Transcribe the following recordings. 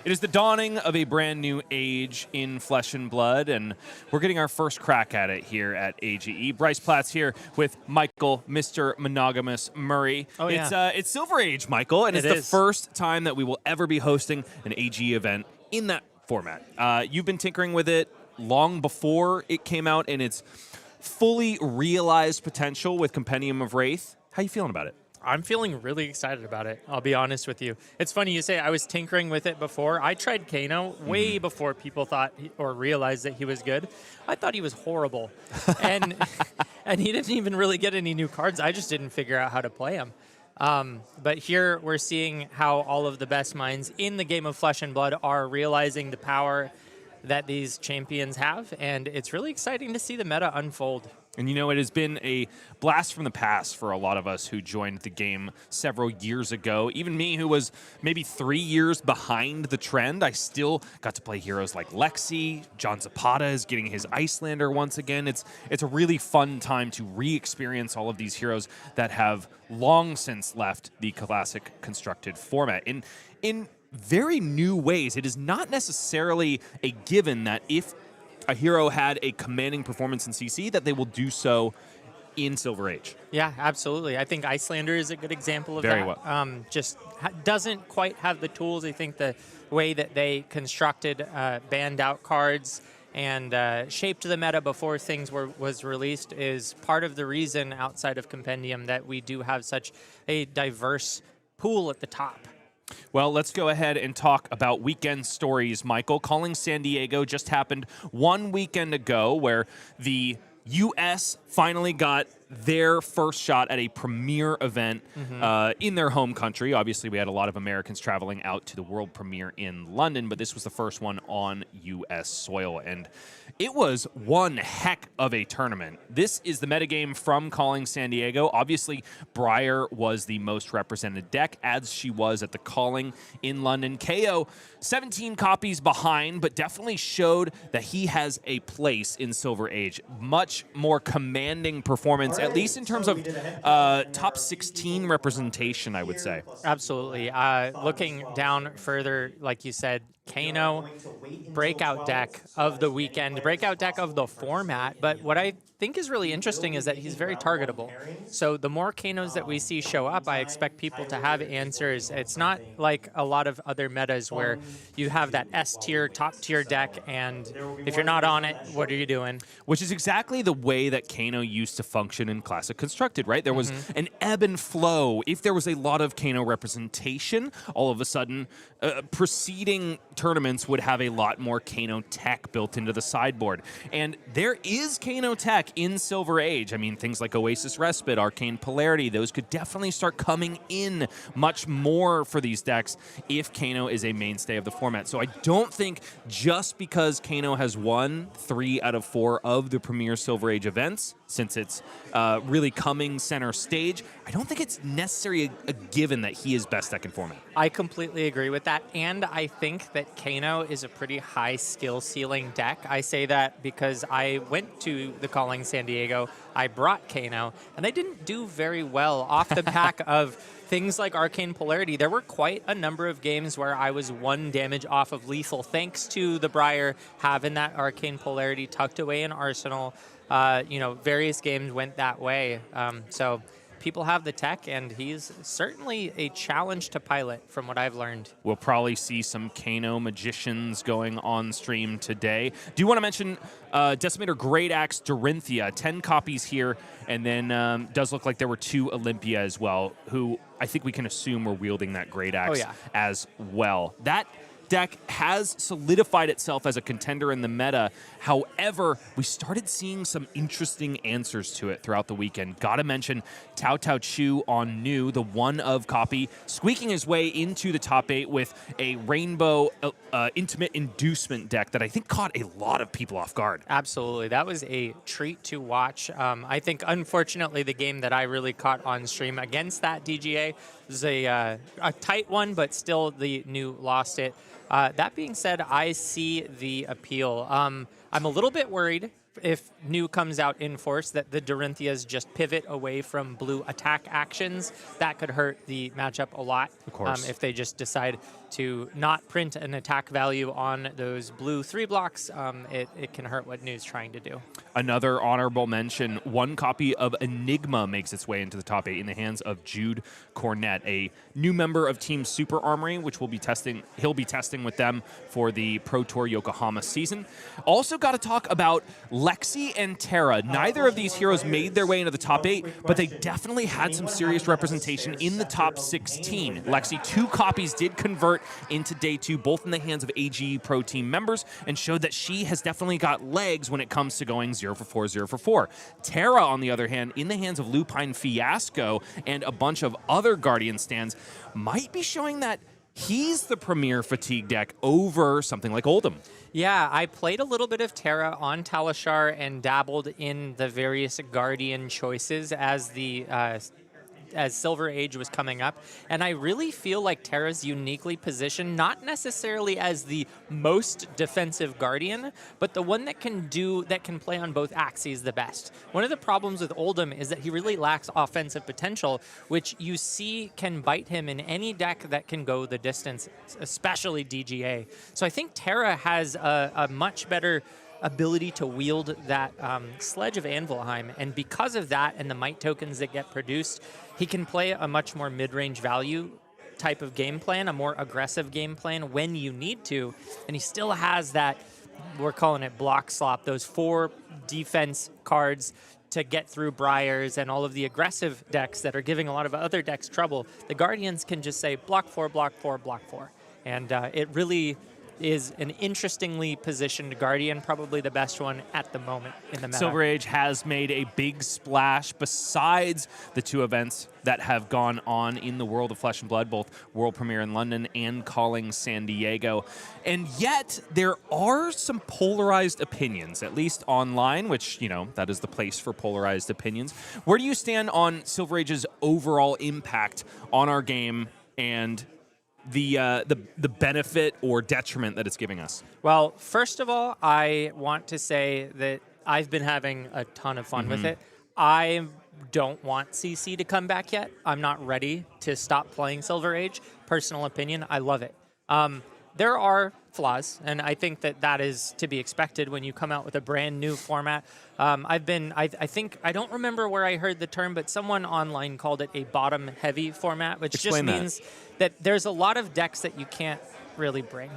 It is the dawning of a brand new age in Flesh and Blood, and we're getting our first crack at it here at AGE. Bryce Platt's here with Michael, Mr. Monogamous Murray. Oh, yeah. It's Silver Age, Michael, and it's the first time that we will ever be hosting an AGE event in that format. You've been tinkering with it long before it came out in its fully realized potential with Compendium of Wraith. How you feeling about it? I'm feeling really excited about it, I'll be honest with you. It's funny you say I was tinkering with it before. I tried Kayo way before people thought or realized that he was good. I thought he was horrible. and he didn't even really get any new cards. I just didn't figure out how to play him. But here we're seeing how all of the best minds in the game of Flesh and Blood are realizing the power that these champions have, and it's really exciting to see the meta unfold. And you know, it has been a blast from the past for a lot of us who joined the game several years ago. Even me, who was maybe 3 years behind the trend, I still got to play heroes like Lexi. John Zapata is getting his Iyslander once again. It's a really fun time to re-experience all of these heroes that have long since left the classic constructed format. In very new ways, it is not necessarily a given that if a hero had a commanding performance in CC, that they will do so in Silver Age. Yeah, absolutely. I think Iyslander is a good example of Very that. well. Just doesn't quite have the tools. I think the way that they constructed banned out cards and shaped the meta before things was released is part of the reason outside of Compendium that we do have such a diverse pool at the top. Well, let's go ahead and talk about weekend stories, Michael. Calling San Diego just happened 1 weekend ago, where the U.S. finally got their first shot at a premier event in their home country. Obviously, we had a lot of Americans traveling out to the world premiere in London, but this was the first one on U.S. soil, and it was one heck of a tournament. This is the metagame from Calling San Diego. Obviously, Briar was the most represented deck, as she was at the Calling in London. Kayo, 17 copies behind, but definitely showed that he has a place in Silver Age. Much more commanding performance, at least in terms of top 16 representation, I would say. Absolutely. Looking down further, like you said, Kayo, breakout deck of the weekend, breakout deck of the format. But what I think is really interesting is that he's very targetable. So the more Kayos that we see show up, I expect people to have answers. It's not like a lot of other metas where you have that S tier, top tier deck, and if you're not on it, what are you doing? Which is exactly the way that Kayo used to function in Classic Constructed, right? There was an ebb and flow. If there was a lot of Kayo representation, all of a sudden, preceding tournaments would have a lot more Kayo tech built into the sideboard. And there is Kayo tech in Silver Age. I mean, things like Oasis Respite, Arcane Polarity, those could definitely start coming in much more for these decks if Kayo is a mainstay of the format. So I don't think just because Kayo has won 3 out of 4 of the premier Silver Age events, since it's really coming center stage, I don't think it's necessarily a given that he is best deck in format. I completely agree with that, and I think that Kayo is a pretty high skill ceiling deck. I say that because I went to the Calling San Diego, I brought Kayo, and I didn't do very well off the back of things like Arcane Polarity. There were quite a number of games where I was 1 damage off of lethal, thanks to the Briar having that Arcane Polarity tucked away in Arsenal. You know, various games went that way. So people have the tech, and he's certainly a challenge to pilot from what I've learned. We'll probably see some Kayo magicians going on stream today. Do you want to mention Decimator Great Axe Dorinthea, 10 copies here, and then does look like there were 2 Olympia as well, who I think we can assume were wielding that Great Axe as well. That deck has solidified itself as a contender in the meta. However, we started seeing some interesting answers to it throughout the weekend. Gotta mention Tao Tao Chu on new, the 1-of copy, squeaking his way into the top 8 with a Rainbow Intimate Inducement deck that I think caught a lot of people off guard. Absolutely. That was a treat to watch. I think, unfortunately, the game that I really caught on stream against that DGA was a tight one, but still the new lost it. That being said, I see the appeal. I'm a little bit worried if new comes out in force that the Dorintheas just pivot away from blue attack actions. That could hurt the matchup a lot. Of course. If they just decide, to not print an attack value on those blue 3 blocks, it can hurt what Nu's trying to do. Another honorable mention, one copy of Enigma makes its way into the top 8 in the hands of Jude Cornett, a new member of Team Super Armory, which he'll be testing with them for the Pro Tour Yokohama season. Also got to talk about Lexi and Tara. Neither of these heroes made their way into the top 8, but they definitely had some serious representation in the top 16. Lexi, 2 copies did convert into day 2, both in the hands of AGE Pro Team members, and showed that she has definitely got legs when it comes to going 0 for 4, 0 for 4. Tara, on the other hand, in the hands of Lupine Fiasco and a bunch of other Guardian stands, might be showing that he's the premier fatigue deck over something like Oldham. Yeah, I played a little bit of Tara on Talishar and dabbled in the various Guardian choices as as Silver Age was coming up, and I really feel like Tara's uniquely positioned, not necessarily as the most defensive Guardian, but the one that can play on both axes the best. One of the problems with Oldham is that he really lacks offensive potential, which you see can bite him in any deck that can go the distance, especially DGA. So I think Tara has a much better ability to wield that Sledge of Anvilheim, and because of that and the might tokens that get produced, he can play a much more mid-range value type of game plan, a more aggressive game plan when you need to, and he still has that, we're calling it block slop, those 4 defense cards to get through Briars and all of the aggressive decks that are giving a lot of other decks trouble. The Guardians can just say block 4, block 4, block 4, and it really is an interestingly positioned Guardian, probably the best one at the moment in the meta. Silver Age has made a big splash besides the 2 events that have gone on in the world of Flesh and Blood, both World Premiere in London and Calling San Diego. And yet, there are some polarized opinions, at least online, which, you know, that is the place for polarized opinions. Where do you stand on Silver Age's overall impact on our game and the benefit or detriment that it's giving us? Well, first of all, I want to say that I've been having a ton of fun with it. I don't want CC to come back yet. I'm not ready to stop playing Silver Age. Personal opinion, I love it. There are flaws, and I think that is to be expected when you come out with a brand new format. I think, I don't remember where I heard the term, but someone online called it a bottom-heavy format, which Explain just means that there's a lot of decks that you can't really bring.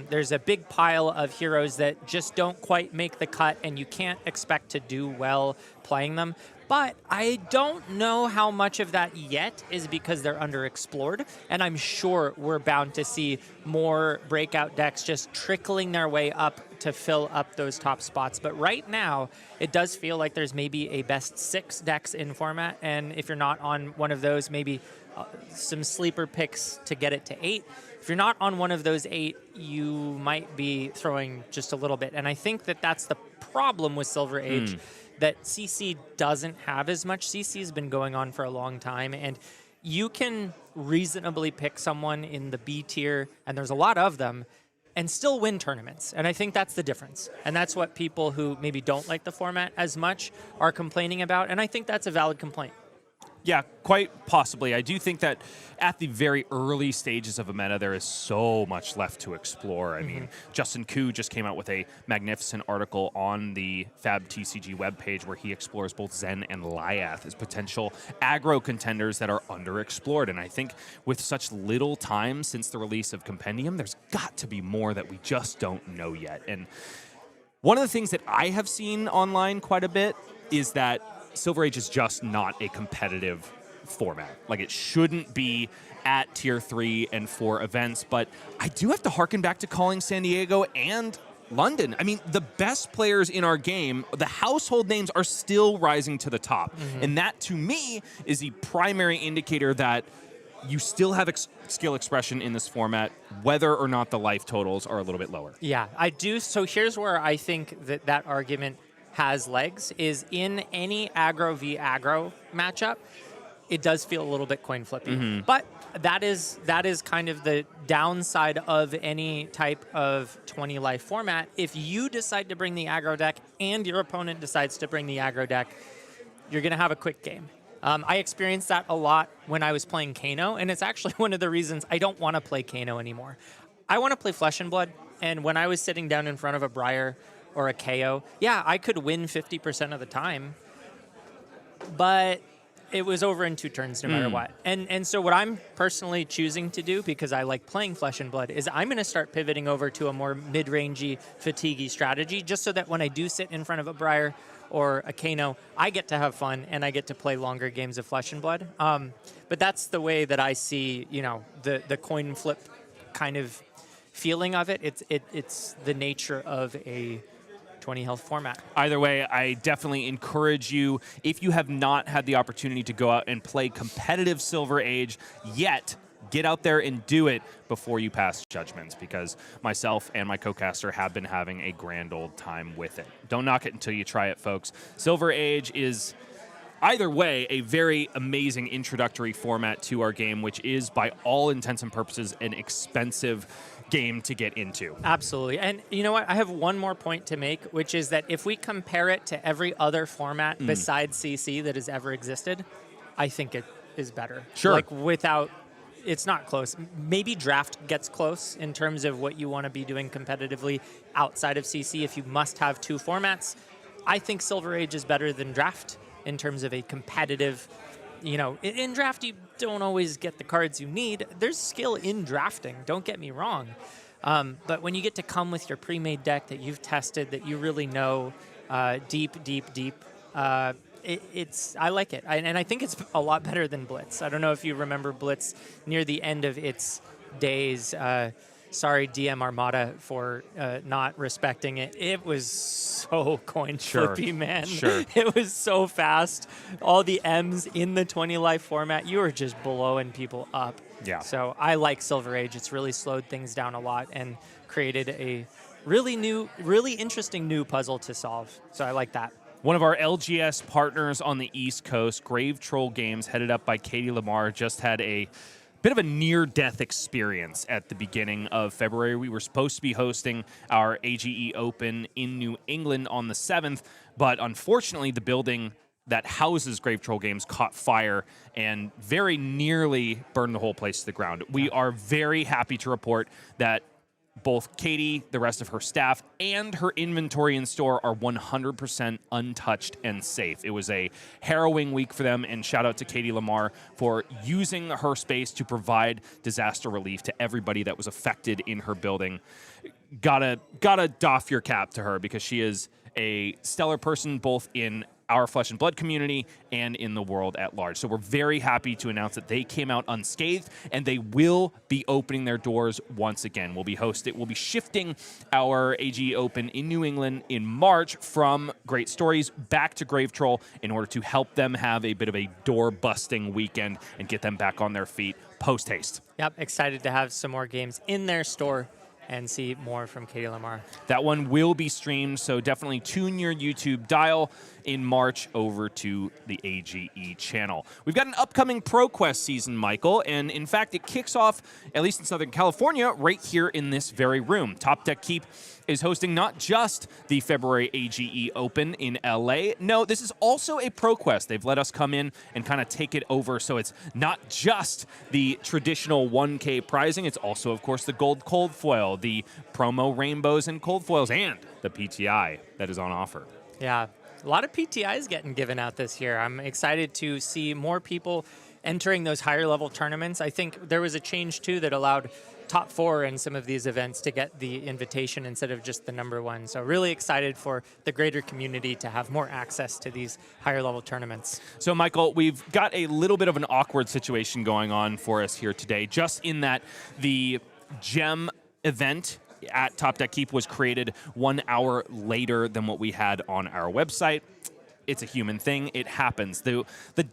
There's a big pile of heroes that just don't quite make the cut, and you can't expect to do well playing them. But I don't know how much of that yet is because they're underexplored, and I'm sure we're bound to see more breakout decks just trickling their way up to fill up those top spots. But right now, it does feel like there's maybe a best 6 decks in format, and if you're not on one of those, maybe some sleeper picks to get it to 8. If you're not on one of those 8, you might be throwing just a little bit. And I think that that's the problem with Silver Age, that CC doesn't have as much. CC has been going on for a long time, and you can reasonably pick someone in the B tier, and there's a lot of them, and still win tournaments. And I think that's the difference. And that's what people who maybe don't like the format as much are complaining about, and I think that's a valid complaint. Yeah, quite possibly. I do think that at the very early stages of a meta, there is so much left to explore. I mean, Justin Koo just came out with a magnificent article on the Fabtcg webpage where he explores both Zen and Lyath as potential aggro contenders that are underexplored. And I think with such little time since the release of Compendium, there's got to be more that we just don't know yet. And one of the things that I have seen online quite a bit is that Silver Age is just not a competitive format. Like, it shouldn't be at tier 3 and 4 events, but I do have to harken back to Calling San Diego and London. I mean, the best players in our game, the household names are still rising to the top. And that, to me, is the primary indicator that you still have skill expression in this format, whether or not the life totals are a little bit lower. Yeah, I do. So here's where I think that argument has legs, is in any aggro v aggro matchup, it does feel a little bit coin flippy. But that is kind of the downside of any type of 20 life format. If you decide to bring the aggro deck and your opponent decides to bring the aggro deck, you're going to have a quick game. I experienced that a lot when I was playing Kano, and it's actually one of the reasons I don't want to play Kano anymore. I want to play Flesh and Blood, and when I was sitting down in front of a Briar or a Kayo, yeah, I could win 50% of the time, but it was over in 2 turns no matter what. And so what I'm personally choosing to do, because I like playing Flesh and Blood, is I'm going to start pivoting over to a more mid-rangey, Fabtcg strategy, just so that when I do sit in front of a Briar or a Kano, I get to have fun and I get to play longer games of Flesh and Blood. But that's the way that I see, the coin flip kind of feeling of it. It's the nature of a 20 health format. Either way, I definitely encourage you, if you have not had the opportunity to go out and play competitive Silver Age yet, get out there and do it before you pass judgments, because myself and my co-caster have been having a grand old time with it. Don't knock it until you try it, folks. Silver Age is, either way, a very amazing introductory format to our game, which is, by all intents and purposes, an expensive game to get into. Absolutely. And you know what? I have one more point to make, which is that if we compare it to every other format besides CC that has ever existed, I think it is better. Sure. Like, without, it's not close. Maybe Draft gets close in terms of what you want to be doing competitively outside of CC if you must have 2 formats. I think Silver Age is better than Draft in terms of a competitive, in Draft you don't always get the cards you need. There's skill in drafting, don't get me wrong. But when you get to come with your pre-made deck that you've tested, that you really know deep, I like it. And I think it's a lot better than Blitz. I don't know if you remember Blitz near the end of its days. Sorry, DM Armada, for not respecting it. It was so coin flippy, man. Sure. It was so fast. All the M's in the 20 life format, you were just blowing people up. Yeah. So I like Silver Age. It's really slowed things down a lot and created a really interesting new puzzle to solve. So I like that. One of our LGS partners on the East Coast, Grave Troll Games, headed up by Katie Lamar, just had a bit of a near-death experience at the beginning of February. We were supposed to be hosting our AGE Open in New England on the 7th, but unfortunately the building that houses Grave Troll Games caught fire and very nearly burned the whole place to the ground. We are very happy to report that both Katie, the rest of her staff, and her inventory in store are 100% untouched and safe. It was a harrowing week for them, and shout out to Katie Lamar for using her space to provide disaster relief to everybody that was affected in her building. Gotta doff your cap to her, because she is a stellar person both in our Flesh and Blood community and in the world at large. So we're very happy to announce that they came out unscathed, and they will be opening their doors once again. We'll be shifting our AGE Open in New England in March from Great Stories back to Grave Troll in order to help them have a bit of a door-busting weekend and get them back on their feet post-haste. Yep, excited to have some more games in their store and see more from Katie Lamar. That one will be streamed, so definitely tune your YouTube dial in March over to the AGE channel. We've got an upcoming ProQuest season, Michael, and in fact, it kicks off, at least in Southern California, right here in this very room. Top Deck Keep is hosting not just the February AGE Open in LA. No, this is also a ProQuest. They've let us come in and kind of take it over, so it's not just the traditional 1K prizing. It's also, of course, the gold cold foil, the promo rainbows and cold foils, and the PTI that is on offer. Yeah, a lot of PTIs getting given out this year. I'm excited to see more people entering those higher level tournaments. I think there was a change too that allowed top 4 in some of these events to get the invitation instead of just the number 1. So really excited for the greater community to have more access to these higher level tournaments. So Michael, we've got a little bit of an awkward situation going on for us here today, just in that the gem event at Top Deck Keep was created 1 hour later than what we had on our website. It's a human thing. It happens. The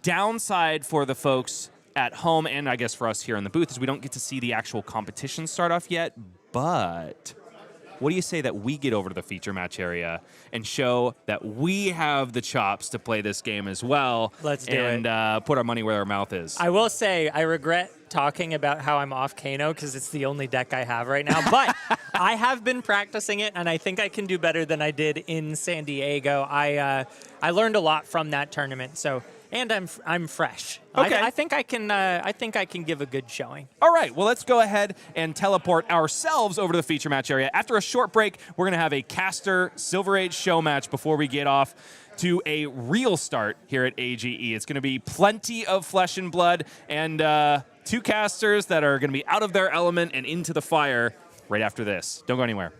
downside for the folks at home, and I guess for us here in the booth, is we don't get to see the actual competition start off yet, but what do you say that we get over to the feature match area and show that we have the chops to play this game as well? Let's do it. And put our money where our mouth is. I will say, I regret talking about how I'm off Kano because it's the only deck I have right now, but I have been practicing it, and I think I can do better than I did in San Diego. I learned a lot from that tournament, so And I'm fresh. Okay. I think I can give a good showing. All right, well, let's go ahead and teleport ourselves over to the feature match area. After a short break, we're going to have a caster Silver Age show match before we get off to a real start here at AGE. It's going to be plenty of flesh and blood and 2 casters that are going to be out of their element and into the fire right after this. Don't go anywhere.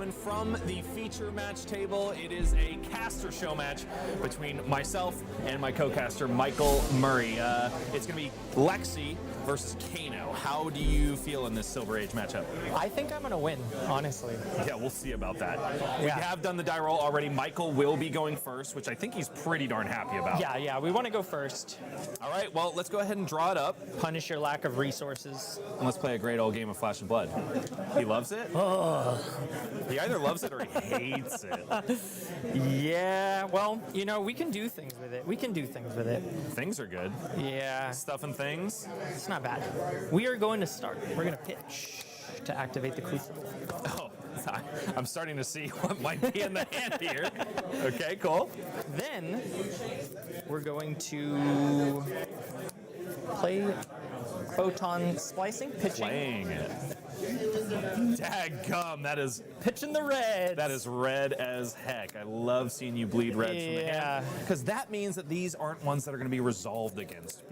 gentlemen, from the feature match table, it is a caster show match between myself and my co-caster, Michael Murray. It's going to be Lexi versus Kayo. How do you feel in this Silver Age matchup? I think I'm going to win, honestly. Yeah, we'll see about that. We have done the die roll already. Michael will be going first, which I think he's pretty darn happy about. Yeah, we want to go first. All right, well, let's go ahead and draw it up. Punish your lack of resources. And let's play a great old game of Flash and Blood. He loves it? He either loves it or he hates it. Yeah, well, you know, we can do things with it. Things are good. Yeah. Stuff and things. It's not bad. We are going to start. We're going to pitch to activate the Crucible. Oh, I'm starting to see what might be in the hand here. Okay, cool. Then we're going to play Photon Splicing, pitching. Playing it. Dadgum, that is Pitching the red. That is red as heck. I love seeing you bleed red from the hand. Because that means that these aren't ones that are going to be resolved against,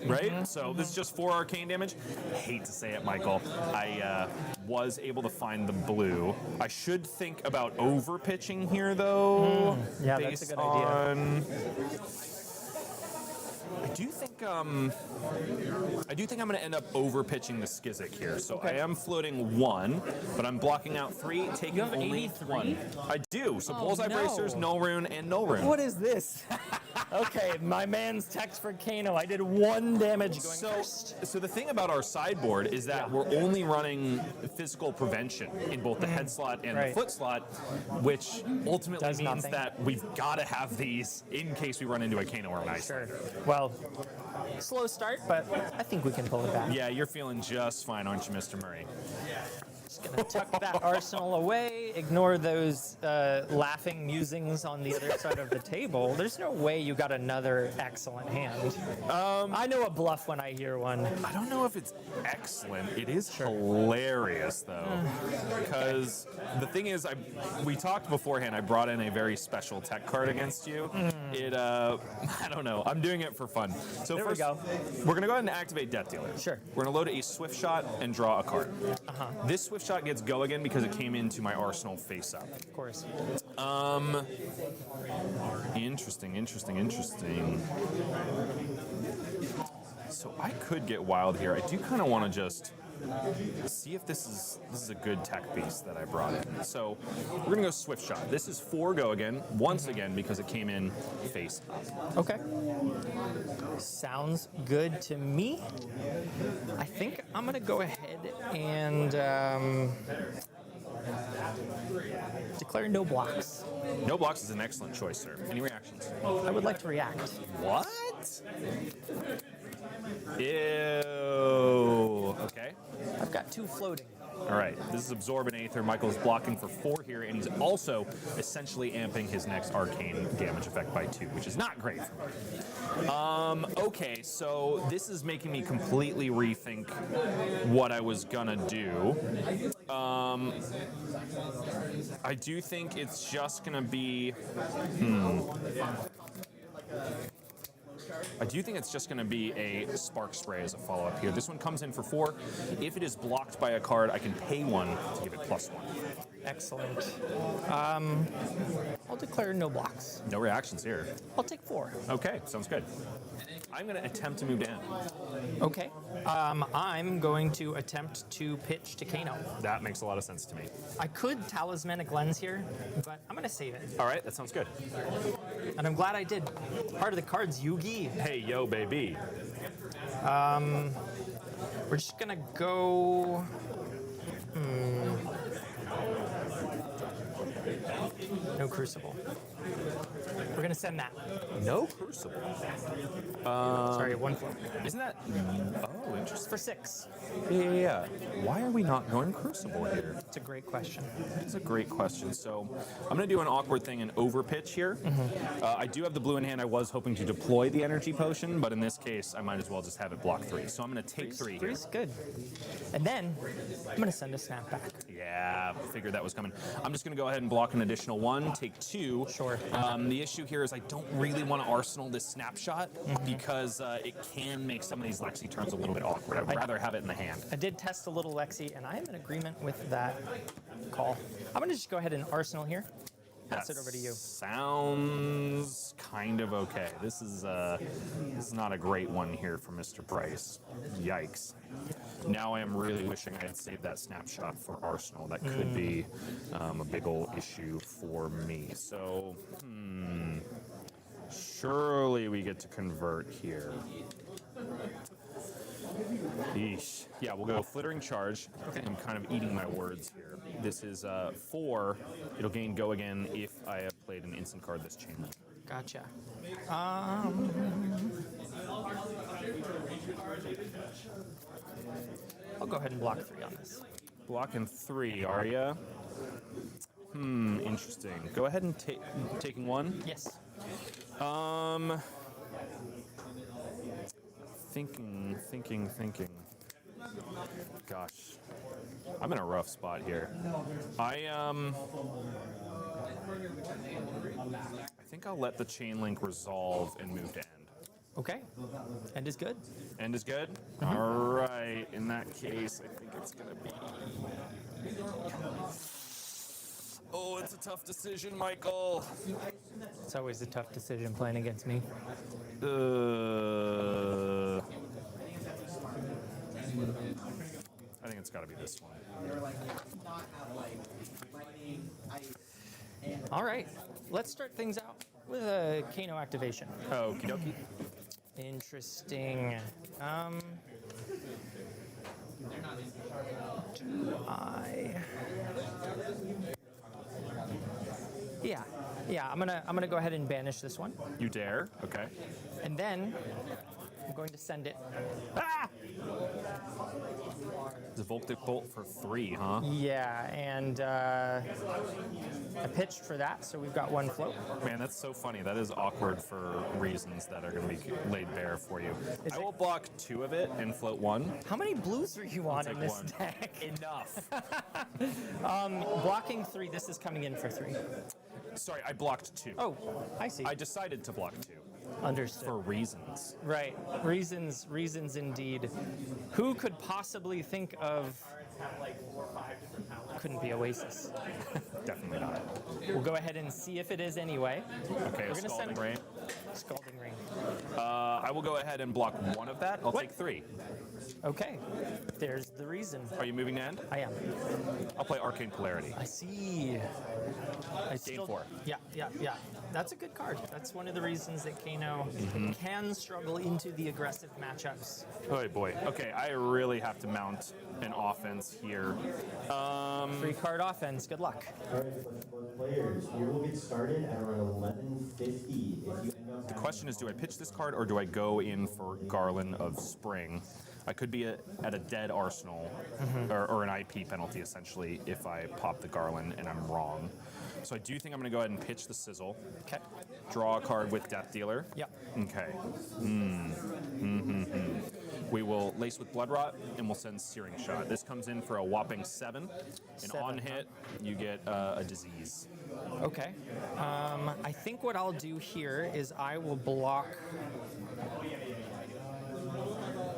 right? So this is just 4 arcane damage. I hate to say it, Michael. I was able to find the blue. I should think about over pitching here, though. Yeah, that's a good idea. I do think I'm going to end up over pitching the Skizik here. So I am floating 1, but I'm blocking out 3, taking You have only 83? 1. I do. So Bullseye no. Bracers, Null Rune, and Null Rune. What is this? Okay, my man's text for Kayo. I did 1 damage going first. So the thing about our sideboard is that we're only running physical prevention in both the head slot and the foot slot, which ultimately Does means nothing. that we've got to have these in case we run into a Kayo or an Iyslander. Sure. Well, slow start, but I think we can pull it back. Yeah, you're feeling just fine, aren't you, Mr. Murray? Just gonna tuck that arsenal away, ignore those laughing musings on the other side of the table. There's no way you got another excellent hand. I know a bluff when I hear one. I don't know if it's excellent. It is hilarious, though. Because the thing is, we talked beforehand, I brought in a very special tech card against you. I don't know. I'm doing it for fun. So There we first, go. we're going to go ahead and activate Death Dealer. Sure. We're going to load a Swift Shot and draw a card. This Swift Shot gets go again because it came into my arsenal face up. Of course. Interesting. So I could get wild here. I do kind of want to just see if this is a good tech piece that I brought in. So we're gonna go Swift Shot. This is 4 go again, once again because it came in face up. Okay. Sounds good to me. I think I'm gonna go ahead and declare no blocks. No blocks is an excellent choice, sir. Any reactions? I would like to react. What? Ew. Okay. I've got 2 floating. All right, this is Absorb and Aether. Michael is blocking for 4 here, and he's also essentially amping his next arcane damage effect by 2, which is not great for me. Okay, so this is making me completely rethink what I was gonna do. I do think it's just gonna be. I do think it's just going to be a Spark Spray as a follow-up here. This one comes in for 4. If it is blocked by a card, I can pay 1 to give it +1. Excellent. I'll declare no blocks. No reactions here. I'll take 4. Okay, sounds good. I'm going to attempt to move down. Okay. I'm going to attempt to pitch to Kayo. That makes a lot of sense to me. I could Talismanic Lens here, but I'm going to save it. All right, that sounds good. And I'm glad I did. Part of the card's Yugi. Hey, yo, baby. We're just going to go... No Crucible. We're going to send that. No Crucible. Sorry, 1 float. Isn't that... Oh, interesting. For 6. Yeah. Why are we not going Crucible here? It's a great question. That's a great question. So I'm going to do an awkward thing and overpitch here. I do have the blue in hand. I was hoping to deploy the energy potion, but in this case, I might as well just have it block 3. So I'm going to take 3 here. 3's good. And then I'm going to send a snapback. Yeah, figured that was coming. I'm just going to go ahead and block an additional 1, take 2. Sure. The issue here is I don't really want to arsenal this snapshot because it can make some of these Lexi turns a little bit bit awkward. I'd rather have it in the hand. I did test a little Lexi, and I am in agreement with that call. I'm going to just go ahead and Arsenal here. Pass it over to you. Sounds kind of okay. This is not a great one here for Mr. Bryce. Yikes. Now I am really wishing I had saved that snapshot for Arsenal. That could be a big old issue for me. So, surely we get to convert here. Yeesh. Yeah, we'll go Flittering Charge. Okay. I'm kind of eating my words here. This is 4. It'll gain Go again if I have played an instant card this chain link. Gotcha. I'll go ahead and block 3 on this. Blocking 3, are ya? Interesting. Go ahead and taking 1. Yes. Thinking. Gosh, I'm in a rough spot here. I think I'll let the chain link resolve and move to end. Okay. End is good. End is good? All right. In that case, I think it's going to be... Oh, it's a tough decision, Michael. It's always a tough decision playing against me. I think it's got to be this one. All right. Let's start things out with a Kano activation. Okie dokie. Interesting. Yeah. I'm gonna go ahead and banish this one, You dare? Okay. and then I'm going to send it. It's a Voltic Bolt for 3, huh? Yeah, and I pitched for that, so we've got 1 float. Man, that's so funny. That is awkward for reasons that are going to be laid bare for you. I will block 2 of it and float 1. How many blues are you on take in this 1. deck? Enough. Blocking 3. This is coming in for 3. Sorry, I blocked 2. Oh, I see. I decided to block 2 Understood. for reasons. Right. Reasons indeed. Who could possibly think of... Couldn't be Oasis. Definitely not. We'll go ahead and see if it is anyway. Okay, We're a gonna Scalding send- Ray. Scalding Ring. I will go ahead and block 1 of that. I'll take 3. Okay. There's the reason. Are you moving to end? I am. I'll play Arcane Polarity. I see. Game 4. Yeah. That's a good card. That's one of the reasons that Kano can struggle into the aggressive matchups. Oh boy. Okay, I really have to mount an offense here. 3-card offense. Good luck. All right, for players, we will get started at around 11:50. The question is, do I pitch this card or do I go in for Garland of Spring? I could be at a dead Arsenal or an IP penalty, essentially, if I pop the Garland and I'm wrong. So I do think I'm going to go ahead and pitch the Sizzle. Okay. Draw a card with Death Dealer. Yep. Okay. We will lace with Blood Rot, and we'll send Searing Shot. This comes in for a whopping 7. And 7, on hit, you get a disease. Okay. I think what I'll do here is I will block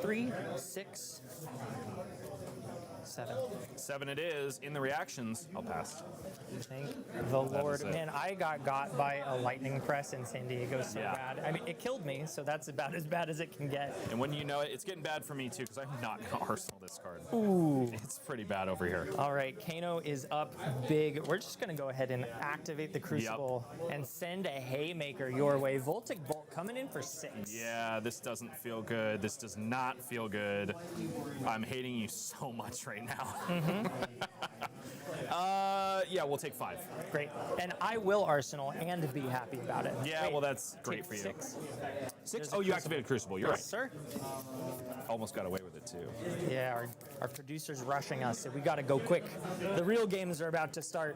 3, 6, 7. 7 it is. In the reactions, I'll pass. Thank the Lord. is it. Man, I got by a lightning press in San Diego so Yeah. bad. I mean, it killed me, so that's about as bad as it can get. And when you know it, it's getting bad for me too, because I'm not going to Arsenal this card. Ooh. It's pretty bad over here. All right, Kano is up big. We're just going to go ahead and activate the Crucible and send a Haymaker your way. Voltic Bolt coming in for 6. Yeah, this doesn't feel good. This does not feel good. I'm hating you so much right now. Yeah, we'll take 5. Great. And I will Arsenal and be happy about it. Yeah, Wait, well, that's great take for you. 6. 6? a Oh, you Crucible. activated Crucible. You're Yes, sir. right. Almost got away with it too. Yeah, our producer's rushing us, so we got to go quick. The real games are about to start.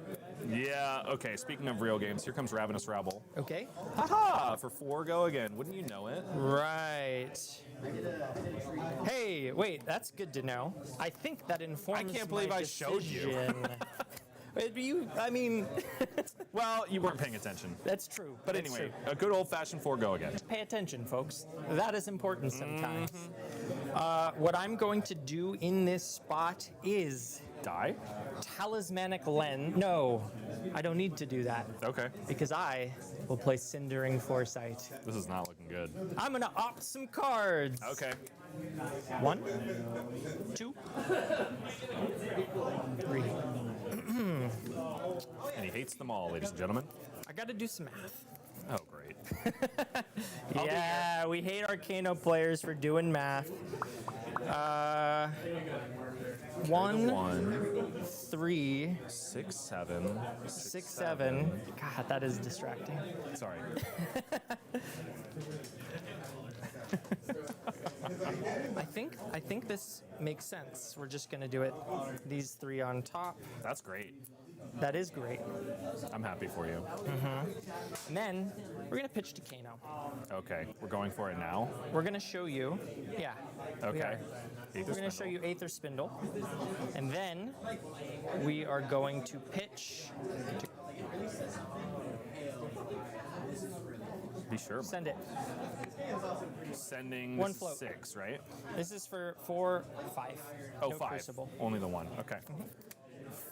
Yeah, okay. Speaking of real games, here comes Ravenous Rabble. Okay. Haha! For 4 go again. Wouldn't you know it? Right. Hey, wait, that's good to know. I think that informs I can't believe my I showed you. decision. I mean, Well, you weren't paying attention. that's true. But That's anyway, true. a good old-fashioned 4 go again. Pay attention, folks. That is important sometimes. What I'm going to do in this spot is Die? talismanic lens. No, I don't need to do that Okay. because I will play Cindering Foresight. This is not looking good. I'm gonna opt some cards. Okay. 1, 2, 3. And he hates them all, ladies and gentlemen. I gotta do some math. Oh, great. Yeah, we hate Arcano players for doing math. 1, 3, 6, 7. 6, 7. God, that is distracting. Sorry. I think this makes sense. We're just gonna do it. These 3 on top. That's great. That is great. I'm happy for you. And then we're gonna pitch to Kano. Okay. We're going for it now? We're gonna show you. Yeah. we Okay. are. We're gonna show you Aether Spindle, and then we are going to pitch. Be sure. Send it. Sending One float. 6, right? This is for 4, 5. Oh, No 5. Crucible. Only the 1. Okay.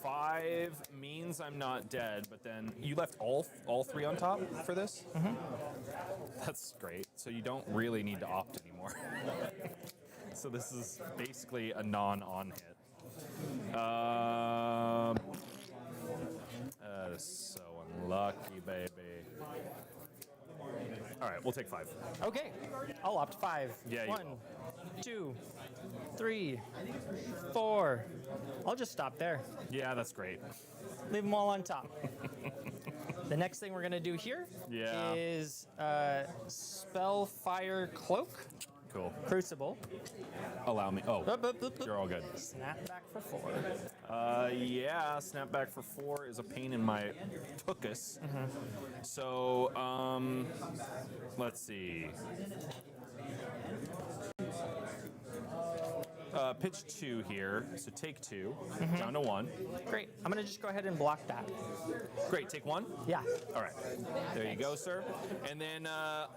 5 means I'm not dead, but then you left all 3 on top for this? That's great. So you don't really need to opt anymore. So this is basically a non-on hit. That is so unlucky, baby. All right, we'll take 5. Okay, I'll opt 5. Yeah, you 1, 2, 3, 4. I'll just stop there. Yeah, that's great. Leave them all on top. The next thing we're gonna do here Yeah. is Spellfire Cloak, Cool. Crucible. Allow me. Oh, Boop, boop, boop, boop. you're all good. Snap back for 4. Yeah, snapback for 4 is a pain in my tuchus. So, let's see. Pitch 2 here, so take 2, down to 1. Great. I'm gonna just go ahead and block that. Great, take 1. Yeah. All right, there you go, sir. And then, that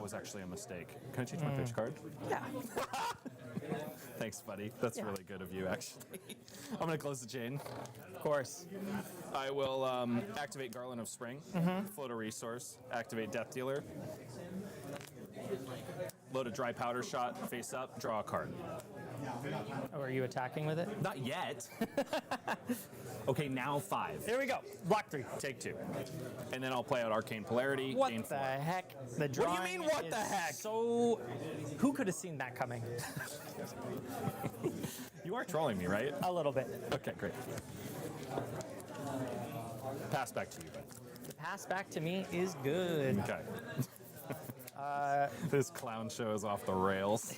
was actually a mistake. Can I change my pitch card? Yeah. Thanks, buddy. That's really good of you, actually. I'm gonna close the chain. Of course. I will activate Garland of Spring, float a resource, activate Death Dealer, load a dry powder shot, face up, draw a card. Oh, are you attacking with it? Not yet. Okay, now 5. Here we go. Block 3. Take 2. And then I'll play out Arcane Polarity, What gain the 4. heck? The What do you drawing mean, what is the heck? So, who could have seen that coming? You are trolling me, right? A little bit. Okay, great. Pass back to you, bud. The pass back to me is good. Okay. This clown show is off the rails.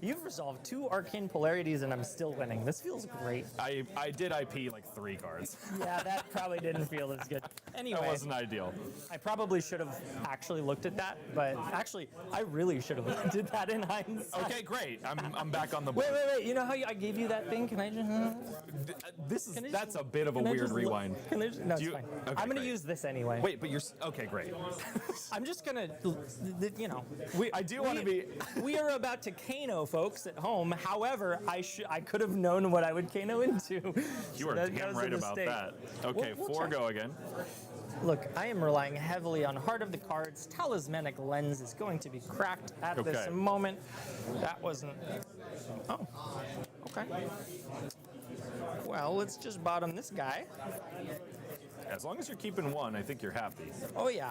You've resolved 2 Arcane Polarities and I'm still winning. This feels great. I did IP like 3 cards. Yeah, that probably didn't feel as good. Anyway, That wasn't ideal. I probably should have actually looked at that, but actually, I really should have did that in hindsight. Okay, great. I'm back on the board. Wait. You know how I gave you that thing? Can I just... Can I just- That's a bit of a can I weird just look- rewind. Can I just, no, it's Do you- fine. okay, I'm going to great. use this anyway. Wait, but you're okay. Great. I'm just going to, you know. I do wanna be- We are about to Kano, folks, at home. However, I could have known what I would Kano into. You are damn right about that. Okay, We'll 4 check. go again. Look, I am relying heavily on Heart of the Cards. Talismanic Lens is going to be cracked at this Okay. moment. That wasn't... Oh, okay. Well, let's just bottom this guy. As long as you're keeping 1, I think you're happy. Oh, yeah.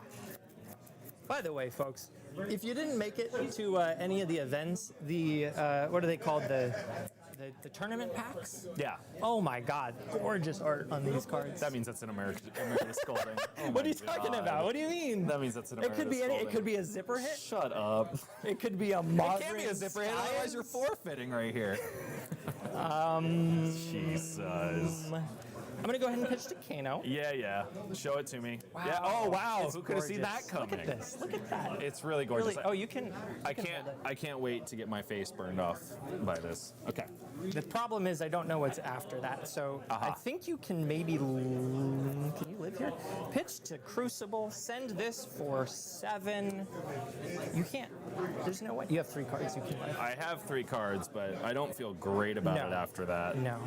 By the way, folks, if you didn't make it to any of the events, the, what are they called? The tournament packs? Yeah. Oh my God, gorgeous art on these cards. That means that's an American scolding. Oh What are my you talking God. about? What do you mean? That means that's an It American could be any, it scolding. could be a zipper hit. Shut up. It could be a It modern. can't be a zipper hit, otherwise you're forfeiting right here. Jesus. I'm gonna go ahead and pitch to Kano. Yeah. Show it to me. Wow. Yeah. Oh wow. It's Who could have seen that gorgeous. coming? Look at this. Look at that. It's really gorgeous. Really, oh, you can. I can't wait to get my face burned off by this. Okay. The problem is I don't know what's after that, so I think you can maybe. Can you live here? Pitch to Crucible. Send this for 7. You can't. There's no way. You have 3 cards. You can live. I have 3 cards, but I don't feel great about No. it after that. No.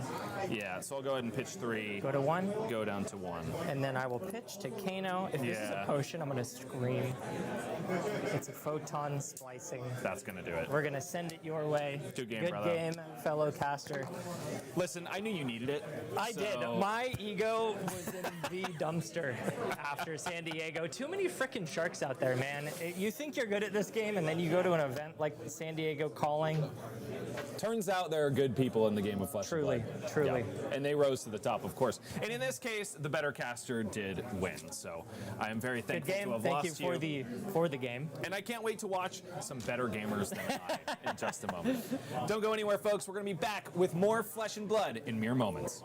Yeah, so I'll go ahead and pitch 3. Go to 1, Go down to 1. and then I will pitch to Kano. If this is a Yeah. potion, I'm gonna scream. It's a photon splicing. That's gonna do it. We're gonna send it your way. Good game, Good brother. game, fellow caster. Listen, I knew you needed it. I did. so- My ego was in the dumpster after San Diego. Too many frickin' sharks out there, man. You think you're good at this game, and then you go to an event like San Diego Calling. Turns out there are good people in the game of Flesh and Truly, Blood. truly. Yeah. And they rose to the top, of course. And in this case, the better caster did win. So I am very Good thankful to game. have Thank you lost for the game. And I can't wait to watch some better gamers than I in just a moment. Don't go anywhere, folks. We're going to be back with more Flesh and Blood in mere moments.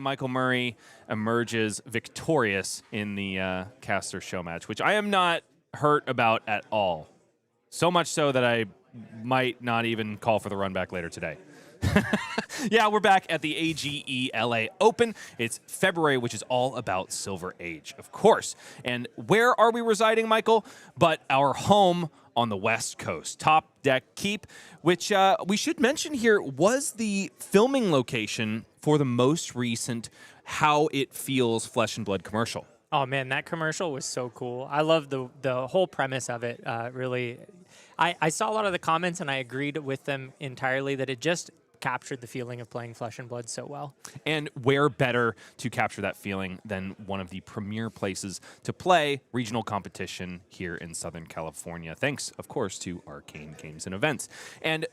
Michael Murray emerges victorious in the caster show match, which I am not hurt about at all. So much so that I might not even call for the run back later today. Yeah, we're back at the AGE LA Open. It's February, which is all about Silver Age, of course. And where are we residing, Michael? But our home on the West Coast, Top Deck Keep, which we should mention here was the filming location for the most recent How It Feels Flesh and Blood commercial. Oh man, that commercial was so cool. I love the whole premise of it. Really, I saw a lot of the comments and I agreed with them entirely that it just captured the feeling of playing Flesh and Blood so well. And where better to capture that feeling than one of the premier places to play regional competition here in Southern California. Thanks, of course, to Arcane Games and Events. And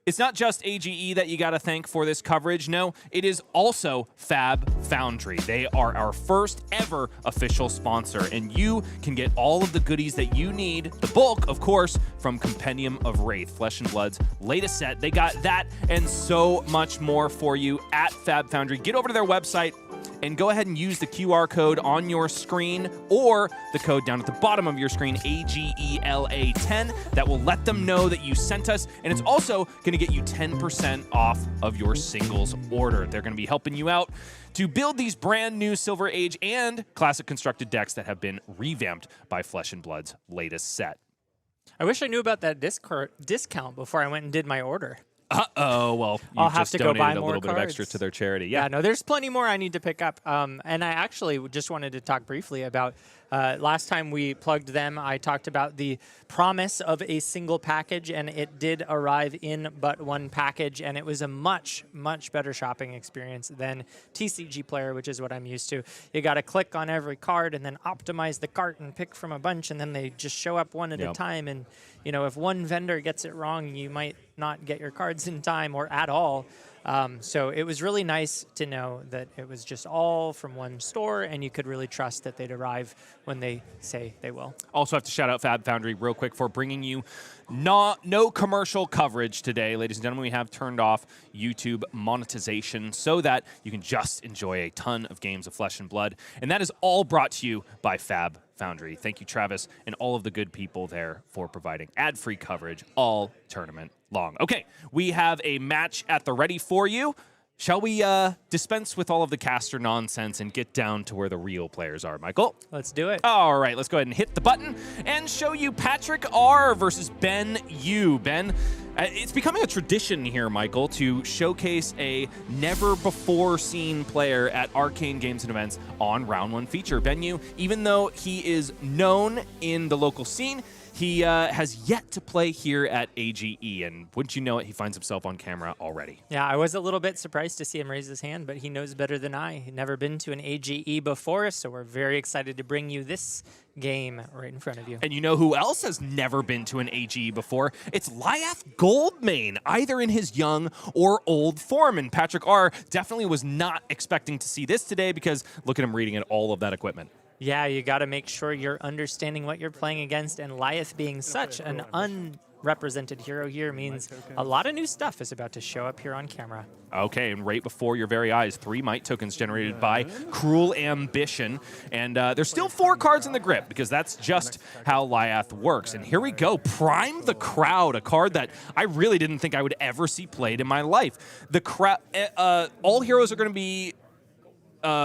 it's not just AGE that you got to thank for this coverage. No, it is also Fabtcg. They are our first ever official sponsor, and you can get all of the goodies that you need, the bulk, of course, from Compendium of Wraith, Flesh and Blood's latest set. They got that and so much more for you at Fabtcg. Get over to their website and go ahead and use the QR code on your screen or the code down at the bottom of your screen, AGELA10. That will let them know that you sent us, and it's also going to get you 10% off of your singles order. They're going to be helping you out to build these brand new Silver Age and Classic constructed decks that have been revamped by Flesh and Blood's latest set. I wish I knew about that discount before I went and did my order. Uh-oh, well, you I'll have just to go donated buy a more little bit of cards. extra to their charity. Yeah, no, there's plenty more I need to pick up. And I actually just wanted to talk briefly about last time we plugged them, I talked about the promise of a single package, and it did arrive in but one package, and it was a much, much better shopping experience than TCG Player, which is what I'm used to. You got to click on every card and then optimize the cart and pick from a bunch, and then they just show up one at a time. And, you know, if one vendor gets it wrong, you might not get your cards in time or at all. So it was really nice to know that it was just all from one store, and you could really trust that they'd arrive when they say they will. Also have to shout out Fabtcg real quick for bringing you no commercial coverage today. Ladies and gentlemen, we have turned off YouTube monetization so that you can just enjoy a ton of games of Flesh and Blood. And that is all brought to you by Fabtcg. Thank you, Travis, and all of the good people there for providing ad-free coverage all tournament long. Okay, we have a match at the ready for you. Shall we dispense with all of the caster nonsense and get down to where the real players are, Michael? Let's do it. All right, let's go ahead and hit the button and show you Patrick R versus Ben U. Ben, it's becoming a tradition here, Michael, to showcase a never-before-seen player at Arcane Games and Events on Round 1 feature. Ben U, even though he is known in the local scene, he has yet to play here at AGE, and wouldn't you know it, he finds himself on camera already. Yeah, I was a little bit surprised to see him raise his hand, but he knows better than I. He'd never been to an AGE before, so we're very excited to bring you this game right in front of you. And you know who else has never been to an AGE before? It's Lyath Goldmane, either in his young or old form. And Patrick R definitely was not expecting to see this today because look at him reading at all of that equipment. Yeah, you got to make sure you're understanding what you're playing against, and Lyath being such an unrepresented hero here means a lot of new stuff is about to show up here on camera. Okay, and right before your very eyes, 3 might tokens generated by Cruel Ambition. And there's still 4 cards in the grip because that's just how Lyath works. And here we go, Prime the Crowd, a card that I really didn't think I would ever see played in my life. The crowd, all heroes are going to be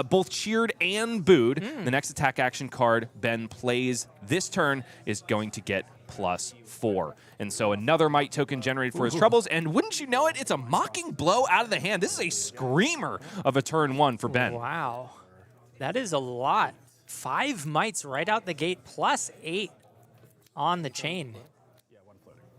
both cheered and booed. The next attack action card Ben plays this turn is going to get +4. And so another might token generated for his troubles, and wouldn't you know it, it's a Mocking Blow out of the hand. This is a screamer of a turn 1 for Ben. Wow, that is a lot. 5 mites right out the gate, +8 on the chain.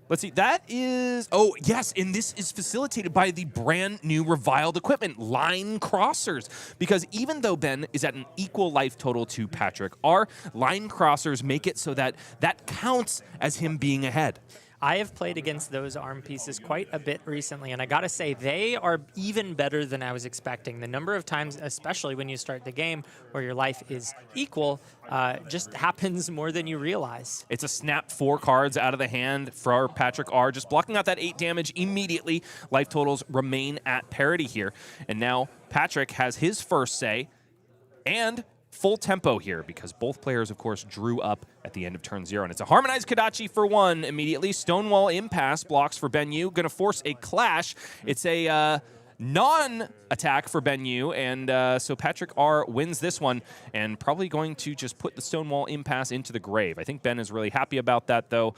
Let's see, that is, oh yes, and this is facilitated by the brand new reviled equipment, Line Crossers. Because even though Ben is at an equal life total to Patrick, our Line Crossers make it so that that counts as him being ahead. I have played against those arm pieces quite a bit recently, and I gotta say, they are even better than I was expecting. The number of times, especially when you start the game, where your life is equal, just happens more than you realize. It's a snap 4 cards out of the hand for Patrick R. Just blocking out that 8 damage immediately. Life totals remain at parity here. And now Patrick has his first say and full tempo here because both players, of course, drew up at the end of turn 0. And it's a Harmonized Kodachi for 1 immediately. Stonewall Impasse blocks for Ben Yu. Going to force a clash. It's a non-attack for Ben Yu, and so Patrick R wins this one and probably going to just put the Stonewall Impasse into the grave. I think Ben is really happy about that, though.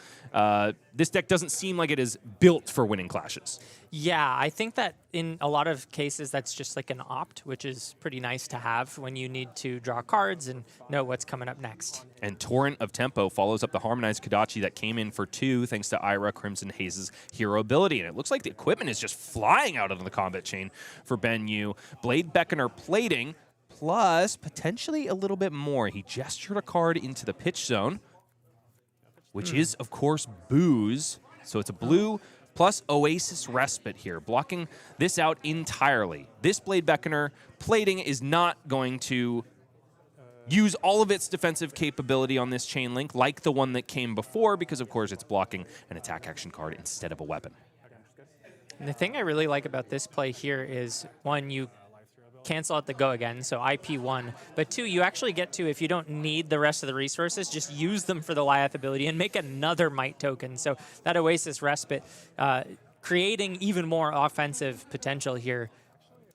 This deck doesn't seem like it is built for winning clashes. Yeah, I think that in a lot of cases that's just like an opt, which is pretty nice to have when you need to draw cards and know what's coming up next. And Torrent of Tempo follows up the Harmonized Kodachi that came in for 2 thanks to Ira Crimson Haze's hero ability. And it looks like the equipment is just flying out of the combat chain for Ben Yu. Blade Beckoner plating, plus potentially a little bit more. He gestured a card into the pitch zone, which is, of course, Booze. So it's a blue plus Oasis Respite here, blocking this out entirely. This Blade Beckoner plating is not going to use all of its defensive capability on this chain link like the one that came before because, of course, it's blocking an attack action card instead of a weapon. And the thing I really like about this play here is, 1, you cancel out the go again, so IP1, but 2, you actually get to, if you don't need the rest of the resources, just use them for the Lyath ability and make another Might token. So that Oasis Respite, creating even more offensive potential here.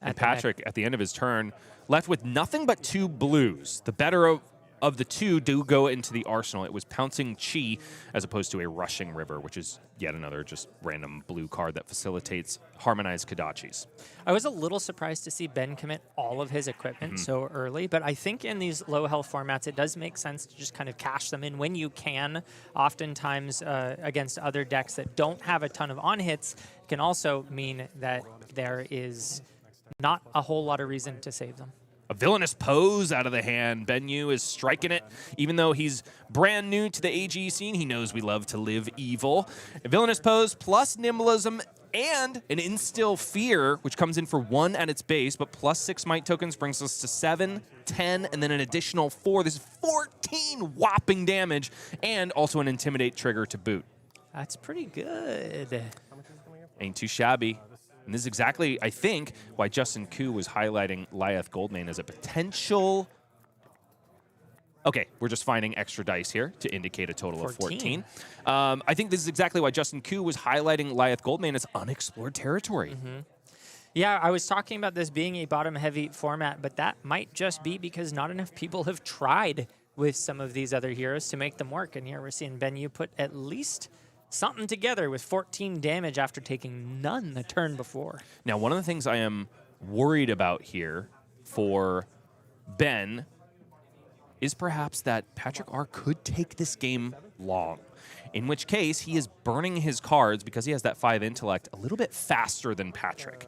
And Patrick, at the end of his turn, left with nothing but 2 blues. The better of the 2 do go into the arsenal. It was Pouncing Chi as opposed to a Rushing River, which is yet another just random blue card that facilitates Harmonized Kodachis. I was a little surprised to see Ben commit all of his equipment so early, but I think in these low health formats, it does make sense to just kind of cash them in when you can. Oftentimes against other decks that don't have a ton of on-hits, it can also mean that there is not a whole lot of reason to save them. A Villainous Pose out of the hand. Ben Yu is striking it. Even though he's brand new to the AG scene, he knows we love to live evil. A Villainous Pose plus Nimblism and an Instill Fear, which comes in for 1 at its base, but plus 6 Might tokens brings us to 7, 10, and then an additional 4. This is 14 whopping damage, and also an Intimidate trigger to boot. That's pretty good. Ain't too shabby. And this is exactly, I think, why Justin Koo was highlighting Lyath Goldmane as a potential... Okay, we're just finding extra dice here to indicate a total of 14. I think this is exactly why Justin Koo was highlighting Lyath Goldmane as unexplored territory. Yeah, I was talking about this being a bottom-heavy format, but that might just be because not enough people have tried with some of these other heroes to make them work. And here we're seeing Ben Yu put at least something together with 14 damage after taking none the turn before. Now, one of the things I am worried about here for Ben is perhaps that Patrick R could take this game long, in which case he is burning his cards because he has that 5 intellect a little bit faster than Patrick.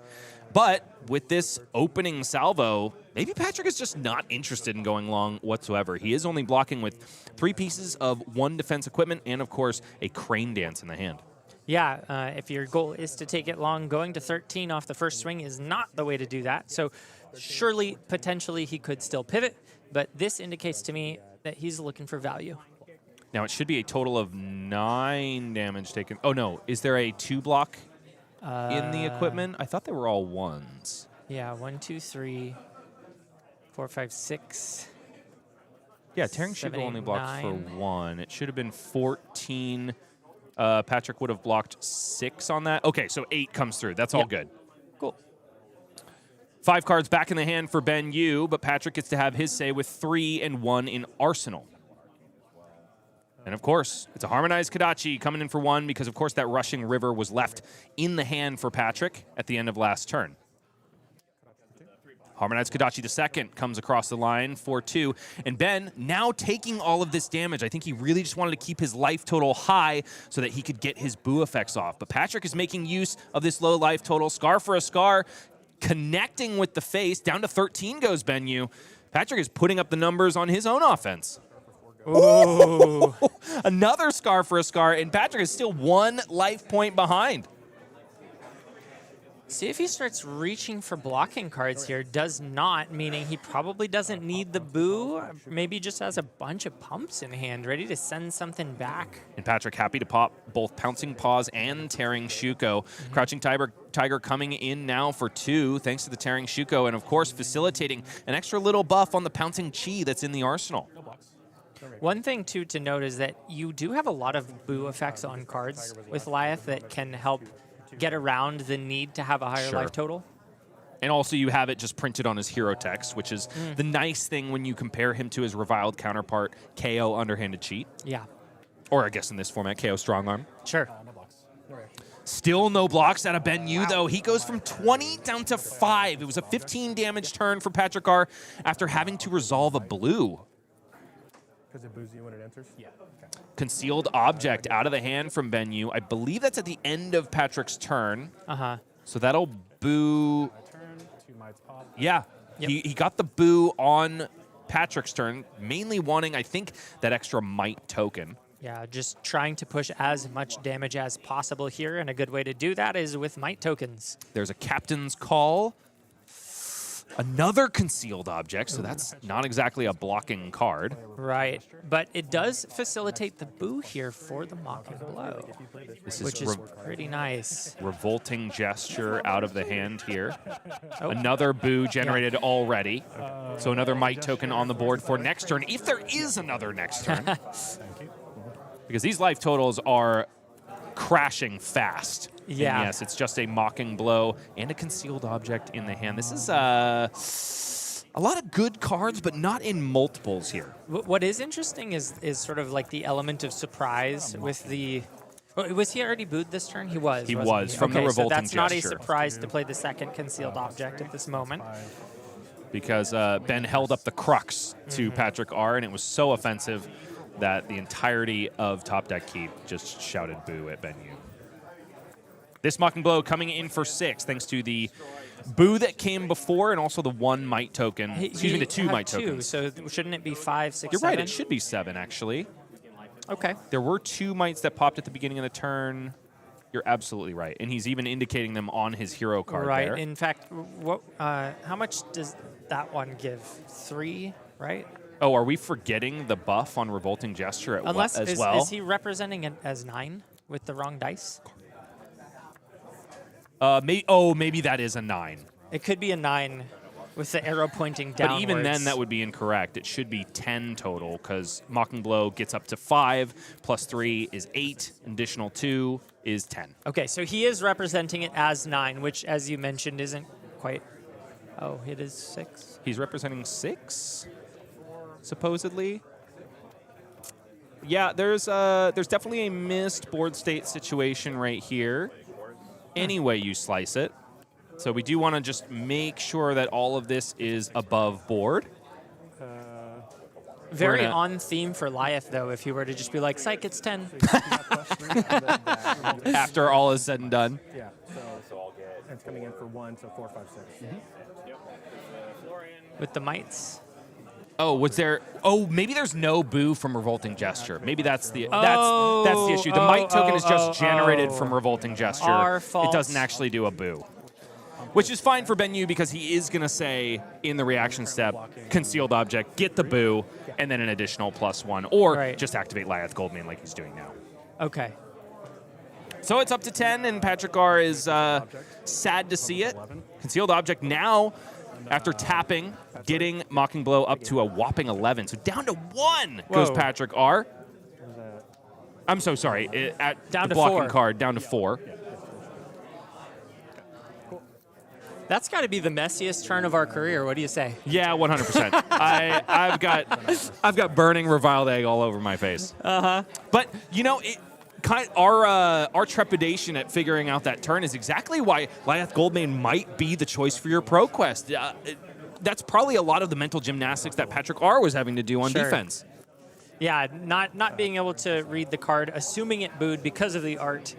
But with this opening salvo, maybe Patrick is just not interested in going long whatsoever. He is only blocking with 3 pieces of 1 defense equipment and, of course, a Crane Dance in the hand. Yeah, if your goal is to take it long, going to 13 off the first swing is not the way to do that. So surely, potentially, he could still pivot, but this indicates to me that he's looking for value. Now, it should be a total of 9 damage taken. Oh, no. Is there a 2 block in the equipment? I thought they were all 1s. Yeah, 1, 2, 3, 4, 5, 6. Yeah, Tearing Sheep 7, only 8, blocked 9. for 1. It should have been 14. Patrick would have blocked 6 on that. Okay, so 8 comes through. That's all good. Cool. 5 cards back in the hand for Ben Yu, but Patrick gets to have his say with 3 and 1 in arsenal. And of course, it's a Harmonized Kodachi coming in for 1 because, of course, that Rushing River was left in the hand for Patrick at the end of last turn. Harmonized Kodachi II comes across the line for 2. And Ben, now taking all of this damage, I think he really just wanted to keep his life total high so that he could get his boo effects off. But Patrick is making use of this low life total. Scar for a Scar, connecting with the face. Down to 13 goes Ben Yu. Patrick is putting up the numbers on his own offense. Ooh. Another scar for a scar, and Patrick is still 1 life point behind. See if he starts reaching for blocking cards here. Does not, meaning he probably doesn't need the boo. Maybe just has a bunch of pumps in hand, ready to send something back. And Patrick happy to pop both Pouncing Paws and Tearing Shuko. Crouching Tiger coming in now for 2, thanks to the Tearing Shuko, and of course facilitating an extra little buff on the Pouncing Chi that's in the arsenal. One thing, too, to note is that you do have a lot of boo effects on cards with Lyath that can help get around the need to have a higher life total. And also you have it just printed on his hero text, which is the nice thing when you compare him to his reviled counterpart, Kayo Underhanded Cheat. Yeah. Or I guess in this format, Kayo Strong Arm. Sure. Still no blocks out of Ben Yu, though. He goes from 20 down to 5. It was a 15 damage turn for Patrick R after having to resolve a blue. Because it boos you when it enters? Yeah. Okay. Concealed object out of the hand from Ben Yu. I believe that's at the end of Patrick's turn. Uh-huh. So that'll boo. My turn, 2 mites pop. Yeah. Yep. He got the boo on Patrick's turn, mainly wanting, I think, that extra might token. Yeah, just trying to push as much damage as possible here, and a good way to do that is with might tokens. There's a captain's call. Another concealed object, so that's not exactly a blocking card. Right, but it does facilitate the boo here for the mocking blow, This which is pretty nice. revolting gesture out of the hand here. Another boo generated already. So another might token on the board for next turn, if there is another next turn. Because these life totals are crashing fast. Yeah. And yes, it's just a mocking blow and a concealed object in the hand. This is a lot of good cards, but not in multiples here. What is interesting is sort of like the element of surprise with the... Was he already booed this turn? He was. He wasn't was, from the so revolting that's not a gesture. surprise to play the second concealed object at this moment. Because Ben held up the crux to Patrick R, and it was so offensive that the entirety of Top Deck Keep just shouted boo at Ben Yu. This mocking blow coming in for 6, thanks to the boo that came before and also the 1 might token. Excuse me, the 2 had might 2, tokens. so shouldn't it be 5, 6, You're 7? right, it should be 7, actually. Okay. There were 2 mites that popped at the beginning of the turn. You're absolutely right. And he's even indicating them on his hero card Right. there. In fact, what? How much does that one give? 3, right? Oh, are we forgetting the buff on Revolting Gesture as well? Is he representing it as 9 with the wrong dice? Maybe that is a 9. It could be a 9 with the arrow pointing downwards. But even then, that would be incorrect. It should be 10 total, because Mocking Blow gets up to 5, plus 3 is 8, additional 2 is 10. Okay, so he is representing it as 9, which, as you mentioned, isn't quite... Oh, it is 6? He's representing 6, supposedly. Yeah, there's definitely a missed board state situation right here. Any way you slice it. So we do want to just make sure that all of this is above board. Very on theme for Lyath, though, if he were to just be like, psych, it's 10. After all is said and done. Yeah, so I'll get... It's coming in for 1, so 4, 5, 6. With the mites. Oh, was there? Oh, maybe there's no boo from Revolting Gesture. Maybe that's the that's the issue. The might token is just generated from Revolting Gesture. Our fault. It doesn't actually do a boo, which is fine for Ben Yu because he is going to say in the reaction step, concealed object, get the boo, and then an additional +1, or just activate Lyath Goldmane like he's doing now. Okay. So it's up to 10, and Patrick R is sad to see it. Concealed object now, after tapping, getting Mocking Blow up to a whopping 11. So down to 1 goes Patrick R. I'm so sorry. At down the to blocking 4. card, down to 4. That's got to be the messiest turn of our career. What do you say? Yeah, 100%. I've got burning reviled egg all over my face. But you know, our trepidation at figuring out that turn is exactly why Lyath Goldmane might be the choice for your pro quest. That's probably a lot of the mental gymnastics that Patrick R was having to do on defense. Yeah, not being able to read the card, assuming it booed because of the art.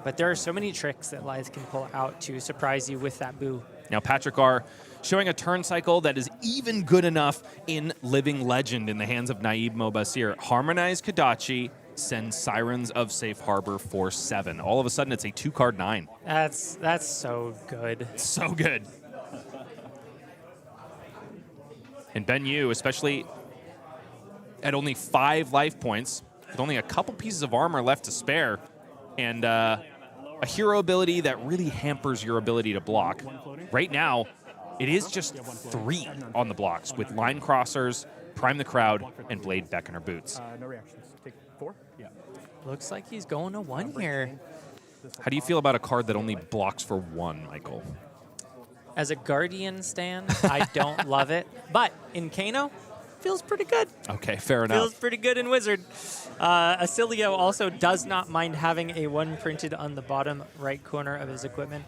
But there are so many tricks that Lyath can pull out to surprise you with that boo. Now Patrick R showing a turn cycle that is even good enough in Living Legend in the hands of Naib Mobasir. Harmonized Kodachi sends Sirens of Safe Harbor for 7. All of a sudden, it's a 2-card 9. That's so good. So good. And Ben Yu, especially at only 5 life points, with only a couple pieces of armor left to spare, and a hero ability that really hampers your ability to block. Right now, it is just 3 on the blocks with Line Crossers, Prime the Crowd, and Blade Beckoner Boots. No reactions. Take 4? Yeah. Looks like he's going to 1 here. How do you feel about a card that only blocks for 1, Michael? As a Guardian stan, I don't love it. But in Kano, feels pretty good. Okay, fair enough. Feels pretty good in Wizard. Acilio also does not mind having a 1 printed on the bottom right corner of his equipment.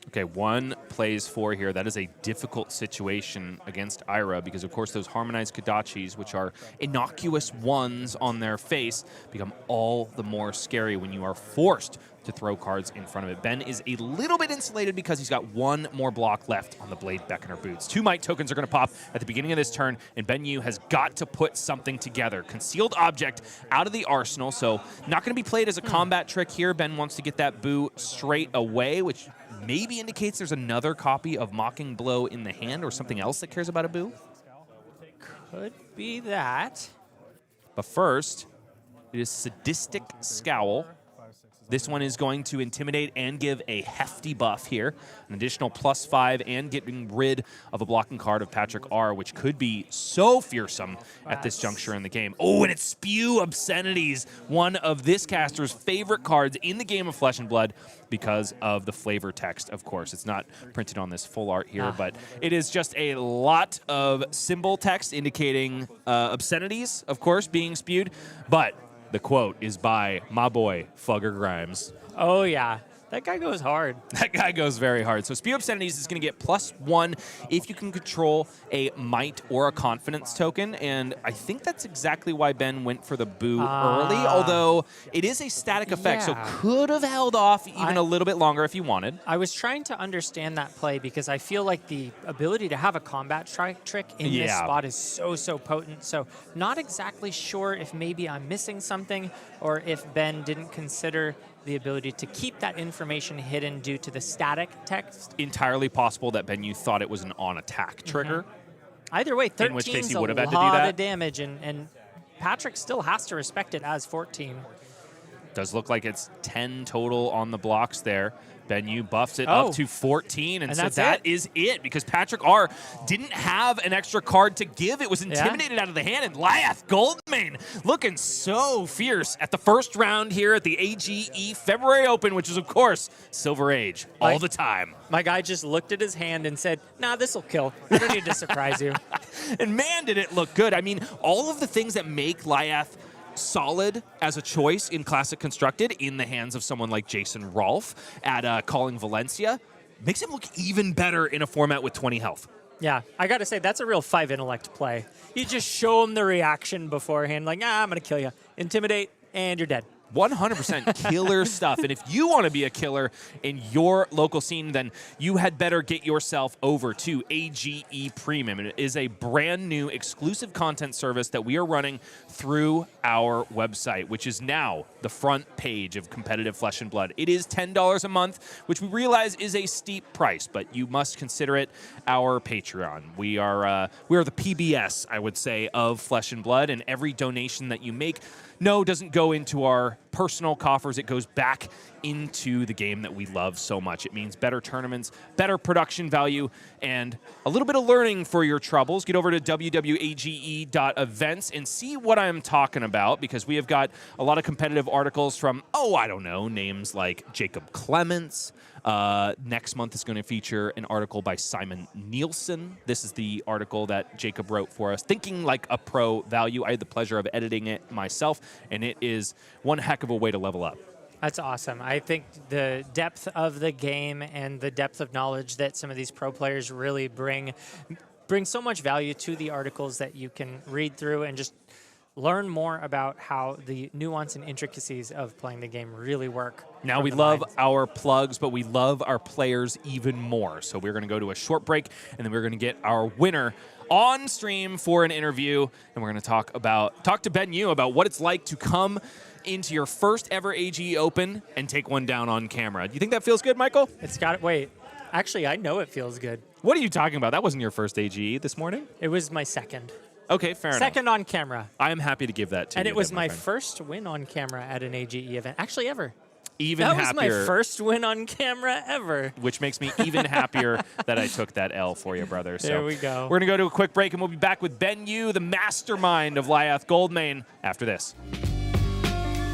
Okay, 1 plays 4 here. That is a difficult situation against Ira because, of course, those Harmonized Kodachis, which are innocuous 1s on their face, become all the more scary when you are forced to throw cards in front of it. Ben is a little bit insulated because he's got 1 more block left on the Blade Beckoner Boots. 2 Might tokens are going to pop at the beginning of this turn, and Ben Yu has got to put something together. Concealed Object out of the arsenal, so not going to be played as a combat trick here. Ben wants to get that Boo straight away, which maybe indicates there's another copy of Mocking Blow in the hand or something else that cares about a Boo. Could be that. But first, it is Sadistic Scowl. This one is going to intimidate and give a hefty buff here. An additional +5 and getting rid of a blocking card of Patrick R, which could be so fearsome at this juncture in the game. Oh, and it's Spew Obscenities, one of this caster's favorite cards in the game of Flesh and Blood because of the flavor text, of course. It's not printed on this full art here, but it is just a lot of symbol text indicating obscenities, of course, being spewed. But the quote is by my boy, Fugger Grimes. Oh, yeah. That guy goes hard. That guy goes very hard. So Spew Obscenities is going to get +1 if you can control a Might or a Confidence token, and I think that's exactly why Ben went for the Boo early, although it is a static effect, so could have held off even a little bit longer if you wanted. I was trying to understand that play because I feel like the ability to have a combat trick in this spot is so potent, so not exactly sure if maybe I'm missing something or if Ben didn't consider the ability to keep that information hidden due to the static text. Entirely possible that Ben, you thought it was an on-attack trigger. Either way, 13 in which case he is would a have had to do lot that. of damage, and Patrick still has to respect it as 14. Does look like it's 10 total on the blocks there. Ben Yu buffs it up to 14, and so that is it, because Patrick R didn't have an extra card to give. It was intimidated out of the hand, and Lyath Goldmane looking so fierce at the first round here at the AGE February Open, which is, of course, Silver Age all the time. My guy just looked at his hand and said, nah, this'll kill. I don't need to surprise you. And man, did it look good. I mean, all of the things that make Lyath solid as a choice in Classic Constructed in the hands of someone like Jason Rolfe at Calling Valencia makes him look even better in a format with 20 health. Yeah, I got to say, that's a real 5 intellect play. You just show him the reaction beforehand, like, I'm going to kill you. Intimidate, and you're dead. 100% killer stuff. And if you want to be a killer in your local scene, then you had better get yourself over to AGE Premium. It is a brand new exclusive content service that we are running through our website, which is now the front page of competitive Flesh and Blood. It is $10 a month, which we realize is a steep price, but you must consider it our Patreon. We are the PBS, I would say, of Flesh and Blood, and every donation that you make doesn't go into our personal coffers. It goes back into the game that we love so much. It means better tournaments, better production value, and a little bit of learning for your troubles. Get over to www.age.events and see what I'm talking about, because we have got a lot of competitive articles from, names like Jacob Clements. Next month is going to feature an article by Simon Nielsen. This is the article that Jacob wrote for us, Thinking Like a Pro Value. I had the pleasure of editing it myself, and it is one heck of a way to level up. That's awesome. I think the depth of the game and the depth of knowledge that some of these pro players really bring so much value to the articles that you can read through and just learn more about how the nuance and intricacies of playing the game really work. Now from we the love minds. our plugs, but we love our players even more. So we're going to go to a short break, and then we're going to get our winner on stream for an interview, and we're going to talk to Ben Yu about what it's like to come into your first ever AGE Open and take one down on camera. Do you think that feels good, Michael? It's got it. Wait, actually, I know it feels good. What are you talking about? That wasn't your first AGE this morning? It was my second. Okay, fair enough. Second on camera. I am happy to give that to you. And it was then, my friend. first win on camera at an AGE event. Actually, ever. Even That happier. was my first win on camera ever. Which makes me even happier that I took that L for you, brother. So There we go. We're going to go to a quick break, and we'll be back with Ben Yu, the mastermind of Lyath Goldmane, after this.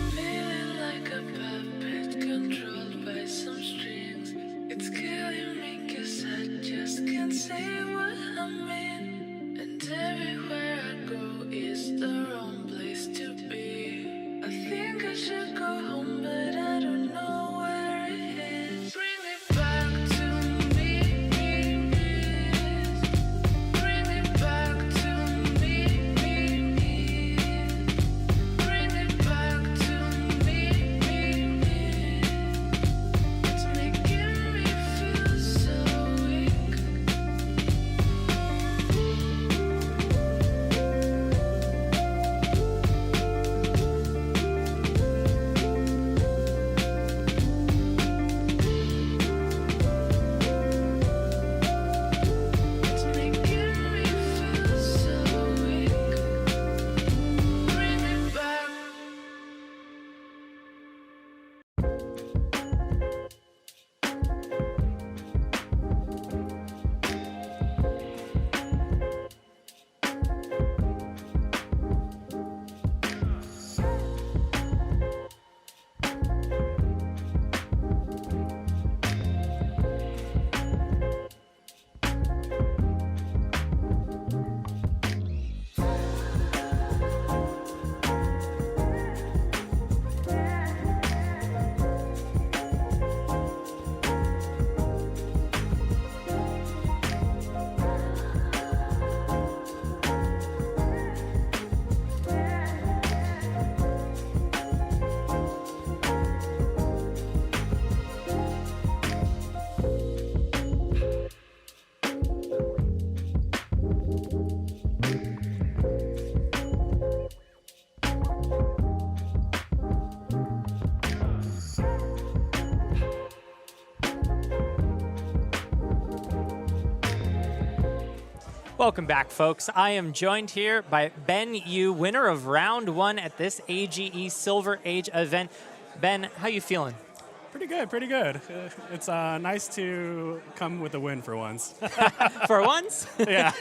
Feeling like a puppet controlled by some strings. It's killing me 'cause I just can't say what I mean. And everywhere I go is the wrong place to be. I think I should go home, but I don't know where it is. Bring it back to me, please. Bring it back to me, please. Bring it back to me, please. It's making me feel so weak. It's making me feel so weak. Bring it back. Welcome back, folks. I am joined here by Ben Yu, winner of round one at this AGE Silver Age event. Ben, how you feeling? Pretty good, pretty good. It's nice to come with a win for once. For once? Yeah.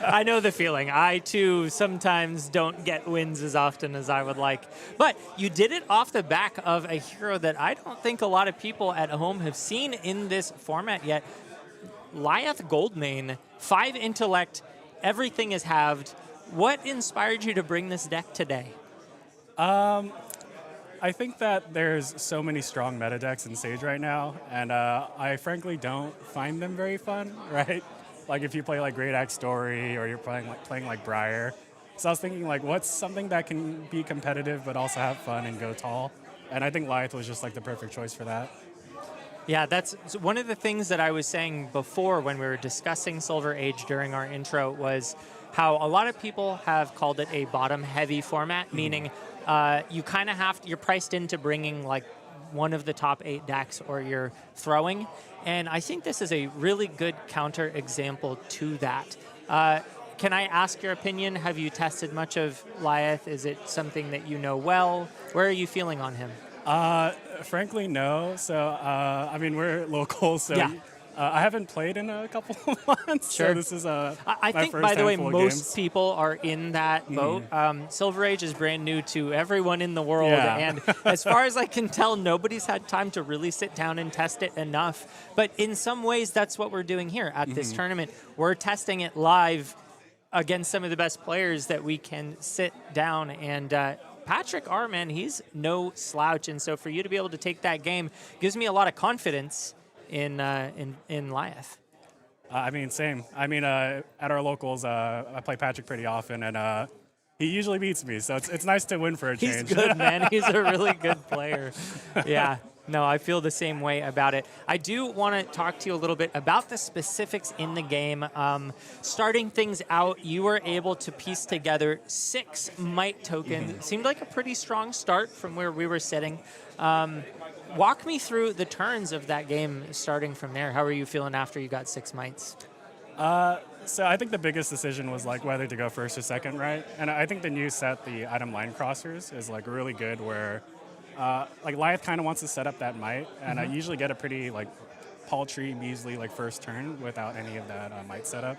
I know the feeling. I, too, sometimes don't get wins as often as I would like. But you did it off the back of a hero that I don't think a lot of people at home have seen in this format yet. Lyath Goldmane, 5 intellect, everything is halved. What inspired you to bring this deck today? I think that there's so many strong meta decks in Sage right now, and I frankly don't find them very fun, right? Like if you play like Great Axe Story or you're playing like Briar. So I was thinking like, what's something that can be competitive but also have fun and go tall? And I think Lyath was just like the perfect choice for that. Yeah, that's one of the things that I was saying before when we were discussing Silver Age during our intro was how a lot of people have called it a bottom-heavy format, meaning you kind of you're priced into bringing like one of the top 8 decks or you're throwing. And I think this is a really good counter example to that. Can I ask your opinion? Have you tested much of Lyath? Is it something that you know well? Where are you feeling on him? Frankly, no. So, I mean, we're local, so Yeah. I haven't played in a couple of months. Sure. So this is I my think, first by the way, handful of most games. people are in that boat. Silver Age is brand new to everyone in the world, Yeah. and as far as I can tell, nobody's had time to really sit down and test it enough. But in some ways, that's what we're doing here at this tournament. We're testing it live against some of the best players that we can sit down and Patrick R, man, he's no slouch, and so for you to be able to take that game gives me a lot of confidence in Lyath. I mean, same. I mean, at our locals, I play Patrick pretty often, and he usually beats me, so it's nice to win for a He's change. good, man. He's a really good player. Yeah. No, I feel the same way about it. I do want to talk to you a little bit about the specifics in the game. Starting things out, you were able to piece together 6 might tokens. It seemed like a pretty strong start from where we were sitting. Walk me through the turns of that game starting from there. How are you feeling after you got 6 mites? So I think the biggest decision was like whether to go first or second, right? And I think the new set, the item line crossers, is like really good where like Lyath kind of wants to set up that might, and I usually get a pretty like paltry, measly like first turn without any of that might setup.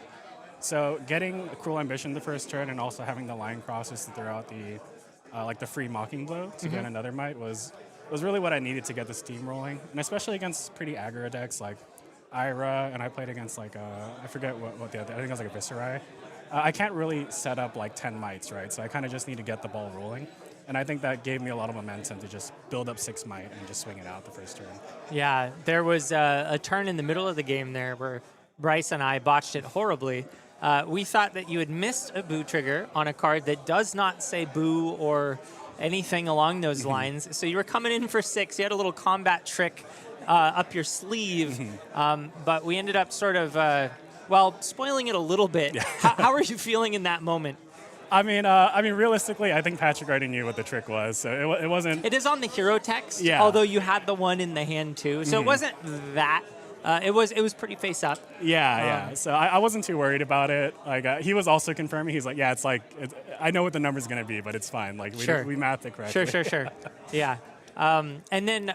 So getting a Cruel Ambition the first turn and also having the line crosses to throw out the like the free Mocking Blow to get another might was really what I needed to get this team rolling, and especially against pretty aggro decks like Ira, and I played against like I forget what the other, I think it was like a Viscerai. I can't really set up like 10 mites, right? So I kind of just need to get the ball rolling. And I think that gave me a lot of momentum to just build up 6 might and just swing it out the first turn. Yeah, there was a turn in the middle of the game there where Bryce and I botched it horribly. We thought that you had missed a boo trigger on a card that does not say boo or anything along those lines. So you were coming in for 6. You had a little combat trick up your sleeve, but we ended up sort of, well, spoiling it a little bit. How are you feeling in that moment? I mean, realistically, I think Patrick already knew what the trick was, so it wasn't. It is on the hero text, Yeah. although you had the one in the hand too, so it wasn't that. It was pretty face up. Yeah. So I wasn't too worried about it. Like he was also confirming. He's like, yeah, it's like I know what the number's gonna be, but it's fine. Like we mathed it correctly. Sure. Yeah. And then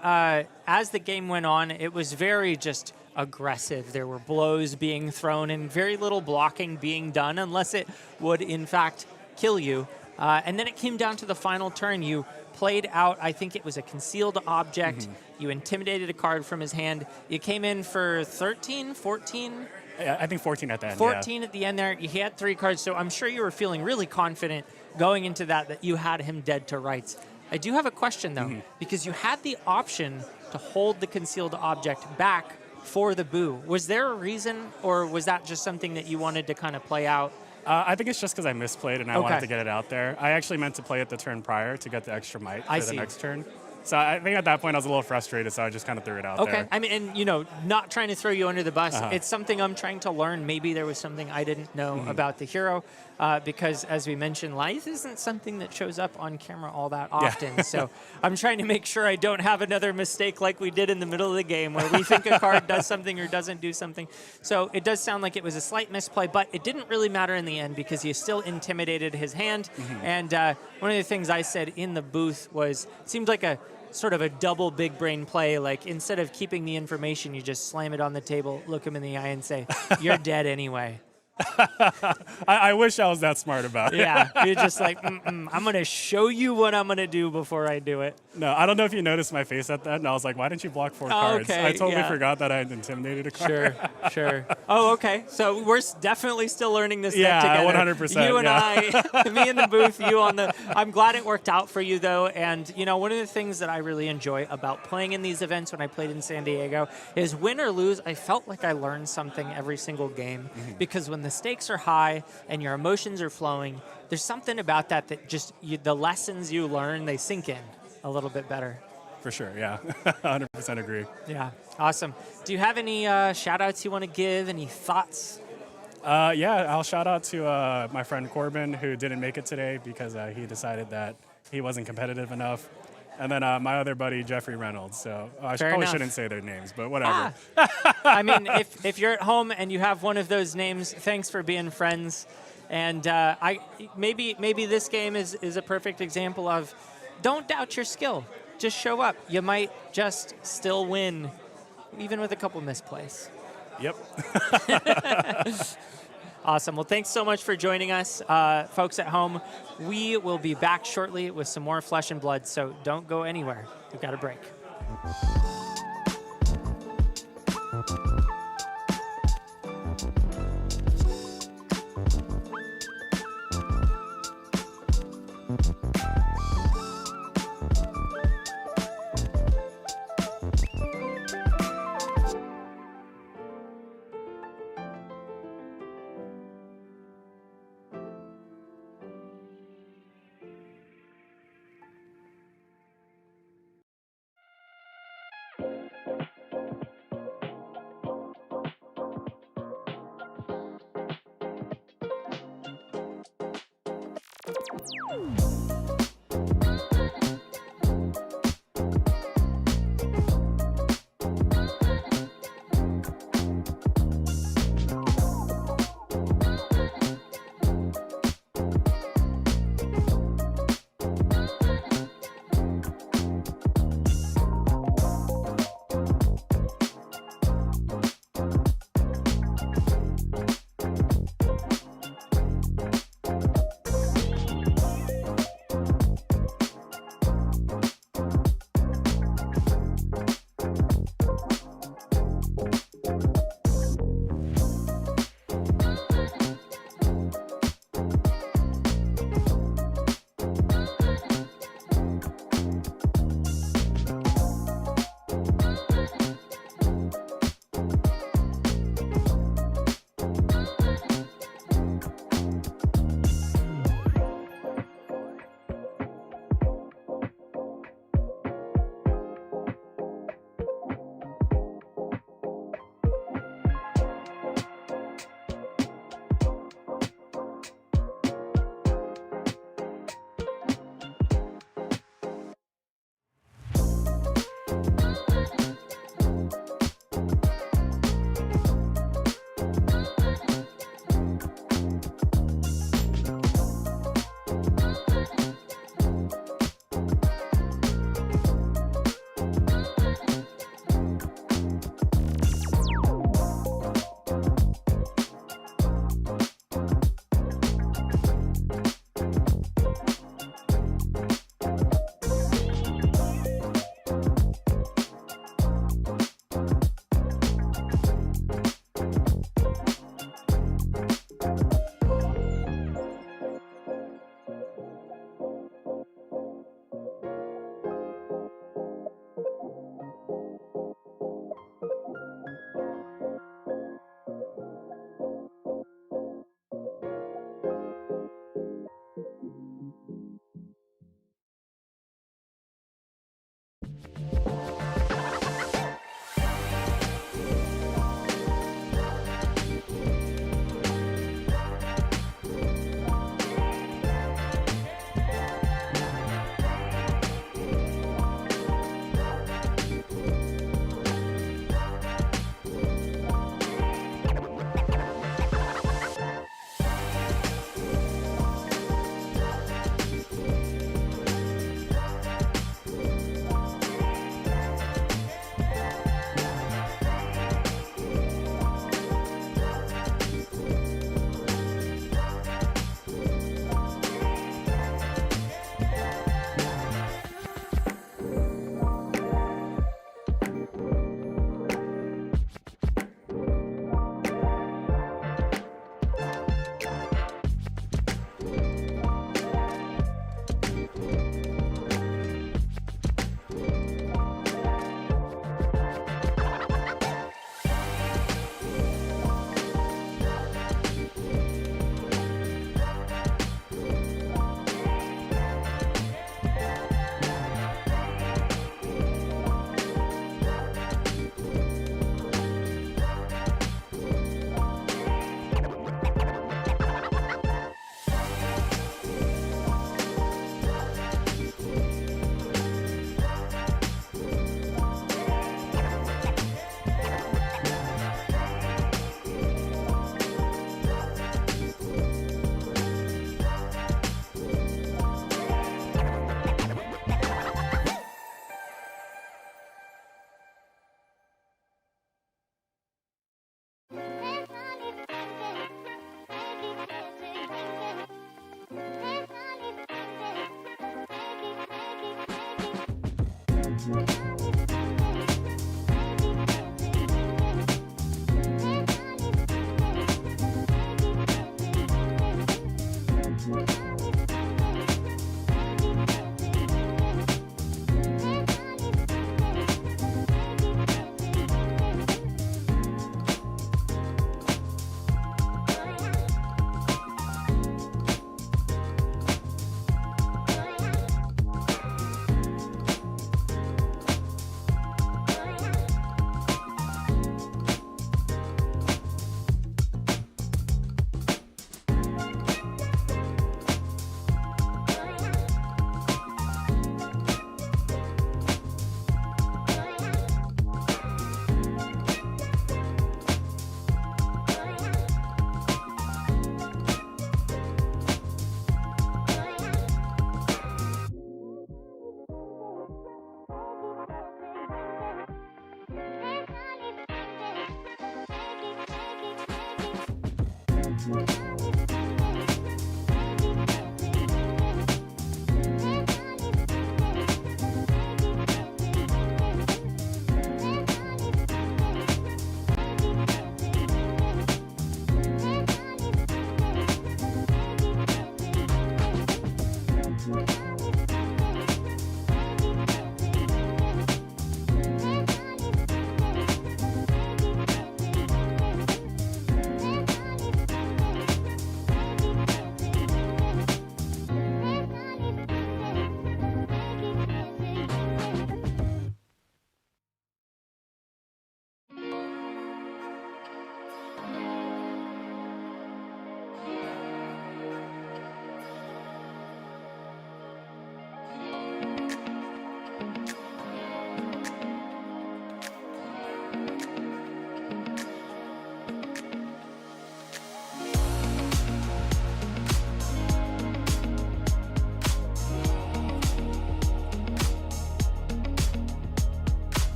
as the game went on, it was very just aggressive. There were blows being thrown and very little blocking being done unless it would, in fact, kill you. And then it came down to the final turn. You played out, I think it was a concealed object. You intimidated a card from his hand. You came in for 13, 14? Yeah, I think 14 at the end. 14 at the end there. He had 3 cards, so I'm sure you were feeling really confident going into that you had him dead to rights. I do have a question, though, because you had the option to hold the concealed object back for the boo. Was there a reason, or was that just something that you wanted to kind of play out? I think it's just because I misplayed and I wanted to get it out there. I actually meant to play it the turn prior to get the extra might for the next turn. So I think at that point I was a little frustrated, so I just kind of threw it out there. Okay, I mean, and not trying to throw you under the bus. It's something I'm trying to learn. Maybe there was something I didn't know about the hero, because as we mentioned, Lyath isn't something that shows up on camera all that often. So I'm trying to make sure I don't have another mistake like we did in the middle of the game where we think a card does something or doesn't do something. So it does sound like it was a slight misplay, but it didn't really matter in the end because you still intimidated his hand. And one of the things I said in the booth was, it seemed like a sort of a double big brain play. Like instead of keeping the information, you just slam it on the table, look him in the eye and say, you're dead anyway. I wish I was that smart about it. Yeah, you're just like, I'm going to show you what I'm going to do before I do it. No, I don't know if you noticed my face at that, and I was like, why didn't you block 4 cards? Okay, I totally forgot that I had intimidated a card. Sure. Oh, okay. So we're definitely still learning this deck together. 100%. You and I, me in the booth, you on the... I'm glad it worked out for you, though. And, one of the things that I really enjoy about playing in these events when I played in San Diego is win or lose, I felt like I learned something every single game. Because when the stakes are high and your emotions are flowing, there's something about that just, the lessons you learn, they sink in a little bit better. For sure, yeah. 100% agree. Yeah, awesome. Do you have any shout-outs you want to give? Any thoughts? Yeah, I'll shout out to my friend Corbin, who didn't make it today because he decided that he wasn't competitive enough. And then my other buddy, Jeffrey Reynolds. So I probably shouldn't say their names, but whatever. I mean, if you're at home and you have one of those names, thanks for being friends. And maybe this game is a perfect example of don't doubt your skill. Just show up. You might just still win, even with a couple misplays. Yep. Awesome. Well, thanks so much for joining us. Folks at home, we will be back shortly with some more Flesh and Blood, so don't go anywhere. We've got a break.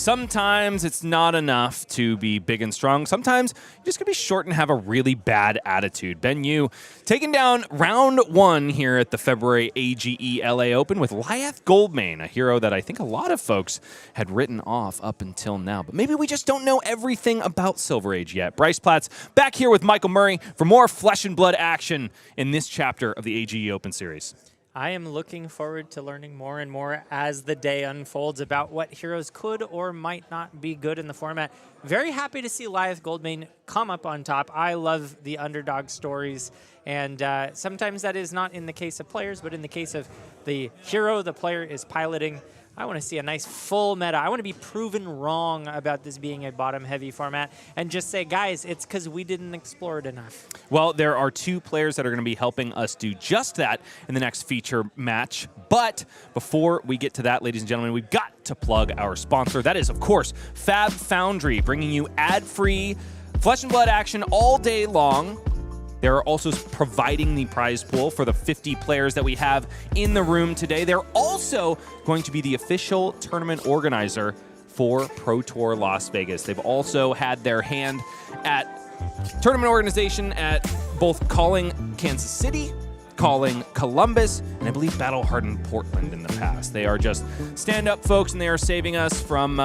Sometimes it's not enough to be big and strong. Sometimes you're just going to be short and have a really bad attitude. Ben Yu taking down round one here at the February AGE LA Open with Lyath Goldmane, a hero that I think a lot of folks had written off up until now. But maybe we just don't know everything about Silver Age yet. Bryce Platts back here with Michael Murray for more flesh and blood action in this chapter of the AGE Open Series. I am looking forward to learning more and more as the day unfolds about what heroes could or might not be good in the format. Very happy to see Lyath Goldmane come up on top. I love the underdog stories, and sometimes that is not in the case of players, but in the case of the hero the player is piloting. I want to see a nice full meta. I want to be proven wrong about this being a bottom-heavy format and just say, guys, it's because we didn't explore it enough. Well, there are 2 players that are going to be helping us do just that in the next feature match. But before we get to that, ladies and gentlemen, we've got to plug our sponsor. That is, of course, Fabtcg, bringing you ad-free Flesh and Blood action all day long. They're also providing the prize pool for the 50 players that we have in the room today. They're also going to be the official tournament organizer for Pro Tour Las Vegas. They've also had their hand at tournament organization at both calling Kansas City, calling Columbus, and I believe battle-hardened Portland in the past. They are just stand-up folks, and they are saving us from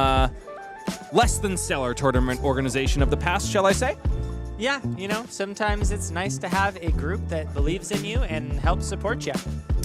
less than stellar tournament organization of the past, shall I say? Yeah, you know, sometimes it's nice to have a group that believes in you and helps support you.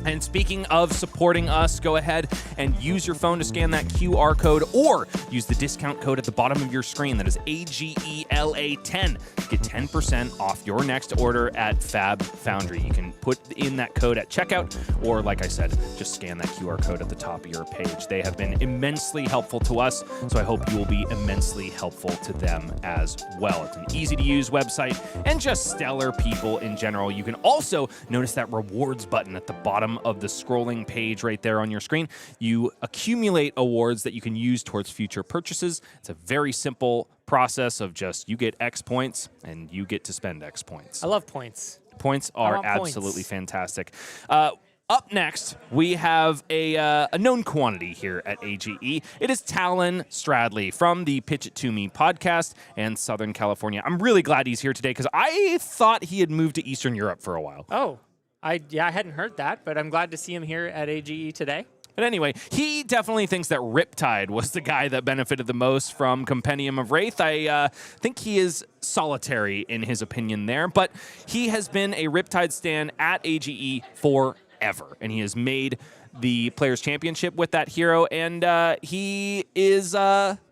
And speaking of supporting us, go ahead and use your phone to scan that QR code or use the discount code at the bottom of your screen. That is AGELA10 to get 10% off your next order at Fabtcg. You can put in that code at checkout or, like I said, just scan that QR code at the top of your page. They have been immensely helpful to us, so I hope you will be immensely helpful to them as well. It's an easy-to-use website and just stellar people in general. You can also notice that rewards button at the bottom of the scrolling page right there on your screen. You accumulate awards that you can use towards future purchases. It's a very simple process of just you get X points and you get to spend X points. I love points. Points are absolutely fantastic. Up next, we have a known quantity here at AGE. It is Talon Stradley from the Pitch It To Me podcast and Southern California. I'm really glad he's here today because I thought he had moved to Eastern Europe for a while. Oh, I hadn't heard that, but I'm glad to see him here at AGE today. But anyway, he definitely thinks that Riptide was the guy that benefited the most from Compendium of Wraith. I think he is solitary in his opinion there, but he has been a Riptide stan at AGE forever, and he has made the Players' Championship with that hero, and he is,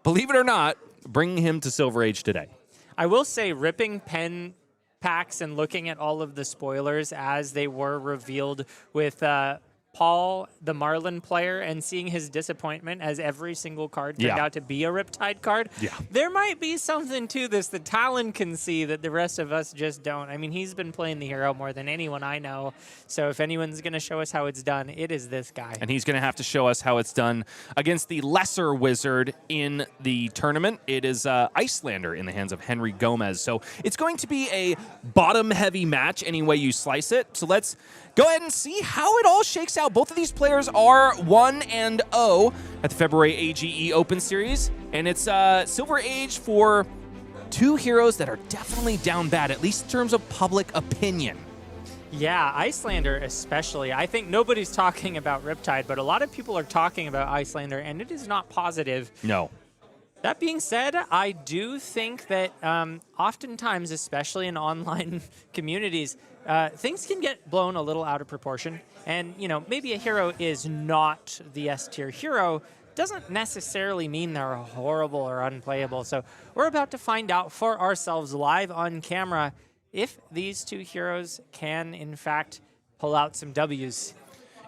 believe it or not, bringing him to Silver Age today. I will say ripping pen packs and looking at all of the spoilers as they were revealed with Paul, the Marlin player, and seeing his disappointment as every single card turned out to be a Riptide card. Yeah. There might be something to this that Talon can see that the rest of us just don't. I mean, he's been playing the hero more than anyone I know, so if anyone's going to show us how it's done, it is this guy. And he's going to have to show us how it's done against the lesser wizard in the tournament. It is Iyslander in the hands of Henry Gomez. So it's going to be a bottom-heavy match any way you slice it. So let's go ahead and see how it all shakes out. Both of these players are 1-0 at the February AGE Open Series, and it's Silver Age for 2 heroes that are definitely down bad, at least in terms of public opinion. Yeah, Iyslander especially. I think nobody's talking about Riptide, but a lot of people are talking about Iyslander, and it is not positive. No. That being said, I do think that oftentimes, especially in online communities, things can get blown a little out of proportion. And, you know, maybe a hero is not the S-tier hero doesn't necessarily mean they're horrible or unplayable. So we're about to find out for ourselves live on camera if these 2 heroes can, in fact, pull out some W's.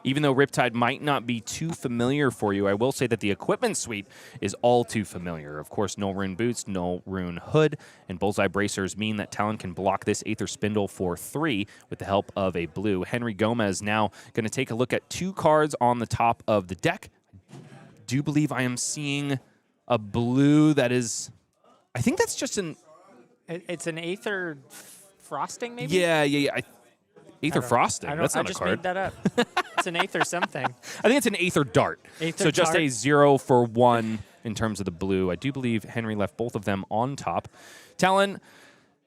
Even though Riptide might not be too familiar for you, I will say that the equipment suite is all too familiar. Of course, no rune boots, no rune hood, and bullseye bracers mean that Talon can block this Aether Spindle for 3 with the help of a blue. Henry Gomez now going to take a look at 2 cards on the top of the deck. I do believe I am seeing a blue that is, I think that's just an... It's an Aether Frosting, maybe? Yeah. Aether Frosting. That's not a card. card. I just made that up. It's an Aether something. I think it's an Aether Dart. So just a 0 for 1 in terms of the blue. I do believe Henry left both of them on top. Talon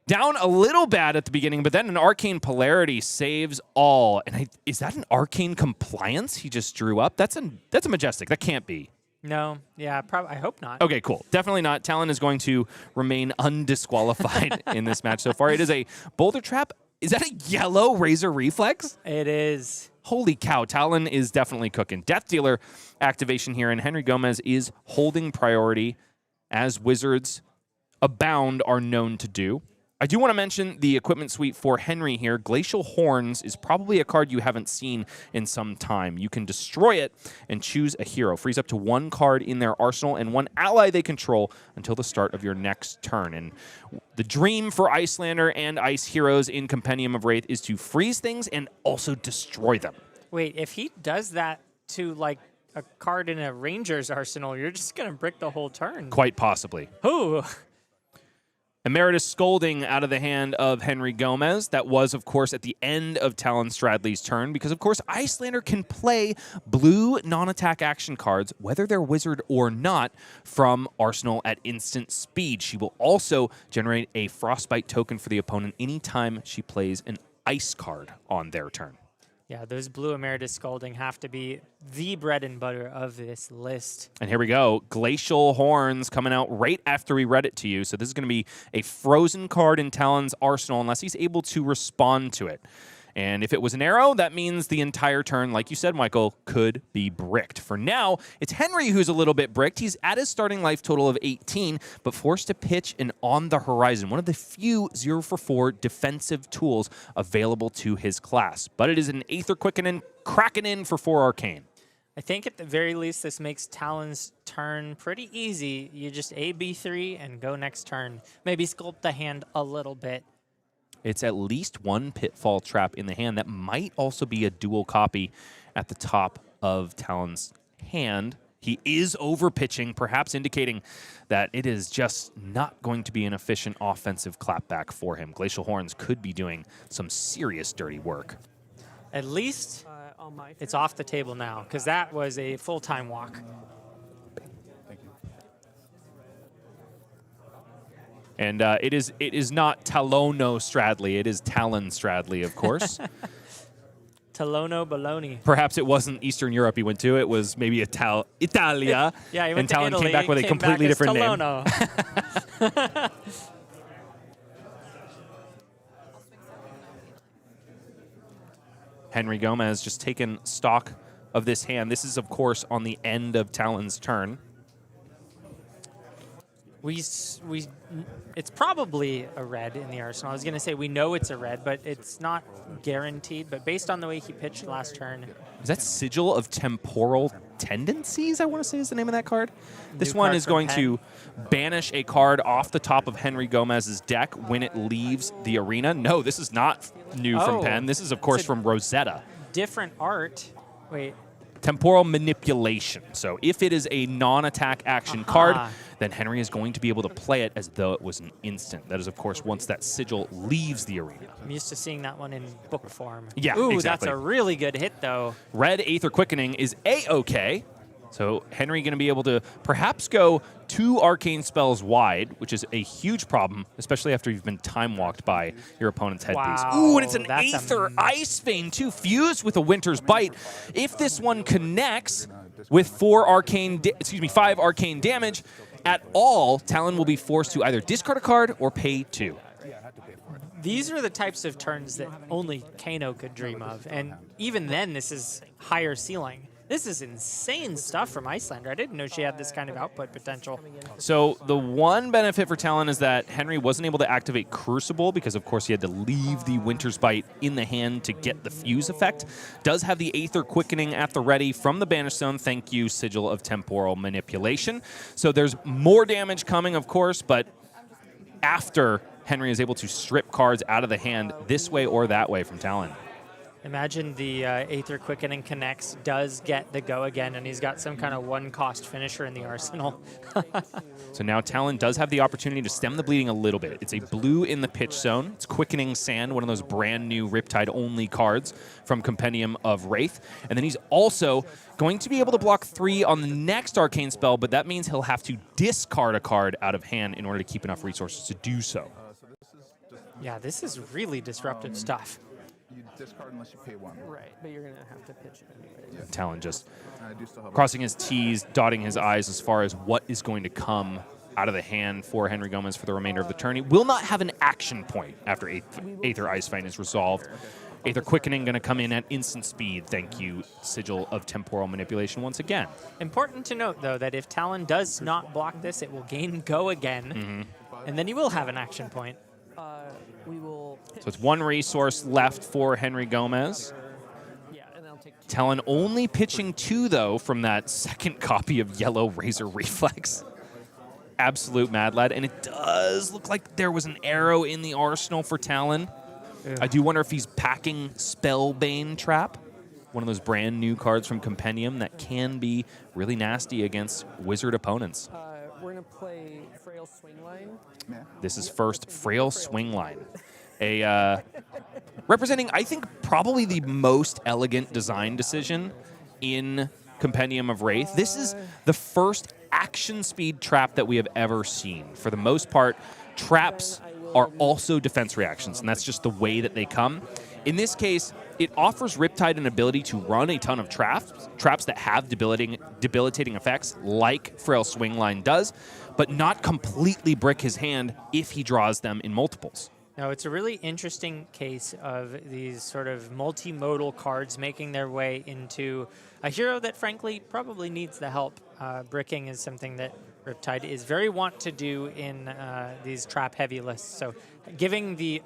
down a little bad at the beginning, but then an Arcane Polarity saves all. And is that an Arcane Compliance he just drew up? That's a Majestic. That can't be. No, yeah, I hope not. Okay, cool. Definitely not. Talon is going to remain undisqualified in this match so far. It is a Boulder Trap. Is that a yellow Razor Reflex? It is. Holy cow, Talon is definitely cooking. Death Dealer activation here, and Henry Gomez is holding priority, as Wizards abound are known to do. I do want to mention the equipment suite for Henry here. Glacial Horns is probably a card you haven't seen in some time. You can destroy it and choose a hero. Frees up to 1 card in their arsenal and 1 ally they control until the start of your next turn. And the dream for Iyslander and Ice heroes in Compendium of Wraith is to freeze things and also destroy them. Wait, if he does that to like a card in a Ranger's arsenal, you're just going to brick the whole turn. Quite possibly. Ooh. Emeritus Scolding out of the hand of Henry Gomez. That was, of course, at the end of Talon Stradley's turn because, of course, Iyslander can play blue non-attack action cards, whether they're wizard or not, from Arsenal at instant speed. She will also generate a Frostbite token for the opponent anytime she plays an ice card on their turn. Yeah, those blue Emeritus Scalding have to be the bread and butter of this list. And here we go. Glacial Horns coming out right after we read it to you. So this is going to be a frozen card in Talon's arsenal unless he's able to respond to it. And if it was an arrow, that means the entire turn, like you said, Michael, could be bricked. For now, it's Henry who's a little bit bricked. He's at his starting life total of 18, but forced to pitch an On the Horizon, one of the few 0-for-4 defensive tools available to his class. But it is an Aether Quickening cracking in for 4 Arcane. I think at the very least this makes Talon's turn pretty easy. You just AB3 and go next turn. Maybe sculpt the hand a little bit. It's at least 1 Pitfall Trap in the hand. That might also be a dual copy at the top of Talon's hand. He is over-pitching, perhaps indicating that it is just not going to be an efficient offensive clapback for him. Glacial Horns could be doing some serious dirty work. At least it's off the table now, because that was a full-time walk. And it is not Talono Stradley. It is Talon Stradley, of course. Talono Baloney. Perhaps it wasn't Eastern Europe he went to. It was maybe Italia. Yeah, he went and to Talon Italy, came back with a completely back as different name. Talono. Henry Gomez just taking stock of this hand. This is, of course, on the end of Talon's turn. It's probably a red in the arsenal. I was going to say we know it's a red, but it's not guaranteed. But based on the way he pitched last turn. Is that Sigil of Temporal Tendencies, I want to say is the name of that card? This New one card is from going Penn. to banish a card off the top of Henry Gomez's deck when it leaves the arena. No, this is not new from Oh, Penn. This is, of course, it's a- from Rosetta. Different art. Wait. Temporal Manipulation. So if it is a non-attack action card, then Henry is going to be able to play it as though it was an instant. That is, of course, once that sigil leaves the arena. I'm used to seeing that one in book form. Yeah, Ooh, exactly. that's a really good hit, though. Red Aether Quickening is A-OK. So Henry going to be able to perhaps go 2 arcane spells wide, which is a huge problem, especially after you've been time-walked by your opponent's headpiece. Wow, Ooh, and it's an that's Aether Ice Vein, too, fused with a Winter's Bite. If this one connects with 5 arcane damage at all, Talon will be forced to either discard a card or pay 2. These are the types of turns that only Kayo could dream of. And even then, this is higher ceiling. This is insane stuff from Iyslander. I didn't know she had this kind of output potential. So the one benefit for Talon is that Henry wasn't able to activate Crucible because, of course, he had to leave the Winter's Bite in the hand to get the fuse effect. Does have the Aether Quickening at the ready from the Banish Zone. Thank you, Sigil of Temporal Manipulation. So there's more damage coming, of course, but after Henry is able to strip cards out of the hand this way or that way from Talon. Imagine the Aether Quickening connects, does get the go again, and he's got some kind of one-cost finisher in the arsenal. So now Talon does have the opportunity to stem the bleeding a little bit. It's a blue in the pitch zone. It's Quickening Sand, one of those brand new Riptide-only cards from Compendium of Wraith. And then he's also going to be able to block 3 on the next arcane spell, but that means he'll have to discard a card out of hand in order to keep enough resources to do so. Yeah, this is really disruptive stuff. You discard unless you pay 1. Right, but you're going to have to pitch it anyway. Talon just I do still have crossing his T's, dotting his I's as far as what is going to come out of the hand for Henry Gomez for the remainder of the turn. He will not have an action point after Aether Ice Vein is resolved. Aether Quickening going to come in at instant speed. Thank you, Sigil of Temporal Manipulation once again. Important to note, though, that if Talon does not block this, it will gain go again, and then he will have an action point. We will. So it's one resource left for Henry Gomez. Yeah, and I'll take 2. Talon only pitching 2, though, from that second copy of Yellow Razor Reflex. Absolute mad lad. And it does look like there was an arrow in the arsenal for Talon. Yeah. I do wonder if he's packing Spellbane Trap, one of those brand new cards from Compendium that can be really nasty against wizard opponents. We're going to play Frail Swing Line. This is first Frail Swing Line. Representing, I think, probably the most elegant design decision in Compendium of Wraith. This is the first action speed trap that we have ever seen. For the most part, traps are also defense reactions, and that's just the way that they come. In this case, it offers Riptide an ability to run a ton of traps that have debilitating effects, like Frail Swing Line does, but not completely brick his hand if he draws them in multiples. No, it's a really interesting case of these sort of multimodal cards making their way into a hero that, frankly, probably needs the help. Bricking is something that Riptide is very wont to do in these trap-heavy lists. So giving the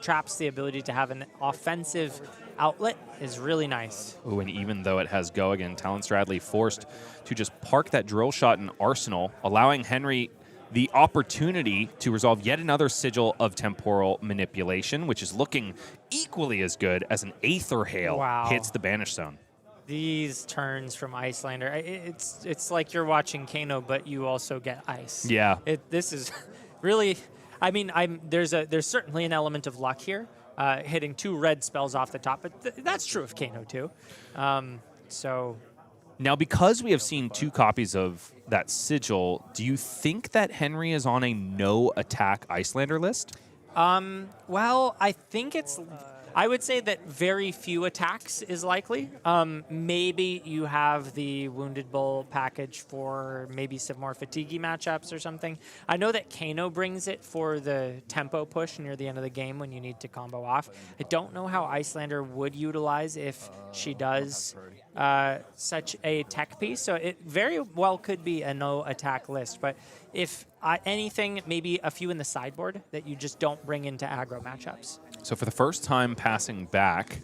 traps the ability to have an offensive outlet is really nice. Ooh, and even though it has go again, Talon Stradley forced to just park that drill shot in Arsenal, allowing Henry the opportunity to resolve yet another sigil of temporal manipulation, which is looking equally as good as an Aether Hail hits the Banish Zone. These turns from Iyslander, it's like you're watching Kano, but you also get ice. Yeah. This is really, I mean, there's certainly an element of luck here, hitting 2 red spells off the top, but that's true of Kano too. So. Now, because we have seen 2 copies of that sigil, do you think that Henry is on a no-attack Iyslander list? Well, I think I would say that very few attacks is likely. Maybe you have the Wounded Bull package for maybe some more fatigue matchups or something. I know that Kano brings it for the tempo push near the end of the game when you need to combo off. I don't know how Iyslander would utilize if she does such a tech piece. So it very well could be a no-attack list. But if anything, maybe a few in the sideboard that you just don't bring into aggro matchups. So for the first time passing back,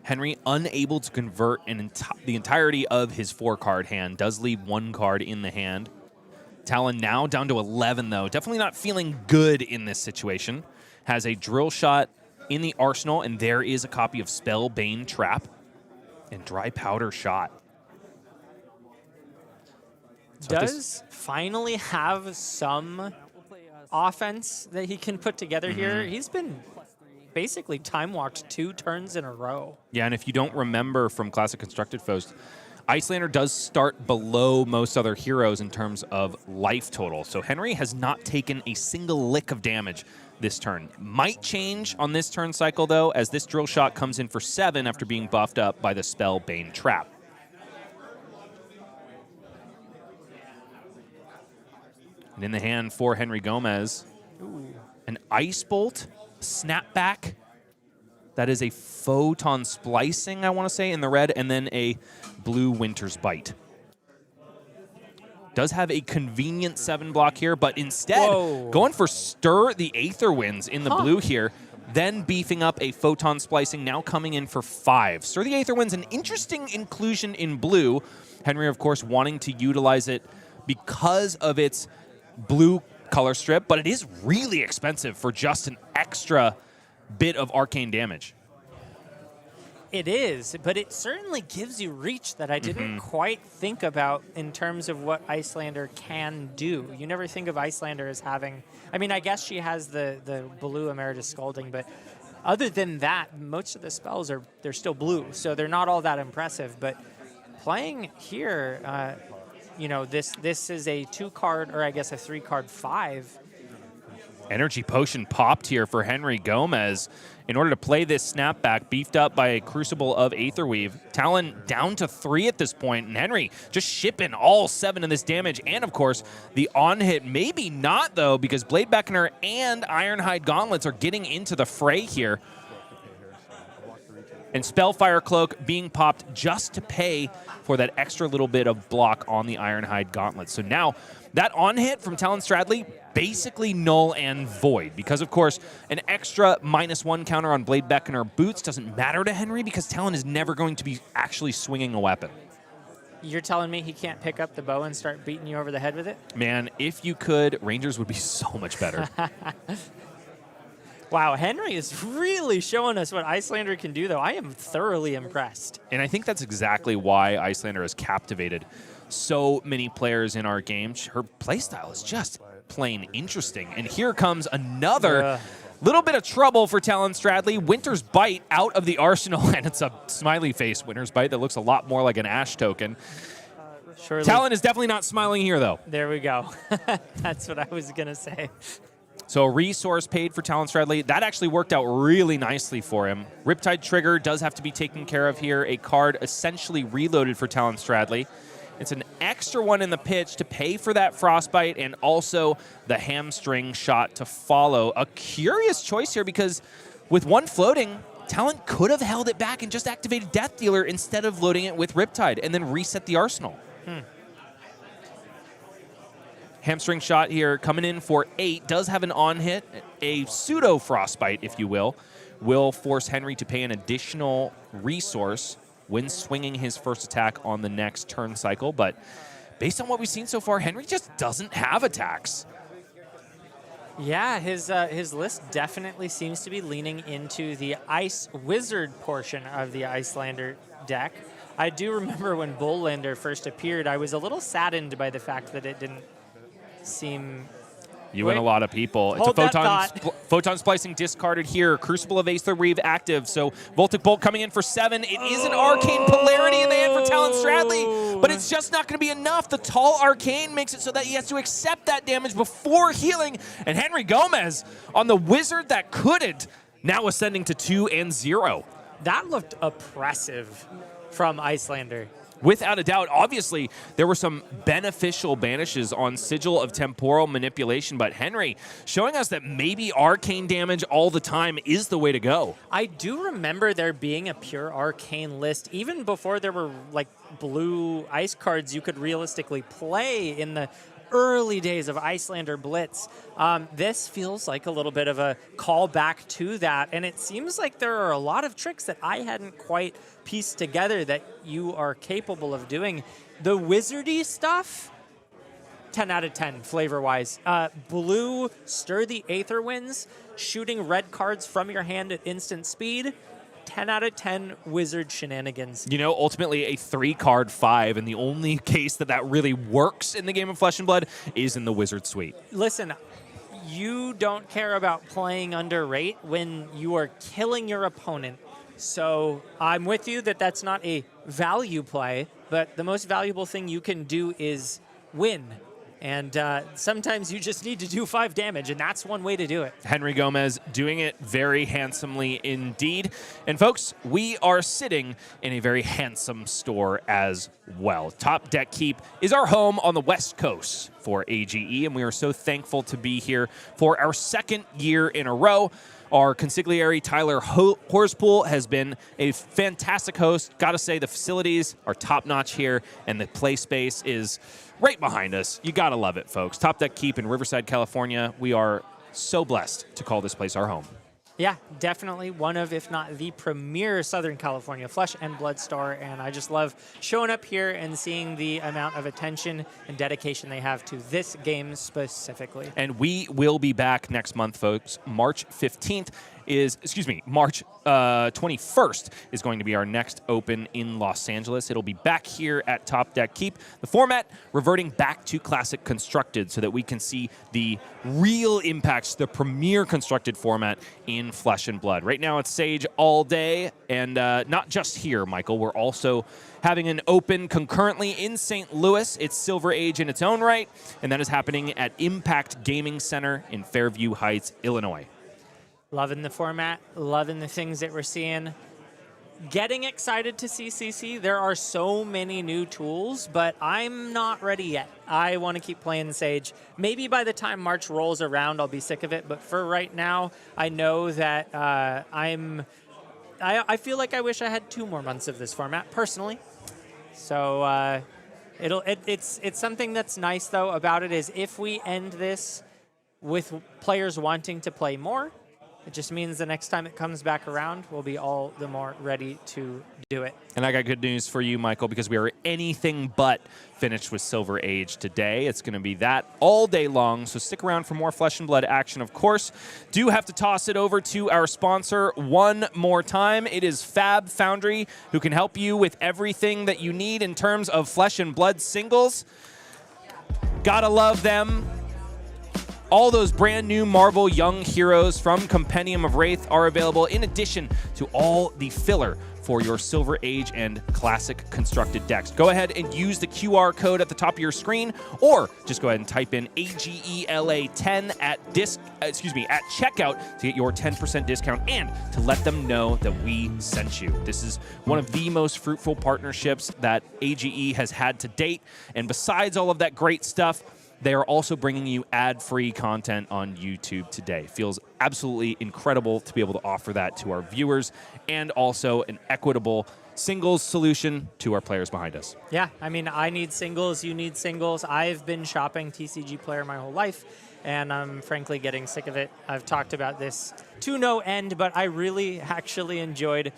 Henry unable to convert the entirety of his 4-card hand, does leave 1 card in the hand. Talon now down to 11, though. Definitely not feeling good in this situation. Has a drill shot in the arsenal, and there is a copy of Spellbane Trap and Dry Powder Shot. So does finally have some offense that he can put together here. He's been basically time-walked 2 turns in a row. Yeah, and if you don't remember from Classic Constructed Foes, Iyslander does start below most other heroes in terms of life total. So Henry has not taken a single lick of damage this turn. Might change on this turn cycle, though, as this drill shot comes in for 7 after being buffed up by the Spellbane Trap. And in the hand for Henry Gomez, an Ice Bolt, Snapback. That is a Photon Splicing, I want to say, in the red, and then a blue Winter's Bite. Does have a convenient 7 block here, but instead going for Stir the Aether Winds in the blue here, then beefing up a Photon Splicing, now coming in for 5. Stir the Aether Winds, an interesting inclusion in blue. Henry, of course, wanting to utilize it because of its blue color strip, but it is really expensive for just an extra bit of arcane damage. It is, but it certainly gives you reach that I didn't quite think about in terms of what Iyslander can do. You never think of Iyslander as having, I mean, I guess she has the blue Emeritus Scalding, but other than that, most of the spells they're still blue, so they're not all that impressive. But playing here, you know, this is a 2-card, or I guess a 3-card 5. Energy Potion popped here for Henry Gomez in order to play this snapback, beefed up by a Crucible of Aetherweave. Talon down to 3 at this point, and Henry just shipping all 7 of this damage. And, of course, the on-hit, maybe not, though, because Blade Beckoner and Ironhide Gauntlets are getting into the fray here. And Spellfire Cloak being popped just to pay for that extra little bit of block on the Ironhide Gauntlet. So now that on-hit from Talon Stradley basically null and void because, of course, an extra -1 counter on Blade Beckoner boots doesn't matter to Henry because Talon is never going to be actually swinging a weapon. You're telling me he can't pick up the bow and start beating you over the head with it? Man, if you could, Rangers would be so much better. Wow, Henry is really showing us what Iyslander can do, though. I am thoroughly impressed. And I think that's exactly why Iyslander has captivated so many players in our game. Her playstyle is just plain interesting. And here comes another little bit of trouble for Talon Stradley. Winter's Bite out of the arsenal, and it's a smiley face Winter's Bite that looks a lot more like an Ash token. Surely. Talon is definitely not smiling here, though. There we go. That's what I was going to say. So a resource paid for Talon Stradley. That actually worked out really nicely for him. Riptide Trigger does have to be taken care of here. A card essentially reloaded for Talon Stradley. It's an extra one in the pitch to pay for that Frostbite and also the hamstring shot to follow. A curious choice here because with one floating, Talon could have held it back and just activated Death Dealer instead of loading it with Riptide and then reset the arsenal. Hamstring shot here coming in for 8. Does have an on hit. A pseudo Frostbite, if you will force Henry to pay an additional resource when swinging his first attack on the next turn cycle. But based on what we've seen so far, Henry just doesn't have attacks. Yeah, his list definitely seems to be leaning into the Ice Wizard portion of the Iyslander deck. I do remember when Bullander first appeared, I was a little saddened by the fact that it didn't seem... You and a lot of people. Hold it's that a Photon Splicing discarded here. Crucible of Aether Reeve active. So Voltic Bolt coming in for 7. It is an Arcane Polarity in the hand for Talon Stradley, but it's just not going to be enough. The tall Arcane makes it so that he has to accept that damage before healing. And Henry Gomez on the Wizard that couldn't, now ascending to 2 and 0. That looked oppressive from Iyslander. Without a doubt, obviously, there were some beneficial banishes on Sigil of Temporal Manipulation, but Henry showing us that maybe arcane damage all the time is the way to go. I do remember there being a pure arcane list, even before there were like blue ice cards you could realistically play in the early days of Iyslander Blitz. This feels like a little bit of a callback to that, and it seems like there are a lot of tricks that I hadn't quite pieced together that you are capable of doing. The wizardy stuff, 10 out of 10 flavor-wise. Blue, Stir the Aether Winds, shooting red cards from your hand at instant speed, 10 out of 10 wizard shenanigans. You know, ultimately a 3-card 5, and the only case that that really works in the game of Flesh and Blood is in the Wizard Suite. Listen, you don't care about playing under rate when you are killing your opponent. So I'm with you that that's not a value play, but the most valuable thing you can do is win. And sometimes you just need to do 5 damage, and that's one way to do it. Henry Gomez doing it very handsomely indeed. And folks, we are sitting in a very handsome store as well. Top Deck Keep is our home on the West Coast for AGE, and we are so thankful to be here for our 2nd year in a row. Our consigliere, Tyler Horspool, has been a fantastic host. Gotta say, the facilities are top-notch here, and the play space is right behind us. You gotta love it, folks. Top Deck Keep in Riverside, California. We are so blessed to call this place our home. Yeah, definitely one of, if not the premier Southern California Flesh and Blood store, and I just love showing up here and seeing the amount of attention and dedication they have to this game specifically. And we will be back next month, folks. March 21st is going to be our next open in Los Angeles. It'll be back here at Top Deck Keep. The format reverting back to Classic Constructed so that we can see the real impacts, the premier constructed format in Flesh and Blood. Right now it's Sage all day, and not just here, Michael. We're also having an open concurrently in St. Louis. It's Silver Age in its own right, and that is happening at Impact Gaming Center in Fairview Heights, Illinois. Loving the format, loving the things that we're seeing. Getting excited to see CC. There are so many new tools, but I'm not ready yet. I want to keep playing Sage. Maybe by the time March rolls around, I'll be sick of it, but for right now, I know that I feel like I wish I had 2 more months of this format, personally. So it's something that's nice, though, about it is if we end this with players wanting to play more, it just means the next time it comes back around, we'll be all the more ready to do it. And I got good news for you, Michael, because we are anything but finished with Silver Age today. It's going to be that all day long, so stick around for more Flesh and Blood action, of course. Do have to toss it over to our sponsor one more time. It is Fabtcg, who can help you with everything that you need in terms of Flesh and Blood singles. Gotta love them. All those brand new Marvel Young Heroes from Compendium of Wraith are available in addition to all the filler for your Silver Age and Classic constructed decks. Go ahead and use the QR code at the top of your screen, or just go ahead and type in AGELA10 at checkout to get your 10% discount and to let them know that we sent you. This is one of the most fruitful partnerships that AGE has had to date, and besides all of that great stuff, they are also bringing you ad-free content on YouTube today. Feels absolutely incredible to be able to offer that to our viewers, and also an equitable singles solution to our players behind us. Yeah, I mean, I need singles, you need singles. I've been shopping TCG Player my whole life, and I'm frankly getting sick of it. I've talked about this to no end, but I really actually enjoyed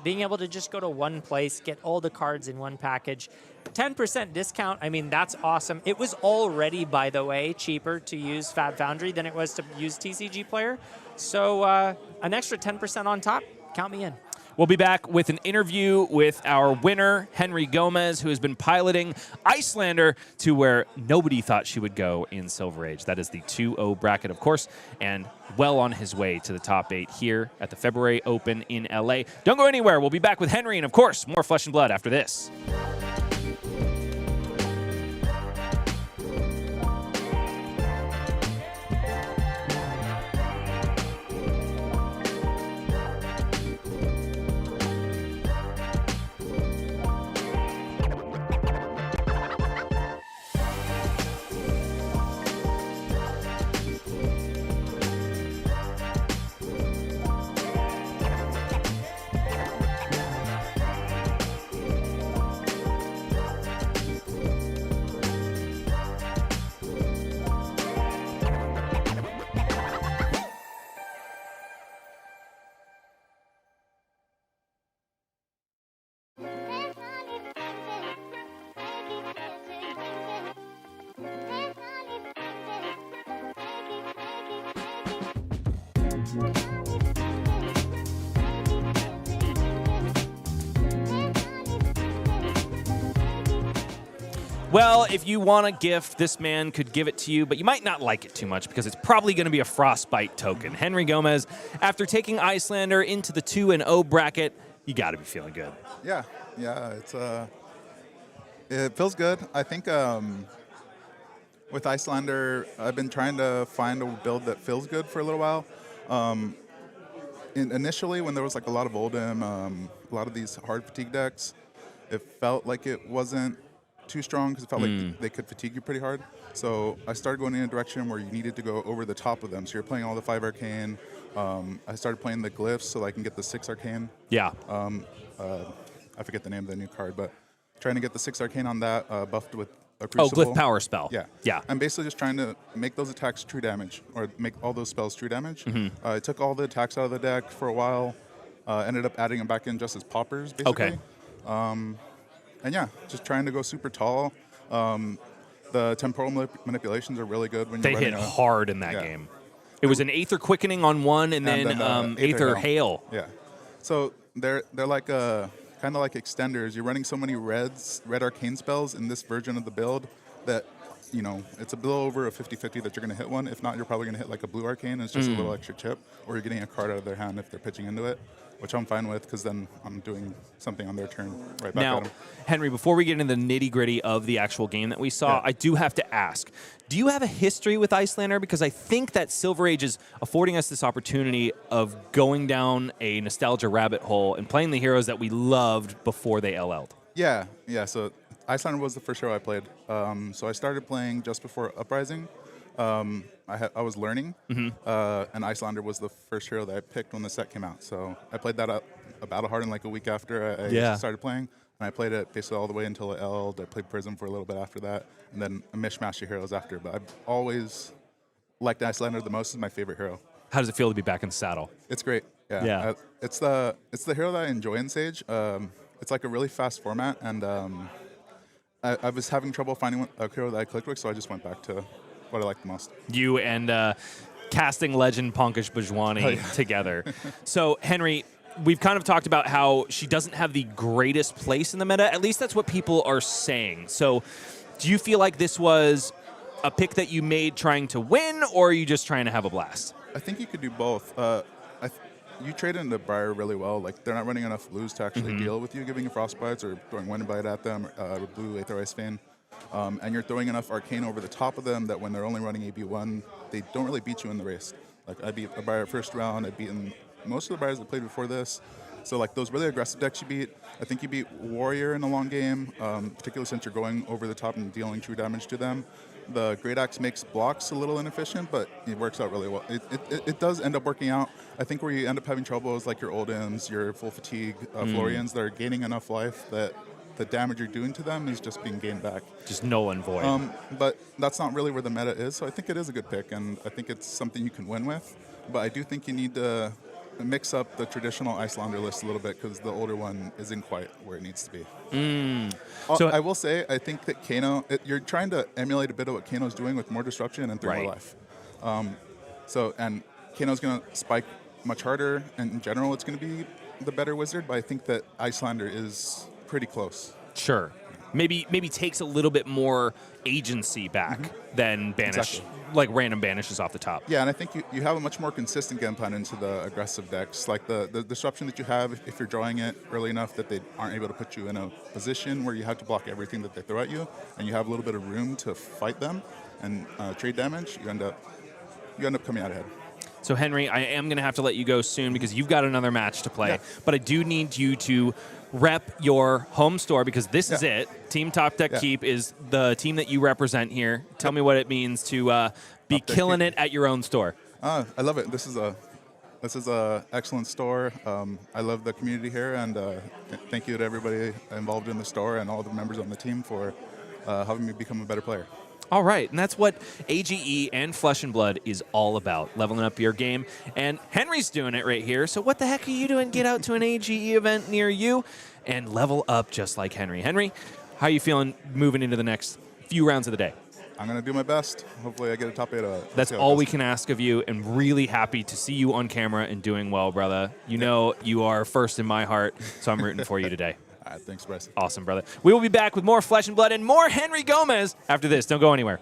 being able to just go to one place, get all the cards in one package. 10% discount, I mean, that's awesome. It was already, by the way, cheaper to use Fabtcg than it was to use TCG Player. So an extra 10% on top, count me in. We'll be back with an interview with our winner, Henry Gomez, who has been piloting Iyslander to where nobody thought she would go in Silver Age. That is the 2-0 bracket, of course, and well on his way to the top 8 here at the February Open in LA. Don't go anywhere. We'll be back with Henry and, of course, more Flesh and Blood after this. Well, if you want a gift, this man could give it to you, but you might not like it too much because it's probably going to be a Frostbite token. Henry Gomez, after taking Iyslander into the 2-0 bracket, you got to be feeling good. Yeah, it feels good. I think with Iyslander, I've been trying to find a build that feels good for a little while. Initially, when there was like a lot of Oldham, a lot of these hard fatigue decks, it felt like it wasn't too strong because it felt like they could fatigue you pretty hard. So I started going in a direction where you needed to go over the top of them. So you're playing all the 5 Arcane. I started playing the glyphs so I can get the 6 Arcane. Yeah. I forget the name of the new card, but trying to get the 6 Arcane on that, buffed with a Crucible. Oh, Glyph Power Spell. Yeah. Yeah. I'm basically just trying to make those attacks true damage, or make all those spells true damage. I took all the attacks out of the deck for a while, ended up adding them back in just as poppers, basically. Okay. And yeah, just trying to go super tall. The temporal manipulations are really good when they you're hit running hard in that game. It was an Aether Quickening on one, and then Aether Hail. Yeah. So they're like kind of like extenders. You're running so many red arcane spells in this version of the build that, you know, it's a little over a 50-50 that you're going to hit one. If not, you're probably going to hit like a blue arcane, and it's just a little extra chip, or you're getting a card out of their hand if they're pitching into it, which I'm fine with because then I'm doing something on their turn right back at them. Henry, before we get into the nitty-gritty of the actual game that we saw, I do have to ask, do you have a history with Iyslander? Because I think that Silver Age is affording us this opportunity of going down a nostalgia rabbit hole and playing the heroes that we loved before they LL'd. Yeah. So Iyslander was the first hero I played. So I started playing just before Uprising. I was learning, and Iyslander was the first hero that I picked when the set came out. So I played that up about hard in like a week after I started playing, and I played it basically all the way until it L'd. I played Prism for a little bit after that, and then a mishmash of heroes after. But I've always like the Iyslander the most. Is my favorite hero. How does it feel to be back in the saddle? It's great. Yeah. Yeah. It's the hero that I enjoy in Sage. It's like a really fast format, and I was having trouble finding a hero that I clicked with, so I just went back to what I like the most. You and casting legend Pankaj Bhajwani together. So, Henry, we've kind of talked about how she doesn't have the greatest place in the meta. At least that's what people are saying. So, do you feel like this was a pick that you made trying to win, or are you just trying to have a blast? I think you could do both. You trade into Briar really well. Like, they're not running enough blues to actually deal with you giving you Frostbites or throwing Wind Bite at them, blue Aether Ice Vein. And you're throwing enough Arcane over the top of them that when they're only running AB1, they don't really beat you in the race. Like, I beat a Briar first round. I've beaten most of the Briars that played before this. So, like, those really aggressive decks you beat, I think you beat Warrior in a long game, particularly since you're going over the top and dealing true damage to them. The Great Axe makes blocks a little inefficient, but it works out really well. It does end up working out. I think where you end up having trouble is like your Oldens, your Full Fatigue, Florians that are gaining enough life that the damage you're doing to them is just being gained back. Just null and void. But that's not really where the meta is, so I think it is a good pick, and I think it's something you can win with. But I do think you need to mix up the traditional Iyslander list a little bit because the older one isn't quite where it needs to be. So I will say, I think that Kano, you're trying to emulate a bit of what Kano's doing with more disruption and 3 more life. And Kano's going to spike much harder, and in general, it's going to be the better wizard, but I think that Iyslander is pretty close. Sure. Maybe takes a little bit more agency back than banish, like random banishes off the top. Yeah, and I think you have a much more consistent game plan into the aggressive decks. Like the disruption that you have, if you're drawing it early enough that they aren't able to put you in a position where you have to block everything that they throw at you, and you have a little bit of room to fight them and trade damage, you end up coming out ahead. So, Henry, I am going to have to let you go soon because you've got another match to play. But I do need you to rep your home store because this is it. Team Top Deck Keep is the team that you represent here. Tell me what it means to be killing it at your own store. I love it. This is a excellent store. I love the community here, and thank you to everybody involved in the store and all the members on the team for helping me become a better player. All right, and that's what AGE and Flesh and Blood is all about, leveling up your game. And Henry's doing it right here, so what the heck are you doing? Get out to an AGE event near you and level up just like Henry. Henry, how are you feeling moving into the next few rounds of the day? I'm going to do my best. Hopefully I get a top 8. That's all we can ask of you, and really happy to see you on camera and doing well, brother. You know you are first in my heart, so I'm rooting for you today. All right, thanks, Bryce. Awesome, brother. We will be back with more Flesh and Blood and more Henry Gomez after this. Don't go anywhere.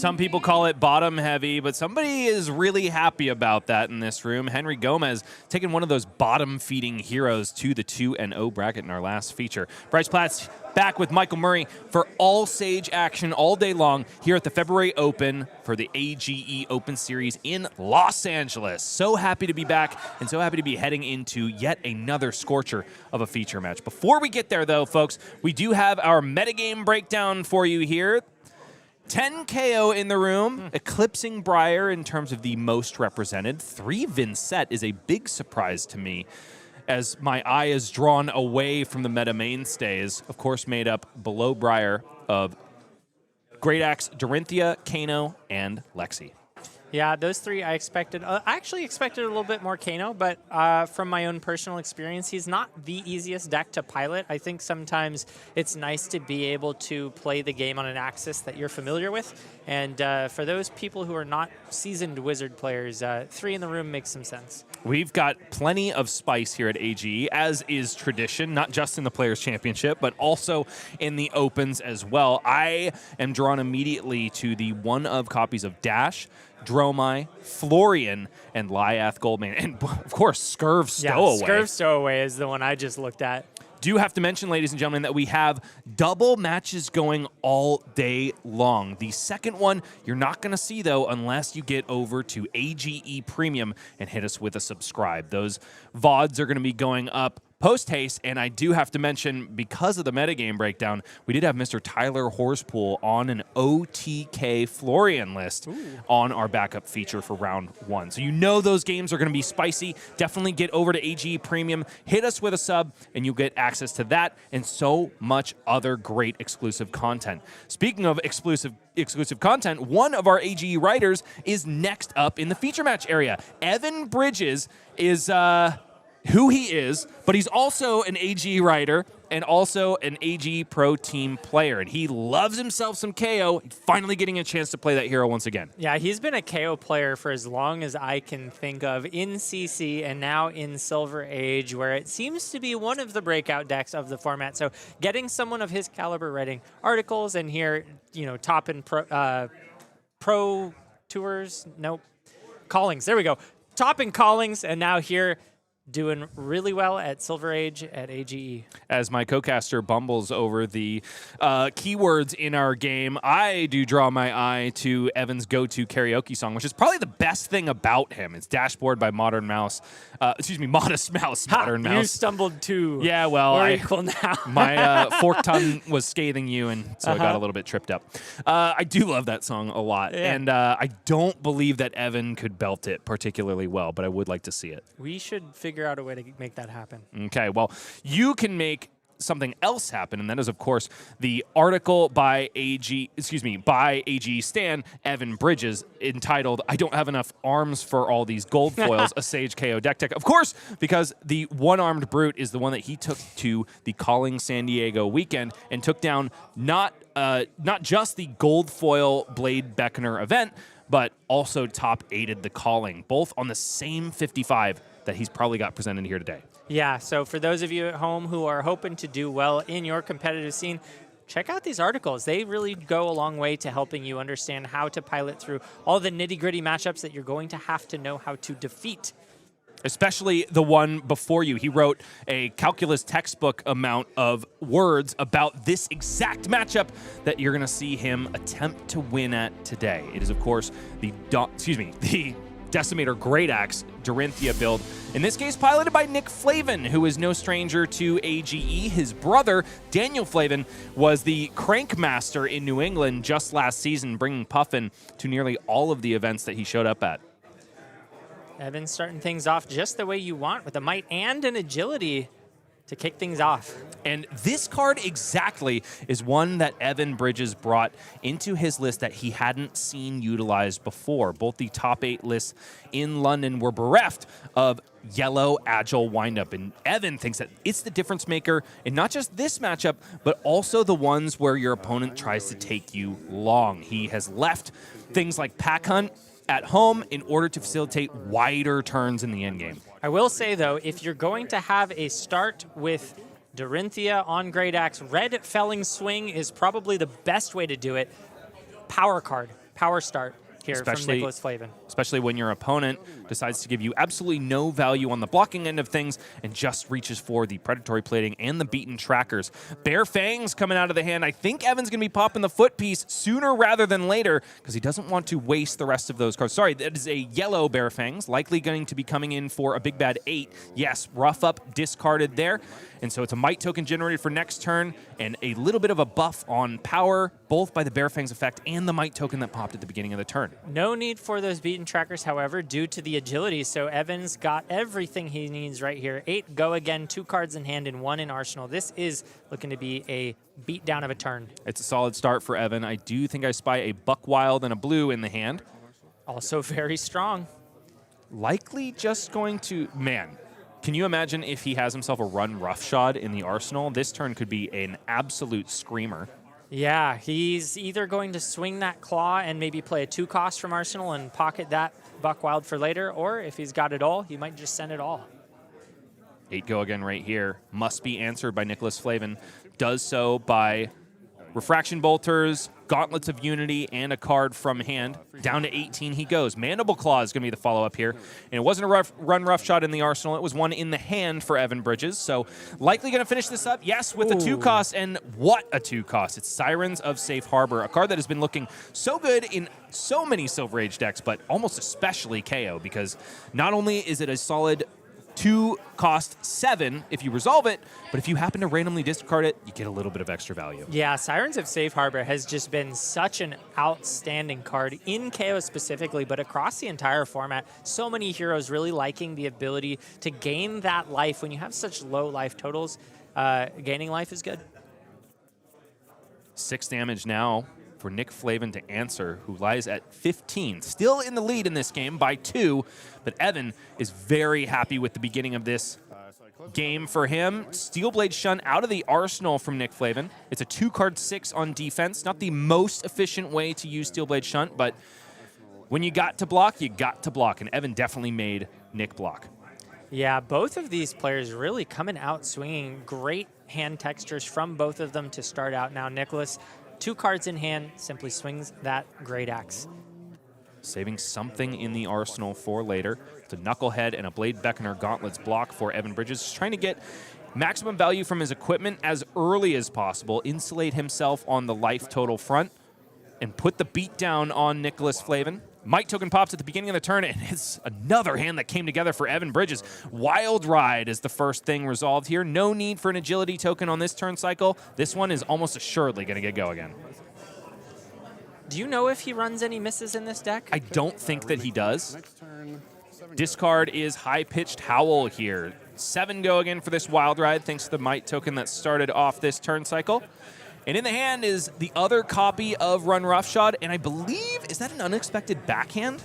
Some people call it bottom heavy, but somebody is really happy about that in this room. Henry Gomez taking one of those bottom feeding heroes to the 2-0 bracket in our last feature. Bryce Platts back with Michael Murray for all Sage action all day long here at the February Open for the AGE Open Series in Los Angeles. So happy to be back and so happy to be heading into yet another scorcher of a feature match. Before we get there, though, folks, we do have our metagame breakdown for you here. 10 Kayo in the room, eclipsing Briar in terms of the most represented. 3 Vincent is a big surprise to me, as my eye is drawn away from the meta mainstays, of course made up below Briar of Great Axe, Dorinthea, Kayo, and Lexi. Yeah, those 3 I expected. I actually expected a little bit more Kayo, but from my own personal experience, he's not the easiest deck to pilot. I think sometimes it's nice to be able to play the game on an axis that you're familiar with. And for those people who are not seasoned Wizard players, 3 in the room makes some sense. We've got plenty of spice here at AGE, as is tradition, not just in the Players' Championship, but also in the Opens as well. I am drawn immediately to the one-of copies of Dash, Dromai, Florian, and Lyath Goldmane. And, of course, Scurv Stowaway. Yeah, Scurv Stowaway is the one I just looked at. Do have to mention, ladies and gentlemen, that we have double matches going all day long. The second one you're not going to see, though, unless you get over to AGE Premium and hit us with a subscribe. Those VODs are going to be going up post-haste, and I do have to mention, because of the metagame breakdown, we did have Mr. Tyler Horspool on an OTK Florian list on our backup feature for round 1. So you know those games are going to be spicy. Definitely get over to AGE Premium, hit us with a sub, and you'll get access to that and so much other great exclusive content. Speaking of exclusive content, one of our AGE writers is next up in the feature match area. Evan Bridges is who he is, but he's also an AG writer and also an AG Pro Team player. And he loves himself some Kayo, finally getting a chance to play that hero once again. Yeah, he's been a Kayo player for as long as I can think of in CC and now in Silver Age, where it seems to be one of the breakout decks of the format. So getting someone of his caliber writing articles and here, you know, top in pro tours, nope, callings, there we go. Top in callings, and now here doing really well at Silver Age at AGE. As my co-caster bumbles over the keywords in our game, I do draw my eye to Evan's go-to karaoke song, which is probably the best thing about him. It's Dashboard by Modest Mouse. Modern Mouse. You stumbled too. Yeah, well, We're equal now. my fork tongue was scathing you, and so I got a little bit tripped up. I do love that song a lot, and I don't believe that Evan could belt it particularly well, but I would like to see it. We should figure out a way to make that happen. Okay, well, you can make something else happen, and that is, of course, the article by AG Stan Evan Bridges entitled "I Don't Have Enough Arms for All These Gold Foils, a Sage Kayo deck tech." Of course, because the one-armed brute is the one that he took to the Calling San Diego weekend and took down not just the gold foil Blade Beckoner event, but also top 8'd the Calling, both on the same 55 that he's probably got presented here today. Yeah, so for those of you at home who are hoping to do well in your competitive scene, check out these articles. They really go a long way to helping you understand how to pilot through all the nitty-gritty matchups that you're going to have to know how to defeat. Especially the one before you. He wrote a calculus textbook amount of words about this exact matchup that you're going to see him attempt to win at today. It is, of course, the Decimator Great Axe Dorinthea build. In this case, piloted by Nick Flavin, who is no stranger to AGE. His brother, Daniel Flavin, was the crank master in New England just last season, bringing Puffin to nearly all of the events that he showed up at. Evan starting things off just the way you want, with a might and an agility to kick things off. And this card exactly is one that Evan Bridges brought into his list that he hadn't seen utilized before. Both the top 8 lists in London were bereft of yellow agile windup, and Evan thinks that it's the difference maker in not just this matchup, but also the ones where your opponent tries to take you long. He has left things like Pack Hunt at home in order to facilitate wider turns in the endgame. I will say, though, if you're going to have a start with Dorinthea on Great Axe, Red Felling Swing is probably the best way to do it. Power card. power start here from Nicholas Flavin. Especially when your opponent decides to give you absolutely no value on the blocking end of things and just reaches for the predatory plating and the beaten trackers. Bare Fangs coming out of the hand. I think Evan's going to be popping the foot piece sooner rather than later because he doesn't want to waste the rest of those cards. Sorry, that is a yellow Bare Fangs, likely going to be coming in for a big bad 8. Yes, rough up discarded there. And so it's a might token generated for next turn and a little bit of a buff on power, both by the Bare Fangs effect and the might token that popped at the beginning of the turn. No need for those beaten trackers, however, due to the agility. So Evan's got everything he needs right here. 8 go again, 2 cards in hand and 1 in arsenal. This is looking to be a beat down of a turn. It's a solid start for Evan. I do think I spy a Buck Wild and a blue in the hand. Also very strong. Likely just going to, man, can you imagine if he has himself a run roughshod in the arsenal? This turn could be an absolute screamer. Yeah, he's either going to swing that claw and maybe play a 2-cost from arsenal and pocket that Buck Wild for later, or if he's got it all, he might just send it all. 8 go again right here. Must be answered by Nicholas Flavin. Does so by Refraction Bolters, Gauntlets of Unity, and a card from hand. Down to 18 he goes. Mandible Claw is going to be the follow-up here. And it wasn't a run roughshod in the arsenal. It was one in the hand for Evan Bridges. So likely going to finish this up, yes, with a 2-cost. And what a 2-cost. It's Sirens of Safe Harbor, a card that has been looking so good in so many Silver Age decks, but almost especially Kayo, because not only is it a solid 2-cost 7 if you resolve it, but if you happen to randomly discard it, you get a little bit of extra value. Yeah, Sirens of Safe Harbor has just been such an outstanding card in KO specifically, but across the entire format. So many heroes really liking the ability to gain that life. When you have such low life totals, gaining life is good. 6 damage now for Nick Flavin to answer, who lies at 15. Still in the lead in this game by 2, but Evan is very happy with the beginning of this game for him. Steelblade Shun out of the arsenal from Nick Flavin. It's a 2-card 6 on defense. Not the most efficient way to use Steelblade Shunt, but when you got to block, you got to block, and Evan definitely made Nick block. Yeah, both of these players really coming out swinging. Great hand textures from both of them to start out. Now Nicholas, 2 cards in hand, simply swings that Great Axe. Saving something in the arsenal for later. It's a Knucklehead and a Blade Beckoner Gauntlets block for Evan Bridges. Just trying to get maximum value from his equipment as early as possible, insulate himself on the life total front, and put the beat down on Nicholas Flavin. Might token pops at the beginning of the turn, and it's another hand that came together for Evan Bridges. Wild Ride is the first thing resolved here. No need for an agility token on this turn cycle. This one is almost assuredly going to get go again. Do you know if he runs any misses in this deck? I don't think that he does. Discard is High-Pitched Howl here. 7 go again for this Wild Ride, thanks to the Might token that started off this turn cycle. And in the hand is the other copy of Run Roughshod, and I believe, is that an unexpected backhand?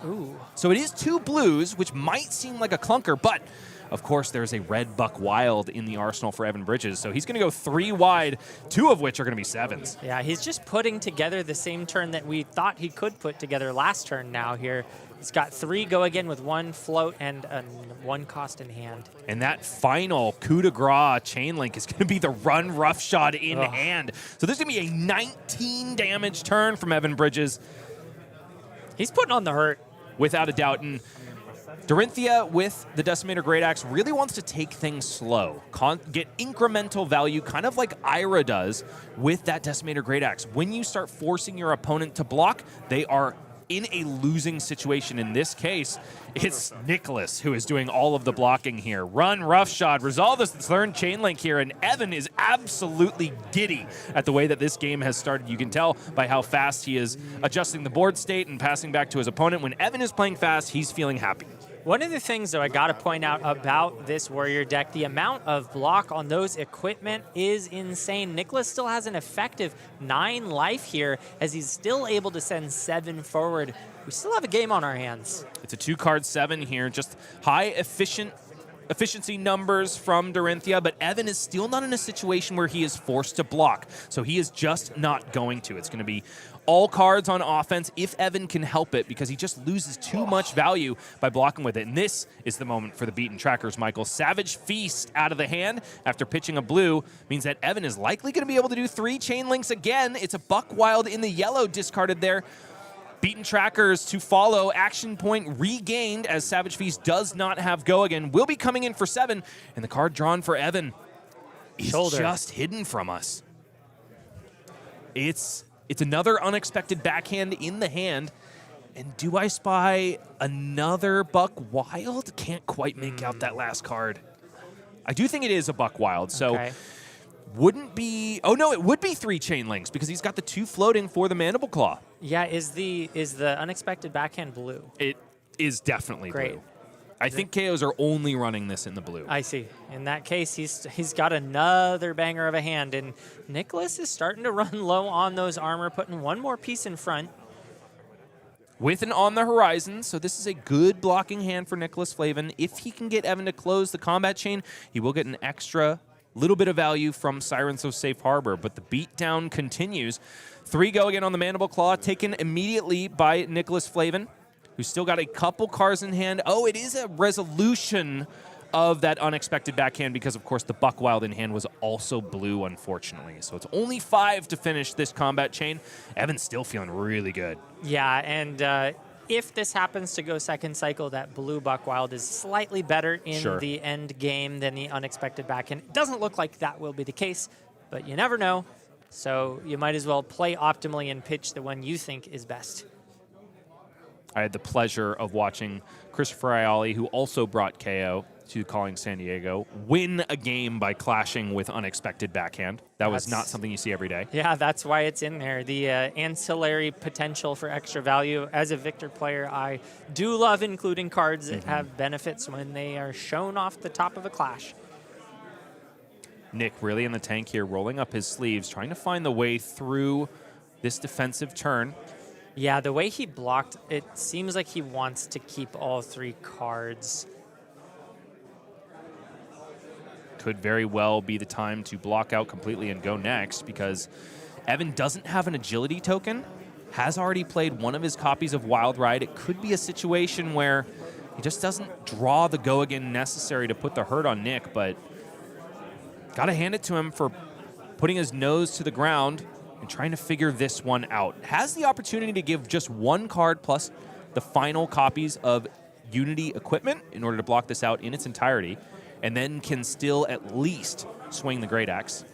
Ooh. So it is 2 blues, which might seem like a clunker, but of course there's a red Buck Wild in the arsenal for Evan Bridges, so he's going to go 3 wide, 2 of which are going to be 7s. Yeah, he's just putting together the same turn that we thought he could put together last turn now here. He's got 3 go again with 1 float and 1 cost in hand. And that final coup de grace chain link is going to be the Run Roughshod in hand. So there's going to be a 19 damage turn from Evan Bridges. He's putting on the hurt. Without a doubt. And Dorinthea with the Decimator Great Axe really wants to take things slow, get incremental value, kind of like Ira does with that Decimator Great Axe. When you start forcing your opponent to block, they are in a losing situation. In this case, it's Nicholas who is doing all of the blocking here. Run Roughshod, resolve this third chain link here, and Evan is absolutely giddy at the way that this game has started. You can tell by how fast he is adjusting the board state and passing back to his opponent. When Evan is playing fast, he's feeling happy. One of the things, though, I got to point out about this Warrior deck, the amount of block on those equipment is insane. Nicholas still has an effective 9 life here as he's still able to send 7 forward. We still have a game on our hands. It's a 2-card 7 here, just high efficiency numbers from Dorinthea, but Evan is still not in a situation where he is forced to block, so he is just not going to. It's going to be all cards on offense if Evan can help it, because he just loses too much value by blocking with it. And this is the moment for the beaten trackers, Michael. Savage Feast out of the hand after pitching a blue means that Evan is likely going to be able to do 3 chain links again. It's a Buck Wild in the yellow discarded there. Beaten trackers to follow. Action point regained as Savage Feast does not have go again. Will be coming in for 7, and the card drawn for Evan is just hidden from us. It's another unexpected backhand in the hand. And do I spy another Buck Wild? Can't quite make out that last card. I do think it is a Buck Wild, so wouldn't be... Oh, no, it would be 3 chain links because he's got the 2 floating for the Mandible Claw. Yeah, is the unexpected backhand blue? It is definitely blue. I think KOs are only running this in the blue. I see. In that case, he's got another banger of a hand, and Nicholas is starting to run low on those armor, putting one more piece in front. With an on the horizon, so this is a good blocking hand for Nicholas Flavin. If he can get Evan to close the combat chain, he will get an extra little bit of value from Sirens of Safe Harbor, but the beatdown continues. 3 go again on the Mandible Claw, taken immediately by Nicholas Flavin, who's still got a couple cards in hand. Oh, it is a resolution of that unexpected backhand because, of course, the Buck Wild in hand was also blue, unfortunately. So it's only 5 to finish this combat chain. Evan's still feeling really good. Yeah, and if this happens to go second cycle, that blue Buck Wild is slightly better in the end game than the unexpected backhand. It doesn't look like that will be the case, but you never know. So you might as well play optimally and pitch the one you think is best. I had the pleasure of watching Christopher Ayali, who also brought KO to Calling San Diego, win a game by clashing with unexpected backhand. That was not something you see every day. Yeah, that's why it's in there. The ancillary potential for extra value. As a Victor player, I do love including cards that have benefits when they are shown off the top of a clash. Nick really in the tank here, rolling up his sleeves, trying to find the way through this defensive turn. Yeah, the way he blocked, it seems like he wants to keep all 3 cards. Could very well be the time to block out completely and go next because Evan doesn't have an agility token, has already played one of his copies of Wild Ride. It could be a situation where he just doesn't draw the go again necessary to put the hurt on Nick, but got to hand it to him for putting his nose to the ground and trying to figure this one out. Has the opportunity to give just 1 card plus the final copies of Unity equipment in order to block this out in its entirety, and then can still at least swing the Great Axe.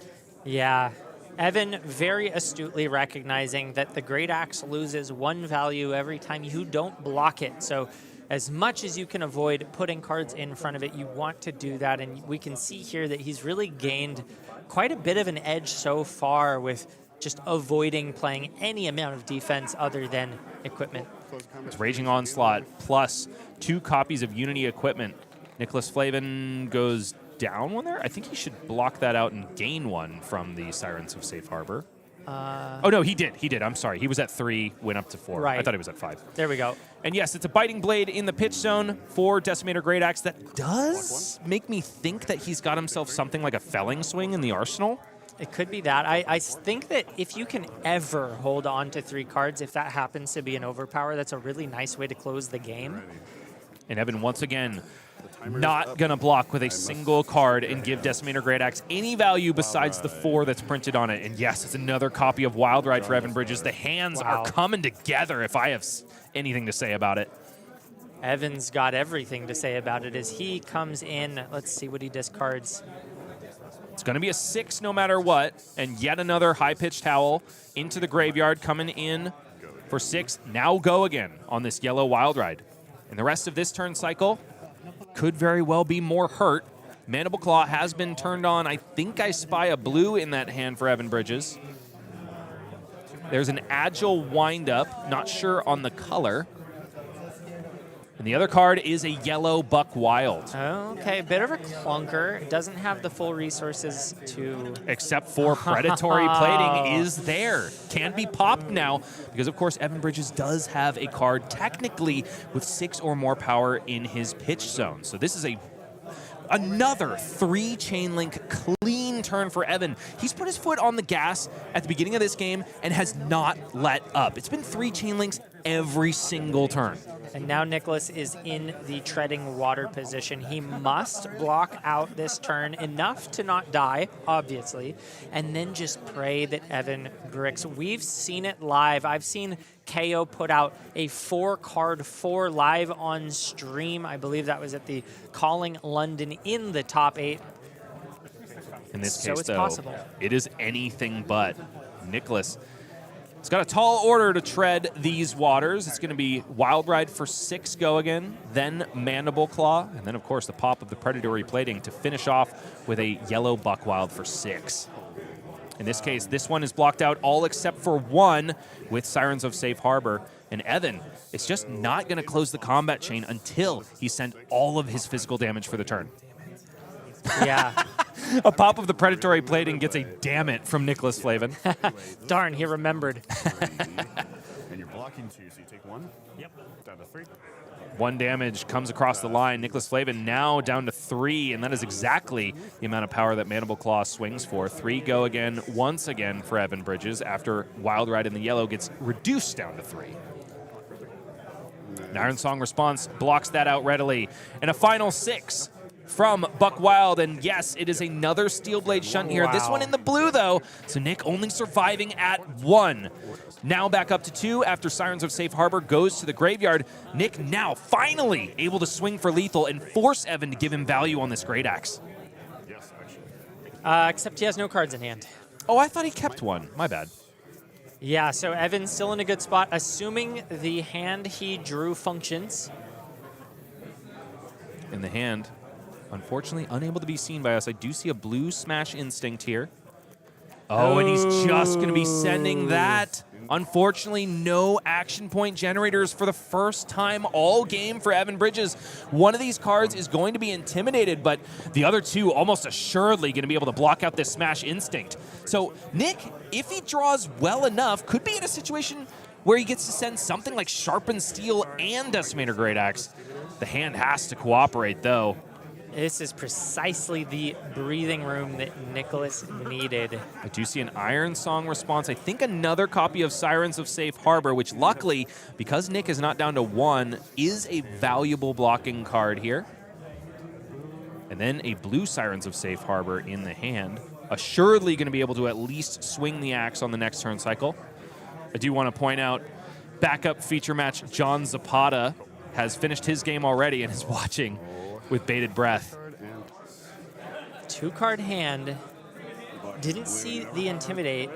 Yeah, Evan very astutely recognizing that the Great Axe loses 1 value every time you don't block it. So as much as you can avoid putting cards in front of it, you want to do that. And we can see here that he's really gained quite a bit of an edge so far with just avoiding playing any amount of defense other than equipment. It's Raging Onslaught plus 2 copies of Unity equipment. Nicholas Flavin goes down 1 there. I think he should block that out and gain 1 from the Sirens of Safe Harbor. Oh, no, he did. I'm sorry. He was at 3, went up to 4. Right. I thought he was at 5. There we go. And yes, it's a Biting Blade in the pitch zone for Decimator Great Axe. That does make me think that he's got himself something like a Felling Swing in the arsenal. It could be that. I think that if you can ever hold on to 3 cards, if that happens to be an overpower, that's a really nice way to close the game. And Evan, once again, not going to block with a single card and give Decimator Great Axe any value besides the 4 that's printed on it. And yes, it's another copy of Wild Ride for Evan Bridges. The hands are coming together, if I have anything to say about it. Evan's got everything to say about it as he comes in. Let's see what he discards. It's going to be a 6 no matter what. And yet another high-pitched howl into the graveyard coming in for 6. Now go again on this yellow Wild Ride. And the rest of this turn cycle could very well be more hurt. Mandible Claw has been turned on. I think I spy a blue in that hand for Evan Bridges. There's an Agile windup, not sure on the color. And the other card is a yellow Buck Wild. Okay, a bit of a clunker. It doesn't have the full resources to... Except for predatory plating is there. Can be popped now because, of course, Evan Bridges does have a card technically with 6 or more power in his pitch zone. So this is another 3 chain link clean clean turn for Evan. He's put his foot on the gas at the beginning of this game and has not let up. It's been 3 chain links every single turn. And now Nicholas is in the treading water position. He must block out this turn enough to not die, obviously, and then just pray that Evan bricks. We've seen it live. I've seen Kayo put out a 4-card 4 live on stream. I believe that was at the Calling London in the top 8. In this So case, it's though, possible. it is anything but. Nicholas, it's got a tall order to tread these waters. It's going to be Wild Ride for 6 go again, then Mandible Claw, and then, of course, the pop of the Predatory Plating to finish off with a Yellow Buckwild for 6. In this case, this one is blocked out all except for 1 with Sirens of Safe Harbor. And Evan is just not going to close the combat chain until he sent all of his physical damage for the turn. Yeah. A pop of the Predatory Plating gets a damn it from Nicholas Flavin. Darn, he remembered. And you're blocking 2, so you take 1. Yep. Down to 3. 1 damage comes across the line. Nicholas Flavin now down to 3, and that is exactly the amount of power that Mandible Claw swings for. 3 go again, once again for Evan Bridges after Wild Ride in the yellow gets reduced down to 3. An Iron Song response blocks that out readily. And a final 6 from Buck Wild, and yes, it is another Steel Blade Shunt here. Wow. This one in the blue, though, so Nick only surviving at 1. Now back up to 2 after Sirens of Safe Harbor goes to the graveyard. Nick now finally able to swing for lethal and force Evan to give him value on this Great Axe. Yes, actually. Except he has no cards in hand. Oh, I thought he kept 1. My bad. Yeah, so Evan's still in a good spot, assuming the hand he drew functions. In the hand, unfortunately unable to be seen by us. I do see a blue Smash Instinct here. Oh, and he's just going to be sending that. Unfortunately, no action point generators for the first time all game for Evan Bridges. One of these cards is going to be intimidated, but the other 2 almost assuredly going to be able to block out this Smash Instinct. So Nick, if he draws well enough, could be in a situation where he gets to send something like Sharpened Steel and Decimator Great Axe. The hand has to cooperate, though. This is precisely the breathing room that Nicholas needed. I do see an Iron Song response. I think another copy of Sirens of Safe Harbor, which luckily, because Nick is not down to 1, is a valuable blocking card here. And then a blue Sirens of Safe Harbor in the hand. Assuredly going to be able to at least swing the axe on the next turn cycle. I do want to point out, backup feature match John Zapata has finished his game already and is watching with bated breath. 2-card hand. Didn't see the Intimidate.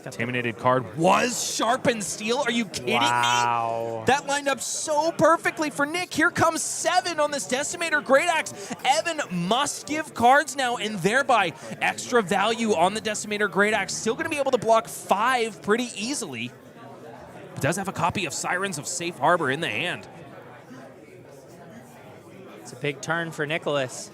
Intimidated card was Sharpened Steel. Are you kidding me? That lined up so perfectly for Nick. Here comes 7 on this Decimator Great Axe. Evan must give cards now, and thereby extra value on the Decimator Great Axe. Still going to be able to block 5 pretty easily. But does have a copy of Sirens of Safe Harbor in the hand. It's a big turn for Nicholas.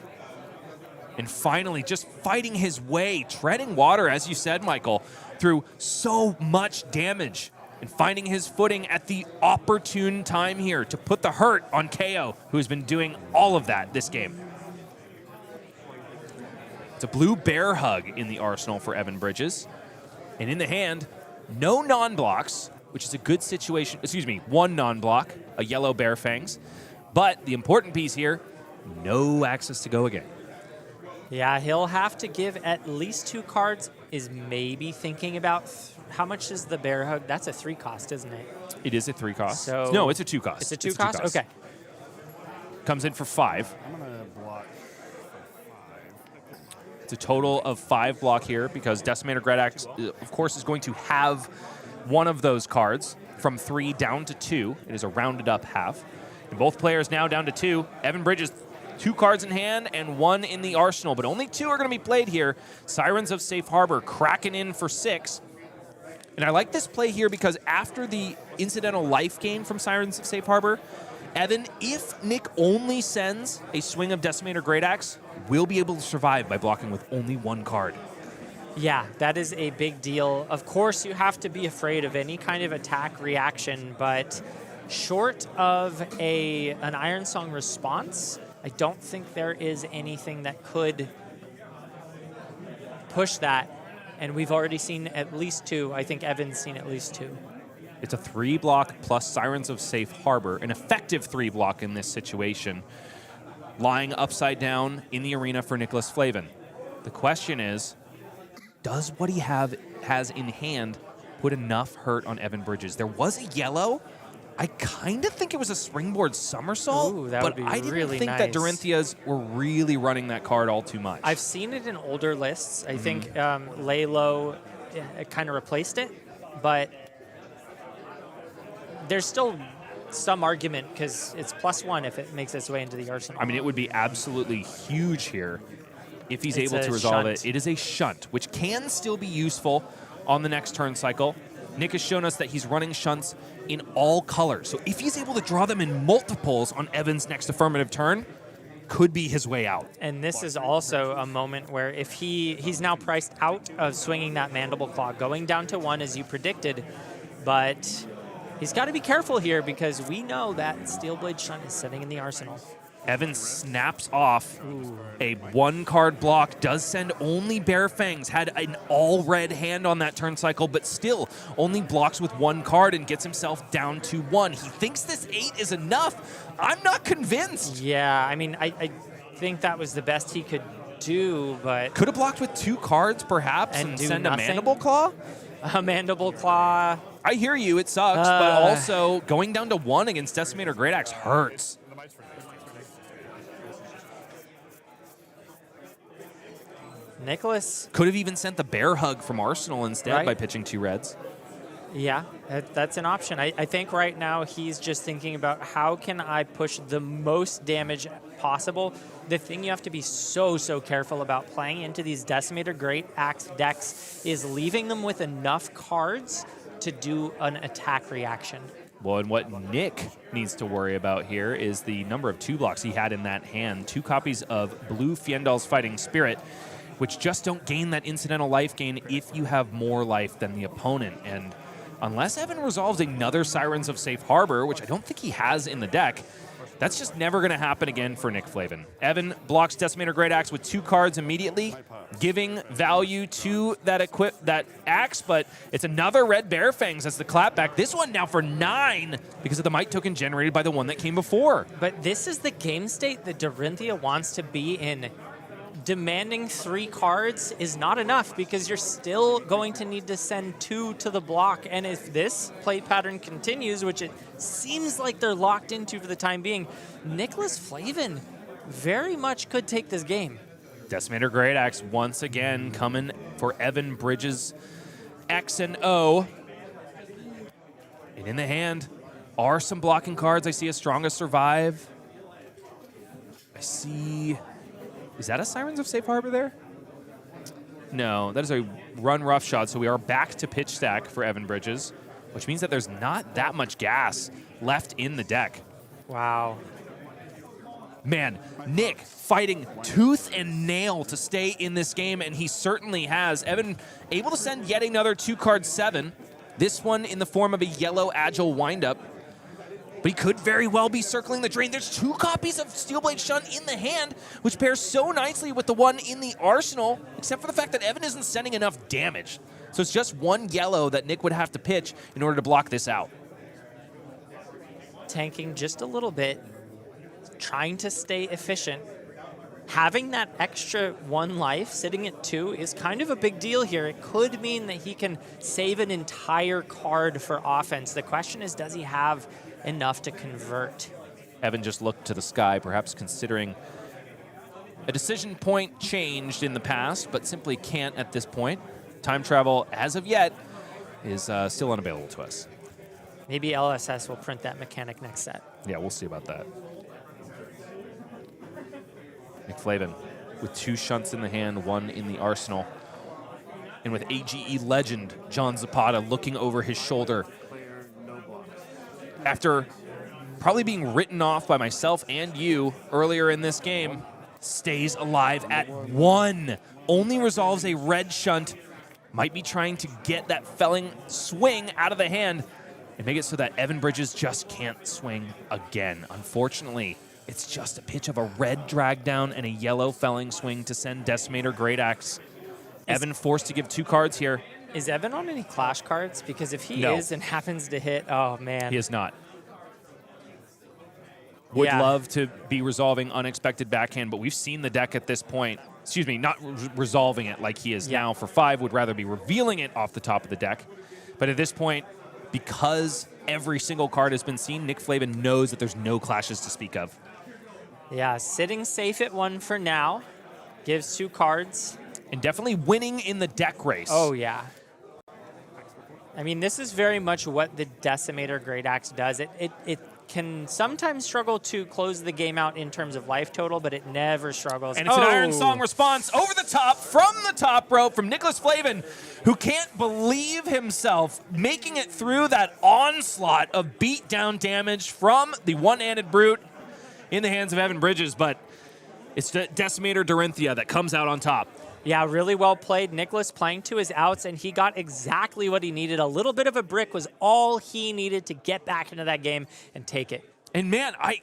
And finally, just fighting his way, treading water, as you said, Michael, through so much damage and finding his footing at the opportune time here to put the hurt on Kayo, who has been doing all of that this game. It's a blue bear hug in the arsenal for Evan Bridges. And in the hand, no non-blocks, which is a good situation. Excuse me, 1 non-block, a yellow bear fangs. But the important piece here, no access to go again. Yeah, he'll have to give at least 2 cards. Is maybe thinking about how much is the bear hug? That's a 3 cost, isn't it? It is a 3 cost. So no, it's a 2 cost. It's a 2 cost? Okay. Comes in for 5. I'm going to block for 5. It's a total of 5 block here because Decimator Great Axe, of course, is going to have one of those cards from 3 down to 2. It is a rounded up half. And both players now down to 2. Evan Bridges, 2 cards in hand and 1 in the arsenal, but only 2 are going to be played here. Sirens of Safe Harbor cracking in for 6. And I like this play here because after the incidental life gain from Sirens of Safe Harbor, Evan, if Nick only sends a swing of Decimator Great Axe, will be able to survive by blocking with only 1 card. Yeah, that is a big deal. Of course, you have to be afraid of any kind of attack reaction, but short of an Iron Song response, I don't think there is anything that could push that. And we've already seen at least 2. I think Evan's seen at least 2. It's a 3-block plus Sirens of Safe Harbor, an effective 3-block in this situation, lying upside down in the arena for Nicholas Flavin. The question is, does what he has in hand put enough hurt on Evan Bridges? There was a yellow. I kind of think it was a springboard somersault, Ooh, that but would be I didn't really think that nice. Dorinthias were really running that card all too much. I've seen it in older lists. I think Lay Low kind of replaced it, but there's still some argument because it's +1 if it makes its way into the arsenal. I mean, it would be absolutely huge here if he's It's able a to resolve shunt. it. It is a shunt, which can still be useful on the next turn cycle. Nick has shown us that he's running shunts in all colors. So if he's able to draw them in multiples on Evan's next affirmative turn, could be his way out. And this is also a moment where if he's now priced out of swinging that Mandible Claw, going down to 1 as you predicted, but he's got to be careful here because we know that Steelblade Shunt is sitting in the arsenal. Evan snaps off a 1-card block, does send only Bare Fangs, had an all-red hand on that turn cycle, but still only blocks with 1 card and gets himself down to 1. He thinks this 8 is enough. I'm not convinced. Yeah, I mean, I think that was the best he could do, but... Could have blocked with 2 cards, perhaps, and do send a nothing? Mandible Claw? A Mandible Claw. I hear you, it sucks, but also going down to 1 against Decimator Great Axe hurts. Nicholas. Could have even sent the Bear Hug from Arsenal instead Right. by pitching 2 reds. Yeah, that's an option. I think right now he's just thinking about how can I push the most damage possible. The thing you have to be so careful about playing into these Decimator Great Axe decks is leaving them with enough cards to do an attack reaction. Well, and what Nick needs to worry about here is the number of 2 blocks he had in that hand. 2 copies of Blue Fiendal's Fighting Spirit, which just don't gain that incidental life gain if you have more life than the opponent. And unless Evan resolves another Sirens of Safe Harbor, which I don't think he has in the deck, that's just never going to happen again for Nick Flavin. Evan blocks Decimator Great Axe with 2 cards immediately, giving value to that axe, but it's another red Bear Fangs as the clapback. This one now for 9 because of the Might token generated by the one that came before. But this is the game state that Dorinthea wants to be in. Demanding 3 cards is not enough because you're still going to need to send 2 to the block. And if this play pattern continues, which it seems like they're locked into for the time being, Nicholas Flavin very much could take this game. Decimator Great Axe once again coming for Evan Bridges' X and O. And in the hand are some blocking cards. I see a Strongest Survive. I see... Is that a Sirens of Safe Harbor there? No, that is a Run Roughshod, so we are back to pitch stack for Evan Bridges, which means that there's not that much gas left in the deck. Wow. Man, Nick fighting tooth and nail to stay in this game, and he certainly has. Evan able to send yet another 2-card 7, this one in the form of a yellow Agile windup. But he could very well be circling the drain. There's 2 copies of Steelblade Shunt in the hand, which pairs so nicely with the one in the arsenal, except for the fact that Evan isn't sending enough damage. So it's just 1 yellow that Nick would have to pitch in order to block this out. Tanking just a little bit, trying to stay efficient. Having that extra 1 life sitting at 2 is kind of a big deal here. It could mean that he can save an entire card for offense. The question is, does he have enough to convert? Evan just looked to the sky, perhaps considering a decision point changed in the past, but simply can't at this point. Time travel, as of yet, is still unavailable to us. Maybe LSS will print that mechanic next set. Yeah, we'll see about that. Nick Flavin with 2 shunts in the hand, 1 in the arsenal. And with AGE legend John Zapata looking over his shoulder. After probably being written off by myself and you earlier in this game, stays alive at 1. Only resolves a red shunt. Might be trying to get that felling swing out of the hand and make it so that Evan Bridges just can't swing again. Unfortunately, it's just a pitch of a red drag down and a yellow felling swing to send Decimator Great Axe Evan forced to give 2 cards here. Is Evan on any Clash cards? Because if he No. is and happens to hit, oh man. He is not. Would Yeah. love to be resolving unexpected backhand, but we've seen the deck at this point. Excuse me, not resolving it like he is now for 5. Would rather be revealing it off the top of the deck. But at this point, because every single card has been seen, Nick Flavin knows that there's no clashes to speak of. Yeah, sitting safe at 1 for now. Gives 2 cards. And definitely winning in the deck race. Oh, yeah. I mean, this is very much what the Decimator Great Axe does. It can sometimes struggle to close the game out in terms of life total, but it never struggles. And it's an Iron Song response over the top, from the top rope, from Nicholas Flavin, who can't believe himself making it through that onslaught of beatdown damage from the one-handed brute in the hands of Evan Bridges, but it's the Decimator Dorinthea that comes out on top. Yeah, really well played. Nicholas playing to his outs, and he got exactly what he needed. A little bit of a brick was all he needed to get back into that game and take it. And man, I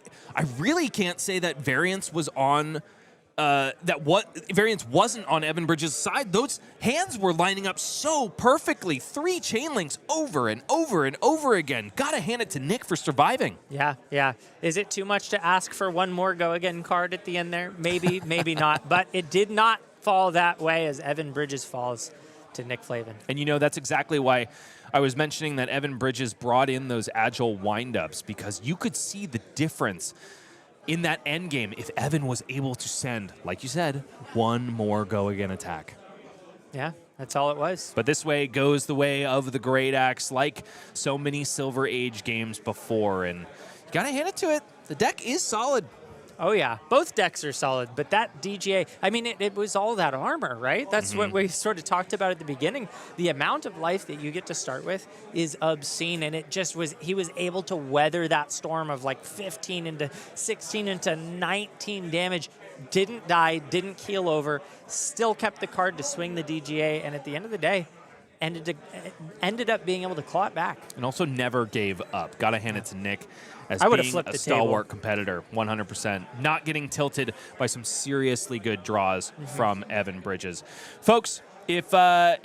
really can't say that variance was on variance wasn't on Evan Bridges' side. Those hands were lining up so perfectly. 3 chain links over and over and over again. Gotta hand it to Nick for surviving. Yeah, yeah. Is it too much to ask for one more go again card at the end there? Maybe, maybe not. But it did not fall that way as Evan Bridges falls to Nick Flavin. And you know, that's exactly why I was mentioning that Evan Bridges brought in those agile windups, because you could see the difference in that end game if Evan was able to send, like you said, one more go again attack. Yeah, that's all it was. But this way goes the way of the Great Axe, like so many Silver Age games before, and you gotta hand it to it. The deck is solid. Oh, yeah. Both decks are solid, but that DGA, I mean, it was all that armor, right? That's what we sort of talked about at the beginning. The amount of life that you get to start with is obscene, and it just was, he was able to weather that storm of like 15 into 16 into 19 damage, didn't die, didn't keel over, still kept the card to swing the DGA, and at the end of the day, ended up being able to claw it back. And also never gave up. Gotta hand it to Nick as I would've being flipped a the stalwart table. competitor, 100%. Not getting tilted by some seriously good draws from Evan Bridges. Folks, if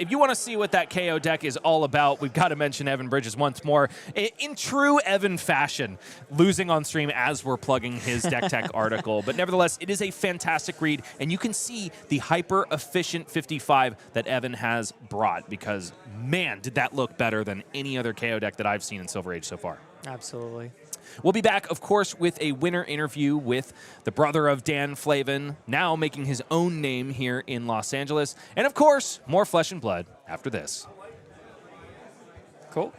you want to see what that KO deck is all about, we've got to mention Evan Bridges once more. In true Evan fashion, losing on stream as we're plugging his Deck Tech article. But nevertheless, it is a fantastic read, and you can see the hyper-efficient 55 that Evan has brought, because, man, did that look better than any other KO deck that I've seen in Silver Age so far. Absolutely. We'll be back, of course, with a winner interview with the brother of Dan Flavin, now making his own name here in Los Angeles. And, of course, more Flesh and Blood after this. Cool.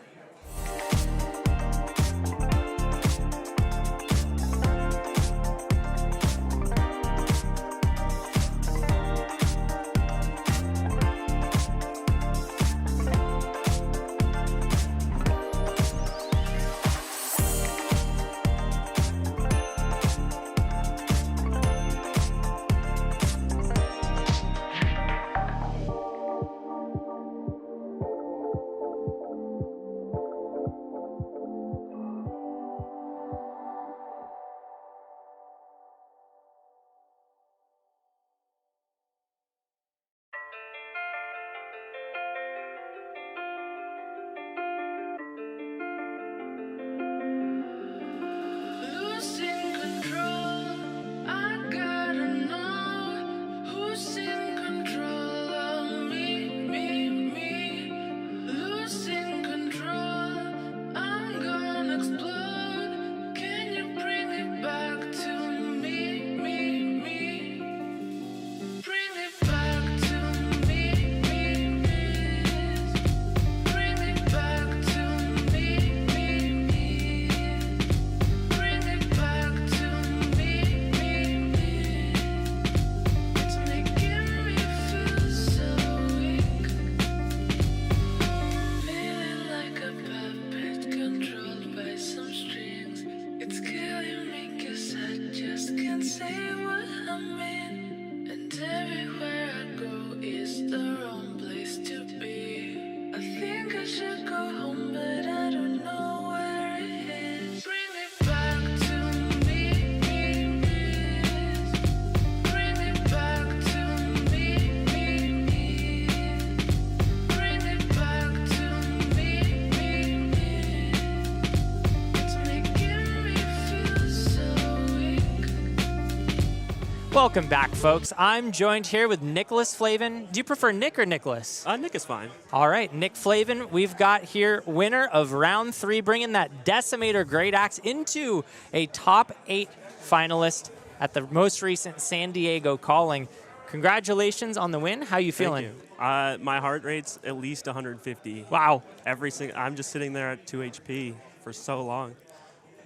Welcome back, folks. I'm joined here with Nicholas Flavin. Do you prefer Nick or Nicholas? Nick is fine. All right, Nick Flavin, we've got here winner of round 3, bringing that Decimator Great Axe into a top 8 finalist at the most recent San Diego Calling. Congratulations on the win. How you feeling? Thank you. My heart rate's at least 150. Wow. I'm just sitting there at 2 HP for so long.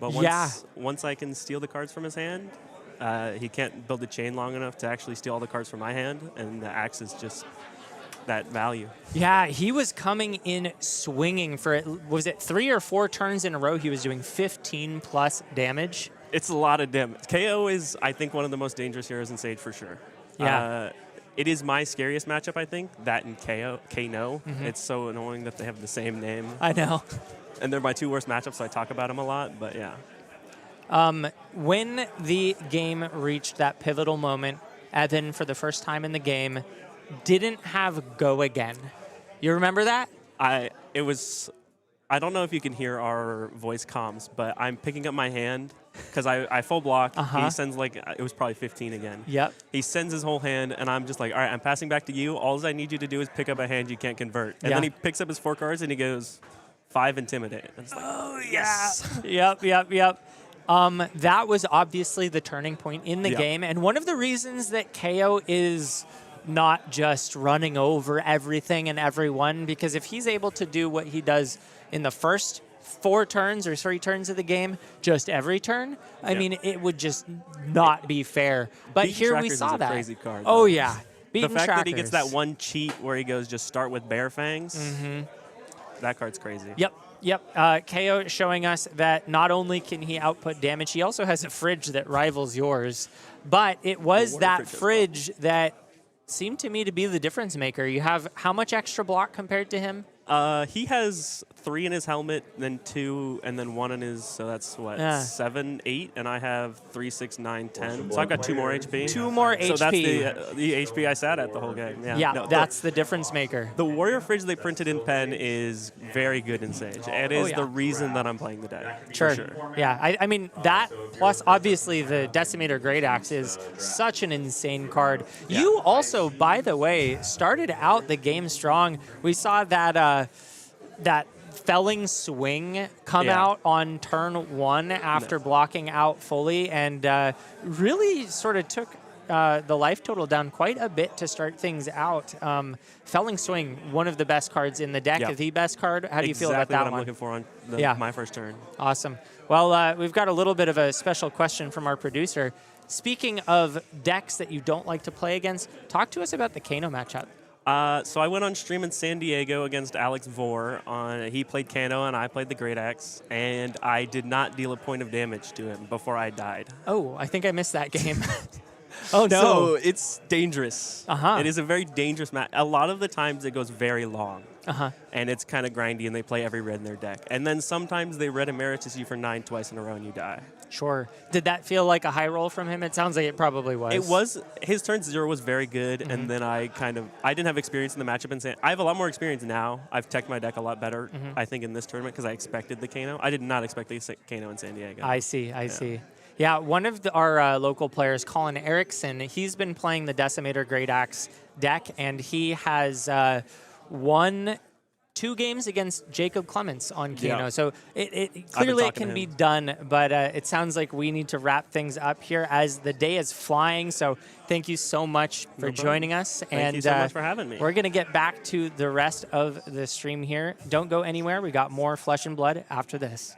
But once I can steal the cards from his hand, he can't build a chain long enough to actually steal all the cards from my hand, and the axe is just that value. Yeah, he was coming in swinging for, was it 3 or 4 turns in a row? He was doing 15 plus damage. It's a lot of damage. Kayo is, I think, one of the most dangerous heroes in Sage for sure. Yeah. It is my scariest matchup, I think, that and Kano. Mm-hmm. It's so annoying that they have the same name. I know. And they're my 2 worst matchups, so I talk about them a lot, but yeah. When the game reached that pivotal moment, Evan, for the first time in the game, didn't have go again. You remember that? I don't know if you can hear our voice comms, but I'm picking up my hand because I full block. He sends it was probably 15 again. Yep. He sends his whole hand, and I'm just like, all right, I'm passing back to you. All I need you to do is pick up a hand you can't convert. And then he picks up his 4 cards, and he goes, 5 Intimidate. And it's like, oh, yes. Yep. That was obviously the turning point in the game. And one of the reasons that Kayo is not just running over everything and everyone, because if he's able to do what he does in the first 4 turns or 3 turns of the game, just every turn, I mean, it would just not be fair. But Beaten here we Trackers saw is a that. crazy card, oh, though. yeah. Beaten the fact Trackers. that he gets that one cheat where he goes, just start with Bear Fangs, that card's crazy. Yep. Kayo showing us that not only can he output damage, he also has a fridge that rivals yours. But it was that fridge that seemed to me to be the difference maker. You have how much extra block compared to him? He has 3 in his helmet, then 2, and then 1 in his, so that's what, 7, 8, and I have 3, 6, 9, 10. So I've got 2 more HP. 2 more HP. So that's the HP I sat at the whole game. That's the difference maker. The Warrior Fridge they printed in pen is very good in Sage. It is the reason that I'm playing the deck. Sure. For sure. Yeah, I mean, that plus obviously the Decimator Great Axe is such an insane card. Yeah. You also, by the way, started out the game strong. We saw that that felling swing come out on turn 1 after blocking out fully, and really sort of took the life total down quite a bit to start things out. Felling swing, one of the best cards in the deck, the best card. How do you feel about that what one? I'm looking for on my first turn. Awesome. Well, we've got a little bit of a special question from our producer. Speaking of decks that you don't like to play against, talk to us about the Kano matchup. So I went on stream in San Diego against Alex Vore. He played Kano and I played the Great Axe, and I did not deal a point of damage to him before I died. Oh, I think I missed that game. Oh, no. So it's dangerous. Uh-huh. It is a very dangerous match. A lot of the times it goes very long. Uh-huh. And it's kind of grindy, and they play every red in their deck. And then sometimes they red emeritus you for 9 twice in a row, and you die. Sure. Did that feel like a high roll from him? It sounds like it probably was. It was. His turn 0 was very good, and then I didn't have experience in the matchup. And I have a lot more experience now. I've teched my deck a lot better, I think, in this tournament because I expected the Kano. I did not expect the Kano in San Diego. I see. Yeah, one of our local players, Colin Eriksen, he's been playing the Decimator Great Axe deck, and he has won 2 games against Jacob Clements on Kano. Yeah. So it clearly it can be done, but it sounds like we need to wrap things up here as the day is flying. So thank you so much for joining us. Thank you so much for having me. We're going to get back to the rest of the stream here. Don't go anywhere. We got more Flesh and Blood after this.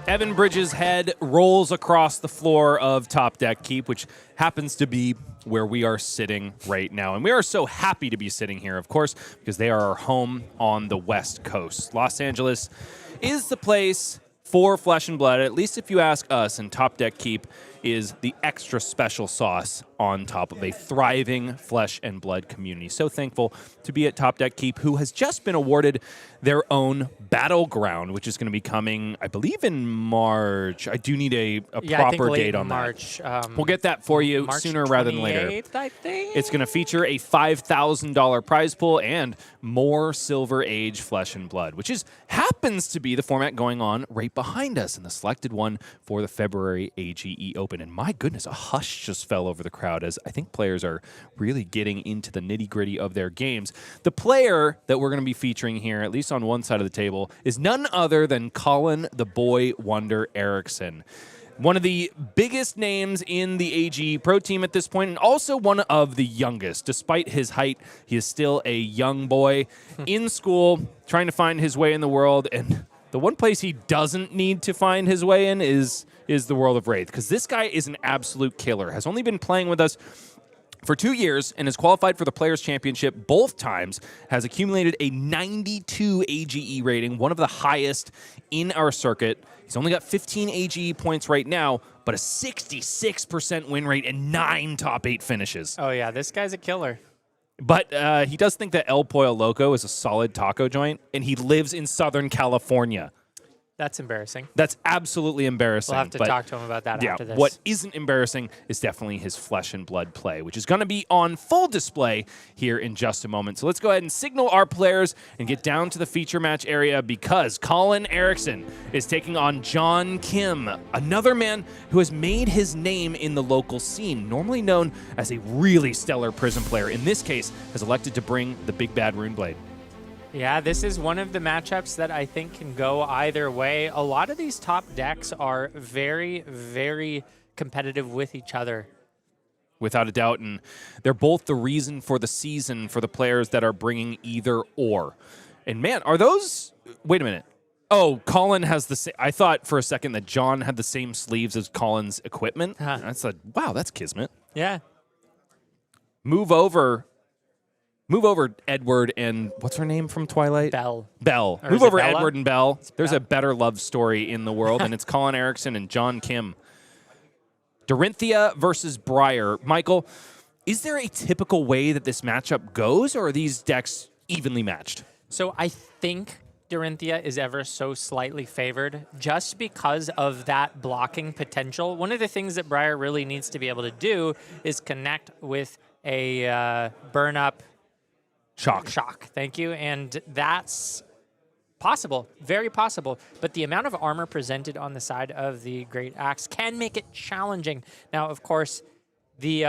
Evan Bridges' head rolls across the floor of Top Deck Keep, which happens to be where we are sitting right now. And we are so happy to be sitting here, of course, because they are our home on the West Coast. Los Angeles is the place for Flesh and Blood, at least if you ask us, and Top Deck Keep is the extra special sauce on top of a thriving Flesh and Blood community. So thankful to be at Top Deck Keep, who has just been awarded their own Battleground, which is going to be coming, I believe, in March. I do need a proper date on March, that. We'll get that for you March sooner rather than later. 28th, I think. It's going to feature a $5,000 prize pool and more Silver Age Flesh and Blood, which happens to be the format going on right behind us, and the selected one for the February AGE Open. And my goodness, a hush just fell over the crowd as I think players are really getting into the nitty-gritty of their games. The player that we're going to be featuring here, at least on one side of the table, is none other than Colin the Boy Wonder Eriksen. One of the biggest names in the AG Pro team at this point, and also one of the youngest. Despite his height, he is still a young boy in school, trying to find his way in the world. And the one place he doesn't need to find his way in is the world of Wraith, because this guy is an absolute killer. Has only been playing with us for 2 years and has qualified for the Players' Championship both times, has accumulated a 92 AGE rating, one of the highest in our circuit. He's only got 15 AGE points right now, but a 66% win rate and 9 top 8 finishes. Oh, yeah, this guy's a killer. But he does think that El Pollo Loco is a solid taco joint, and he lives in Southern California. That's embarrassing. That's absolutely embarrassing. We'll have to talk to him about that after this. What isn't embarrassing is definitely his Flesh and Blood play, which is going to be on full display here in just a moment. So let's go ahead and signal our players and get down to the feature match area, because Colin Eriksen is taking on John Kim, another man who has made his name in the local scene, normally known as a really stellar Prism player. In this case, has elected to bring the big bad Runeblade. Yeah, this is one of the matchups that I think can go either way. A lot of these top decks are very, very competitive with each other. Without a doubt, and they're both the reason for the season for the players that are bringing either or. And man, are those... Wait a minute. Oh, Colin has the same... I thought for a second that John had the same sleeves as Colin's equipment. I said, wow, that's kismet. Yeah. Move over, Edward, and what's her name from Twilight? Belle. Or move over, Edward and Belle. There's a better love story in the world, and it's Colin Eriksen and John Kim. Dorinthea versus Briar. Michael, is there a typical way that this matchup goes, or are these decks evenly matched? So I think Dorinthea is ever so slightly favored just because of that blocking potential. One of the things that Briar really needs to be able to do is connect with a burn-up Shock, thank you. And that's possible, very possible. But the amount of armor presented on the side of the Great Axe can make it challenging. Now, of course, the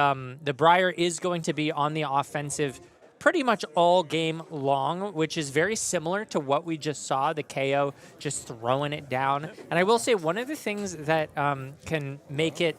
Briar is going to be on the offensive pretty much all game long, which is very similar to what we just saw, the Kayo just throwing it down. And I will say one of the things that can make it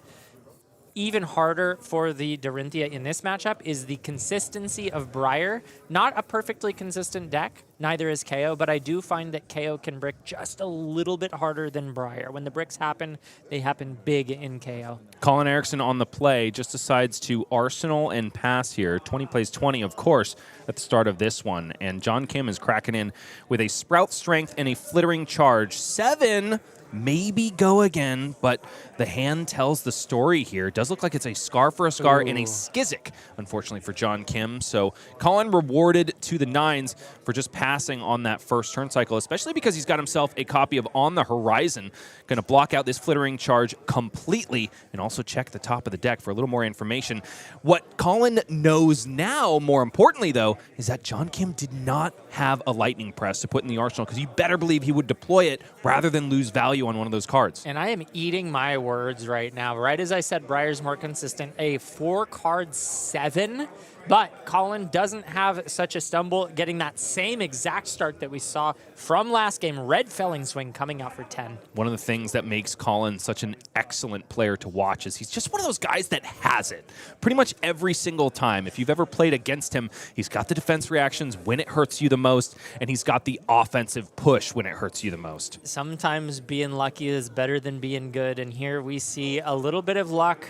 even harder for the Dorinthea in this matchup is the consistency of Briar. Not a perfectly consistent deck, neither is Kayo, but I do find that Kayo can brick just a little bit harder than Briar. When the bricks happen, they happen big in Kayo. Colin Eriksen on the play just decides to Arsenal and pass here. 20 plays 20, of course, at the start of this one. And John Kim is cracking in with a Sprout Strength and a Flittering Charge. 7, maybe go again, but the hand tells the story here. It does look like it's a Scar for a Scar and a Skizzik, unfortunately, for John Kim. So Colin rewarded to the 9s for just passing on that first turn cycle, especially because he's got himself a copy of On the Horizon. Going to block out this Flittering Charge completely and also check the top of the deck for a little more information. What Colin knows now, more importantly, though, is that John Kim did not have a Lightning Press to put in the arsenal, because you better believe he would deploy it rather than lose value on one of those cards. And I am eating my words right now. Right as I said, Briar's more consistent. A 4-card 7 But Colin doesn't have such a stumble, getting that same exact start that we saw from last game. Red Felling Swing coming out for 10. One of the things that makes Colin such an excellent player to watch is he's just one of those guys that has it pretty much every single time. If you've ever played against him, he's got the defense reactions when it hurts you the most, and he's got the offensive push when it hurts you the most. Sometimes being lucky is better than being good, and here we see a little bit of luck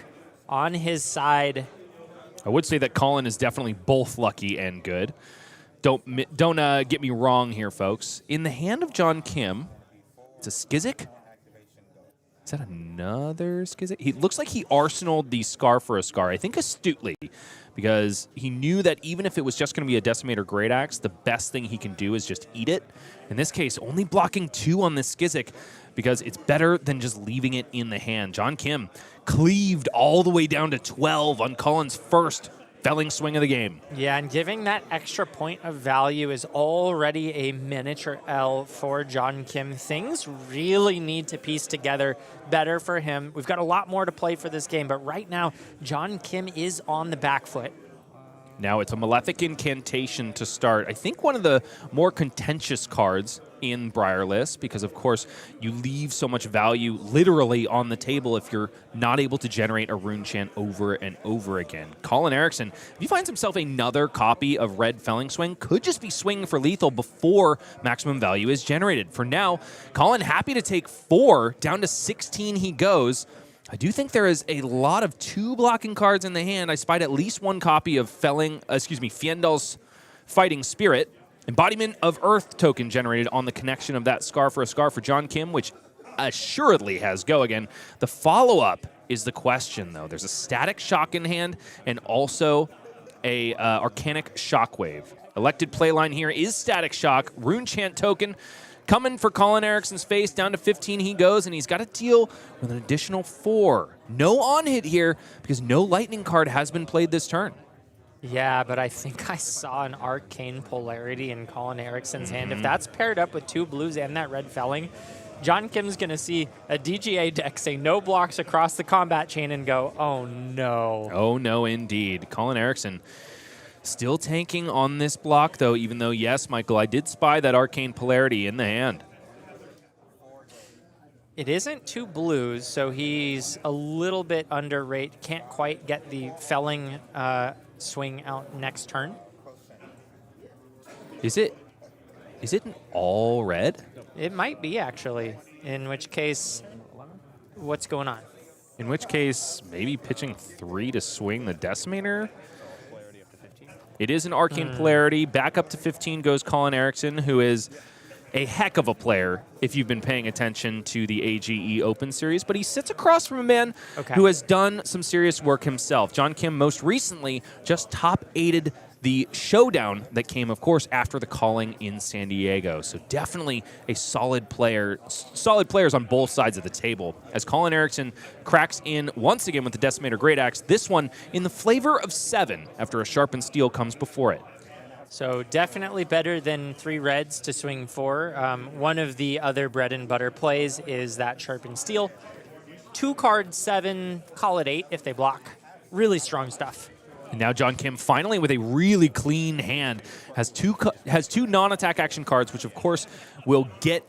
on his side. I would say that Colin is definitely both lucky and good. Don't get me wrong here, folks. In the hand of John Kim, it's a Skizik. Is that another Skizik? He looks like he arsenaled the Scar for a Scar, I think astutely, because he knew that even if it was just going to be a Decimator Great Axe, the best thing he can do is just eat it. In this case, only blocking 2 on this Skizik because it's better than just leaving it in the hand. John Kim cleaved all the way down to 12 on Colin's first Felling Swing of the game. Yeah, and giving that extra point of value is already a miniature L for John Kim. Things really need to piece together better for him. We've got a lot more to play for this game, but right now, John Kim is on the back foot. Now it's a Malefic Incantation to start. I think one of the more contentious cards in Briar list, because of course you leave so much value literally on the table if you're not able to generate a rune chant over and over again. Colin Eriksen, if he finds himself another copy of Red Felling Swing, could just be swinging for lethal before maximum value is generated. For now, Colin happy to take 4, down to 16 he goes. I do think there is a lot of 2 blocking cards in the hand. I spied at least 1 copy of Fiendal's Fighting Spirit. Embodiment of Earth token generated on the connection of that Scar for a Scar for John Kim, which assuredly has go again. The follow-up is the question, though. There's a Static Shock in hand and also a Arcanic Shockwave. Elected playline here is Static Shock, Rune Chant token. Coming for Colin Eriksen's face, down to 15 he goes, and he's got to deal with an additional 4. No on-hit here because no Lightning card has been played this turn. Yeah, but I think I saw an Arcane Polarity in Colin Eriksen's hand. If that's paired up with 2 blues and that Red Felling, John Kim's going to see a DGA deck say no blocks across the combat chain and go, oh no. Oh no, indeed. Colin Eriksen still tanking on this block, though, even though, yes, Michael, I did spy that Arcane Polarity in the hand. It isn't 2 blues, so he's a little bit under rate. Can't quite get the Felling swing out next turn. Is it an all red? It might be, actually, in which case, what's going on? In which case, maybe pitching 3 to swing the Decimator? It is an Arcane Polarity. Back up to 15 goes Colin Eriksen, who is a heck of a player if you've been paying attention to the AGE Open Series, but he sits across from a man who has done some serious work himself. John Kim most recently just top-8'd the showdown that came, of course, after the calling in San Diego. So definitely a solid player, solid players on both sides of the table. As Colin Eriksen cracks in once again with the Decimator Great Axe, this one in the flavor of 7 after a Sharpened Steel comes before it. So definitely better than 3 reds to swing 4. One of the other bread and butter plays is that Sharpened Steel. 2 card 7, call it 8 if they block. Really strong stuff. And now John Kim finally with a really clean hand has two non-attack action cards, which of course will get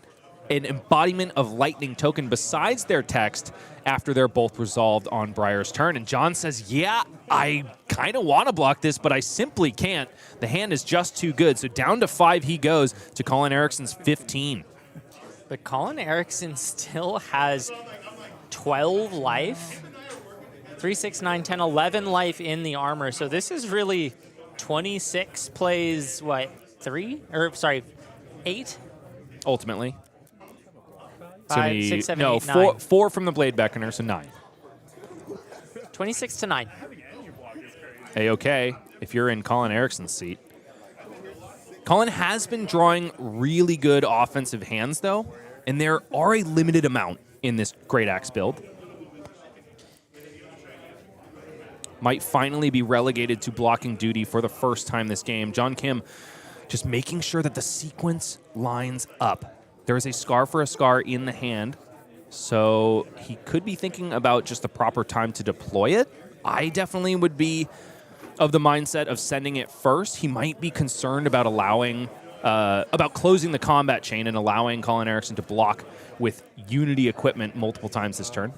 an embodiment of lightning token besides their text after they're both resolved on Briar's turn. And John says, yeah, I kind of want to block this, but I simply can't. The hand is just too good. So down to 5 he goes to Colin Eriksen's 15. But Colin Eriksen still has 12 life. 3, 6, 9, 10, 11 life in the armor. So this is really 26 plays, what, 3? Or, sorry, 8? Ultimately. 5, 6, 7, no, 8, 9. 4 from the Blade Beckoner, so 9. 26 to 9. A-okay, if you're in Colin Eriksen's seat. Colin has been drawing really good offensive hands, though, and there are a limited amount in this Great Axe build. Might finally be relegated to blocking duty for the first time this game. John Kim just making sure that the sequence lines up. There is a Scar for a Scar in the hand, so he could be thinking about just the proper time to deploy it. I definitely would be of the mindset of sending it first. He might be concerned about about closing the combat chain and allowing Colin Eriksen to block with Unity equipment multiple times this turn.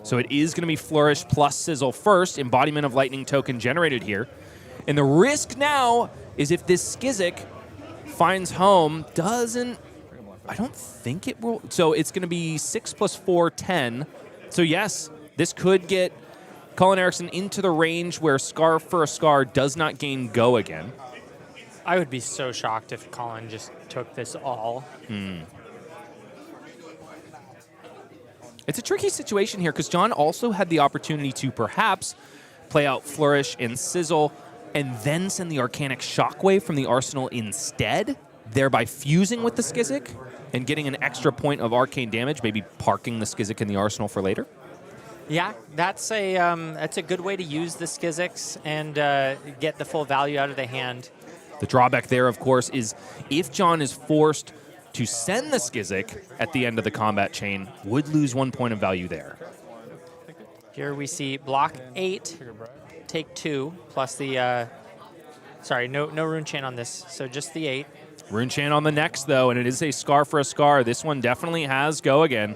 So it is going to be Flourish plus Sizzle first, embodiment of lightning token generated here. And the risk now is if this Skizik finds home, I don't think it will. So it's going to be 6 plus 4, 10. So yes, this could get Colin Eriksen into the range where Scar for a Scar does not gain go again. I would be so shocked if Colin just took this all. It's a tricky situation here because John also had the opportunity to perhaps play out Flourish and Sizzle and then send the Arcanic Shockwave from the arsenal instead, thereby fusing with the Skizik and getting an extra point of arcane damage, maybe parking the Skizik in the arsenal for later. Yeah, that's a good way to use the Skiziks and get the full value out of the hand. The drawback there, of course, is if John is forced to send the Skizik at the end of the combat chain, would lose 1 point of value there. Here we see block 8, take 2, plus the, sorry, no rune chain on this, so just the 8. Rune chain on the next, though, and it is a Scar for a Scar. This one definitely has go again.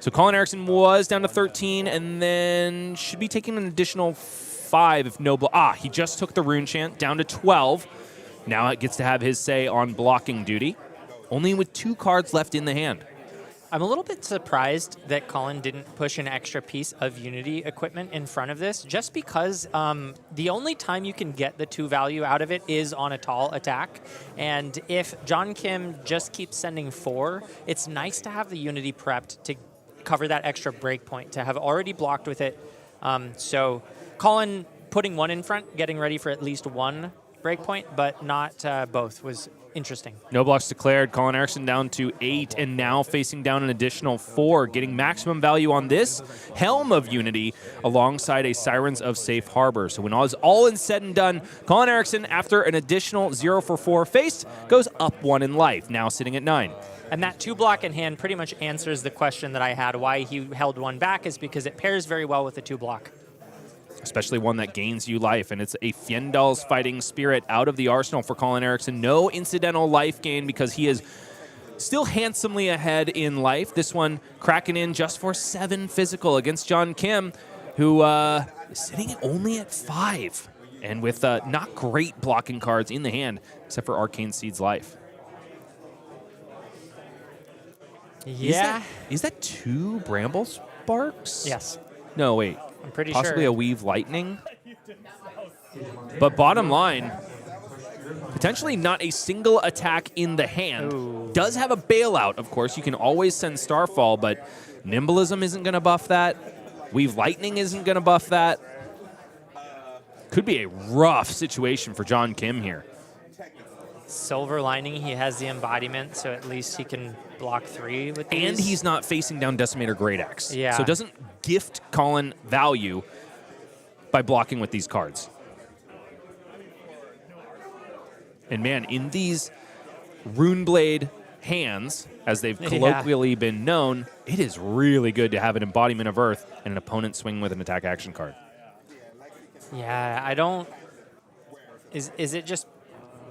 So Colin Eriksen was down to 13, and then should be taking an additional 5 if no block. He just took the rune chant down to 12. Now it gets to have his say on blocking duty, only with 2 cards left in the hand. I'm a little bit surprised that Colin didn't push an extra piece of Unity equipment in front of this, just because the only time you can get the 2 value out of it is on a tall attack. And if John Kim just keeps sending 4, it's nice to have the Unity prepped to cover that extra breakpoint, to have already blocked with it. So Colin putting 1 in front, getting ready for at least 1 breakpoint, but not both, was interesting. No blocks declared. Colin Eriksen down to 8, and now facing down an additional 4, getting maximum value on this Helm of Unity alongside a Sirens of Safe Harbor. So when all is said and done, Colin Eriksen, after an additional 0 for 4 faced, goes up 1 in life, now sitting at 9. And that 2 block in hand pretty much answers the question that I had. Why he held 1 back is because it pairs very well with the 2 block. Especially one that gains you life, and it's a Fjendal's Fighting Spirit out of the arsenal for Colin Eriksen. No incidental life gain because he is still handsomely ahead in life. This one cracking in just for 7 physical against John Kim, who is sitting only at 5, and with not great blocking cards in the hand, except for Arcane Seed's life. Yeah. Is that 2 Bramble Sparks? Yes. No, wait. I'm pretty Possibly sure. a Weave Lightning. But bottom line, potentially not a single attack in the hand. Ooh. Does have a bailout, of course. You can always send Starfall, but Nimblism isn't going to buff that. Weave Lightning isn't going to buff that. Could be a rough situation for John Kim here. Silver Lining, he has the embodiment, so at least he can block 3 with these. And he's not facing down Decimator Great Axe. Yeah. So it doesn't gift Colin value by blocking with these cards. And man, in these Runeblade hands, as they've colloquially been known, it is really good to have an embodiment of Earth and an opponent swing with an attack action card. Yeah, I don't... Is it just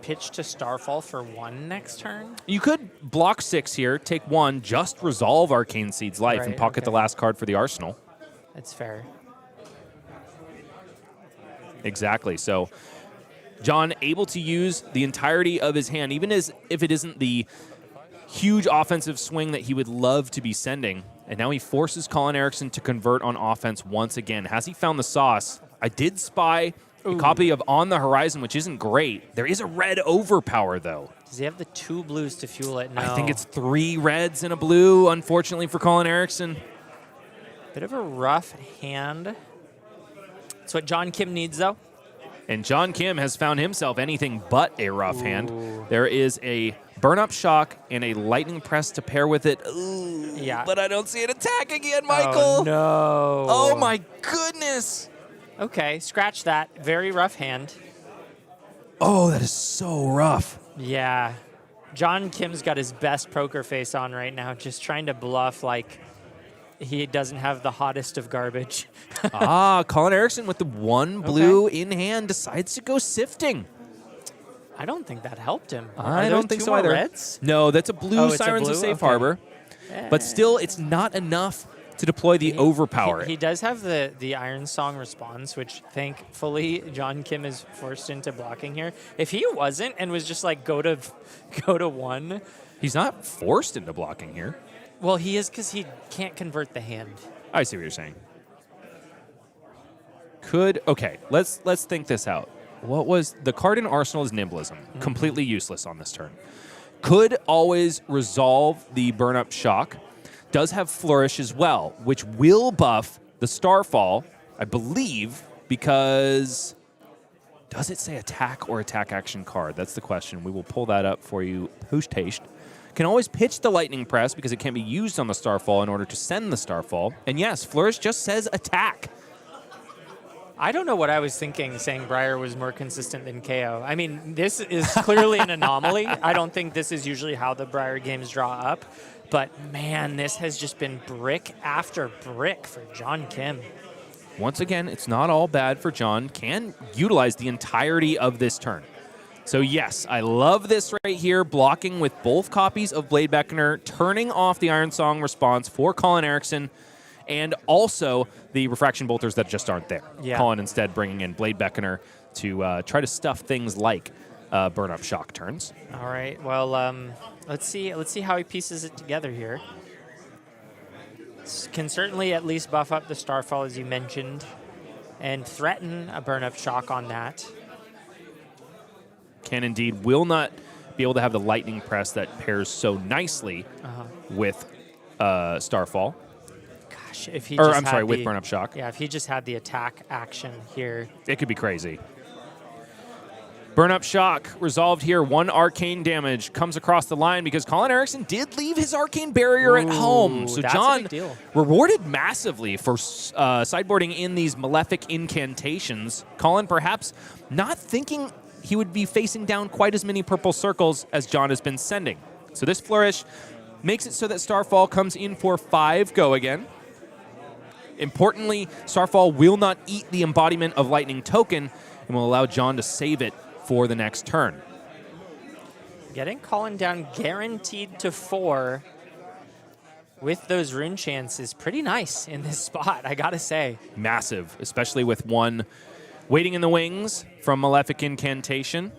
pitch to Starfall for 1 next turn? You could block 6 here, take 1, just resolve Arcane Seed's life and pocket the last card for the arsenal. That's fair. Exactly. So John able to use the entirety of his hand, even as if it isn't the huge offensive swing that he would love to be sending. And now he forces Colin Eriksen to convert on offense once again. Has he found the sauce? I did spy a copy of On the Horizon, which isn't great. There is a red overpower, though. Does he have the 2 blues to fuel it? No. I think it's 3 reds and a blue, unfortunately, for Colin Eriksen. Bit of a rough hand. That's what John Kim needs, though. And John Kim has found himself anything but a rough hand. There is a Burn-Up Shock and a Lightning Press to pair with it. Ooh, yeah. But I don't see an attack again, Michael. Oh, no. Oh, my goodness. Okay, scratch that. Very rough hand. Oh, that is so rough. Yeah. John Kim's got his best poker face on right now, just trying to bluff like he doesn't have the hottest of garbage. Colin Eriksen with the one blue in hand decides to go sifting. I don't think that helped him. I don't think so either. Reds? No, that's a blue it's a Sirens blue? of Safe Okay. Harbor. But still, it's not enough to deploy the overpower. He does have the Iron Song response, which thankfully John Kim is forced into blocking here. If he wasn't and was just like go to 1. He's not forced into blocking here. Well, he is because he can't convert the hand. I see what you're saying. Okay, let's think this out. What was the card in Arsenal is Nimblism, completely useless on this turn. Could always resolve the burn up shock. Does have Flourish as well, which will buff the Starfall, I believe, because does it say attack or attack action card? That's the question. We will pull that up for you post-haste. Can always pitch the Lightning Press because it can be used on the Starfall in order to send the Starfall. And yes, Flourish just says attack. I don't know what I was thinking saying Briar was more consistent than Kayo. I mean, this is clearly an anomaly. I don't think this is usually how the Briar games draw up. But, man, this has just been brick after brick for John Kim. Once again, it's not all bad for John. Can utilize the entirety of this turn. So, yes, I love this right here, blocking with both copies of Blade Beckoner, turning off the Iron Song response for Colin Eriksen, and also the Refraction Bolters that just aren't there. Yeah. Colin instead bringing in Blade Beckoner to try to stuff things like burn-up shock turns. All right, well, let's see how he pieces it together here. Can certainly at least buff up the Starfall, as you mentioned, and threaten a burn-up shock on that. Can indeed, will not be able to have the Lightning Press that pairs so nicely with Starfall. Gosh, if he with burn-up shock. Yeah, if he just had the attack action here. It could be crazy. Burn-up shock resolved here. 1 arcane damage comes across the line because Colin Eriksen did leave his arcane barrier at home. So that's John a big deal. rewarded massively for sideboarding in these malefic incantations. Colin perhaps not thinking he would be facing down quite as many purple circles as John has been sending. So this flourish makes it so that Starfall comes in for 5 go again. Importantly, Starfall will not eat the embodiment of Lightning Token and will allow John to save it for the next turn. Getting Colin down guaranteed to 4 with those rune chants is pretty nice in this spot, I gotta say. Massive, especially with 1 waiting in the wings from Malefic Incantation,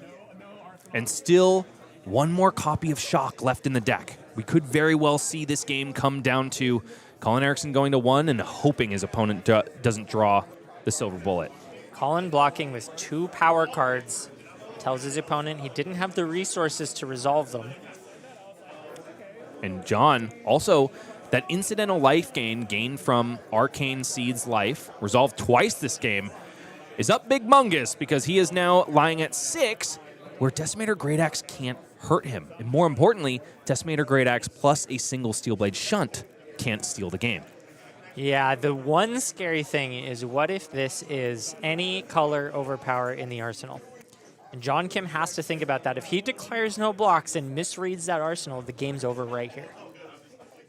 and still 1 more copy of Shock left in the deck. We could very well see this game come down to Colin Eriksen going to 1 and hoping his opponent doesn't draw the silver bullet. Colin blocking with 2 power cards tells his opponent he didn't have the resources to resolve them. And John, also, that incidental life gain from Arcane Seed's life, resolved twice this game, is up big mungus because he is now lying at 6, where Decimator Great Axe can't hurt him. And more importantly, Decimator Great Axe plus a single Steelblade Shunt can't steal the game. Yeah, the one scary thing is what if this is any color overpower in the arsenal? And John Kim has to think about that. If he declares no blocks and misreads that arsenal, the game's over right here.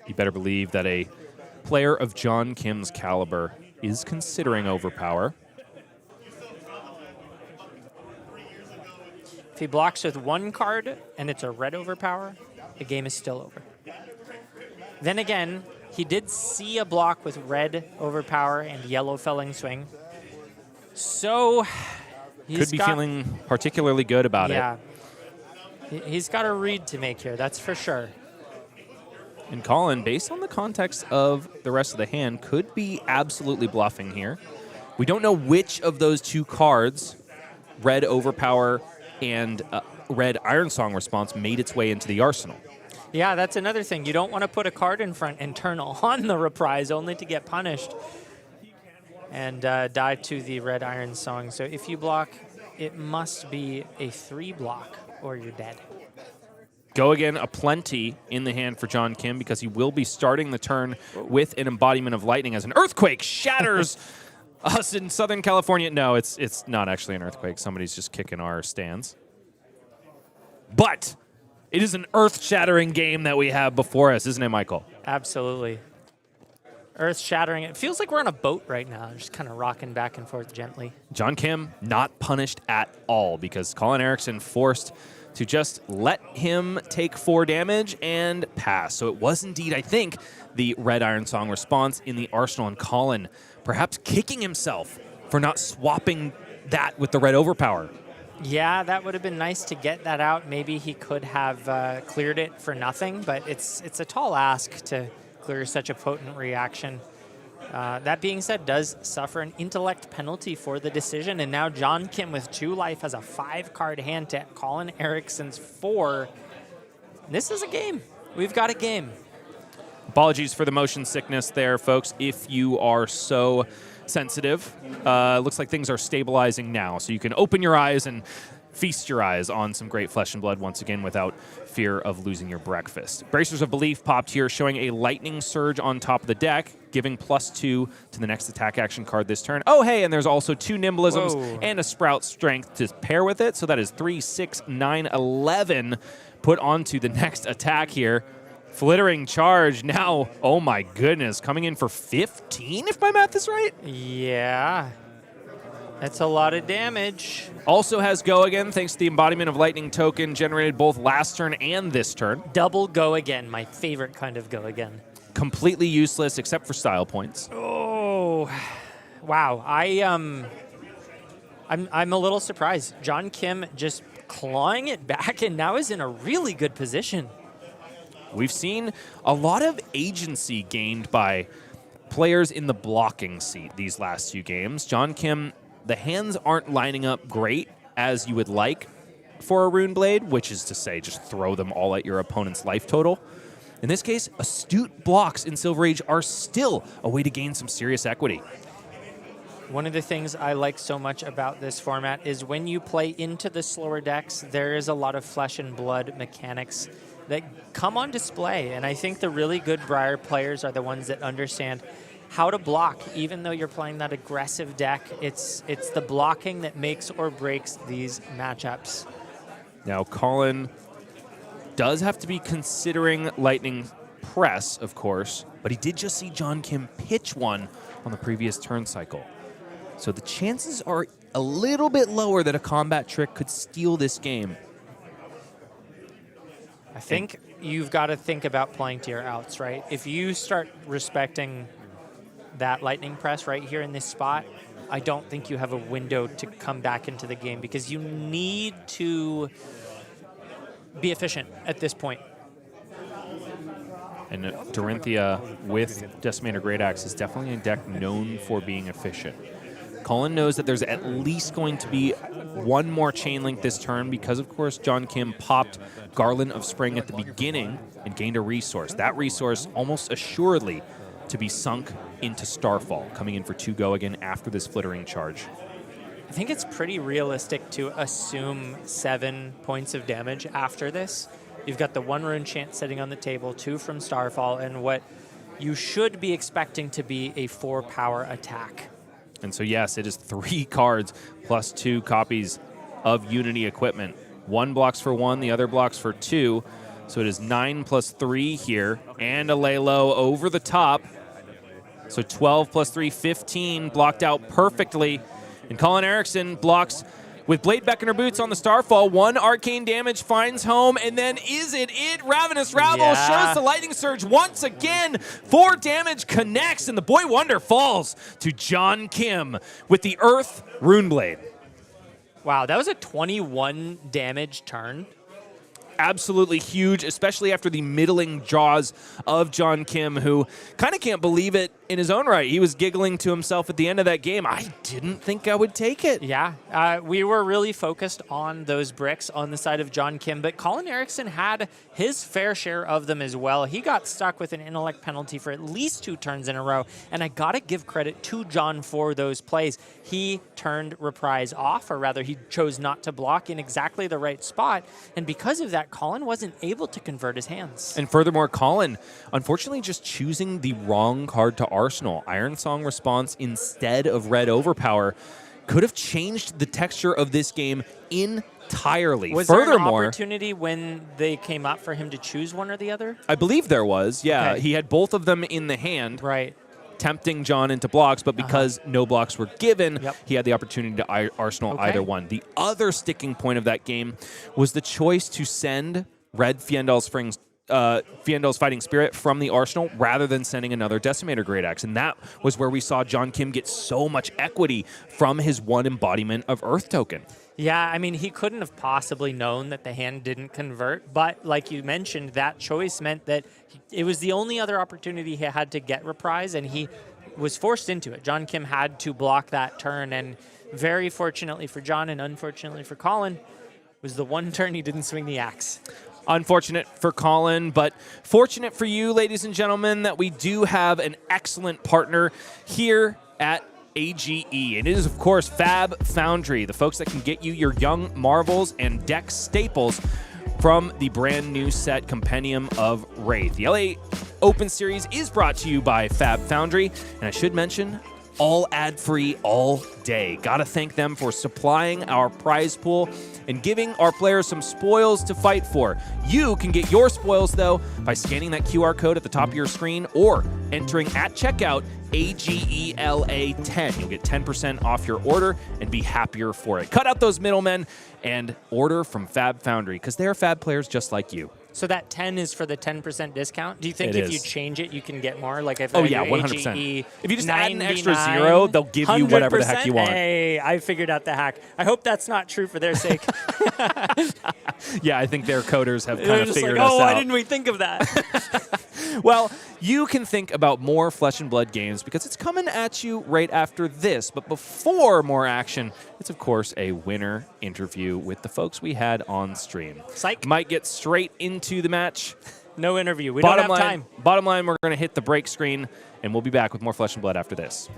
You better believe that a player of John Kim's caliber is considering overpower. If he blocks with 1 card and it's a red overpower, the game is still over. Then again, he did see a block with red overpower and yellow felling swing. So could be feeling particularly good about it. Yeah. He's got a read to make here, that's for sure. And Colin, based on the context of the rest of the hand, could be absolutely bluffing here. We don't know which of those 2 cards, red overpower and red Iron Song response, made its way into the arsenal. Yeah, that's another thing. You don't want to put a card in front and turn on the reprise only to get punished and die to the red Iron Song. So if you block, it must be a 3 block or you're dead. Go again, a plenty in the hand for John Kim because he will be starting the turn with an embodiment of lightning as an earthquake shatters us in Southern California. No, it's not actually an earthquake. Somebody's just kicking our stands. But it is an earth-shattering game that we have before us, isn't it, Michael? Absolutely. Earth shattering. It feels like we're on a boat right now, just kind of rocking back and forth gently. John Kim not punished at all because Colin Eriksen forced to just let him take 4 damage and pass. So it was indeed, I think, the Red Iron Song response in the Arsenal, and Colin perhaps kicking himself for not swapping that with the Red Overpower. Yeah, that would have been nice to get that out. Maybe he could have cleared it for nothing, but it's a tall ask to clear such a potent reaction. That being said, does suffer an intellect penalty for the decision, and now John Kim with 2 life has a 5-card hand to Colin Eriksen's 4. This is a game. We've got a game. Apologies for the motion sickness there, folks, if you are so sensitive. Looks like things are stabilizing now, so you can open your eyes and feast your eyes on some great flesh and blood once again without fear of losing your breakfast. Bracers of Belief popped here, showing a lightning surge on top of the deck, giving +2 to the next attack action card this turn. Oh, hey, and there's also 2 Nimblisms and a Sprout Strength to pair with it, so that is 3, 6, 9, 11 put onto the next attack here. Flittering Charge now, oh my goodness, coming in for 15, if my math is right? Yeah. That's a lot of damage. Also has Go Again, thanks to the embodiment of Lightning token generated both last turn and this turn. Double Go Again, my favorite kind of Go Again. Completely useless except for style points. Oh, wow. I'm a little surprised. John Kim just clawing it back and now is in a really good position. We've seen a lot of agency gained by players in the blocking seat these last 2 games. John Kim, the hands aren't lining up great as you would like for a Rune Blade, which is to say just throw them all at your opponent's life total. In this case, astute blocks in Silver Age are still a way to gain some serious equity. One of the things I like so much about this format is when you play into the slower decks, there is a lot of flesh and blood mechanics that come on display. And I think the really good Briar players are the ones that understand how to block. Even though you're playing that aggressive deck, it's the blocking that makes or breaks these matchups. Now, Colin does have to be considering Lightning Press, of course, but he did just see John Kim pitch one on the previous turn cycle. So the chances are a little bit lower that a combat trick could steal this game. I think you've got to think about playing to your outs, right? If you start respecting that Lightning Press right here in this spot, I don't think you have a window to come back into the game because you need to be efficient at this point. And Dorinthea with Decimator Great Axe is definitely a deck known for being efficient. Colin knows that there's at least going to be 1 more chain link this turn because, of course, John Kim popped Garland of Spring at the beginning and gained a resource. That resource almost assuredly to be sunk into Starfall, coming in for 2 Go Again after this Flittering Charge. I think it's pretty realistic to assume 7 points of damage after this. You've got the 1 Rune Chant sitting on the table, 2 from Starfall, and what you should be expecting to be a 4-power attack. And so, yes, it is 3 cards plus 2 copies of Unity equipment. 1 blocks for 1, the other blocks for 2. So it is 9 plus 3 here, and a lay low over the top. So 12 plus 3, 15, blocked out perfectly. And Colin Eriksen blocks with Blade Beckoner Boots on the Starfall. 1 arcane damage finds home, and then is it? Ravenous Rabble shows the Lightning Surge once again. 4 damage connects, and the Boy Wonder falls to John Kim with the Earth Runeblade. Wow, that was a 21 damage turn. Absolutely huge, especially after the middling jaws of John Kim, who kind of can't believe it in his own right. He was giggling to himself at the end of that game. I didn't think I would take it. Yeah, we were really focused on those bricks on the side of John Kim, but Colin Eriksen had his fair share of them as well. He got stuck with an intellect penalty for at least 2 turns in a row, and I gotta give credit to John for those plays. He turned Reprise off, or rather he chose not to block in exactly the right spot, and because of that, Colin wasn't able to convert his hands. And furthermore, Colin, unfortunately, just choosing the wrong card to Arsenal. Iron Song response instead of Red Overpower could have changed the texture of this game entirely. Was there an opportunity when they came up for him to choose one or the other? I believe there was, yeah. Okay. He had both of them in the hand. Right. tempting John into blocks, but because no blocks were given, he had the opportunity to arsenal either one. The other sticking point of that game was the choice to send Red Fiendal's Fighting Spirit from the arsenal rather than sending another Decimator Great Axe. And that was where we saw John Kim get so much equity from his one embodiment of Earth Token. Yeah, I mean, he couldn't have possibly known that the hand didn't convert, but like you mentioned, that choice meant that it was the only other opportunity he had to get Reprise, and he was forced into it. John Kim had to block that turn, and very fortunately for John and unfortunately for Colin, was the one turn he didn't swing the axe. Unfortunate for Colin, but fortunate for you, ladies and gentlemen, that we do have an excellent partner here at AGE. And it is, of course, Fab Foundry, the folks that can get you your Young Marvels and deck staples from the brand new set Compendium of Wraith. The LA Open Series is brought to you by Fab Foundry, and I should mention, all ad-free all day. Gotta thank them for supplying our prize pool and giving our players some spoils to fight for. You can get your spoils, though, by scanning that QR code at the top of your screen or entering at checkout AGELA10. You'll get 10% off your order and be happier for it. Cut out those middlemen and order from Fab Foundry, because they're Fab players just like you. So that 10 is for the 10% discount? Do you think if you change it, you can get more? Like if 100%. If you just add an extra 0, they'll give you whatever the heck you want. Hey, I figured out the hack. I hope that's not true for their sake. Yeah, I think their coders have kind of figured us out. Why didn't we think of that? Well, you can think about more Flesh and Blood games because it's coming at you right after this. But before more action, it's, of course, a winner interview with the folks we had on stream. Psych. Might get straight into the match. No interview. We don't have time. Bottom line, we're going to hit the break screen, and we'll be back with more Flesh and Blood after this.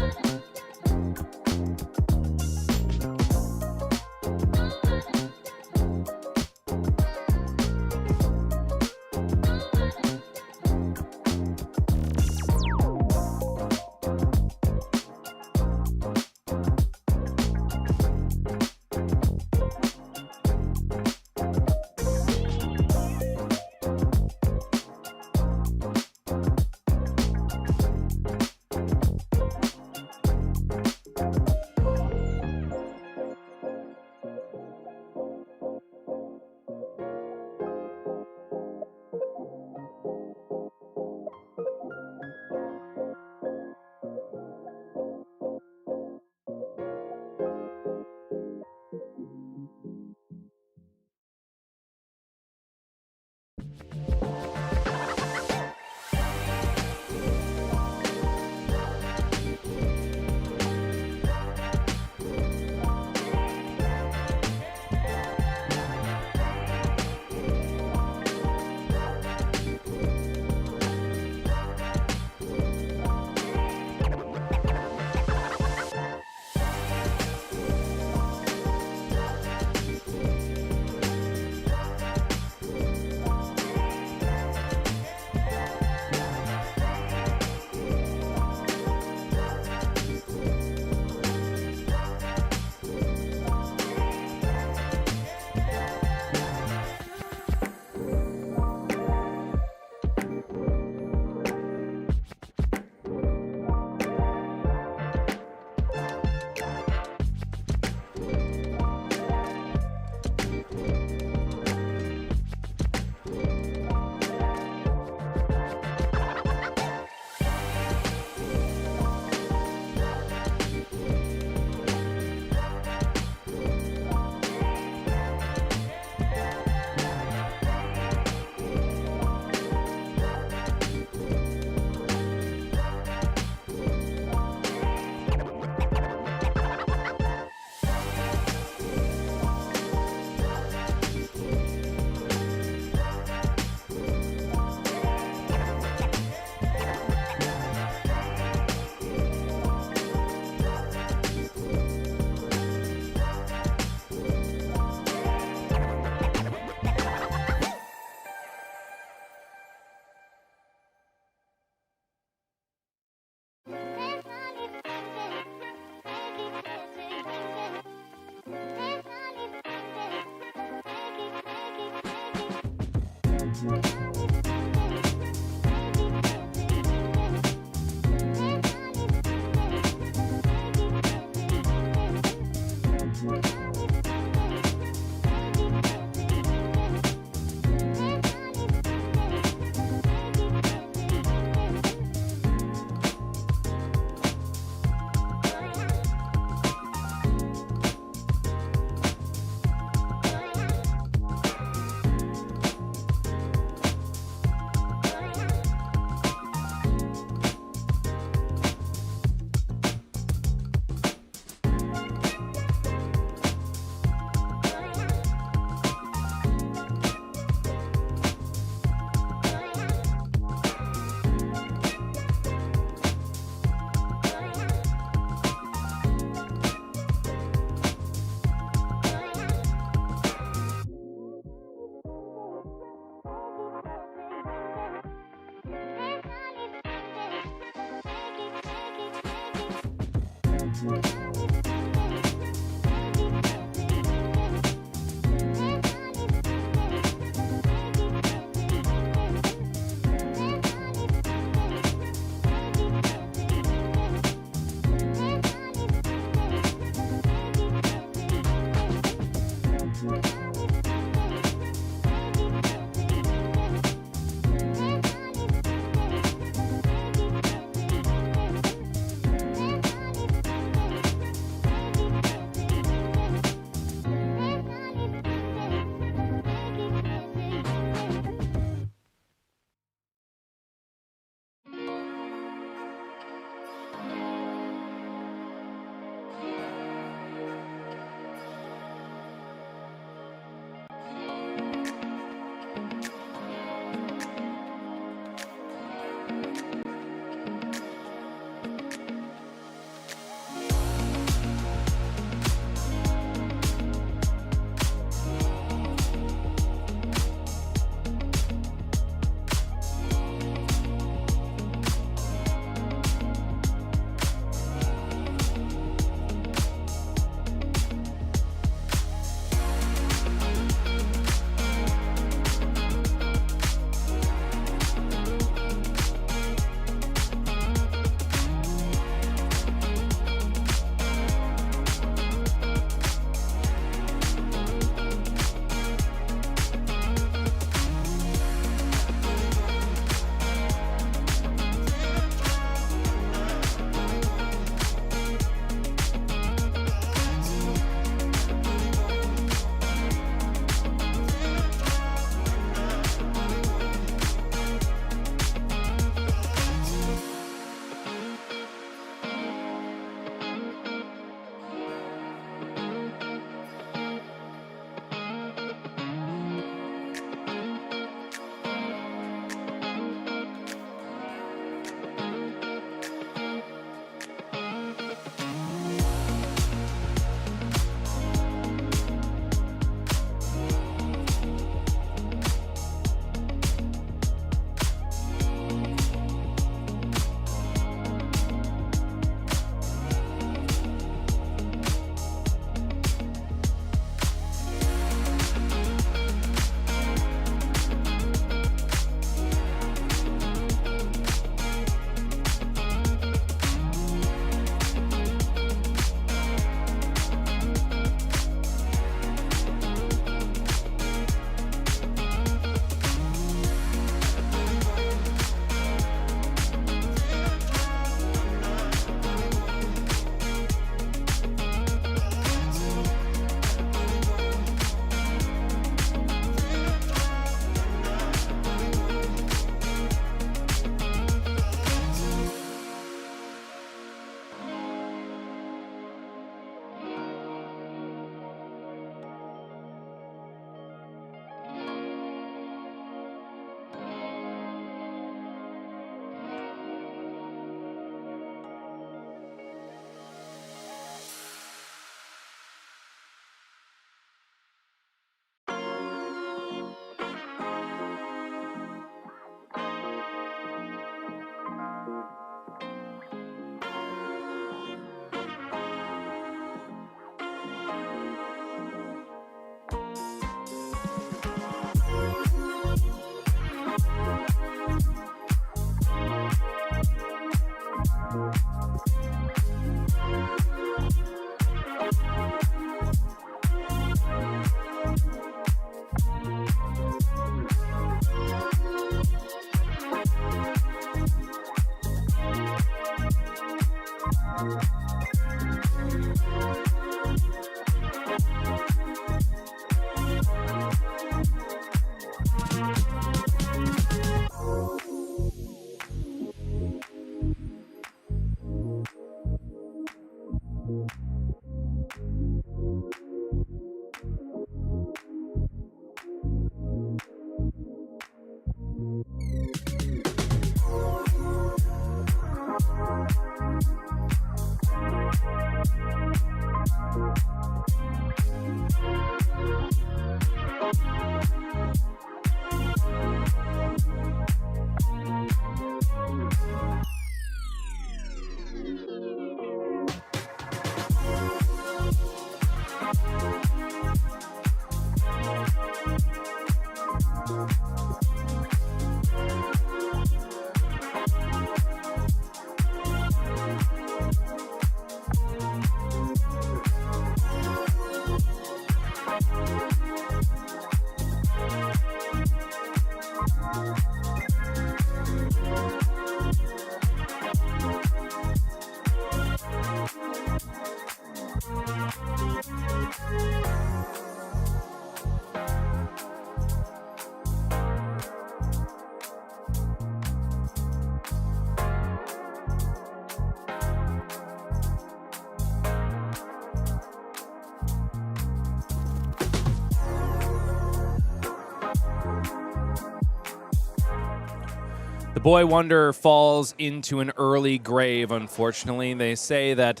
The boy wonder falls into an early grave, unfortunately. They say that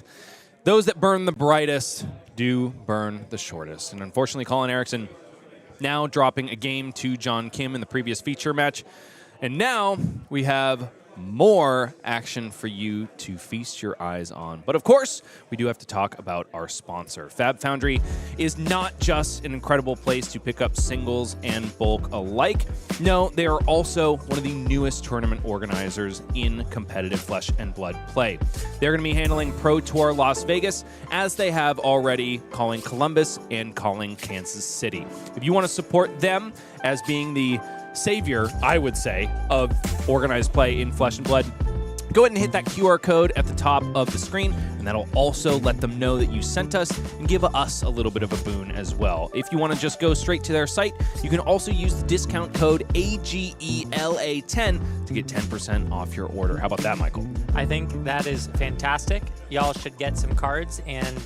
those that burn the brightest do burn the shortest. And unfortunately, Colin Eriksen now dropping a game to John Kim in the previous feature match. And now we have more action for you to feast your eyes on. But of course, we do have to talk about our sponsor. Fab Foundry is not just an incredible place to pick up singles and bulk alike. No, they are also one of the newest tournament organizers in competitive Flesh and Blood play. They're going to be handling Pro Tour Las Vegas, as they have already calling Columbus and calling Kansas City. If you want to support them as being the savior, I would say, of organized play in Flesh and Blood, go ahead and hit that QR code at the top of the screen, and that'll also let them know that you sent us and give us a little bit of a boon as well. If you want to just go straight to their site, you can also use the discount code AGELA10 to get 10% off your order. How about that, Michael? I think that is fantastic. Y'all should get some cards and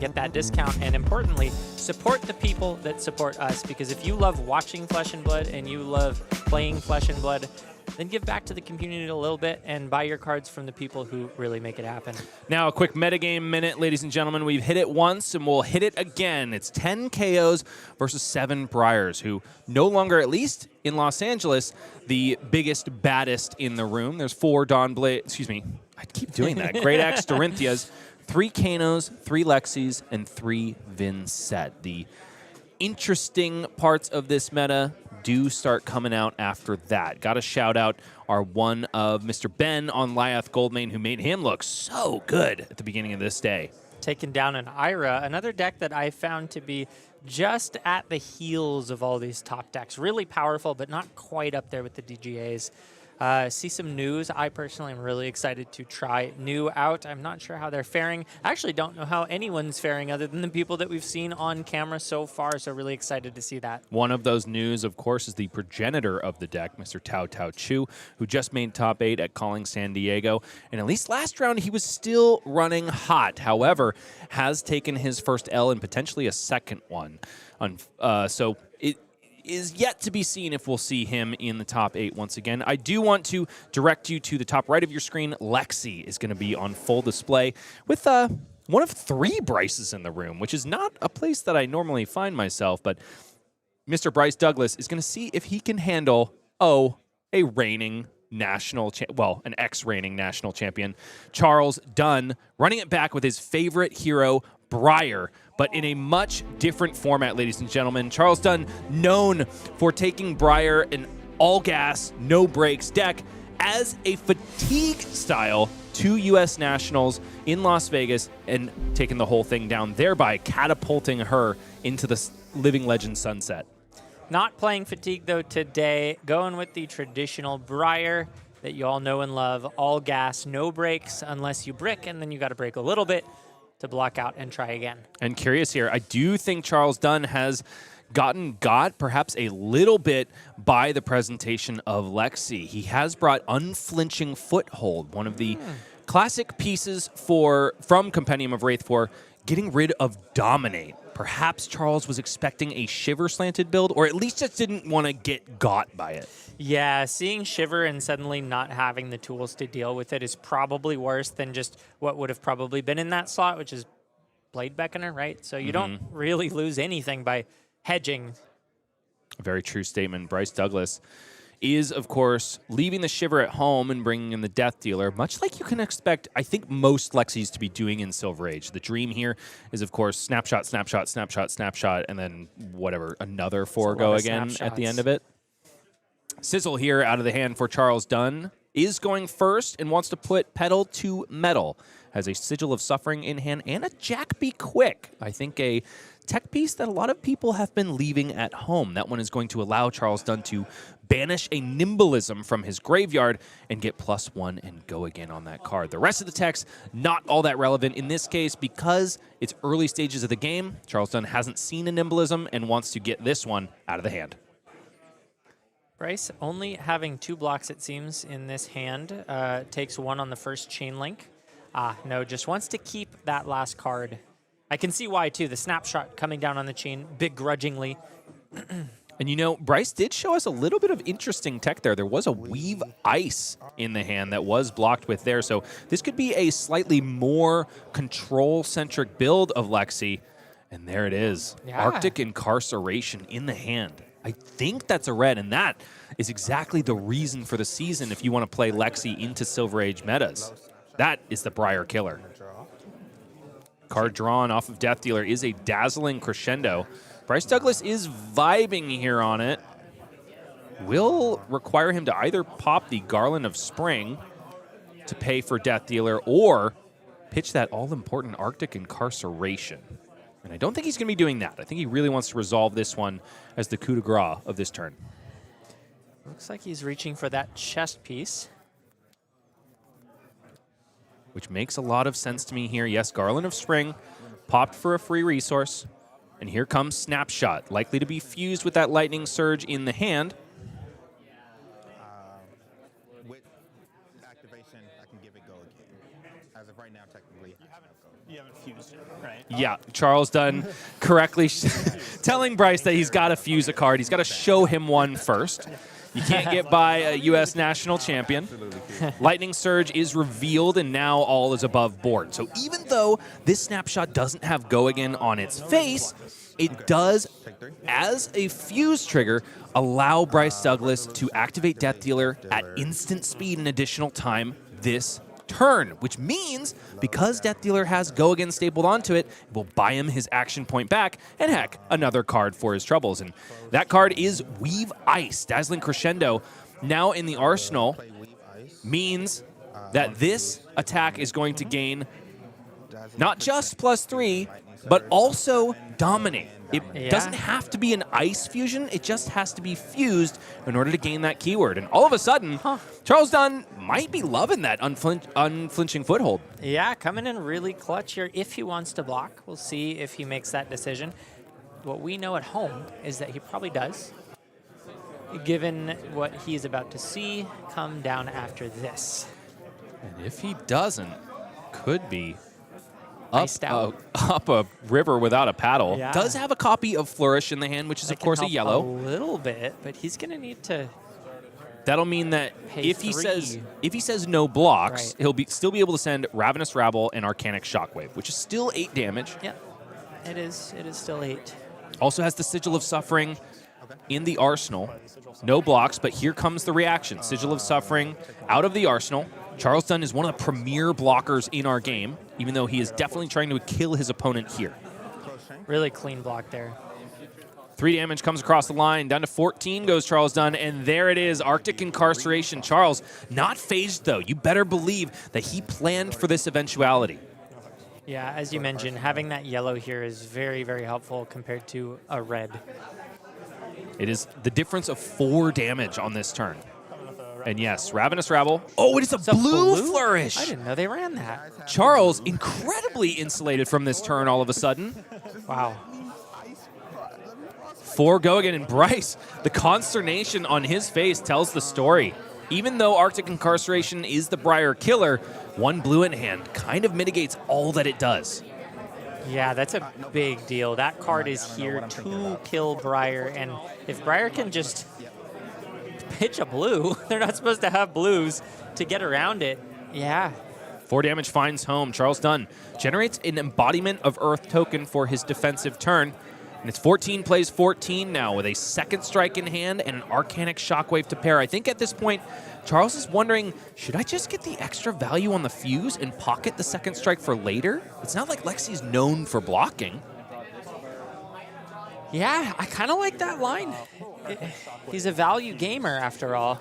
get that discount. And importantly, support the people that support us. Because if you love watching Flesh and Blood and you love playing Flesh and Blood, then give back to the community a little bit and buy your cards from the people who really make it happen. Now, a quick metagame minute, ladies and gentlemen. We've hit it once, and we'll hit it again. It's 10 KOs versus 7 Briars, who no longer, at least in Los Angeles, the biggest, baddest in the room. There's 4 I keep doing that. Great Axe Dorintheas, 3 Kanos, 3 Lexis, and 3 Vincent. The interesting parts of this meta do start coming out after that. Got to shout out our one of Mr. Ben on Lyath Goldmane, who made him look so good at the beginning of this day. Taking down an Ira, another deck that I found to be just at the heels of all these top decks. Really powerful, but not quite up there with the DGAs. See some news. I personally am really excited to try new out. I'm not sure how they're faring. I actually don't know how anyone's faring other than the people that we've seen on camera so far, so really excited to see that. One of those news, of course, is the progenitor of the deck, Mr. Tao Tao Chu, who just made top 8 at Calling San Diego. And at least last round, he was still running hot. However, has taken his first L and potentially a second one. So it is yet to be seen if we'll see him in the top 8 once again. I do want to direct you to the top right of your screen. Lexi is going to be on full display with one of 3 Bryces in the room, which is not a place that I normally find myself, but Mr. Bryce Douglas is going to see if he can handle, a reigning national, an ex-reigning national champion, Charles Dunn, running it back with his favorite hero, Briar, but in a much different format, ladies and gentlemen. Charles Dunn, known for taking Briar an all-gas, no-breaks deck as a fatigue style to U.S. Nationals in Las Vegas and taking the whole thing down, thereby catapulting her into the living legend sunset. Not playing Fatigue, though, today. Going with the traditional Briar that you all know and love. All gas, no breaks unless you brick, and then you got to break a little bit to block out and try again. And curious here, I do think Charles Dunn has got perhaps a little bit by the presentation of Lexi. He has brought Unflinching Foothold, one of the classic pieces from Compendium of Wraith for getting rid of Dominate. Perhaps Charles was expecting a Shiver slanted build, or at least just didn't want to get got by it. Yeah, seeing Shiver and suddenly not having the tools to deal with it is probably worse than just what would have probably been in that slot, which is Blade Beckoner, right? So you don't really lose anything by hedging. A very true statement. Bryce Douglas is, of course, leaving the Shiver at home and bringing in the Death Dealer, much like you can expect, I think, most Lexis to be doing in Silver Age. The dream here is, of course, snapshot, snapshot, snapshot, snapshot, and then whatever, another 4 go again at the end of it. Sizzle here out of the hand for Charles Dunn is going first and wants to put Pedal to Metal. Has a Sigil of Suffering in hand and a Jack Be Quick. I think a tech piece that a lot of people have been leaving at home. That one is going to allow Charles Dunn to banish a Nimblism from his graveyard and get +1 and go again on that card. The rest of the text, not all that relevant in this case because it's early stages of the game. Charles Dunn hasn't seen a Nimblism and wants to get this one out of the hand. Bryce only having 2 blocks, it seems, in this hand. Takes 1 on the first chain link. No, just wants to keep that last card. I can see why, too. The snapshot coming down on the chain begrudgingly. And you know, Bryce did show us a little bit of interesting tech there. There was a Weave Ice in the hand that was blocked with there. So this could be a slightly more control-centric build of Lexi. And there it is. Yeah. Arctic Incarceration in the hand. I think that's a red, and that is exactly the reason for the season if you want to play Lexi into Silver Age metas. That is the Briar killer. Card drawn off of Death Dealer is a Dazzling Crescendo. Bryce Douglas is vibing here on it. Will require him to either pop the Garland of Spring to pay for Death Dealer or pitch that all-important Arctic Incarceration. And I don't think he's going to be doing that. I think he really wants to resolve this one as the coup de grace of this turn. Looks like he's reaching for that chest piece. Which makes a lot of sense to me here. Yes, Garland of Spring popped for a free resource. And here comes Snapshot, likely to be fused with that Lightning Surge in the hand. With activation, I can give it go again. As of right now, technically, You haven't fused it, right? Yeah, Charles Dunn correctly telling Bryce that he's got to fuse a card. He's got to show him one first. You can't get by a U.S. national champion. Lightning Surge is revealed, and now all is above board. So even though this Snapshot doesn't have Go Again on its face, it does, as a fuse trigger, allow Bryce Douglas to activate Death Dealer at instant speed and additional time this turn, which means because Death Dealer has Go Again stapled onto it, it will buy him his action point back, and heck, another card for his troubles. And that card is Weave Ice. Dazzling Crescendo, now in the arsenal, means that this attack is going to gain not just +3, but also Dominate. It doesn't have to be an ice fusion, it just has to be fused in order to gain that keyword. And all of a sudden, Charles Dunn might be loving that unflinching foothold. Yeah, coming in really clutch here if he wants to block. We'll see if he makes that decision. What we know at home is that he probably does, given what he's about to see come down after this. And if he doesn't, could be Iced out. up a river without a paddle. Yeah. Does have a copy of Flourish in the hand, which is, That of can course, a help yellow. A little bit, but he's going to need to. That'll mean that Pay if he 3. says no blocks, Right. he'll still be able to send Ravenous Rabble and Arcanic Shockwave, which is still 8 damage. Yeah, it is. It is still 8. Also has the Sigil of Suffering in the arsenal. No blocks, but here comes the reaction. Sigil of Suffering out of the arsenal. Charles Dunn is one of the premier blockers in our game, even though he is definitely trying to kill his opponent here. Really clean block there. 3 damage comes across the line. Down to 14 goes Charles Dunn, and there it is, Arctic Incarceration. Charles, not phased, though. You better believe that he planned for this eventuality. Yeah, as you mentioned, having that yellow here is very, very helpful compared to a red. It is the difference of 4 damage on this turn. And yes, Ravenous Rabble. Oh, it is a blue flourish. I didn't know they ran that. Charles, incredibly insulated from this turn all of a sudden. Wow. 4 go again, and Bryce, the consternation on his face tells the story. Even though Arctic Incarceration is the Briar killer, 1 blue in hand kind of mitigates all that it does. Yeah, that's a big deal. That card is here to kill Briar, and if Briar can just pitch a blue, they're not supposed to have blues to get around it. Yeah. 4 damage finds home. Charles Dunn generates an embodiment of Earth token for his defensive turn. And it's 14 plays 14 now with a second strike in hand and an Arcanic Shockwave to pair. I think at this point, Charles is wondering, should I just get the extra value on the fuse and pocket the second strike for later? It's not like Lexi's known for blocking. Yeah, I kind of like that line. He's a value gamer after all.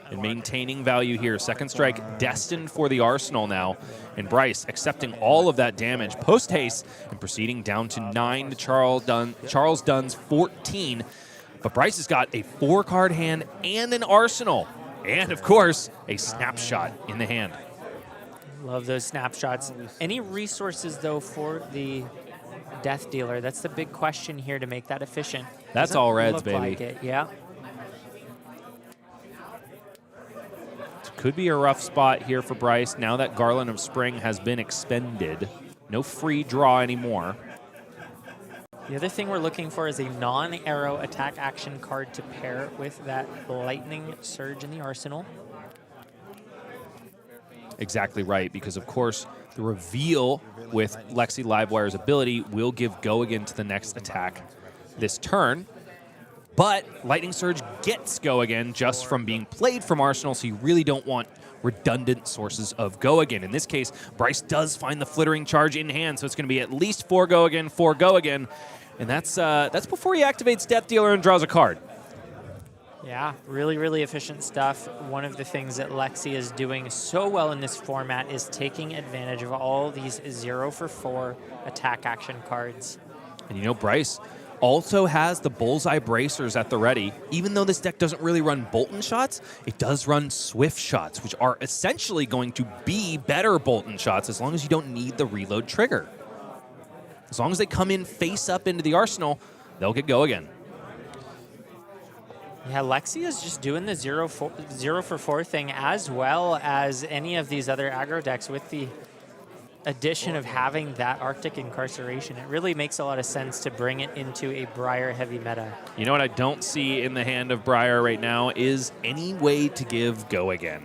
And maintaining value here. Second strike destined for the arsenal now. And Bryce accepting all of that damage post-haste and proceeding down to 9 to Charles Dunn's 14. But Bryce has got a 4-card hand and an arsenal. And, of course, a snapshot in the hand. Love those snapshots. Any resources, though, for the Death Dealer? That's the big question here to make that efficient. That's Doesn't all reds, look baby. Like it. Yeah. Could be a rough spot here for Bryce now that Garland of Spring has been expended. No free draw anymore. The other thing we're looking for is a non-arrow attack action card to pair with that Lightning Surge in the arsenal. Exactly right, because of course the reveal with Lexi Livewire's ability will give Go Again to the next attack this turn. But Lightning Surge gets Go Again just from being played from Arsenal, so you really don't want redundant sources of Go Again. In this case, Bryce does find the Flittering Charge in hand, so it's going to be at least 4 Go Again, 4 Go Again. And that's before he activates Death Dealer and draws a card. Yeah, really, really efficient stuff. One of the things that Lexi is doing so well in this format is taking advantage of all these 0 for 4 attack action cards. And you know, Bryce also has the Bullseye Bracers at the ready. Even though this deck doesn't really run Bolton shots, it does run Swift shots, which are essentially going to be better Bolton shots as long as you don't need the reload trigger. As long as they come in face up into the arsenal, they'll get Go Again. Yeah, Lexi is just doing the 0 for 4 thing as well as any of these other aggro decks with the addition of having that Arctic Incarceration. It really makes a lot of sense to bring it into a Briar heavy meta. You know what I don't see in the hand of Briar right now is any way to give Go Again.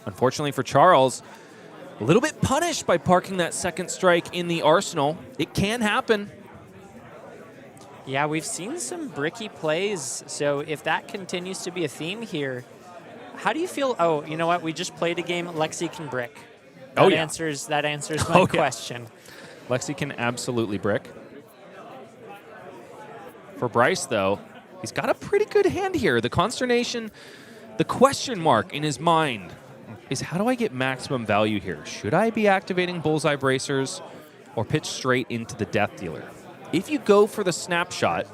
Unfortunately for Charles, a little bit punished by parking that second strike in the arsenal. It can happen. Yeah, we've seen some bricky plays, so if that continues to be a theme here, how do you feel? Oh, you know what? We just played a game. Lexi can brick. That answers my question. Lexi can absolutely brick. For Bryce, though, he's got a pretty good hand here. The consternation, the question mark in his mind is, how do I get maximum value here? Should I be activating Bullseye Bracers or pitch straight into the Death Dealer? If you go for the Snapshot,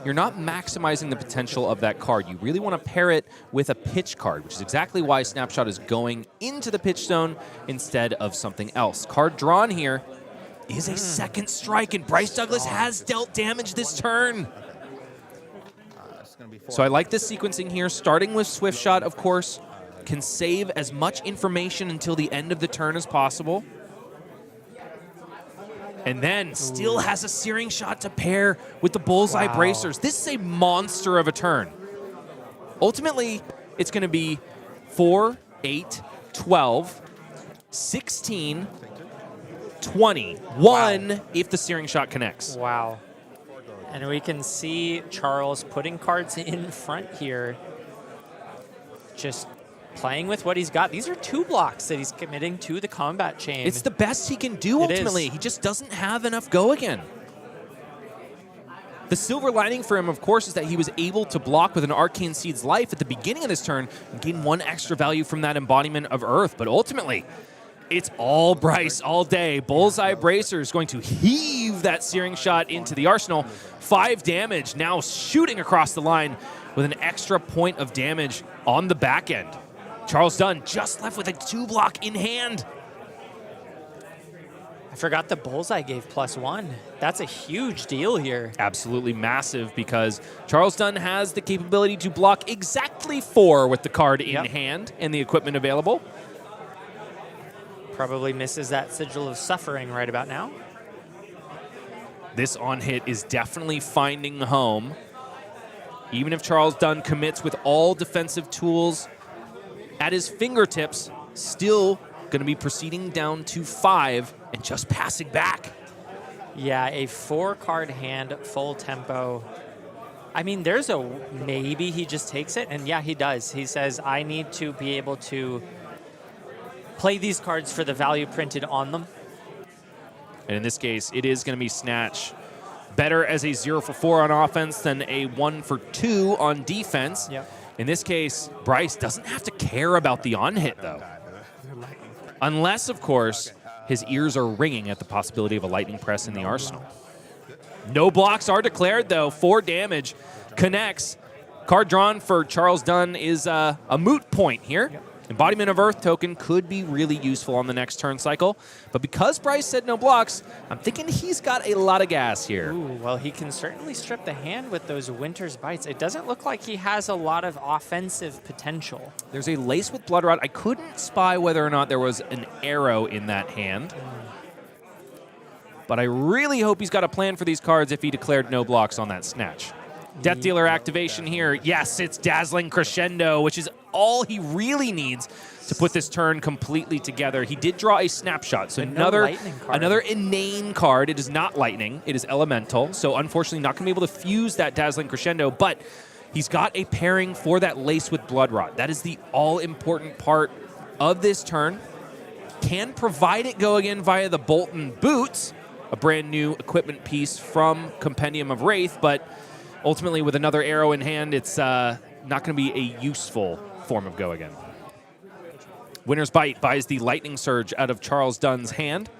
you're not maximizing the potential of that card. You really want to pair it with a pitch card, which is exactly why Snapshot is going into the pitch zone instead of something else. Card drawn here is a second strike, and Bryce Douglas has dealt damage this turn. So I like this sequencing here, starting with Swift Shot, of course, can save as much information until the end of the turn as possible. And then still has a Searing Shot to pair with the Bullseye Bracers. This is a monster of a turn. Ultimately, it's going to be 4, 8, 12, 16, 21 if the Searing Shot connects. Wow. And we can see Charles putting cards in front here, just playing with what he's got. These are 2 blocks that he's committing to the combat chain. It's the best he can do ultimately. He just doesn't have enough Go Again. The silver lining for him, of course, is that he was able to block with an Arcane Seed's Life at the beginning of this turn and gain 1 extra value from that embodiment of Earth. But ultimately, it's all Bryce all day. Bullseye Bracer is going to heave that Searing Shot into the arsenal. 5 damage, now shooting across the line with an extra point of damage on the back end. Charles Dunn just left with a 2 block in hand. I forgot the Bullseye gave +1. That's a huge deal here. Absolutely massive, because Charles Dunn has the capability to block exactly 4 with the card in hand and the equipment available. Probably misses that Sigil of Suffering right about now. This on-hit is definitely finding home. Even if Charles Dunn commits with all defensive tools at his fingertips, still going to be proceeding down to 5 and just passing back. Yeah, a 4-card hand, full tempo. I mean, there's a maybe he just takes it, and yeah, he does. He says, I need to be able to play these cards for the value printed on them. And in this case, it is going to be Snatch. Better as a 0 for 4 on offense than a 1 for 2 on defense. Yep. In this case, Bryce doesn't have to care about the on-hit, though. Unless, of course, his ears are ringing at the possibility of a Lightning Press in the arsenal. No blocks are declared, though. 4 damage connects. Card drawn for Charles Dunn is a moot point here. Yep. Embodiment of Earth token could be really useful on the next turn cycle. But because Bryce said no blocks, I'm thinking he's got a lot of gas here. Ooh, well, he can certainly strip the hand with those Winter's Bites. It doesn't look like he has a lot of offensive potential. There's a Lace with Blood Rot. I couldn't spy whether or not there was an arrow in that hand. but I really hope he's got a plan for these cards if he declared no blocks on that snatch. Death Dealer activation here. Yes, it's Dazzling Crescendo, which is all he really needs to put this turn completely together. He did draw a snapshot, so another inane card. It is not lightning, it is elemental, so unfortunately not going to be able to fuse that Dazzling Crescendo, but he's got a pairing for that Lace with Bloodrot. That is the all-important part of this turn. Can provide it go again via the Bolton Boots, a brand new equipment piece from Compendium of Wraith, but ultimately with another arrow in hand, it's not going to be a useful form of go again. Winner's Bite buys the Lightning Surge out of Charles Dunn's hand.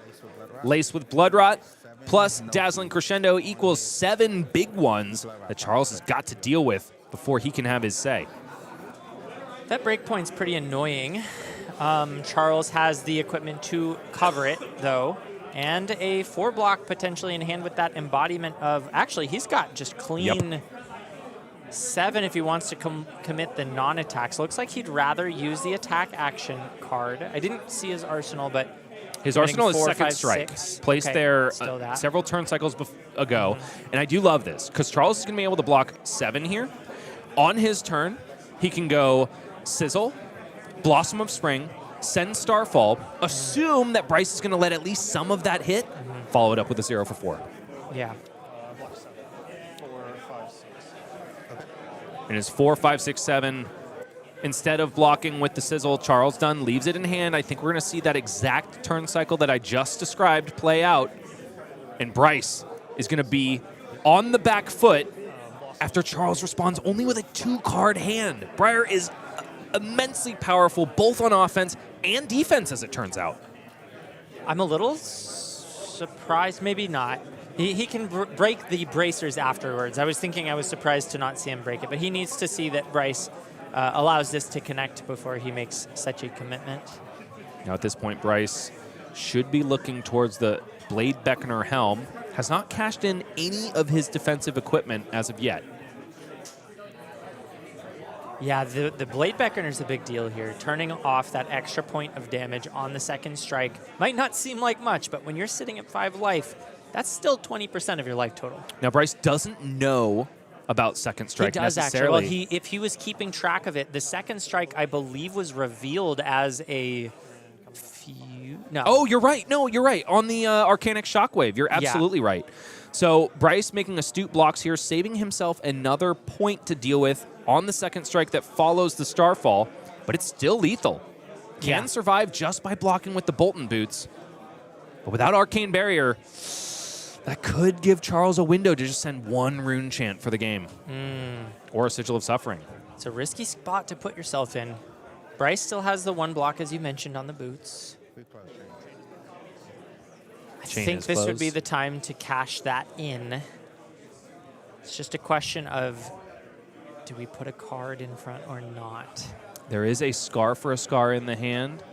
Lace with Bloodrot plus Dazzling Crescendo equals 7 big ones that Charles has got to deal with before he can have his say. That breakpoint's pretty annoying. Charles has the equipment to cover it, though, and a 4-block potentially in hand with that embodiment of... Actually, he's got just clean 7 if he wants to commit the non-attack. So it looks like he'd rather use the attack action card. I didn't see his arsenal, but... His arsenal is 4, Second 5, Strike, 6. placed Okay, there several turn cycles ago. And I do love this, because Charles is going to be able to block 7 here. On his turn, he can go Sizzle, Blossom of Spring, send Starfall, assume that Bryce is going to let at least some of that hit, follow it up with a 0 for 4. Yeah. And it's 4, 5, 6, 7. Instead of blocking with the Sizzle, Charles Dunn leaves it in hand. I think we're going to see that exact turn cycle that I just described play out. And Bryce is going to be on the back foot after Charles responds only with a 2-card hand. Briar is immensely powerful, both on offense and defense, as it turns out. I'm a little surprised, maybe not. He can break the bracers afterwards. I was surprised to not see him break it, but he needs to see that Bryce allows this to connect before he makes such a commitment. Now at this point, Bryce should be looking towards the Blade Beckoner helm. Has not cashed in any of his defensive equipment as of yet. Yeah, the Blade Beckoner is a big deal here. Turning off that extra point of damage on the second strike might not seem like much, but when you're sitting at 5 life, that's still 20% of your life total. Now Bryce doesn't know about Second Strike necessarily. Actually. Well, if he was keeping track of it, the Second Strike, I believe, was revealed as a few. No. Oh, you're right. No, you're right. On the Arcanic Shockwave, you're absolutely right. So Bryce making astute blocks here, saving himself another point to deal with on the Second Strike that follows the Starfall, but it's still lethal. Can survive just by blocking with the Bolton Boots. But without Arcane Barrier, that could give Charles a window to just send 1 Rune Chant for the game. Or a Sigil of Suffering. It's a risky spot to put yourself in. Bryce still has the 1 block, as you mentioned, on the boots. I think this would be the time to cash that in. It's just a question of, do we put a card in front or not? There is a Scar for a Scar in the hand.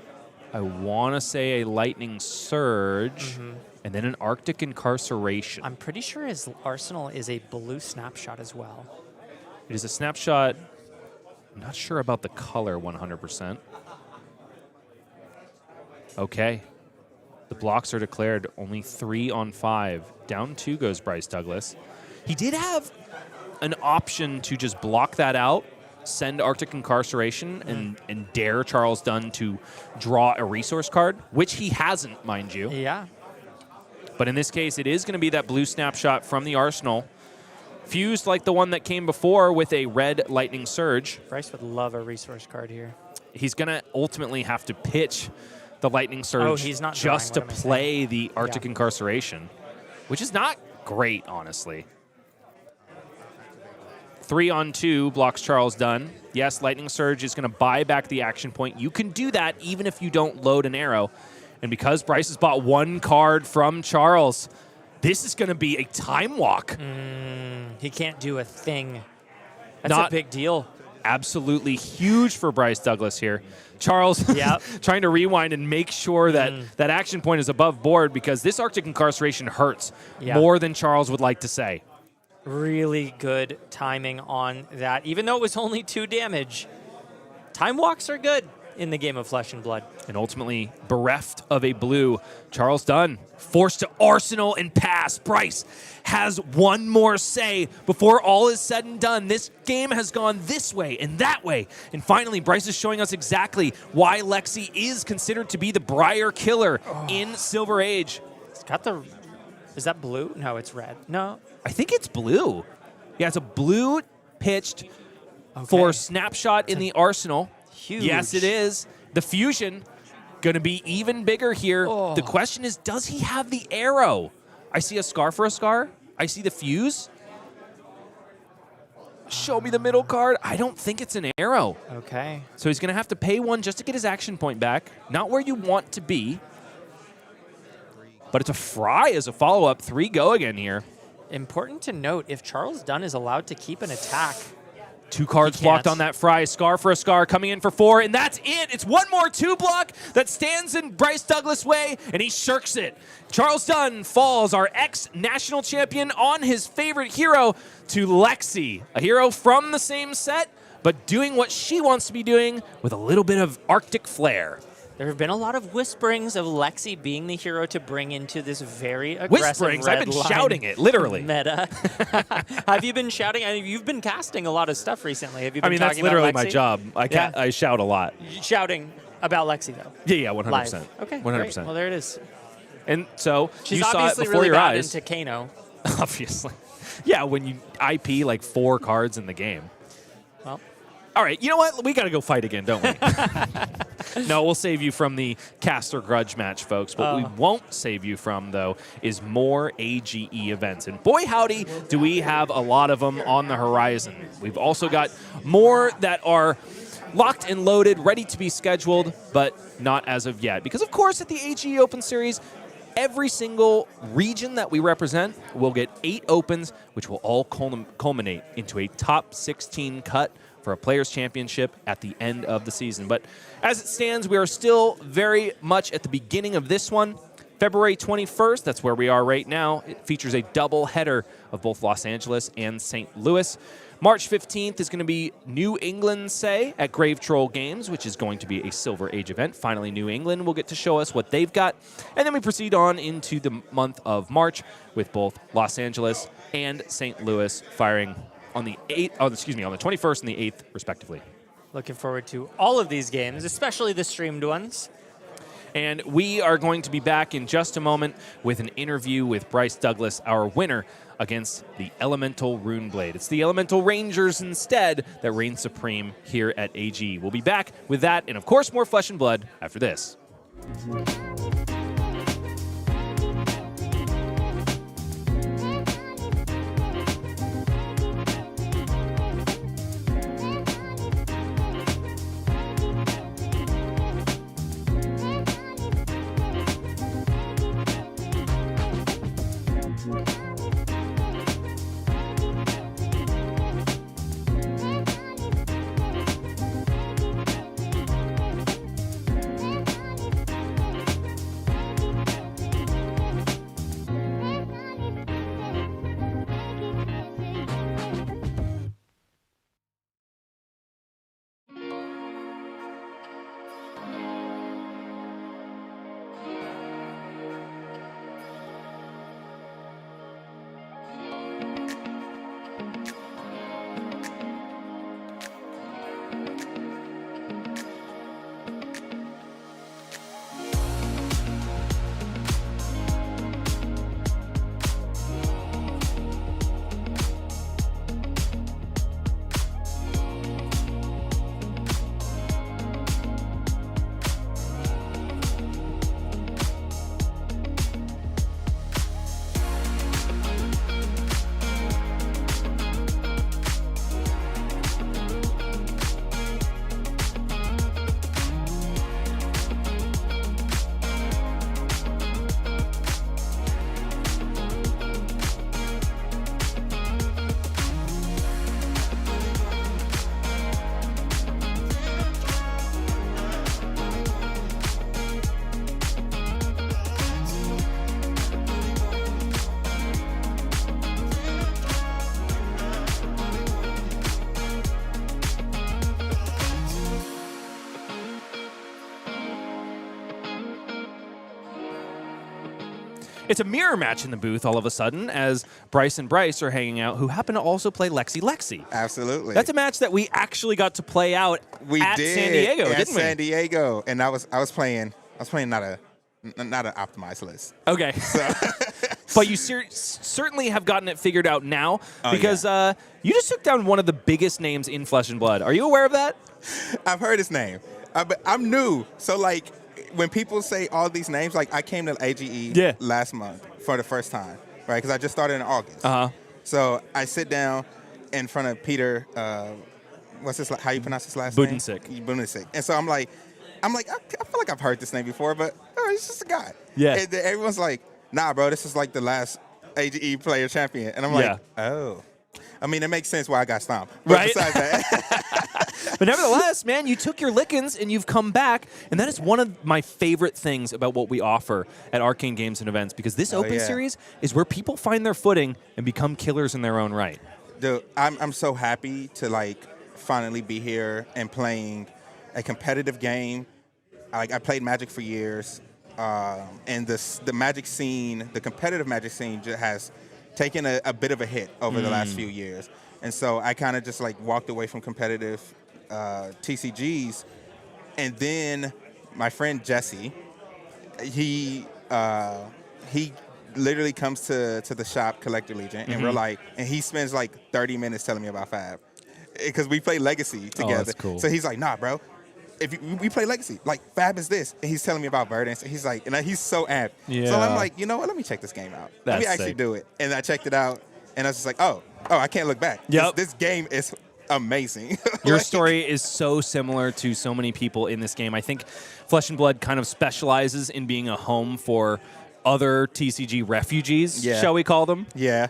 I want to say a Lightning Surge, and then an Arctic Incarceration. I'm pretty sure his arsenal is a blue snapshot as well. It is a snapshot. I'm not sure about the color 100%. Okay. The blocks are declared only 3 on 5. Down 2 goes Bryce Douglas. He did have an option to just block that out, send Arctic Incarceration, and dare Charles Dunn to draw a resource card, which he hasn't, mind you. Yeah. But in this case, it is going to be that blue snapshot from the arsenal, fused like the one that came before with a red Lightning Surge. Bryce would love a resource card here. He's going to ultimately have to pitch the Lightning Surge just to play the Arctic Incarceration, which is not great, honestly. 3 on 2 blocks Charles Dunn. Yes, Lightning Surge is going to buy back the action point. You can do that even if you don't load an arrow. And because Bryce has bought 1 card from Charles, this is going to be a time walk. He can't do a thing. That's a big deal. Absolutely huge for Bryce Douglas here. Charles trying to rewind and make sure that that action point is above board, because this Arctic Incarceration hurts more than Charles would like to say. Really good timing on that. Even though it was only 2 damage, time walks are good. in the game of Flesh and Blood. And ultimately, bereft of a blue, Charles Dunn forced to Arsenal and pass. Bryce has one more say before all is said and done. This game has gone this way and that way. And finally, Bryce is showing us exactly why Lexi is considered to be the Briar killer in Silver Age. It's got the... Is that blue? No, it's red. No. I think it's blue. Yeah, it's a blue pitched for Snapshot in the Arsenal. Huge. Yes, it is. The fusion going to be even bigger here. Oh. The question is, does he have the arrow? I see a scar for a scar. I see the fuse. Show me the middle card. I don't think it's an arrow. Okay. So he's going to have to pay one just to get his action point back. Not where you want to be. But it's a fry as a follow-up. 3 go again here. Important to note, if Charles Dunn is allowed to keep an attack, 2 cards blocked on that fry. Scar for a scar coming in for 4, and that's it. It's one more 2 block that stands in Bryce Douglas' way, and he shirks it. Charles Dunn falls, our ex-national champion, on his favorite hero to Lexi, a hero from the same set, but doing what she wants to be doing with a little bit of Arctic flair. there have been a lot of whisperings of Lexi being the hero to bring into this very aggressive Whisperings? I've been shouting it, literally. Meta. Have you been shouting? I mean, you've been casting a lot of stuff recently. Have you been I mean, that's talking literally about my Lexi? job. Yeah. I shout a lot. Shouting about Lexi, though. Yeah, 100%. Live. Okay, 100%. great. Well, there it is. And so She's you saw it obviously before really your bad eyes. into Kayo. Obviously. Yeah, when you IP like 4 cards in the game. Well. All right, you know what? We got to go fight again, don't we? No, we'll save you from the caster grudge match, folks. What we won't save you from, though, is more AGE events. And boy, howdy, do we have a lot of them on the horizon. We've also got more that are locked and loaded, ready to be scheduled, but not as of yet. Because, of course, at the AGE Open Series, every single region that we represent will get 8 opens, which will all culminate into a top 16 cut for a Players' Championship at the end of the season. But as it stands, we are still very much at the beginning of this one. February 21st, that's where we are right now. It features a double header of both Los Angeles and St. Louis. March 15th is going to be New England, at Grave Troll Games, which is going to be a Silver Age event. Finally, New England will get to show us what they've got. And then we proceed on into the month of March with both Los Angeles and St. Louis firing on the 21st and the 8th, respectively. Looking forward to all of these games, especially the streamed ones. And we are going to be back in just a moment with an interview with Bryce Douglas, our winner, against the Elemental Runeblade. It's the Elemental Rangers instead that reign supreme here at AG. We'll be back with that and, of course, more Flesh and Blood after this. It's a mirror match in the booth all of a sudden as Bryce and Bryce are hanging out, who happen to also play Lexi. Absolutely. That's a match that we actually got to play out at San Diego, didn't we? San Diego, and I was playing not an optimized list. Okay. But you certainly have gotten it figured out now because you just took down one of the biggest names in Flesh and Blood. Are you aware of that? I've heard his name. I'm new, so like when people say all these names, like I came to AGE last month for the first time, right? Because I just started in August. So I sit down in front of Peter. What's his? How you pronounce his last name? Budensick. And so I'm like, I feel like I've heard this name before, but he's just a guy. Yeah. And then everyone's like, nah, bro, this is like the last AGE player champion. And I'm like, oh. I mean, it makes sense why I got stomped. But right. Besides that. But nevertheless, man, you took your lickings and you've come back. And that is one of my favorite things about what we offer at Arcane Games and Events, because this Open Series is where people find their footing and become killers in their own right. Dude, I'm so happy to like finally be here and playing a competitive game. I played Magic for years, and the Magic scene, the competitive Magic scene, just has taken a bit of a hit over the last few years. And so I kind of just like walked away from competitive TCGs, and then my friend Jesse, he literally comes to the shop, Collector Legion, and we're like, and he spends like 30 minutes telling me about Fab, because we play Legacy together. Oh, that's cool. So he's like, nah, bro. We play Legacy, like Fab is this, and he's telling me about Verdance, and he's like, and he's so amped. Yeah. So I'm like, you know what? Let me check this game out. Let me actually do it. And I checked it out, and I was just like, oh, I can't look back. Yep. This game is amazing. Your story is so similar to so many people in this game. I think Flesh and Blood kind of specializes in being a home for other TCG refugees, shall we call them? Yeah.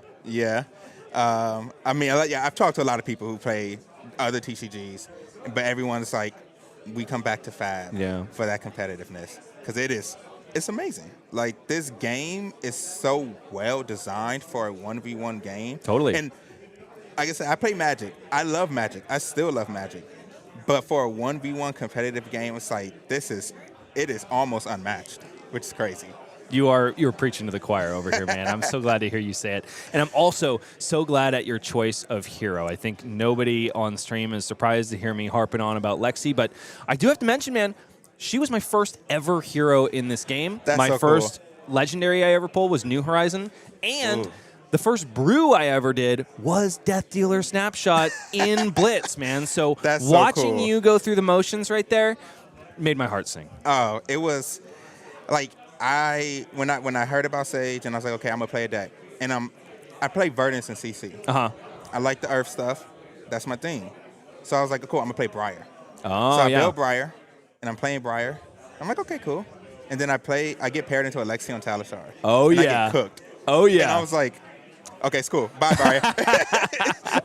I mean, I've talked to a lot of people who play other TCGs, but everyone's like, we come back to Fab for that competitiveness, because it's amazing. Like, this game is so well designed for a 1v1 game. Totally. And like I said, I play Magic. I love Magic. I still love Magic. But for a 1v1 competitive game, it's like, it is almost unmatched, which is crazy. You're preaching to the choir over here, man. I'm so glad to hear you say it. And I'm also so glad at your choice of hero. I think nobody on stream is surprised to hear me harping on about Lexi, but I do have to mention, man, she was my first ever hero in this game. That's my so first cool. legendary I ever pulled was New Horizon, and the first brew I ever did was Death Dealer Snapshot in Blitz, man. So watching you go through the motions right there made my heart sing. Oh, it was like, when I heard about Sage, and I was like, okay, I'm gonna play a deck, and I play Verdance and CC. I like the Earth stuff. That's my thing. So I was like, cool, I'm gonna play Briar. So I build Briar, and I'm playing Briar. I'm like, okay, cool. And then I get paired into a Lexi on Talishar. Oh, and yeah. I get cooked. Oh, yeah. And I was like, okay, it's cool. Bye, Briar.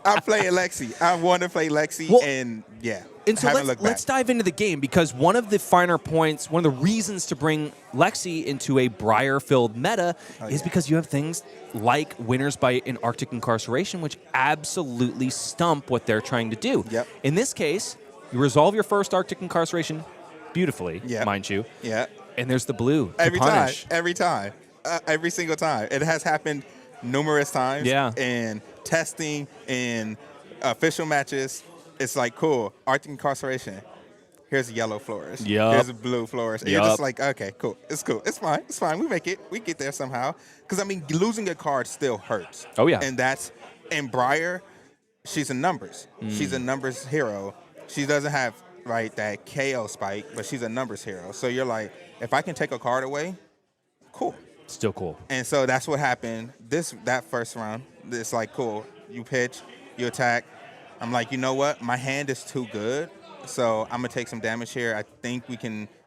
I'm playing Lexi. I want to play Lexi, and yeah. And so let's dive into the game, because one of the finer points, one of the reasons to bring Lexi into a Briar-filled meta is because you have things like Winners by an Arctic Incarceration, which absolutely stump what they're trying to do. Yep. In this case, you resolve your first Arctic Incarceration beautifully, mind you. Yeah. And there's the blue every to punish. Every single time. It has happened numerous times. Yeah. In testing, in official matches. It's like, cool, Arctic Incarceration. Here's a yellow flourish. Here's a blue flourish. And you're just like, okay, cool. It's fine. It's fine. We make it. We get there somehow. Because, I mean, losing a card still hurts. Oh, yeah. And Briar, she's a numbers. She's a numbers hero. She doesn't have, that KO spike, but she's a numbers hero. So you're like, if I can take a card away, cool. Still cool. And so that's what happened that first round. It's like, cool. You pitch, you attack. I'm like, you know what? My hand is too good, so I'm going to take some damage here. I think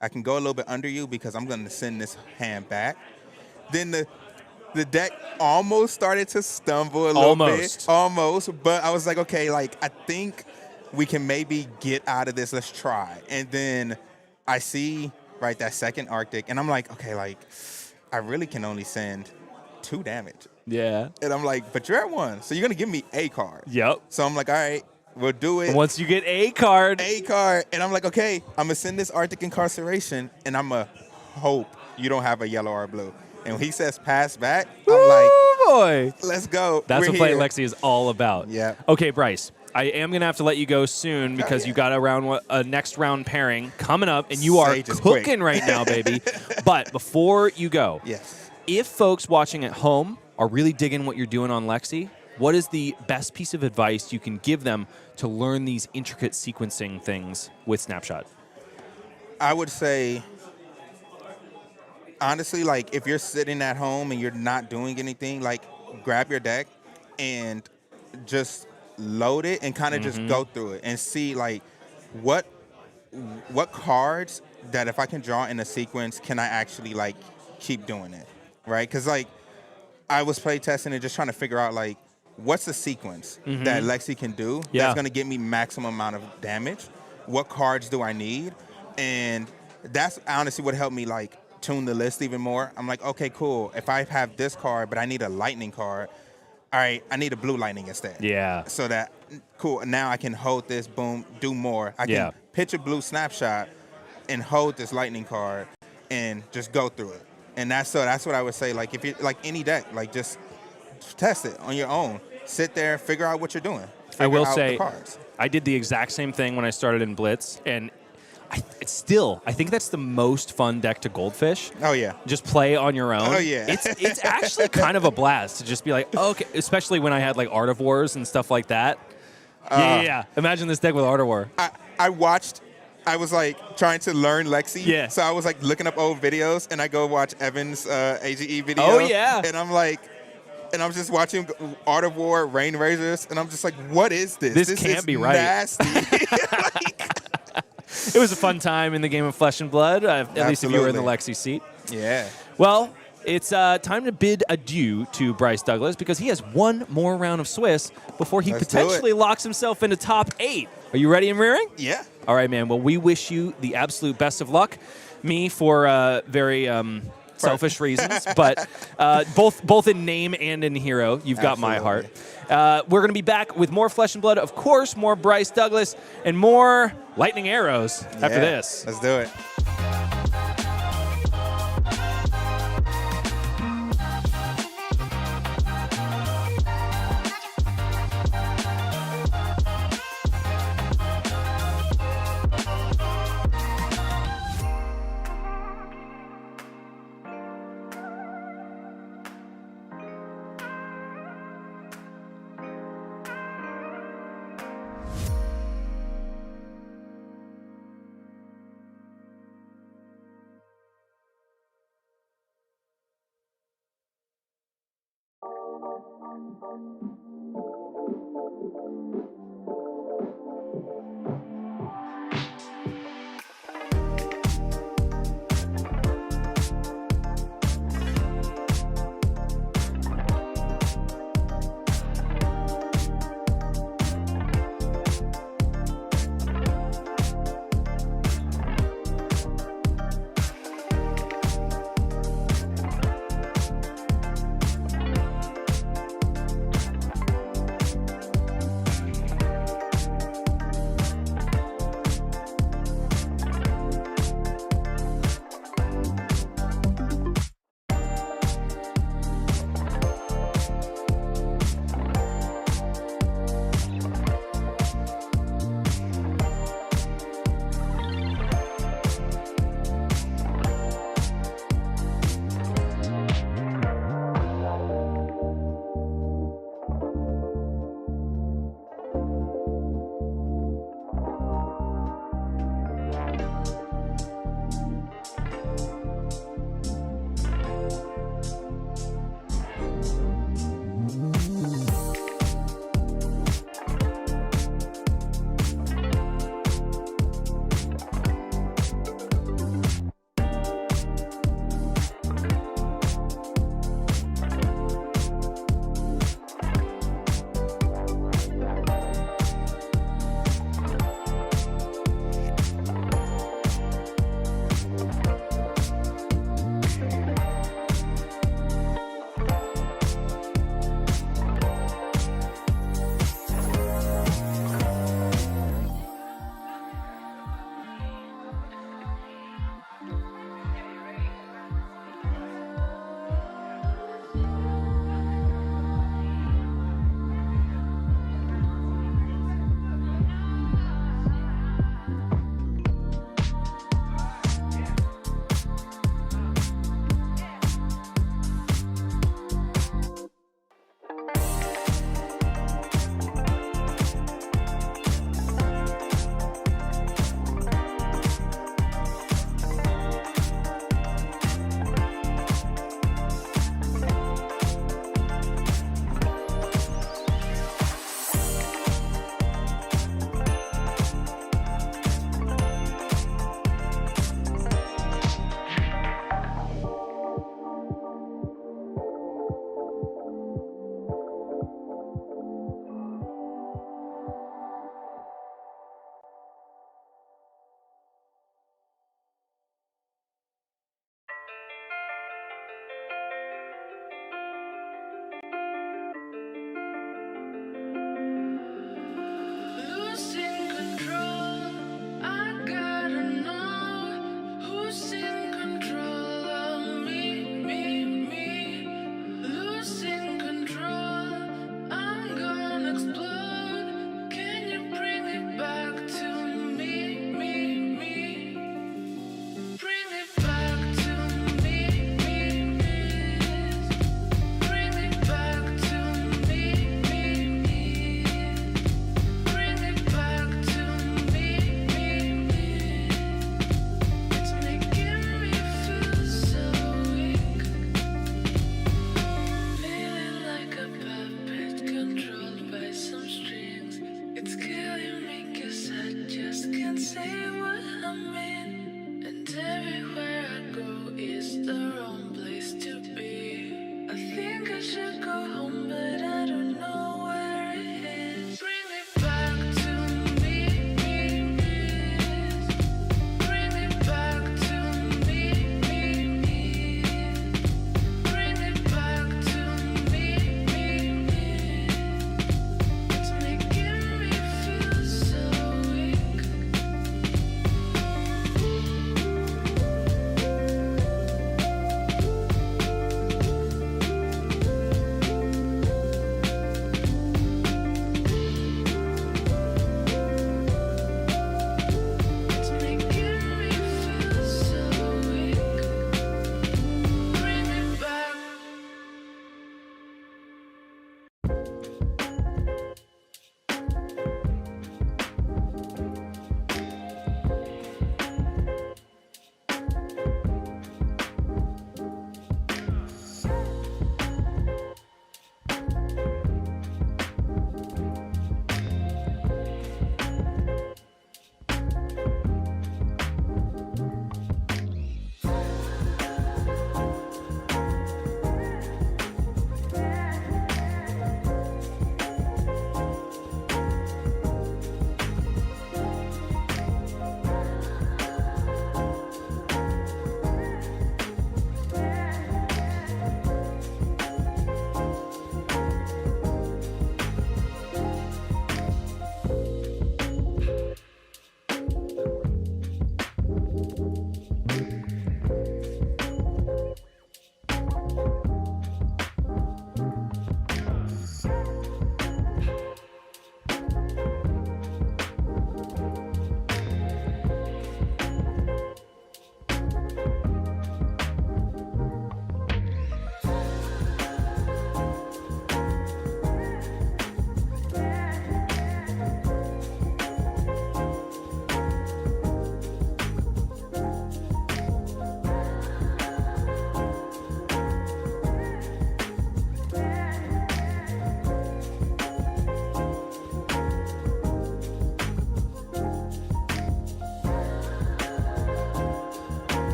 I can go a little bit under you, because I'm going to send this hand back. Then the deck almost started to stumble a little bit. Almost. But I was like, okay, I think we can maybe get out of this. Let's try. And then I see, that second Arctic, and I'm like, okay, I really can only send 2 damage. Yeah. And I'm like, but you're at 1, so you're going to give me a card. Yep. So I'm like, all right, we'll do it. Once you get a card. And I'm like, okay, I'm going to send this Arctic Incarceration, and I'm going to hope you don't have a yellow or a blue. And when he says pass back, I'm like, boy. Let's go. That's We're what playing here. Lexi is all about. Yeah. Okay, Bryce. I am going to have to let you go soon because you got a next round pairing coming up, and you are Sage is quick. cooking right now, baby. But before you go, Yes. if folks watching at home are really digging what you're doing on Lexi, what is the best piece of advice you can give them to learn these intricate sequencing things with Snapshot? I would say, honestly, like if you're sitting at home and you're not doing anything, like grab your deck and just load it and kind of just go through it and see like what cards that if I can draw in a sequence can I actually like keep doing it, right? Because like I was play testing and just trying to figure out like what's the sequence that Lexi can do that's going to get me maximum amount of damage. What cards do I need? And that's honestly what helped me like tune the list even more. I'm like, okay, cool. If I have this card, but I need a lightning card, all right, I need a blue lightning instead. Yeah. So that, cool, now I can hold this, boom, do more. I can pitch a blue snapshot and hold this lightning card and just go through it. And that's what I would say. Like if you like any deck, like just test it on your own. Sit there, figure out what you're doing. I will out say, the cards. I did the exact same thing when I started in Blitz, and I think that's the most fun deck to Goldfish. Oh, yeah. Just play on your own. Oh, yeah. It's actually kind of a blast to just be like, okay, especially when I had like Art of Wars and stuff like that. Yeah. Imagine this deck with Art of War. I was like trying to learn Lexi. Yeah. So I was like looking up old videos, and I go watch Evan's AGE video. Oh, yeah. And I'm like, and I'm just watching Art of War, Rain Razors, and I'm just like, what is this? This can't is be right. Nasty. It was a fun time in the game of Flesh and Blood, at least if you were in the Lexi seat. Yeah. Well, it's time to bid adieu to Bryce Douglas because he has one more round of Swiss before he Let's potentially locks himself into top 8. Are you ready and rearing? Yeah. All right, man. Well, we wish you the absolute best of luck. Me for very selfish reasons, but both in name and in hero, you've got my heart. We're going to be back with more Flesh and Blood, of course, more Bryce Douglas, and more lightning arrows after this. Let's do it.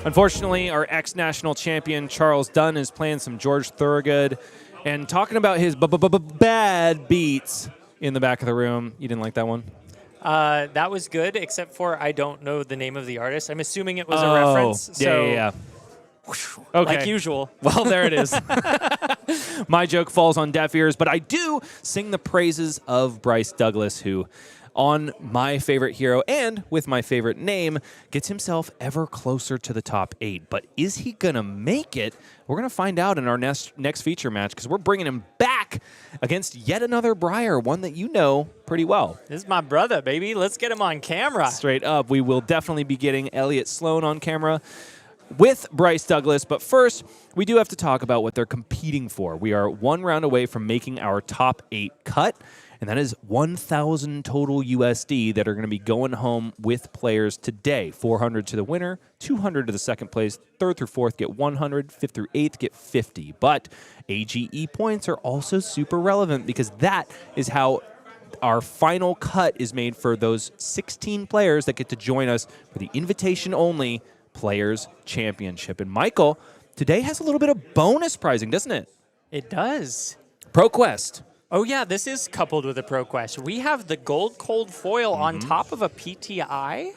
Unfortunately, our ex-national champion, Charles Dunn, is playing some George Thorogood and talking about his bad beats in the back of the room. You didn't like that one? That was good, except for I don't know the name of the artist. I'm assuming it was a reference. Yeah. Okay. Like usual. Well, there it is. My joke falls on deaf ears, but I do sing the praises of Bryce Douglas, who, on my favorite hero and with my favorite name, gets himself ever closer to the top 8. But is he going to make it? We're going to find out in our next feature match, because we're bringing him back against yet another Briar, one that you know pretty well. This is my brother, baby. Let's get him on camera. Straight up. We will definitely be getting Elliot Sloan on camera with Bryce Douglas, but first, we do have to talk about what they're competing for. We are one round away from making our top 8 cut, and that is 1,000 total USD that are going to be going home with players today. 400 to the winner, 200 to the second place, third through fourth get 100, fifth through eighth get 50. But AGE points are also super relevant, because that is how our final cut is made for those 16 players that get to join us for the invitation-only Players Championship. And Michael, today has a little bit of bonus prizing, doesn't it? It does. ProQuest. Oh yeah, this is coupled with a ProQuest. We have the gold cold foil on top of a PTI?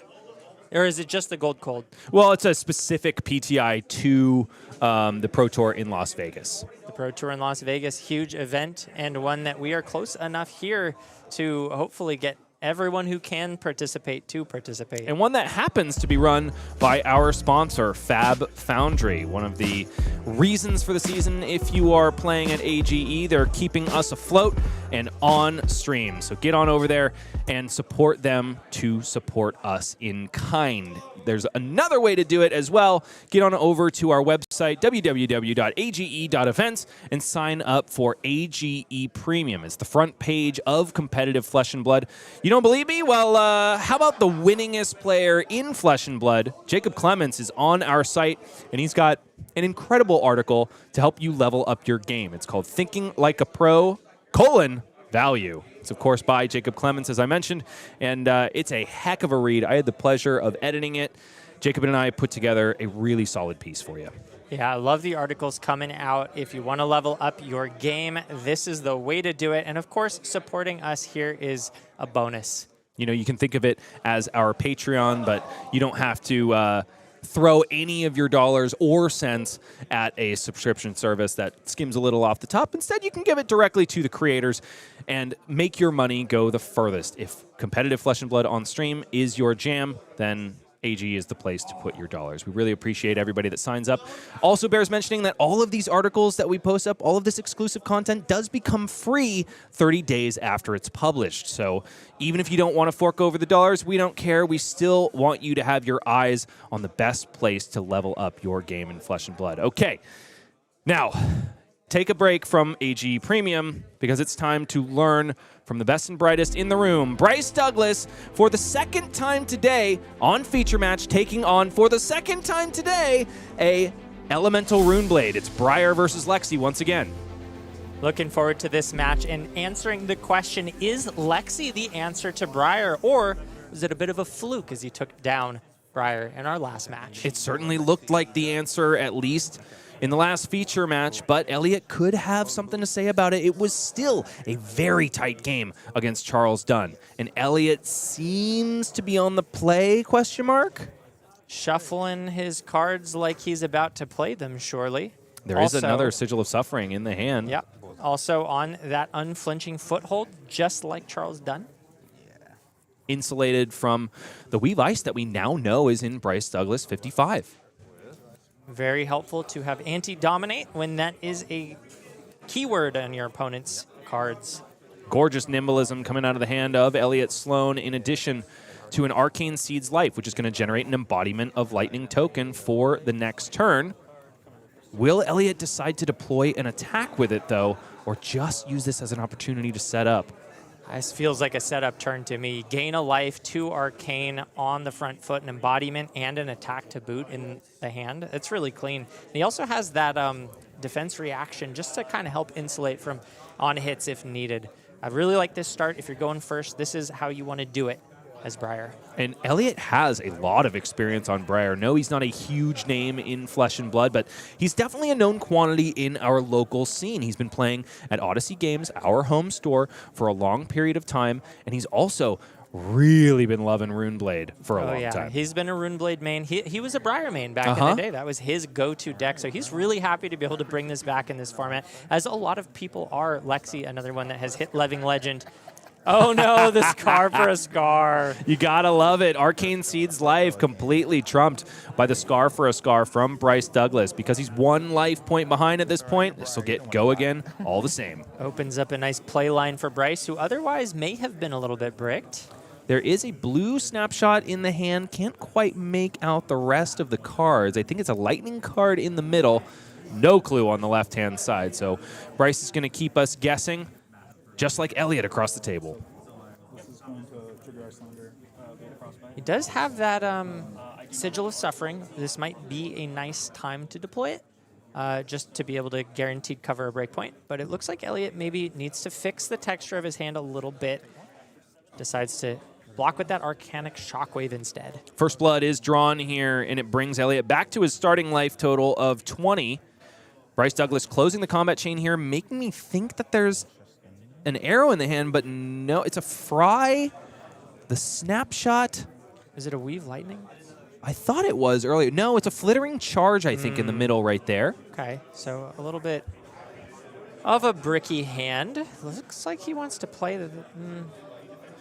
Or is it just the gold cold? Well, it's a specific PTI to the Pro Tour in Las Vegas. The Pro Tour in Las Vegas, huge event, and one that we are close enough here to hopefully get everyone who can participate to participate. And one that happens to be run by our sponsor, Fab Foundry. One of the reasons for the season, if you are playing at AGE, they're keeping us afloat and on stream. So get on over there and support them to support us in kind. There's another way to do it as well. Get on over to our website, www.age.events, and sign up for AGE Premium. It's the front page of competitive Flesh and Blood. You don't believe me? Well, how about the winningest player in Flesh and Blood? Jacob Clements is on our site, and he's got an incredible article to help you level up your game. It's called Thinking Like a Pro, Value. It's, of course, by Jacob Clements, as I mentioned, and it's a heck of a read. I had the pleasure of editing it. Jacob and I put together a really solid piece for you. Yeah, I love the articles coming out. If you want to level up your game, this is the way to do it. And, of course, supporting us here is a bonus. You know, you can think of it as our Patreon, but you don't have to throw any of your dollars or cents at a subscription service that skims a little off the top. Instead, you can give it directly to the creators and make your money go the furthest. If competitive Flesh and Blood on stream is your jam, then AG is the place to put your dollars. We really appreciate everybody that signs up. Also bears mentioning that all of these articles that we post up, all of this exclusive content does become free 30 days after it's published. So even if you don't want to fork over the dollars, we don't care. We still want you to have your eyes on the best place to level up your game in Flesh and Blood. Okay, now take a break from AG Premium, because it's time to learn from the best and brightest in the room. Bryce Douglas, for the second time today on Feature Match, taking on, for the second time today, a Elemental Runeblade. It's Briar versus Lexi once again. Looking forward to this match and answering the question, is Lexi the answer to Briar, or was it a bit of a fluke as he took down Briar in our last match? It certainly looked like the answer, at least in the last feature match, but Elliot could have something to say about it. It was still a very tight game against Charles Dunn, and Elliot seems to be on the play, question mark? Shuffling his cards like he's about to play them, surely. There is another Sigil of Suffering in the hand. Yep. Also on that unflinching foothold, just like Charles Dunn. Insulated from the Weave Ice that we now know is in Bryce Douglas 55. Very helpful to have anti-dominate when that is a keyword on your opponent's cards. Gorgeous nimblism coming out of the hand of Elliot Sloan, in addition to an Arcane Seed's Life, which is going to generate an embodiment of Lightning Token for the next turn. Will Elliot decide to deploy an attack with it, though, or just use this as an opportunity to set up? This feels like a setup turn to me. Gain a life, 2 Arcane on the front foot, an embodiment, and an attack to boot in the hand. It's really clean. And he also has that defense reaction just to kind of help insulate from on hits if needed. I really like this start. If you're going first, this is how you want to do it. as Briar. And Elliot has a lot of experience on Briar. No, he's not a huge name in Flesh and Blood, but he's definitely a known quantity in our local scene. He's been playing at Odyssey Games, our home store, for a long period of time, and he's also really been loving Runeblade for a long time. He's been a Runeblade main. He was a Briar main back in the day. That was his go-to deck, so he's really happy to be able to bring this back in this format, as a lot of people are. Lexi, another one that has hit Living Legend. Oh no, the Scar for a Scar. You gotta love it. Arcane Seed's life completely trumped by the Scar for a Scar from Bryce Douglas. Because he's 1 life point behind at this point, this will get go again all the same. Opens up a nice play line for Bryce, who otherwise may have been a little bit bricked. There is a blue snapshot in the hand. Can't quite make out the rest of the cards. I think it's a lightning card in the middle. No clue on the left-hand side. So Bryce is gonna keep us guessing, just like Elliot across the table. This is going to trigger Iyslander. He does have that Sigil of Suffering. This might be a nice time to deploy it, just to be able to guaranteed cover a breakpoint. But it looks like Elliot maybe needs to fix the texture of his hand a little bit. Decides to block with that Arcanic Shockwave instead. First blood is drawn here, and it brings Elliot back to his starting life total of 20. Bryce Douglas closing the combat chain here, making me think that there's an arrow in the hand, but no, it's a Fry. The snapshot. Is it a Weave Lightning? I thought it was earlier. No, it's a Flittering Charge, I think, in the middle right there. Okay, so a little bit of a bricky hand. Looks like he wants to play the...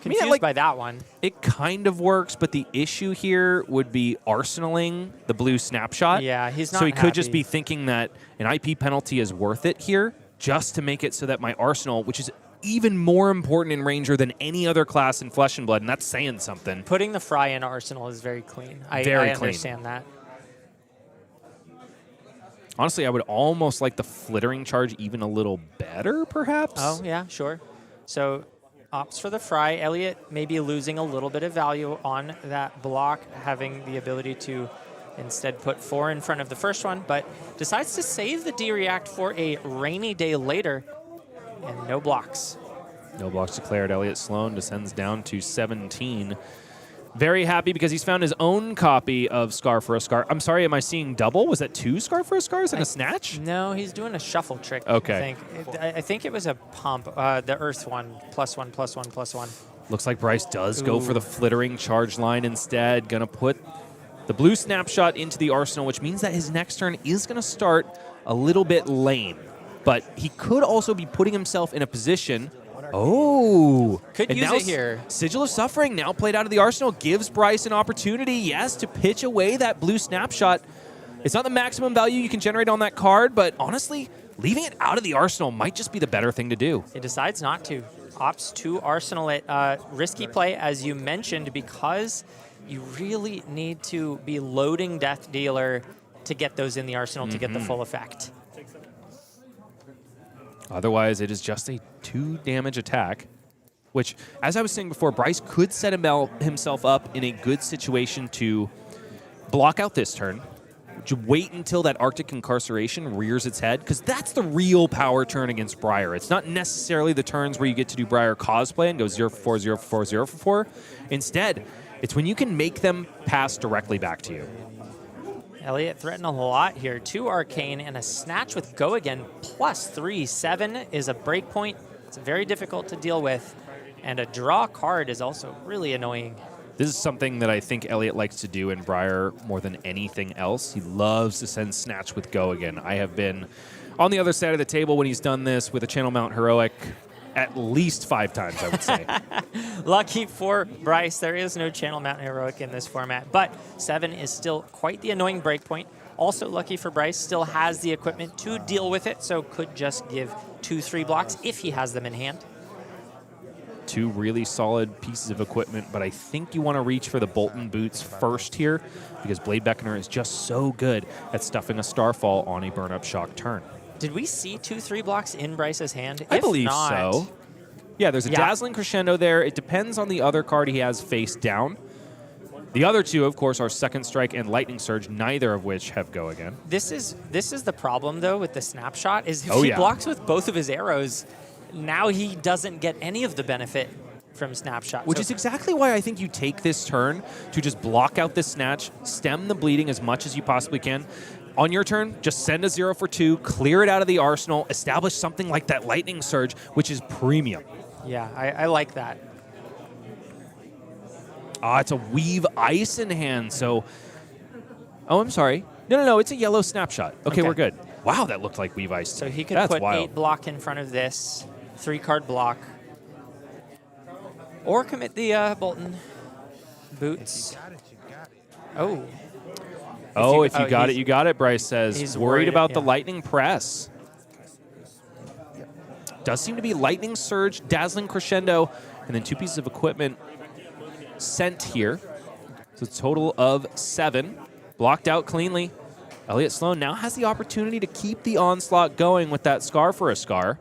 Confused by that one. It kind of works, but the issue here would be arsenaling the blue snapshot. Yeah, he's not So he could just happy. be thinking that an IP penalty is worth it here, just to make it so that my arsenal, which is even more important in Ranger than any other class in Flesh and Blood, and that's saying something. Putting the Fry in Arsenal is very clean. I understand that. Honestly, I would almost like the Flittering Charge even a little better, perhaps. Oh, yeah, sure. So opts for the Fry. Elliot maybe losing a little bit of value on that block, having the ability to instead put 4 in front of the first one, but decides to save the D-React for a rainy day later, and no blocks. No blocks declared. Elliot Sloan descends down to 17. Very happy because he's found his own copy of Scar for a Scar. I'm sorry, am I seeing double? Was that 2 Scar for a Scars and a Snatch? No, he's doing a shuffle trick. Okay. I think it was a pump, the Earth one, +1, +1, +1. Looks like Bryce does go for the Flittering Charge line instead. Gonna put the blue snapshot into the arsenal, which means that his next turn is gonna start a little bit lame. But he could also be putting himself in a position. Oh, could and use now it here. Sigil of Suffering now played out of the arsenal gives Bryce an opportunity, yes, to pitch away that blue snapshot. It's not the maximum value you can generate on that card, but honestly, leaving it out of the arsenal might just be the better thing to do. He decides not to. Opts to arsenal it. Risky play, as you mentioned, because you really need to be loading Death Dealer to get those in the arsenal to get the full effect. Otherwise, it is just a 2 damage attack, which, as I was saying before, Bryce could set himself up in a good situation to block out this turn, to wait until that Arctic Incarceration rears its head, because that's the real power turn against Briar. It's not necessarily the turns where you get to do Briar cosplay and go 0 for 4, 0 for 4, 0 for 4. Instead, it's when you can make them pass directly back to you. Elliot threatened a lot here. 2 Arcane and a Snatch with Go Again +3. 7 is a breakpoint. It's very difficult to deal with. And a draw card is also really annoying. This is something that I think Elliot likes to do in Briar more than anything else. He loves to send Snatch with Go Again. I have been on the other side of the table when he's done this with a Channel Mount Heroic at least 5 times, I would say. Lucky for Bryce, there is no Channel Mount Heroic in this format, but 7 is still quite the annoying breakpoint. Also lucky for Bryce, still has the equipment to deal with it, so could just give 2-3 blocks if he has them in hand. 2 really solid pieces of equipment, but I think you want to reach for the Bolton Boots first here because Blade Beckoner is just so good at stuffing a Starfall on a burn-up shock turn. Did we see 2-3 blocks in Bryce's hand? I If believe not, so. Yeah, there's a Dazzling Crescendo there. It depends on the other card he has face down. The other 2, of course, are Second Strike and Lightning Surge, neither of which have Go Again. This is the problem, though, with the snapshot, is if Oh, he yeah. blocks with both of his arrows, now he doesn't get any of the benefit from Snapshot. Which So is exactly why I think you take this turn to just block out this snatch, stem the bleeding as much as you possibly can. On your turn, just send a 0 for 2, clear it out of the arsenal, establish something like that Lightning Surge, which is premium. Yeah, I like that. Ah, it's a Weave Ice in hand, so... Oh, I'm sorry. No, it's a yellow Snapshot. Okay, we're good. Wow, that looked like Weave Ice. So he could That's put wild. 8 block in front of this, 3-card block. Or commit the Bolton Boots. Oh. If you got it, you got it, Bryce says. He's worried about yeah. the Lightning Press. Does seem to be Lightning Surge, Dazzling Crescendo, and then 2 pieces of equipment sent here. So a total of 7. Blocked out cleanly. Elliott Sloan now has the opportunity to keep the onslaught going with that Scar for a Scar.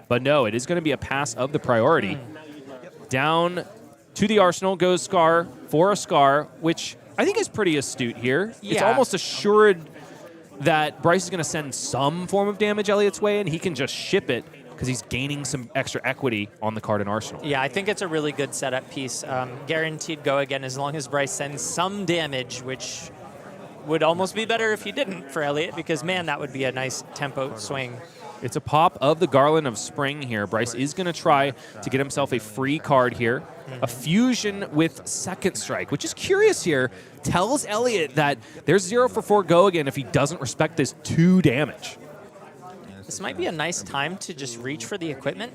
But no, it is going to be a pass of the priority. Down to the arsenal goes Scar for a Scar, which I think is pretty astute here. Yeah. It's almost assured that Bryce is going to send some form of damage Elliott's way, and he can just ship it because he's gaining some extra equity on the card in arsenal. Yeah, I think it's a really good setup piece. Guaranteed go again as long as Bryce sends some damage, which would almost be better if he didn't for Elliott, because, man, that would be a nice tempo swing. It's a pop of the Garland of Spring here. Bryce is going to try to get himself a free card here. A fusion with Second Strike, which is curious here. Tells Elliott that there's 0 for 4 go again if he doesn't respect this 2 damage. This might be a nice time to just reach for the equipment.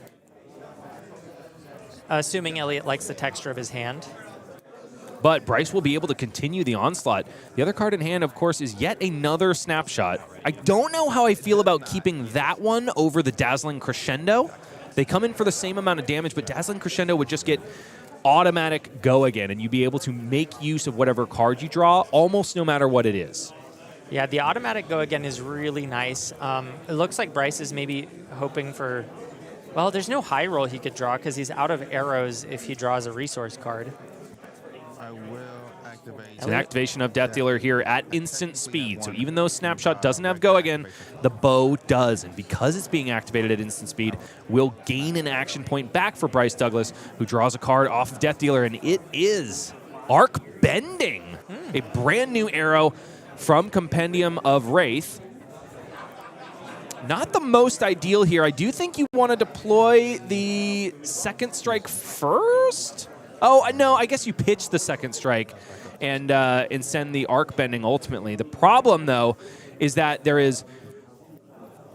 Assuming Elliott likes the texture of his hand. But Bryce will be able to continue the onslaught. The other card in hand, of course, is yet another Snapshot. I don't know how I feel about keeping that one over the Dazzling Crescendo. They come in for the same amount of damage, but Dazzling Crescendo would just get automatic go again, and you'd be able to make use of whatever card you draw, almost no matter what it is. Yeah, the automatic go again is really nice. It looks like Bryce is maybe hoping for... Well, there's no high roll he could draw because he's out of arrows if he draws a resource card. It's an activation of Death Dealer here at instant speed. So even though Snapshot doesn't have go again, the bow does. And because it's being activated at instant speed, will gain an action point back for Bryce Douglas, who draws a card off of Death Dealer, and it is Arc Bending, a brand new arrow from Compendium of Wraith. Not the most ideal here. I do think you want to deploy the Second Strike first. Oh, no, I guess you pitch the Second Strike and send the Arc Bending ultimately. The problem, though, is that there's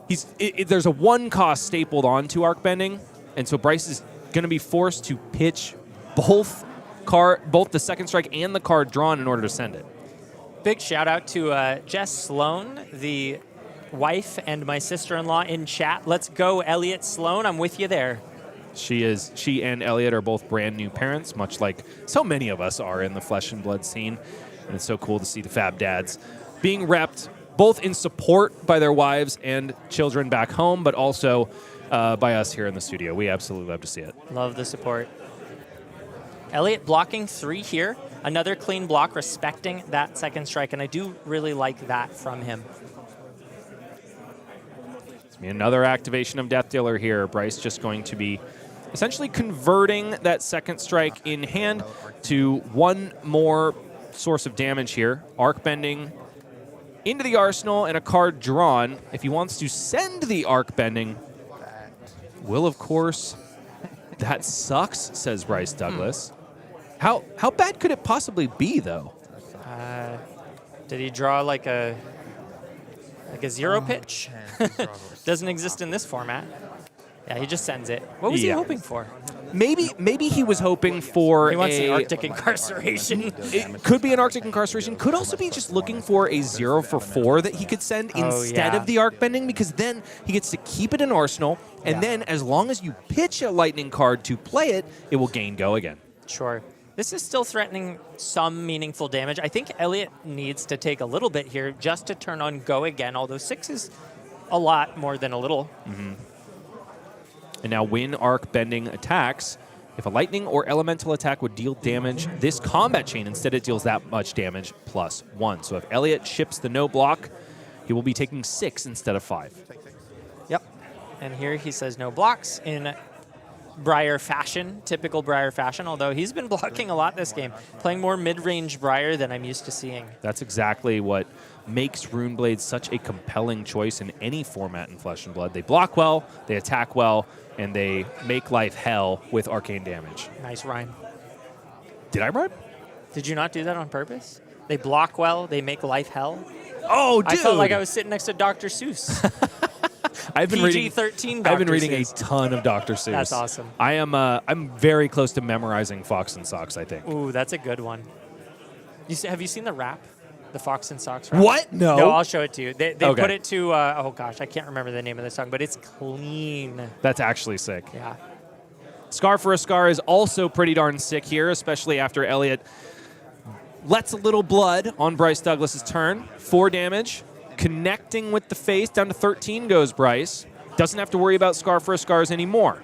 a 1-cost stapled onto Arc Bending, and so Bryce is going to be forced to pitch both the Second Strike and the card drawn in order to send it. Big shout out to Jess Sloan, the wife and my sister-in-law in chat. Let's go, Elliott Sloan. I'm with you there. She and Elliott are both brand new parents, much like so many of us are in the Flesh and Blood scene. And it's so cool to see the Fab dads being repped, both in support by their wives and children back home, but also by us here in the studio. We absolutely love to see it. Love the support. Elliott blocking 3 here. Another clean block, respecting that Second Strike, and I do really like that from him. Another activation of Death Dealer here. Bryce just going to be essentially converting that Second Strike in hand to one more source of damage here. Arc Bending into the arsenal and a card drawn. If he wants to send the Arc Bending, will, of course, that sucks, says Bryce Douglas. How bad could it possibly be, though? Did he draw like a 0 pitch? Doesn't exist in this format. Yeah, he just sends it. What was he hoping for? Maybe he was hoping for He wants the Arctic Incarceration. It could be an Arctic Incarceration. Could also be just looking for a 0 for 4 that he could send instead of the Arc Bending, because then he gets to keep it in Arsenal, and then as long as you pitch a Lightning card to play it, it will gain go again. Sure. This is still threatening some meaningful damage. I think Elliott needs to take a little bit here just to turn on go again, although 6 is a lot more than a little. Mm-hmm. And now when Arc Bending attacks, if a lightning or elemental attack would deal damage, this combat chain, instead it deals that much damage plus 1. So if Elliott ships the no block, he will be taking 6 instead of 5. Yep. And here he says no blocks in Briar fashion, typical Briar fashion, although he's been blocking a lot this game, playing more mid-range Briar than I'm used to seeing. That's exactly what makes Runeblade such a compelling choice in any format in Flesh and Blood. They block well, they attack well, and they make life hell with arcane damage. Nice rhyme. Did I rhyme? Did you not do that on purpose? They block well, they make life hell. Oh, dude! I felt like I was sitting next to Dr. Seuss. I've been reading PG-13 I've been Dr. reading Seuss. a ton of Dr. Seuss. That's awesome. I'm very close to memorizing Fox and Socks, I think. Ooh, that's a good one. Have you seen the rap? The Fox and Socks rap? What? No. No, I'll show it to you. They Okay. put it to, oh gosh, I can't remember the name of the song, but it's clean. That's actually sick. Yeah. Scar for a Scar is also pretty darn sick here, especially after Elliot lets a little blood on Bryce Douglas's turn. 4 damage. Connecting with the face. Down to 13 goes Bryce. Doesn't have to worry about Scar for a Scars anymore.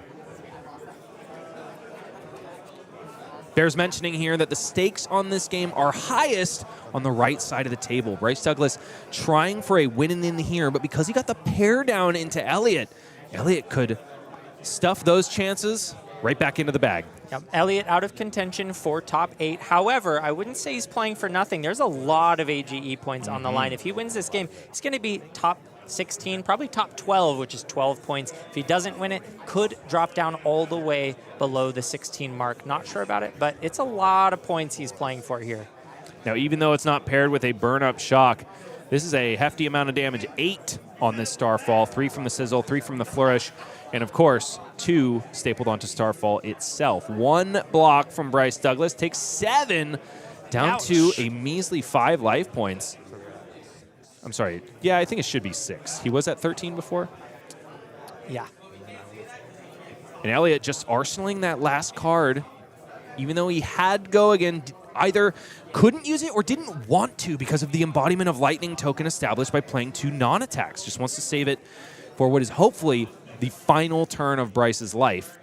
Bears mentioning here that the stakes on this game are highest on the right side of the table. Bryce Douglas trying for a win in here, but because he got the pair down into Elliot, Elliot could stuff those chances right back into the bag. Yep. Elliot out of contention for top 8. However, I wouldn't say he's playing for nothing. There's a lot of AGE points on the line. If he wins this game, he's going to be top 16, probably top 12, which is 12 points. If he doesn't win it, could drop down all the way below the 16 mark. Not sure about it, but it's a lot of points he's playing for here. Now, even though it's not paired with a burn-up shock, this is a hefty amount of damage. 8 on this Starfall, 3 from the Sizzle, 3 from the Flourish, and of course, 2 stapled onto Starfall itself. 1 block from Bryce Douglas takes 7 down Ouch. to a measly 5 life points. I'm sorry. Yeah, I think it should be 6. He was at 13 before. Yeah. And Elliot just arsenaling that last card, even though he had Go again, either couldn't use it or didn't want to because of the embodiment of lightning token established by playing 2 non-attacks. Just wants to save it for what is hopefully the final turn of Bryce's life,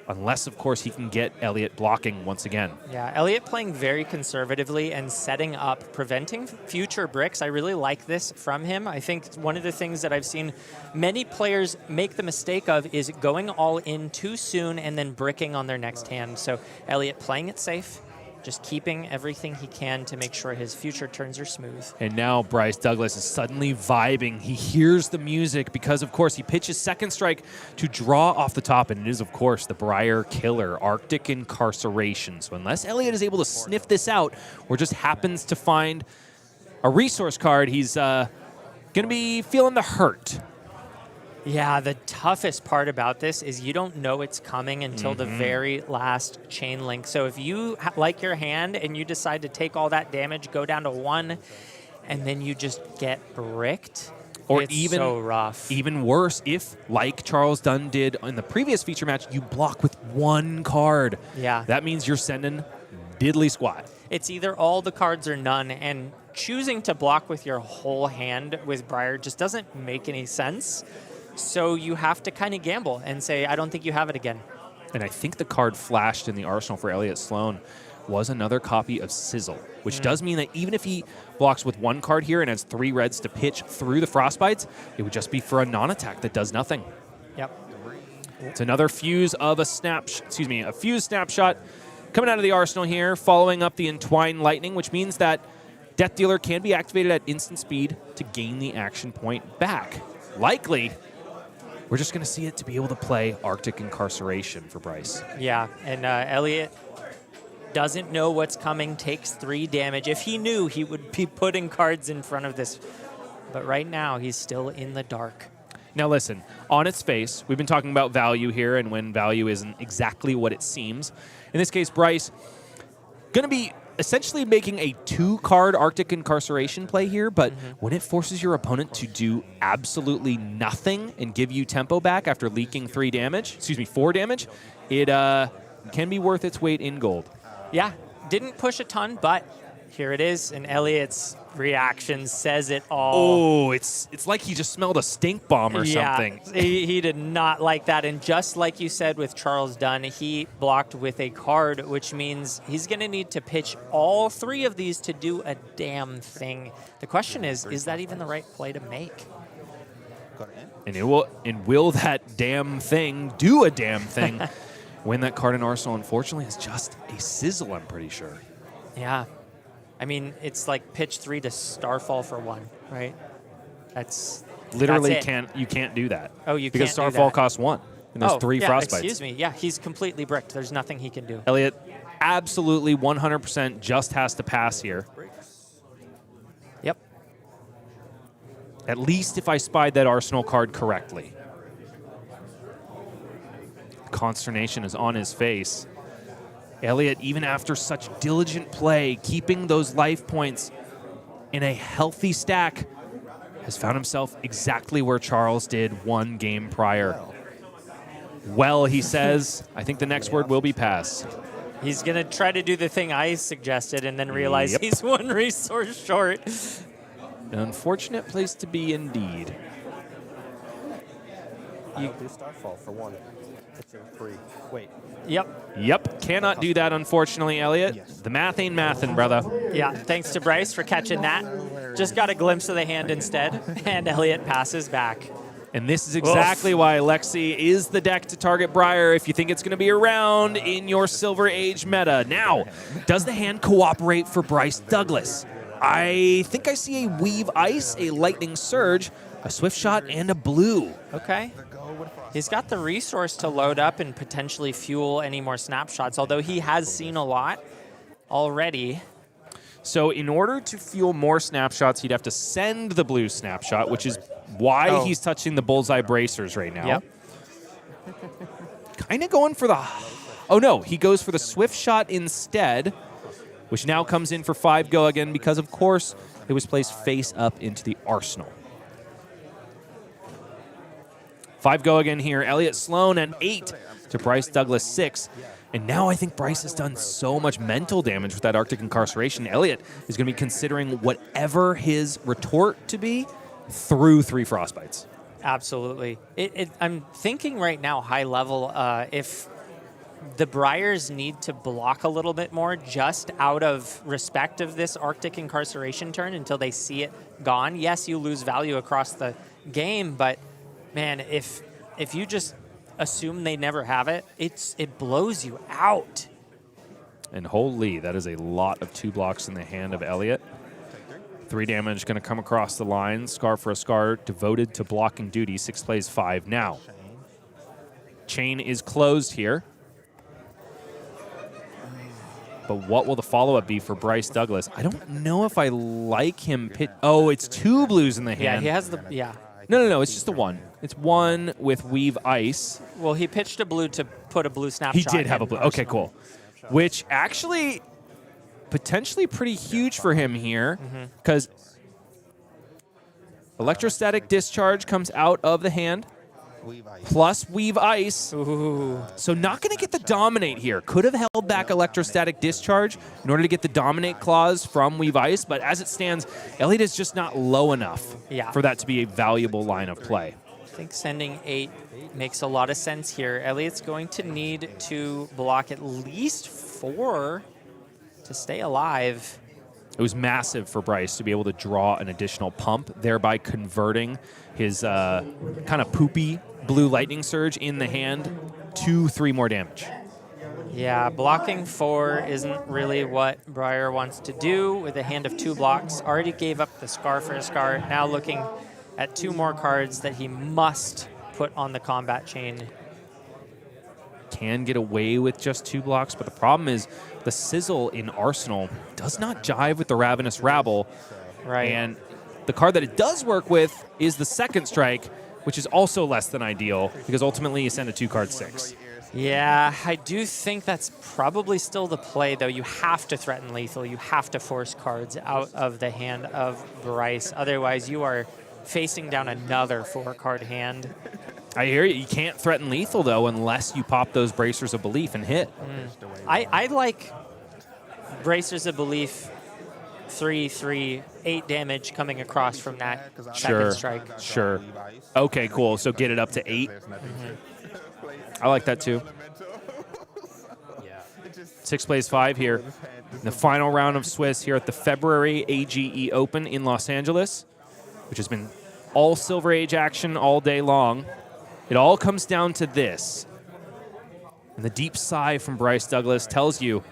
unless, of course, he can get Elliot blocking once again. Yeah, Elliot playing very conservatively and setting up, preventing future bricks. I really like this from him. I think one of the things that I've seen many players make the mistake of is going all in too soon and then bricking on their next hand. So Elliot playing it safe, just keeping everything he can to make sure his future turns are smooth. And now Bryce Douglas is suddenly vibing. He hears the music because, of course, he pitches second strike to draw off the top, and it is, of course, the Briar Killer, Arctic Incarceration. So unless Elliot is able to sniff this out or just happens to find a resource card, he's going to be feeling the hurt. Yeah, the toughest part about this is you don't know it's coming until the very last chain link. So if you like your hand and you decide to take all that damage, go down to 1, and then you just get bricked, Or it's even so rough. Even worse, if, like Charles Dunn did in the previous feature match, you block with 1 card. Yeah. That means you're sending diddly squat. It's either all the cards or none, and choosing to block with your whole hand with Briar just doesn't make any sense. So you have to kind of gamble and say, I don't think you have it again. And I think the card flashed in the arsenal for Elliot Sloan was another copy of Sizzle, which does mean that even if he blocks with 1 card here and has 3 reds to pitch through the Frostbites, it would just be for a non-attack that does nothing. Yep. It's another fuse of a fuse snapshot coming out of the arsenal here, following up the Entwined Lightning, which means that Death Dealer can be activated at instant speed to gain the action point back. Likely, we're just going to see it to be able to play Arctic Incarceration for Bryce. Yeah, and Elliot doesn't know what's coming, takes 3 damage. If he knew, he would be putting cards in front of this. But right now, he's still in the dark. Now listen, on its face, we've been talking about value here and when value isn't exactly what it seems. In this case, Bryce going to be essentially making a 2-card Arctic Incarceration play here, but when it forces your opponent to do absolutely nothing and give you tempo back after leaking 4 damage, it can be worth its weight in gold. Yeah, didn't push a ton, but here it is, and Elliot's reaction says it all. Oh, it's like he just smelled a stink bomb or something. He did not like that, and just like you said with Charles Dunn, he blocked with a card, which means he's going to need to pitch all 3 of these to do a damn thing. The question is that even the right play to make? And will that damn thing do a damn thing? win that card in Arsenal, unfortunately, is just a sizzle, I'm pretty sure. Yeah. I mean, it's like pitch 3 to Starfall for 1, right? That's Literally that's you can't do that. Oh, you because can't do Starfall that. costs 1, and there's 3 yeah, frostbites. Excuse me. Yeah, he's completely bricked. There's nothing he can do. Elliot absolutely 100% just has to pass here. Yep. At least if I spied that Arsenal card correctly. Consternation is on his face. Elliot, even after such diligent play, keeping those life points in a healthy stack, has found himself exactly where Charles did 1 game prior. Well, he says, I think the next word will be pass. He's going to try to do the thing I suggested and then realize Yep. he's 1 resource short. An unfortunate place to be indeed. You do Starfall for 1. It's a 3. Wait. Yep. Cannot do that, unfortunately, Elliot. The math ain't mathin', brother. Yeah, thanks to Bryce for catching that. Just got a glimpse of the hand instead, and Elliot passes back. And this is exactly why Lexi is the deck to target Briar if you think it's going to be around in your Silver Age meta. Now, does the hand cooperate for Bryce Douglas? I think I see a Weave Ice, a Lightning Surge, a Swift Shot, and a Blue. Okay. He's got the resource to load up and potentially fuel any more snapshots, although he has seen a lot already. So in order to fuel more snapshots, he'd have to send the blue snapshot, which is why he's touching the bullseye bracers right now. Yep. Kind of going for the... Oh, no. He goes for the Swift Shot instead, which now comes in for 5 go again because, of course, it was placed face up into the Arsenal. 5 go again here. Elliot Sloan and 8 to Bryce Douglas 6. And now I think Bryce has done so much mental damage with that Arctic Incarceration. Elliot is going to be considering whatever his retort to be through 3 frostbites. Absolutely. I'm thinking right now, high level, if the Briars need to block a little bit more just out of respect of this Arctic Incarceration turn until they see it gone. Yes, you lose value across the game, but man, if you just assume they never have it, it blows you out. And holy, that is a lot of 2 blocks in the hand of Elliot. 3 damage going to come across the line. Scar for a Scar, devoted to blocking duty. 6 plays 5 now. Chain is closed here. But what will the follow-up be for Bryce Douglas? I don't know if I like him. Oh, it's 2 blues in the hand. Yeah, he has the... Yeah. No, it's just the 1. It's 1 with Weave Ice. Well, he pitched a blue to put a blue snapshot. He did have a blue. Okay, cool. Which actually potentially pretty huge for him here because Electrostatic Discharge comes out of the hand plus Weave Ice. Ooh. So not going to get the Dominate here. Could have held back Electrostatic Discharge in order to get the Dominate clause from Weave Ice, but as it stands, Elliot is just not low enough for that to be a valuable line of play. I think sending 8 makes a lot of sense here. Elliot's going to need to block at least 4 to stay alive. It was massive for Bryce to be able to draw an additional pump, thereby converting his kind of poopy blue Lightning Surge in the hand to 3 more damage. Yeah, blocking 4 isn't really what Briar wants to do with a hand of 2 blocks. Already gave up the Scar for a Scar. Now looking at 2 more cards that he must put on the combat chain. Can get away with just 2 blocks, but the problem is the sizzle in Arsenal does not jive with the Ravenous Rabble. Right. And the card that it does work with is the Second Strike, which is also less than ideal because ultimately you send a 2-card 6. Yeah, I do think that's probably still the play, though. You have to threaten lethal. You have to force cards out of the hand of Bryce. Otherwise, you are facing down another 4-card hand. I hear you. You can't threaten lethal, though, unless you pop those Bracers of Belief and hit. I like Bracers of Belief 3/3, 8 damage coming across from that second strike. Sure. Okay, cool. So get it up to 8. I like that too. 6 plays 5 here. In the final round of Swiss here at the February AGE Open in Los Angeles, which has been all Silver Age action all day long. It all comes down to this. And the deep sigh from Bryce Douglas tells you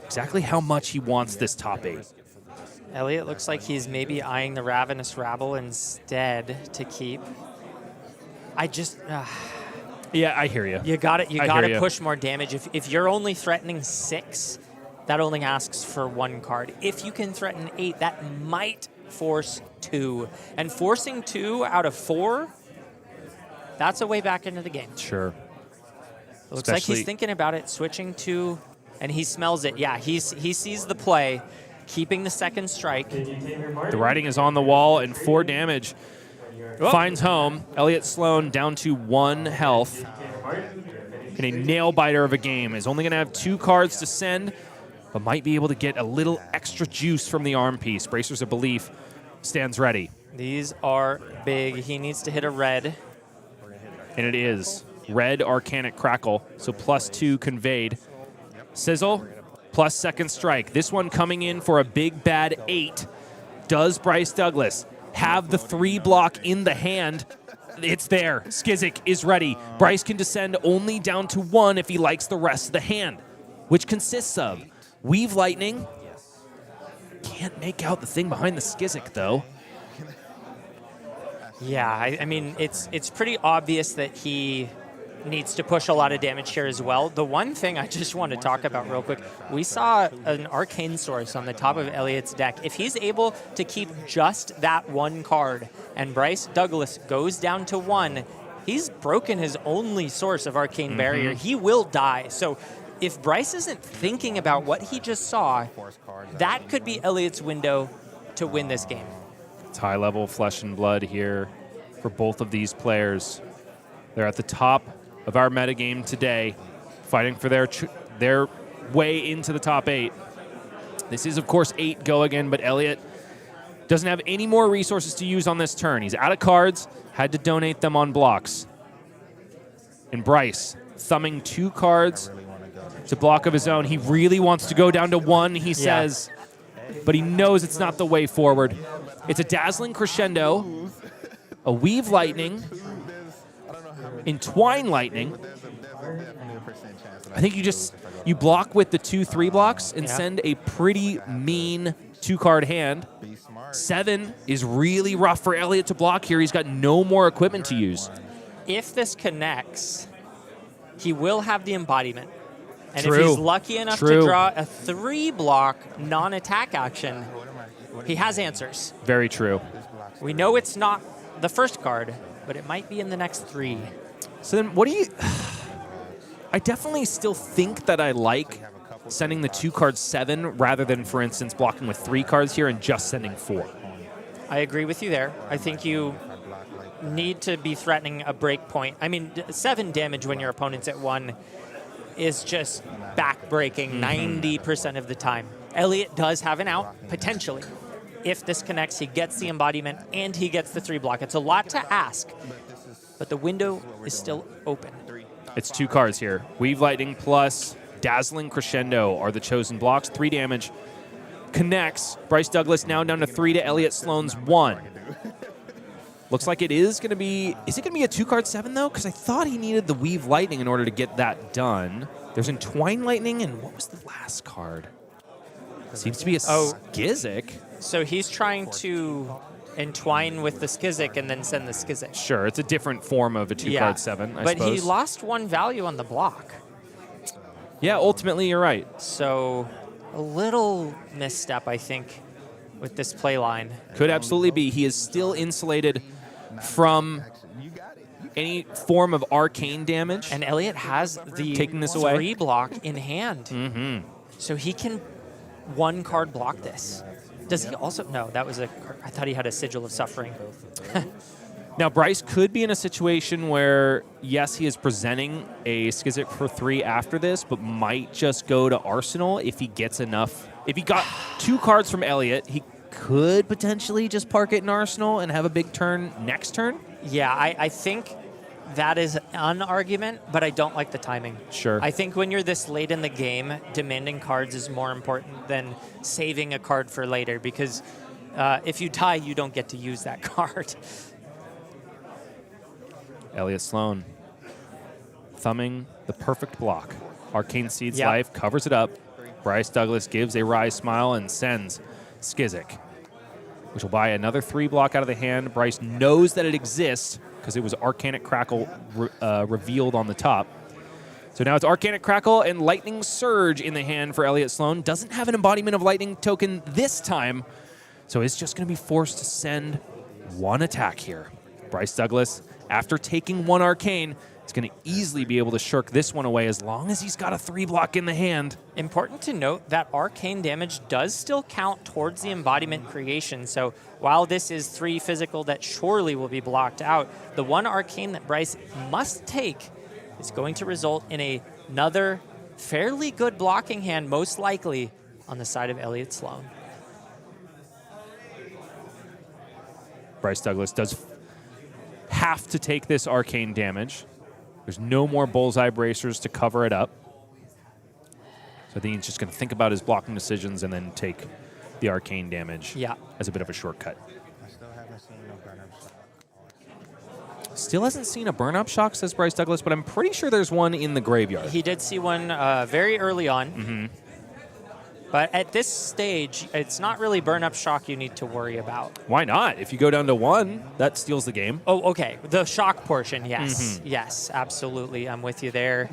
exactly how much he wants this top 8. Elliot looks like he's maybe eyeing the Ravenous Rabble instead to keep. I just... Yeah, I hear you. You got to push more damage. If you're only threatening 6, that only asks for 1 card. If you can threaten 8, that might force 2. And forcing 2 out of 4, that's a way back into the game. Sure. Looks like he's thinking about it, switching to, and he smells it. Yeah, he sees the play, keeping the second strike. The writing is on the wall, and 4 damage finds home. Elliot Sloan down to 1 health. And a nail-biter of a game. Is only going to have 2 cards to send, but might be able to get a little extra juice from the arm piece. Bracers of Belief stands ready. These are big. He needs to hit a red. And it is. Red Arcanic Crackle, so +2 conveyed. Sizzle, plus second strike. This one coming in for a big bad 8. Does Bryce Douglas have the 3 block in the hand? It's there. Skizik is ready. Bryce can descend only down to 1 if he likes the rest of the hand, which consists of Weave Lightning. Can't make out the thing behind the Skizik, though. Yeah, I mean, it's pretty obvious that he needs to push a lot of damage here as well. The one thing I just want to talk about real quick, we saw an Arcane Source on the top of Elliot's deck. If he's able to keep just that 1 card and Bryce Douglas goes down to 1, he's broken his only source of Arcane Barrier. He will die. So if Bryce isn't thinking about what he just saw, that could be Elliot's window to win this game. It's high-level flesh and blood here for both of these players. They're at the top of our metagame today, fighting for their way into the top 8. This is, of course, 8 go again, but Elliot doesn't have any more resources to use on this turn. He's out of cards, had to donate them on blocks. And Bryce, thumbing 2 cards to block of his own. He really wants to go down to 1, he says, but he knows it's not the way forward. It's a Dazzling Crescendo, a Weave Lightning, Entwine Lightning. I think you block with the 2/3 blocks and send a pretty mean 2-card hand. 7 is really rough for Elliot to block here. He's got no more equipment to use. If this connects, he will have the embodiment. And True. if he's lucky enough to draw a 3-block non-attack action, he has answers. Very true. We know it's not the first card, but it might be in the next 3. So then what do you... I definitely still think that I like sending the 2-card 7 rather than, for instance, blocking with 3 cards here and just sending 4. I agree with you there. I think you need to be threatening a break point. I mean, 7 damage when your opponent's at 1 is just back-breaking 90% of the time. Elliot does have an out, potentially. If this connects, he gets the embodiment and he gets the 3-block. It's a lot to ask, but the window is still open. It's 2 cards here. Weave Lightning plus Dazzling Crescendo are the chosen blocks. 3 damage. Connects. Bryce Douglas now down to 3 to Elliot Sloan's 1. Looks like it is going to be... Is it going to be a 2-card 7, though? Because I thought he needed the Weave Lightning in order to get that done. There's Entwine Lightning, and what was the last card? Seems to be a Skizik. So he's trying to entwine with the Skizik and then send the Skizik. Sure, it's a different form of a 2-card 7, I suppose. But he lost 1 value on the block. Yeah, ultimately, you're right. So a little misstep, I think, with this play line. Could absolutely be. He is still insulated from any form of arcane damage. And Elliot has the taking this away 3 block in hand. So he can 1-card block this. Does he also? No, that was I thought he had a Sigil of Suffering. Now, Bryce could be in a situation where, yes, he is presenting a Skizik for 3 after this, but might just go to Arsenal if he gets enough. If he got 2 cards from Elliot, he could potentially just park it in Arsenal and have a big turn next turn. Yeah, I think that is an argument, but I don't like the timing. Sure. I think when you're this late in the game, demanding cards is more important than saving a card for later, because if you die, you don't get to use that card. Elliot Sloan thumbing the perfect block. Arcane Seed's Yep. life, covers it up. Bryce Douglas gives a wry smile and sends Skizik, which will buy another 3 block out of the hand. Bryce knows that it exists because it was Arcanic Crackle revealed on the top. So now it's Arcanic Crackle and Lightning Surge in the hand for Elliott Sloan. Doesn't have an embodiment of Lightning token this time, so it's just going to be forced to send 1 attack here. Bryce Douglas, after taking 1 Arcane, is going to easily be able to shirk this one away as long as he's got a 3 block in the hand. Important to note that Arcane damage does still count towards the embodiment creation. So while this is 3 physical that surely will be blocked out, the 1 Arcane that Bryce must take is going to result in another fairly good blocking hand, most likely on the side of Elliott Sloan. Bryce Douglas does have to take this Arcane damage. There's no more Bullseye Bracers to cover it up. So I think he's just going to think about his blocking decisions and then take the Arcane damage as a bit of a shortcut. Still hasn't seen a burn-up shock, says Bryce Douglas, but I'm pretty sure there's one in the graveyard. He did see one very early on. But at this stage, it's not really burn-up shock you need to worry about. Why not? If you go down to 1, that steals the game. Oh, okay. The shock portion, yes. Yes, absolutely. I'm with you there.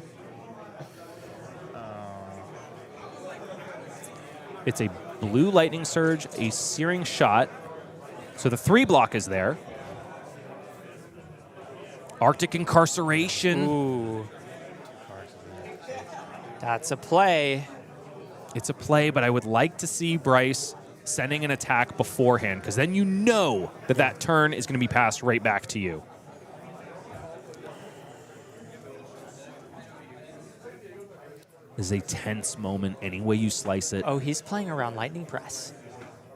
It's a blue Lightning Surge, a Searing Shot. So the 3 block is there. Arctic Incarceration. Ooh. That's a play. It's a play, but I would like to see Bryce sending an attack beforehand, because then you know that that turn is going to be passed right back to you. This is a tense moment any way you slice it. Oh, he's playing around Lightning Press.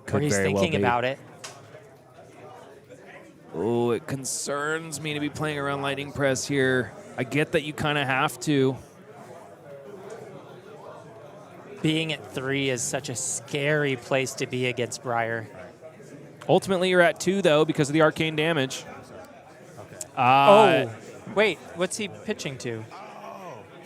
Could or he's very well thinking be. about it. Oh, it concerns me to be playing around Lightning Press here. I get that you kind of have to. Being at 3 is such a scary place to be against Briar. Ultimately, you're at 2, though, because of the Arcane damage. Oh, wait, what's he pitching to?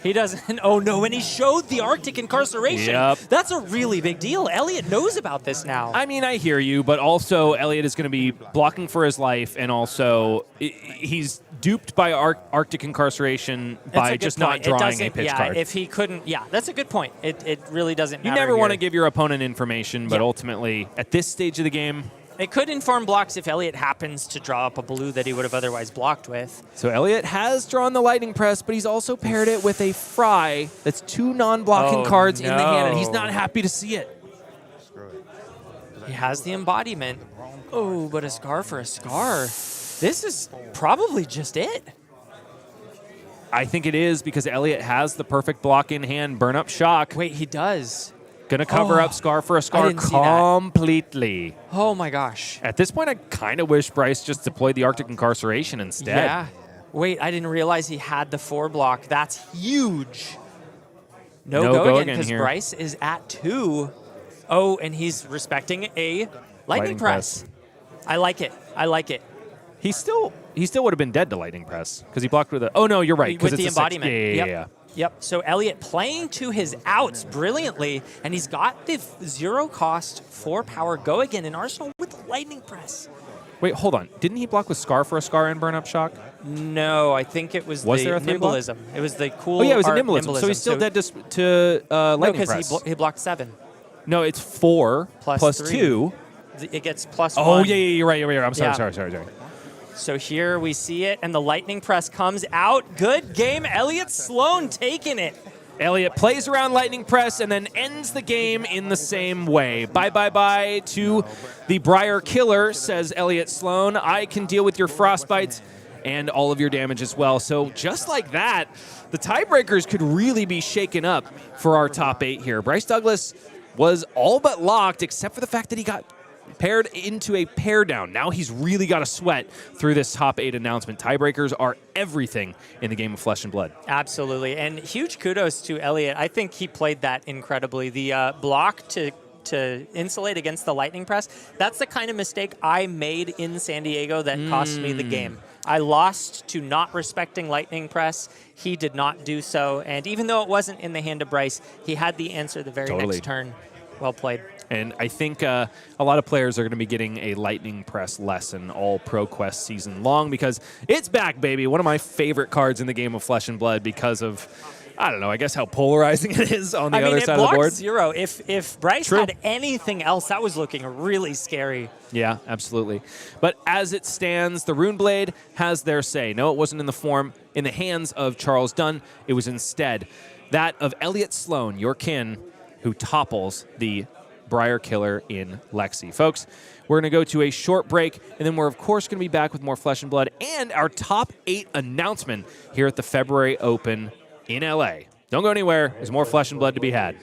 He doesn't. Oh, no, and he showed the Arctic Incarceration. Yep. That's a really big deal. Elliott knows about this now. I mean, I hear you, but also Elliott is going to be blocking for his life, and also he's duped by Arctic Incarceration by just not drawing a pitch card. If he couldn't, that's a good point. It really doesn't matter. You never want to here. give your opponent information, but ultimately, at this stage of the game, it could inform blocks if Elliott happens to draw up a blue that he would have otherwise blocked with. So Elliott has drawn the Lightning Press, but he's also paired it with a Fry that's 2 non-blocking cards in the hand, and he's not happy to see it. He has the embodiment. Oh, but a scar for a scar. This is probably just it. I think it is, because Elliott has the perfect block in hand, Burn Up Shock. Wait, he does. Gonna cover up Scar for a Scar completely. Oh my gosh. At this point, I kind of wish Bryce just deployed the Arctic Incarceration instead. Yeah. Wait, I didn't realize he had the 4 block. That's huge. No go again, because Bryce is at 2. Oh, and he's respecting a Lightning Press. I like it. I like it. He still would have been dead to Lightning Press, because he blocked with a... Oh, no, you're right. With it's the embodiment. Yeah. Yep. So Elliott playing to his outs brilliantly, and he's got the 0 cost 4 power go again in Arsenal with the Lightning Press. Wait, hold on. Didn't he block with Scar for a Scar and Burn Up Shock? No, I think it was there a 3 block? Nimblism. It was the cool. Oh yeah, it was a Nimblism. So he's still dead to Lightning Press. because he blocked 7. No, it's 4 plus 2. It gets plus Oh 1. yeah, you're right. I'm sorry. So here we see it, and the Lightning Press comes out. Good game. Elliott Sloan taking it. Elliott plays around Lightning Press and then ends the game in the same way. Bye to the Briar Killer, says Elliott Sloan. I can deal with your frostbites and all of your damage as well. So just like that, the tiebreakers could really be shaken up for our top 8 here. Bryce Douglas was all but locked, except for the fact that he got paired into a pair down. Now he's really got to sweat through this top 8 announcement. Tiebreakers are everything in the game of Flesh and Blood. Absolutely, and huge kudos to Elliott. I think he played that incredibly. The block to insulate against the Lightning Press, that's the kind of mistake I made in San Diego that cost me the game. I lost to not respecting Lightning Press. He did not do so. And even though it wasn't in the hand of Bryce, he had the answer the very next turn. Well played. And I think a lot of players are going to be getting a Lightning Press lesson all ProQuest season long because it's back, baby. One of my favorite cards in the game of Flesh and Blood because of, I don't know, I guess how polarizing it is on the other side of the board. 0. If Bryce had anything else, that was looking really scary. Yeah, absolutely. But as it stands, the Rune Blade has their say. No, it wasn't in the hands of Charles Dunn. It was instead that of Elliot Sloan, your kin, who topples the Briar killer in Lexi. Folks, we're going to go to a short break, and then we're, of course, going to be back with more Flesh and Blood and our top 8 announcement here at the February Open in LA. Don't go anywhere. There's more Flesh and Blood to be had.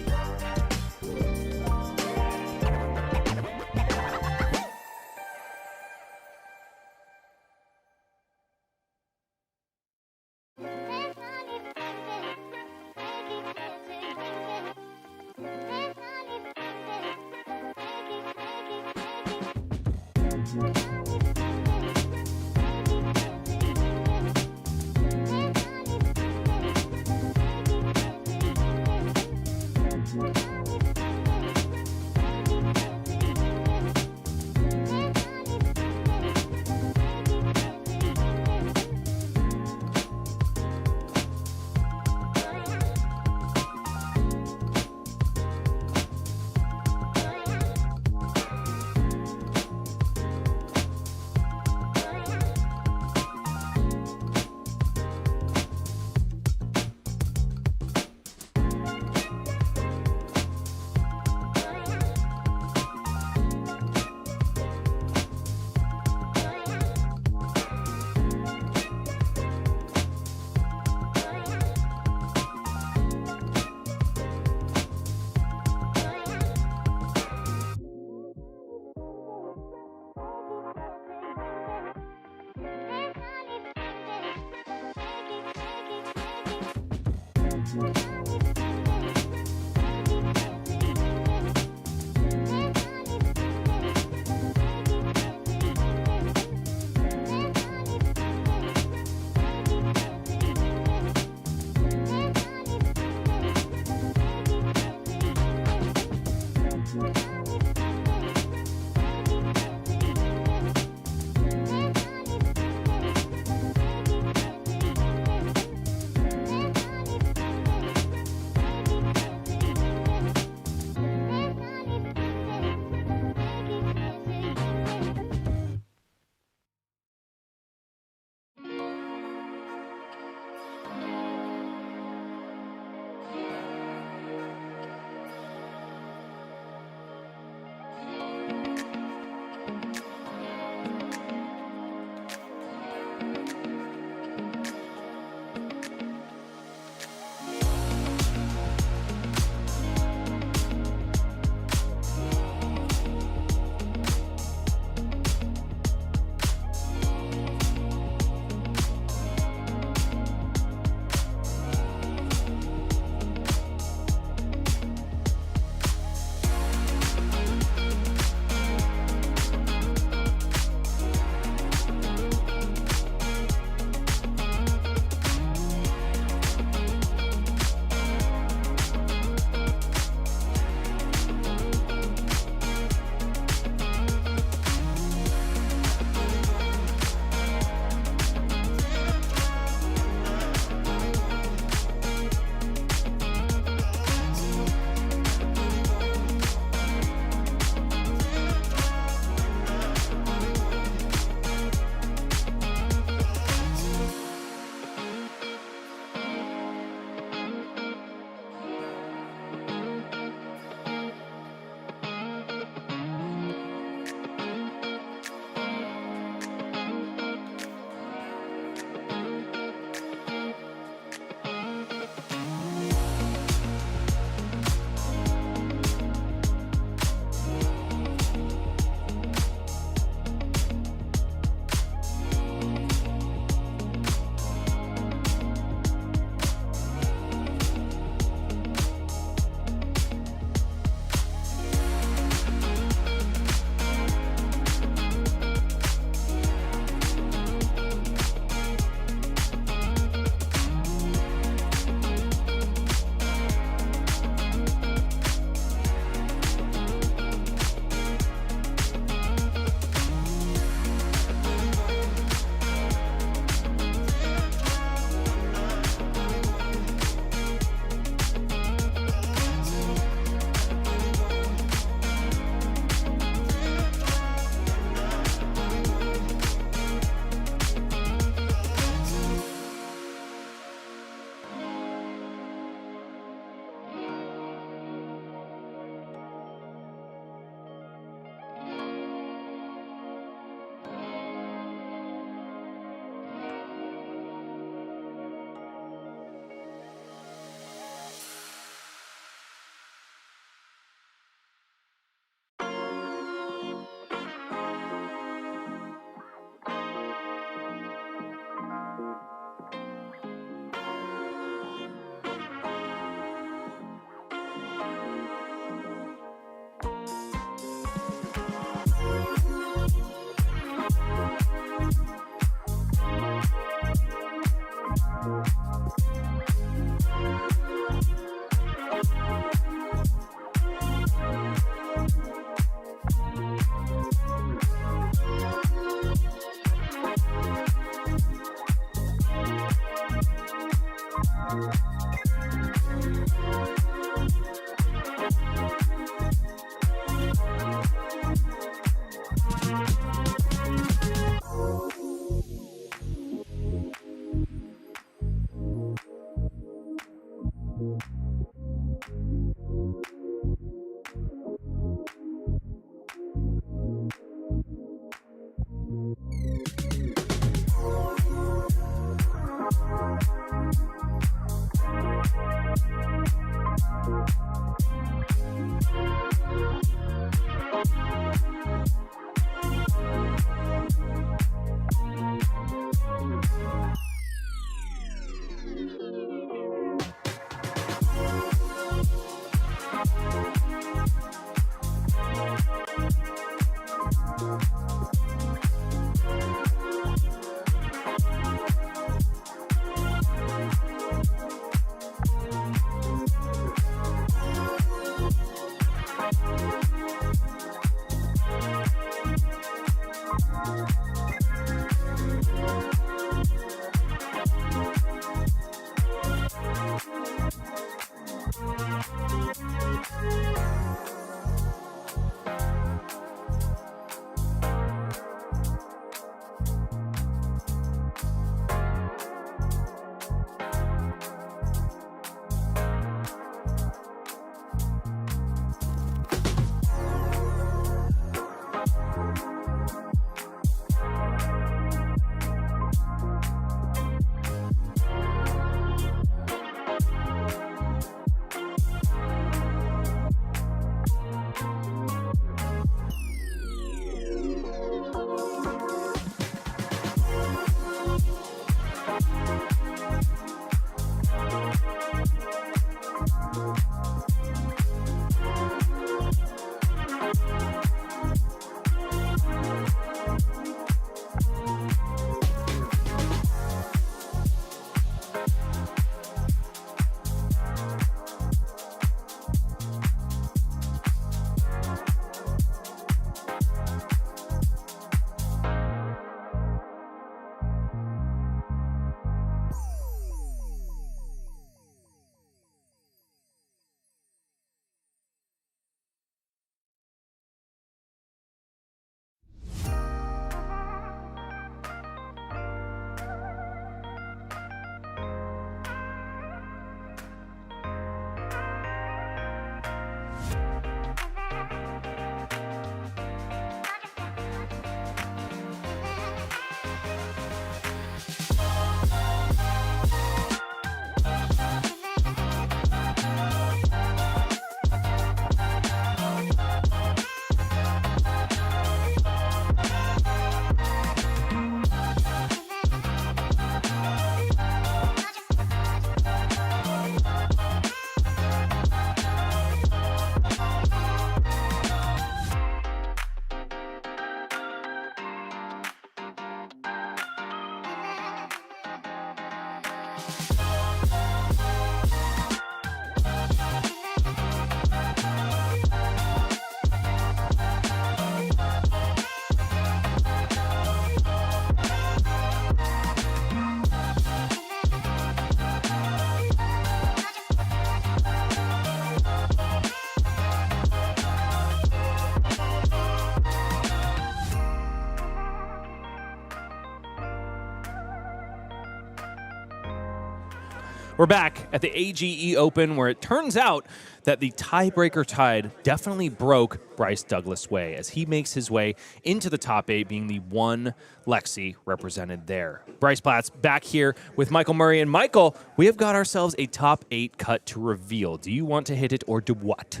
We're back at the AGE Open, where it turns out that the tiebreaker tide definitely broke Bryce Douglas' way as he makes his way into the top 8, being the one Lexi represented there. Bryce Platt's back here with Michael Murray. And Michael, we have got ourselves a top 8 cut to reveal. Do you want to hit it or do what?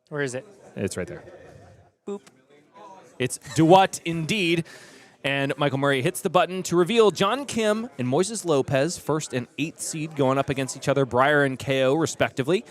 Where is it? It's right there. Boop. It's do what indeed. And Michael Murray hits the button to reveal John Kim and Moises Lopez, 1st and 8th seed, going up against each other, Briar and Kayo, respectively.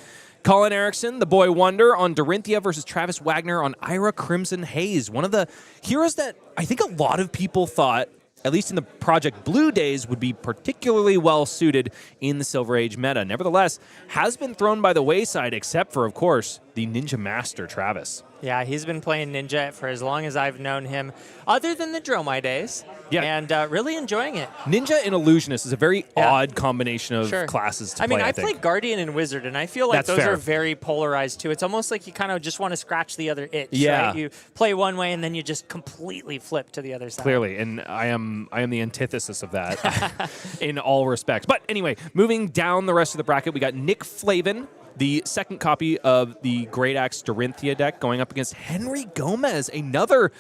Colin Eriksen, the boy wonder, on Dorinthea versus Travis Wagner on Ira Crimson Haze. One of the heroes that I think a lot of people thought, at least in the Project Blue days, would be particularly well suited in the Silver Age meta. Nevertheless, has been thrown by the wayside, except for, of course, the Ninja Master, Travis. Yeah, he's been playing Ninja for as long as I've known him, other than the Dromai days. Yeah. And really enjoying it. Ninja and Illusionist is a very odd combination of classes to play, I think. played Guardian and Wizard, and I feel like That's those fair. are very polarized, too. It's almost like you kind of just want to scratch the other itch, Yeah. right? You play one way, and then you just completely flip to the other side. Clearly, and I am the antithesis of that in all respects. But anyway, moving down the rest of the bracket, we got Nick Flavin, the second copy of the Great Axe Dorinthea deck, going up against Henry Gomez, another,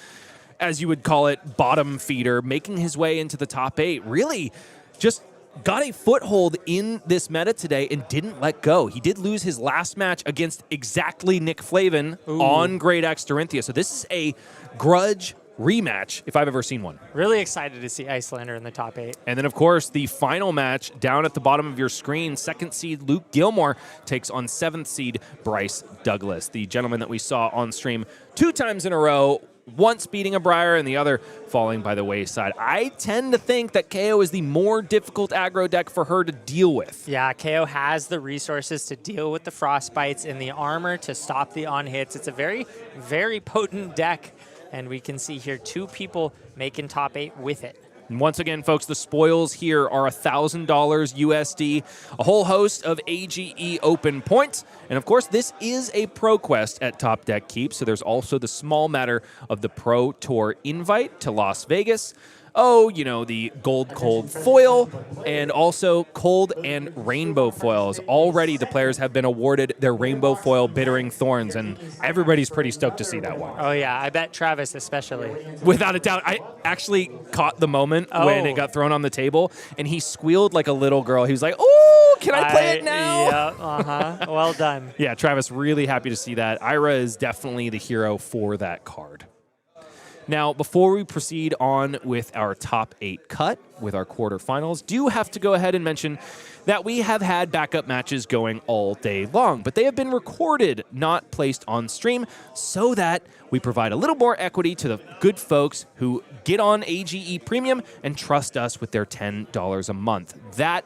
as you would call it, bottom feeder, making his way into the top 8. Really just got a foothold in this meta today and didn't let go. He did lose his last match against exactly Nick Flavin on Great Axe Dorinthea. So this is a grudge rematch, if I've ever seen one. Really excited to see Iyslander in the top 8. And then, of course, the final match down at the bottom of your screen, 2nd seed Luke Gilmore takes on 7th seed Bryce Douglas, the gentleman that we saw on stream 2 times in a row, once beating a Briar and the other falling by the wayside. I tend to think that Kayo is the more difficult aggro deck for her to deal with. Yeah, Kayo has the resources to deal with the frostbites and the armor to stop the on-hits. It's a very, very potent deck. And we can see here 2 people making top 8 with it. And once again, folks, the spoils here are $1,000 USD, a whole host of AGE Open points. And of course, this is a Pro Quest at Top Deck Keep, so there's also the small matter of the Pro Tour invite to Las Vegas. Oh, you know, the gold cold foil, and also cold and rainbow foils. Already the players have been awarded their rainbow foil Bittering Thorns, and everybody's pretty stoked to see that one. Oh, yeah, I bet Travis especially. Without a doubt. I actually caught the moment when it got thrown on the table, and he squealed like a little girl. He was like, oh, can I play it now? Yeah, well done. Yeah, Travis, really happy to see that. Ira is definitely the hero for that card. Now, before we proceed on with our top 8 cut with our quarterfinals, do have to go ahead and mention that we have had backup matches going all day long, but they have been recorded, not placed on stream, so that we provide a little more equity to the good folks who get on AGE Premium and trust us with their $10 a month. That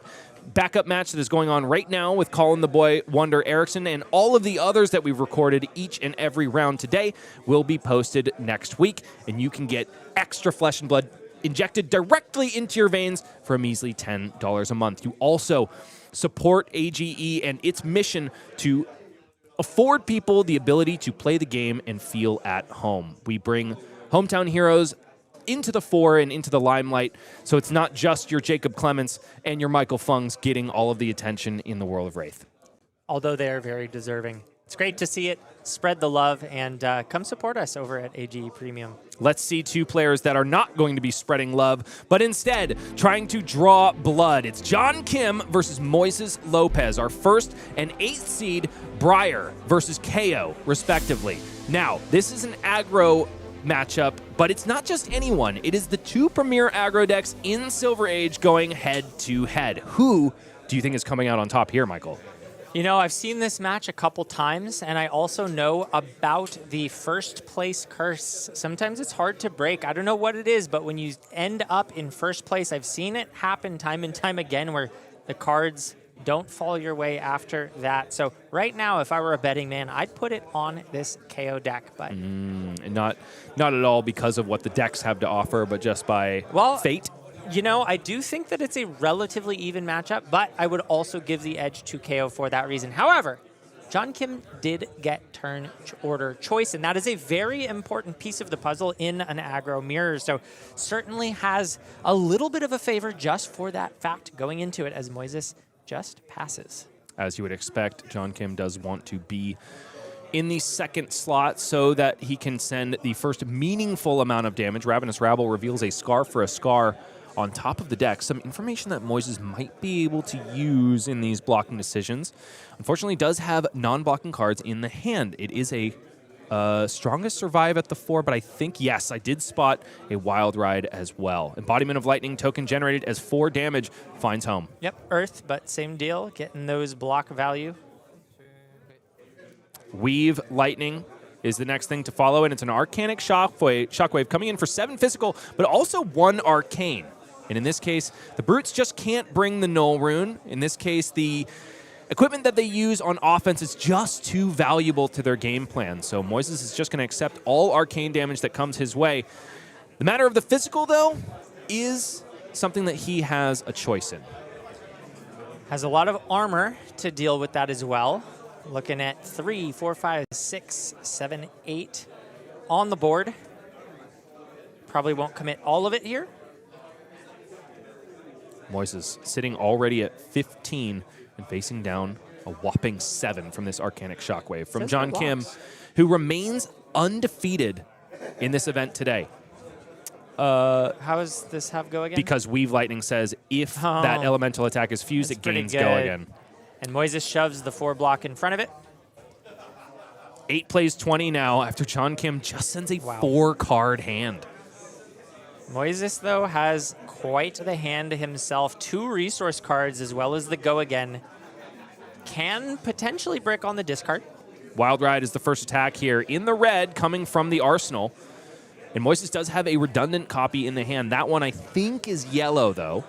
backup match that is going on right now with Colin the Boy Wonder Eriksen and all of the others that we've recorded each and every round today will be posted next week, and you can get extra flesh and blood injected directly into your veins for a measly $10 a month. You also support AGE and its mission to afford people the ability to play the game and feel at home. We bring hometown heroes into the fore and into the limelight, so it's not just your Jacob Clements and your Michael Fungs getting all of the attention in the world of Wraith. Although they are very deserving. It's great to see it. Spread the love and come support us over at AGE Premium. Let's see 2 players that are not going to be spreading love, but instead trying to draw blood. It's John Kim versus Moises Lopez, our 1st and 8th seed Briar versus Kayo, respectively. Now, this is an aggro matchup, but it's not just anyone. It is the 2 premier aggro decks in Silver Age going head-to-head. Who do you think is coming out on top here, Michael? You know, I've seen this match a couple times, and I also know about the first place curse. Sometimes it's hard to break. I don't know what it is, but when you end up in first place, I've seen it happen time and time again where the cards don't fall your way after that. So right now, if I were a betting man, I'd put it on this KO deck. But not at all because of what the decks have to offer, but just by fate. You know, I do think that it's a relatively even matchup, but I would also give the edge to KO for that reason. However, John Kim did get turn order choice, and that is a very important piece of the puzzle in an aggro mirror. So certainly has a little bit of a favor just for that fact going into it, as Moises just passes. As you would expect, John Kim does want to be in the second slot so that he can send the first meaningful amount of damage. Ravenous Rabble reveals a Scar for a Scar on top of the deck. Some information that Moises might be able to use in these blocking decisions. Unfortunately, does have non-blocking cards in the hand. It is a strongest survive at the 4, but I think, yes, I did spot a Wild Ride as well. Embodiment of Lightning token generated as 4 damage finds home. Yep, Earth, but same deal, getting those block value. Weave Lightning is the next thing to follow, and it's an Arcanic Shockwave coming in for 7 physical, but also 1 Arcane. And in this case, the Brutes just can't bring the Null Rune. In this case, the equipment that they use on offense is just too valuable to their game plan. So Moises is just going to accept all Arcane damage that comes his way. The matter of the physical, though, is something that he has a choice in. Has a lot of armor to deal with that as well. Looking at 3, 4, 5, 6, 7, 8 on the board. Probably won't commit all of it here. Moises sitting already at 15 and facing down a whopping 7 from this Arcanic Shockwave from John Kim, who remains undefeated in this event today. How does this have go again? Because Weave Lightning says if that elemental attack is fused, it gains go again. And Moises shoves the 4 block in front of it. 8 plays 20 now after John Kim just sends a 4-card hand. Moises, though, has quite the hand himself. 2 resource cards as well as the go again. Can potentially brick on the discard. Wild Ride is the first attack here in the red coming from the arsenal. And Moises does have a redundant copy in the hand. That one I think is yellow, though.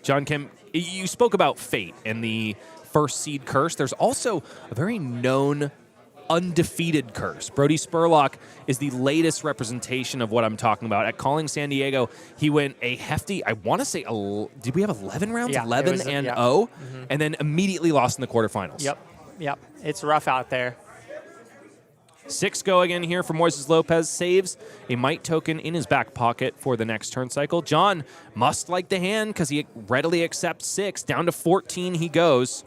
John Kim, you spoke about Fate and the first seed curse. There's also a very known undefeated curse. Brody Spurlock is the latest representation of what I'm talking about. At Calling San Diego, he went a hefty, I want to say, did we have 11 rounds? Yeah, 11 and 0, and then immediately lost in the quarterfinals. Yep. It's rough out there. 6 go again here for Moises Lopez. Saves a Might token in his back pocket for the next turn cycle. John must like the hand because he readily accepts 6. Down to 14 he goes.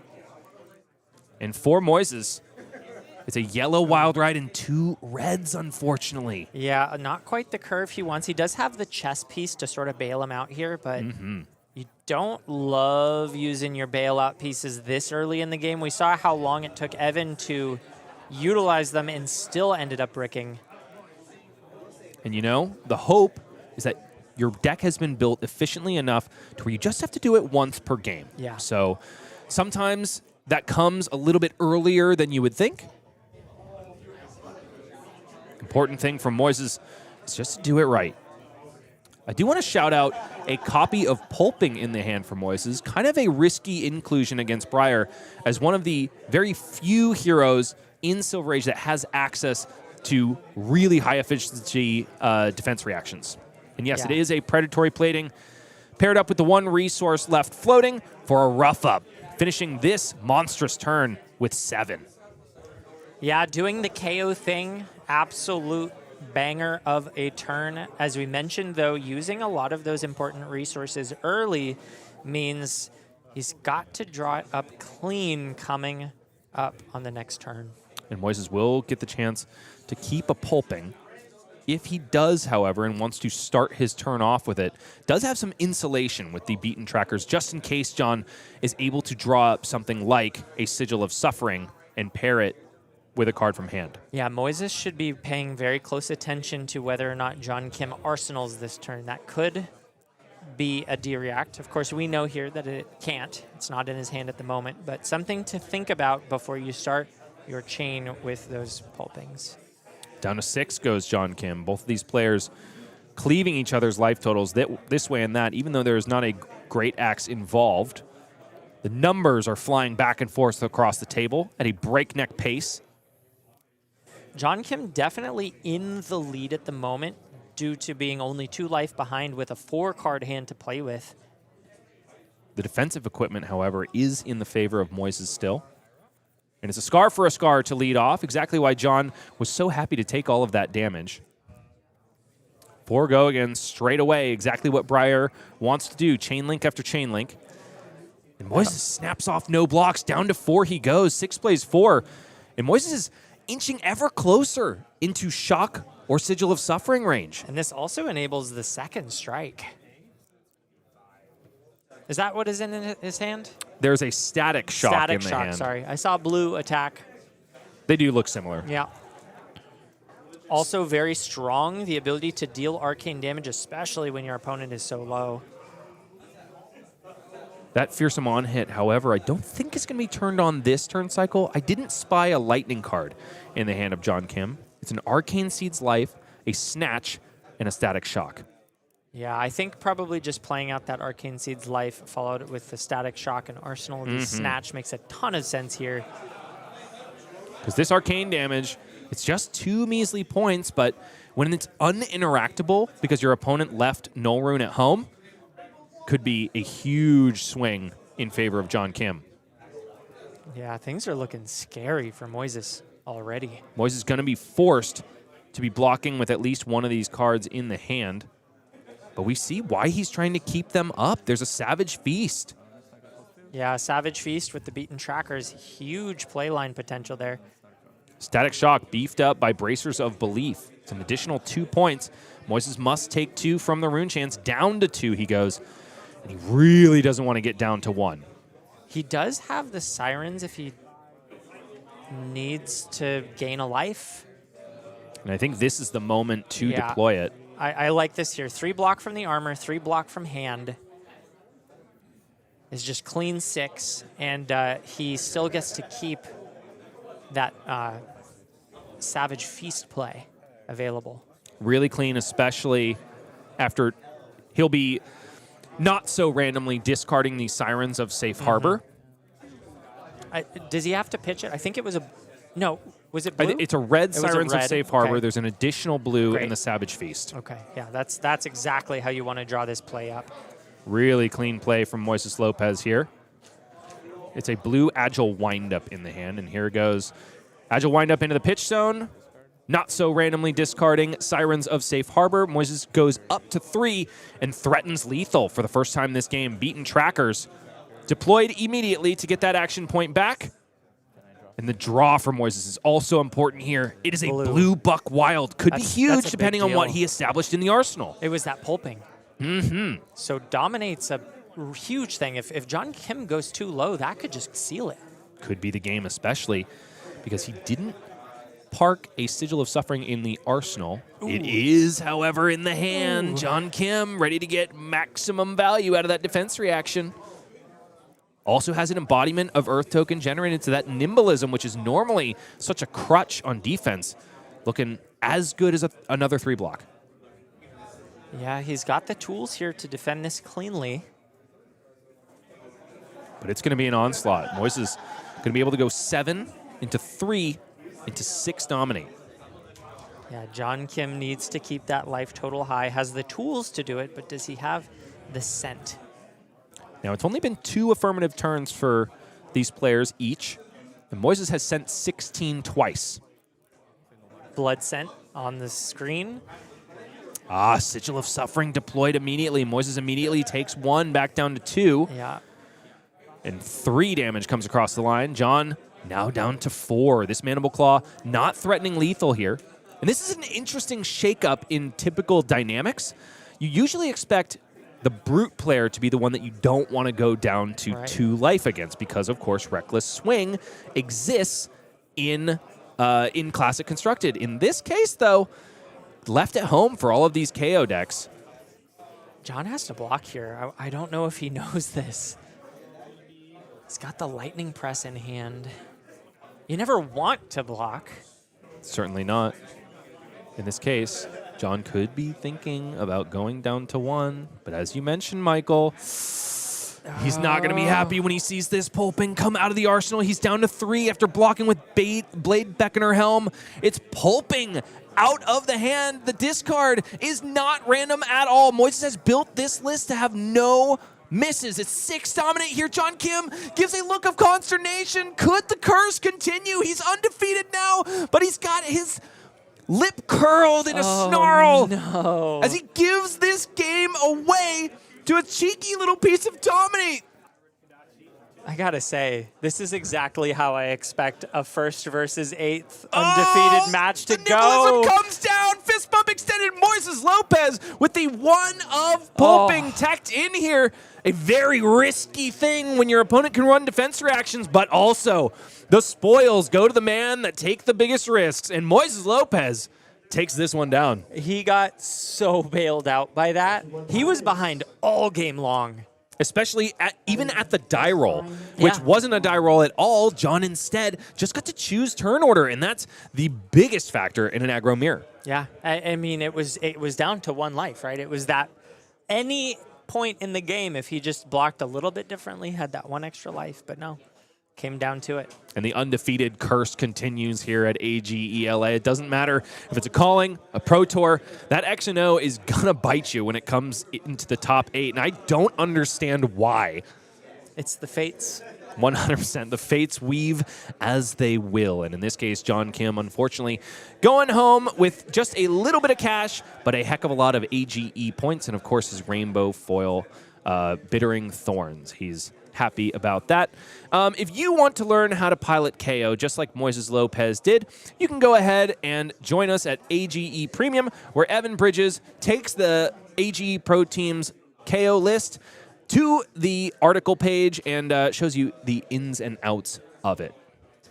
And for Moises, it's a yellow Wild Ride and 2 reds, unfortunately. Yeah, not quite the curve he wants. He does have the chess piece to sort of bail him out here, but you don't love using your bailout pieces this early in the game. We saw how long it took Evan to utilize them and still ended up bricking. And you know, the hope is that your deck has been built efficiently enough to where you just have to do it once per game. Yeah. So sometimes that comes a little bit earlier than you would think. Important thing from Moises is just to do it right. I do want to shout out a copy of Pulping in the hand for Moises. Kind of a risky inclusion against Briar as one of the very few heroes in Silver Age that has access to really high efficiency defense reactions. And yes, it is a predatory plating paired up with the 1 resource left floating for a rough up, finishing this monstrous turn with 7. Yeah, doing the KO thing, absolute banger of a turn. As we mentioned, though, using a lot of those important resources early means he's got to draw it up clean coming up on the next turn. And Moises will get the chance to keep a Pulping. If he does, however, and wants to start his turn off with it, does have some insulation with the beaten trackers, just in case John is able to draw up something like a Sigil of Suffering and pair it with a card from hand. Yeah, Moises should be paying very close attention to whether or not John Kim arsenals this turn. That could be a D-react. Of course, we know here that it can't. It's not in his hand at the moment, but something to think about before you start your chain with those pulpings. Down to 6 goes John Kim. Both of these players cleaving each other's life totals this way and that, even though there is not a great axe involved. The numbers are flying back and forth across the table at a breakneck pace. John Kim definitely in the lead at the moment due to being only 2 life behind with a 4-card hand to play with. The defensive equipment, however, is in the favor of Moises still. And it's a Scar for a Scar to lead off, exactly why John was so happy to take all of that damage. 4 go again straight away. Exactly what Briar wants to do. Chain link after chain link. And Moises snaps off no blocks. Down to 4 he goes. 6 plays 4. And Moises is inching ever closer into shock or sigil of suffering range. And this also enables the second strike. Is that what is in his hand? There's a static shock in the hand. Static shock, sorry. I saw blue attack. They do look similar. Yeah. Also very strong, the ability to deal arcane damage, especially when your opponent is so low. That fearsome on hit, however, I don't think is going to be turned on this turn cycle. I didn't spy a lightning card in the hand of John Kim. It's an Arcane Seed's Life, a Snatch, and a Static Shock. Yeah, I think probably just playing out that Arcane Seed's Life followed with the Static Shock and Arsenal. The Snatch makes a ton of sense here. Because this arcane damage, it's just 2 measly points, but when it's uninteractable because your opponent left Null Rune at home, could be a huge swing in favor of John Kim. Yeah, things are looking scary for Moises already. Moises is going to be forced to be blocking with at least one of these cards in the hand. But we see why he's trying to keep them up. There's a Savage Feast. Yeah, Savage Feast with the beaten trackers. Huge playline potential there. Static Shock beefed up by Bracers of Belief. It's an additional 2 points. Moises must take 2 from the Rune Chance. Down to 2 he goes. And he really doesn't want to get down to 1. He does have the Sirens if he needs to gain a life. And I think this is the moment to deploy it. I like this here. 3 block from the armor, 3 block from hand. Is just clean 6, and he still gets to keep that Savage Feast play available. Really clean, especially after he'll be not so randomly discarding the Sirens of Safe Harbor. Does he have to pitch it? I think it was a... No, was it blue? It's a red Sirens of Safe Harbor. Okay. There's an additional blue Great. in the Savage Feast. Okay, yeah, that's exactly how you want to draw this play up. Really clean play from Moises Lopez here. It's a blue Agile Windup in the hand, and here goes. Agile Windup into the pitch zone. Not so randomly discarding Sirens of Safe Harbor. Moises goes up to 3 and threatens lethal for the first time this game. Beaten trackers. Deployed immediately to get that action point back. And the draw for Moises is also important here. It is a blue Buck Wild. Could be huge depending on what he established in the arsenal. It was that pulping. So dominates a huge thing. If John Kim goes too low, that could just seal it. Could be the game, especially because he didn't park a Sigil of Suffering in the arsenal. Ooh. It is, however, in the hand. Ooh. John Kim ready to get maximum value out of that defense reaction. Also has an embodiment of Earth Token generated to that Nimbalism, which is normally such a crutch on defense. Looking as good as another 3 block. Yeah, he's got the tools here to defend this cleanly. But it's going to be an onslaught. Moises is going to be able to go 7 into 3 into 6 dominate. Yeah, John Kim needs to keep that life total high. Has the tools to do it, but does he have the scent? Now, it's only been 2 affirmative turns for these players each. And Moises has sent 16 twice. Blood scent on the screen. Sigil of Suffering deployed immediately. Moises immediately takes 1 back down to 2. Yeah. And 3 damage comes across the line. John now down to 4. This Mandible Claw not threatening lethal here. And this is an interesting shakeup in typical dynamics. You usually expect the Brute player to be the one that you don't want to go down to 2 life against because, of course, Reckless Swing exists in Classic Constructed. In this case, though, left at home for all of these Kayo decks. John has to block here. I don't know if he knows this. He's got the Lightning Press in hand. You never want to block. Certainly not. In this case, John could be thinking about going down to 1, but as you mentioned, Michael, he's not going to be happy when he sees this pulping come out of the arsenal. He's down to 3 after blocking with Blade Beckoner Helm. It's pulping out of the hand. The discard is not random at all. Moises has built this list to have no misses. It's 6 dominate here. John Kim gives a look of consternation. Could the curse continue? He's undefeated now, but he's got his lip curled in a snarl no. as he gives this game away to a cheeky little piece of dominate. I gotta say, this is exactly how I expect a first versus 8th undefeated match to the go. nimblism comes down, fist bump extended. Moises Lopez with the one of pulping teched in here. A very risky thing when your opponent can run defense reactions, but also the spoils go to the man that take the biggest risks, and Moises Lopez takes this one down. He got so bailed out by that. He was behind all game long. Especially even at the die roll, which wasn't a die roll at all. John instead just got to choose turn order, and that's the biggest factor in an aggro mirror. Yeah, I mean, it was down to one life, right? It was that any point in the game, if he just blocked a little bit differently, had that one extra life, but no. Came down to it. And the undefeated curse continues here at AGELA. It doesn't matter if it's a calling, a pro tour, that X and O is gonna bite you when it comes into the top 8, and I don't understand why. It's the fates. 100%. The fates weave as they will. And in this case, John Kim, unfortunately, going home with just a little bit of cash, but a heck of a lot of AGE points, and of course his rainbow foil Bittering Thorns. He's happy about that. If you want to learn how to pilot Kayo, just like Moises Lopez did, you can go ahead and join us at AGE Premium, where Evan Bridges takes the AGE Pro Team's Kayo list to the article page and shows you the ins and outs of it.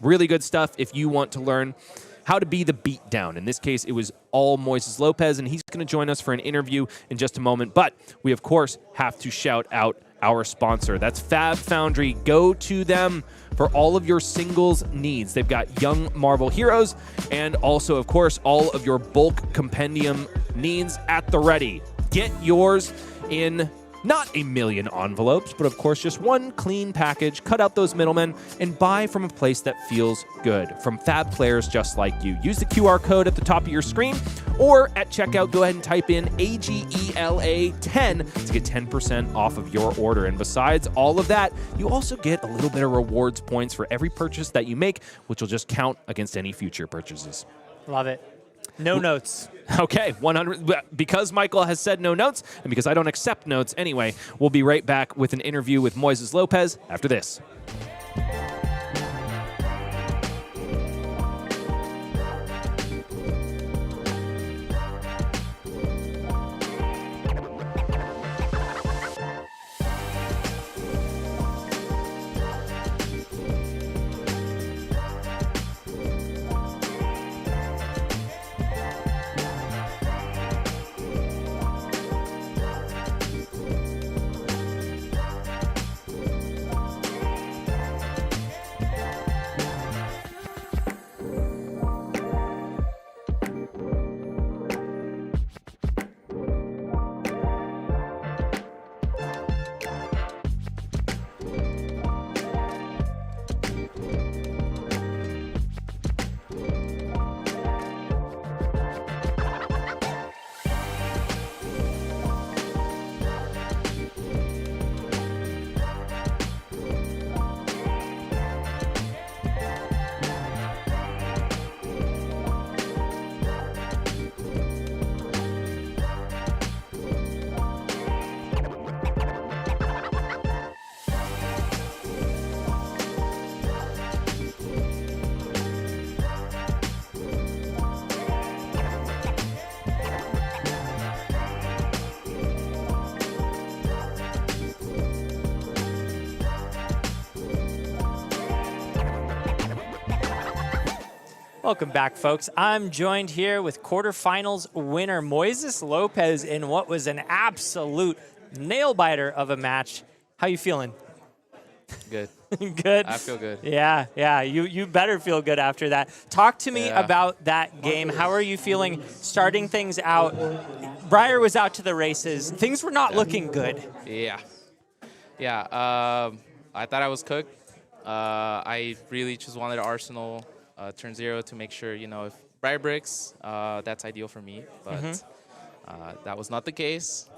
Really good stuff if you want to learn how to be the beatdown. In this case, it was all Moises Lopez, and he's going to join us for an interview in just a moment. But we, of course, have to shout out our sponsor. That's Fab Foundry. Go to them for all of your singles needs. They've got Young Marvel Heroes and also, of course, all of your bulk compendium needs at the ready. Get yours in not a million envelopes, but of course just one clean package. Cut out those middlemen and buy from a place that feels good. From fab players just like you. Use the QR code at the top of your screen, or at checkout, go ahead and type in AGELA10 to get 10% off of your order. And besides all of that, you also get a little bit of rewards points for every purchase that you make, which will just count against any future purchases. Love it. No notes. Okay, 100. Because Michael has said no notes, and because I don't accept notes anyway, we'll be right back with an interview with Moises Lopez after this. Welcome back, folks. I'm joined here with quarterfinals winner Moises Lopez in what was an absolute nail-biter of a match. How you feeling? Good. Good? I feel good. Yeah. You better feel good after that. Talk to me about that game. How are you feeling starting things out? Briar was out to the races. Things were not looking good. Yeah. I thought I was cooked. I really just wanted Arsenal turn 0 to make sure, if Briar bricks, that's ideal for me. But that was not the case.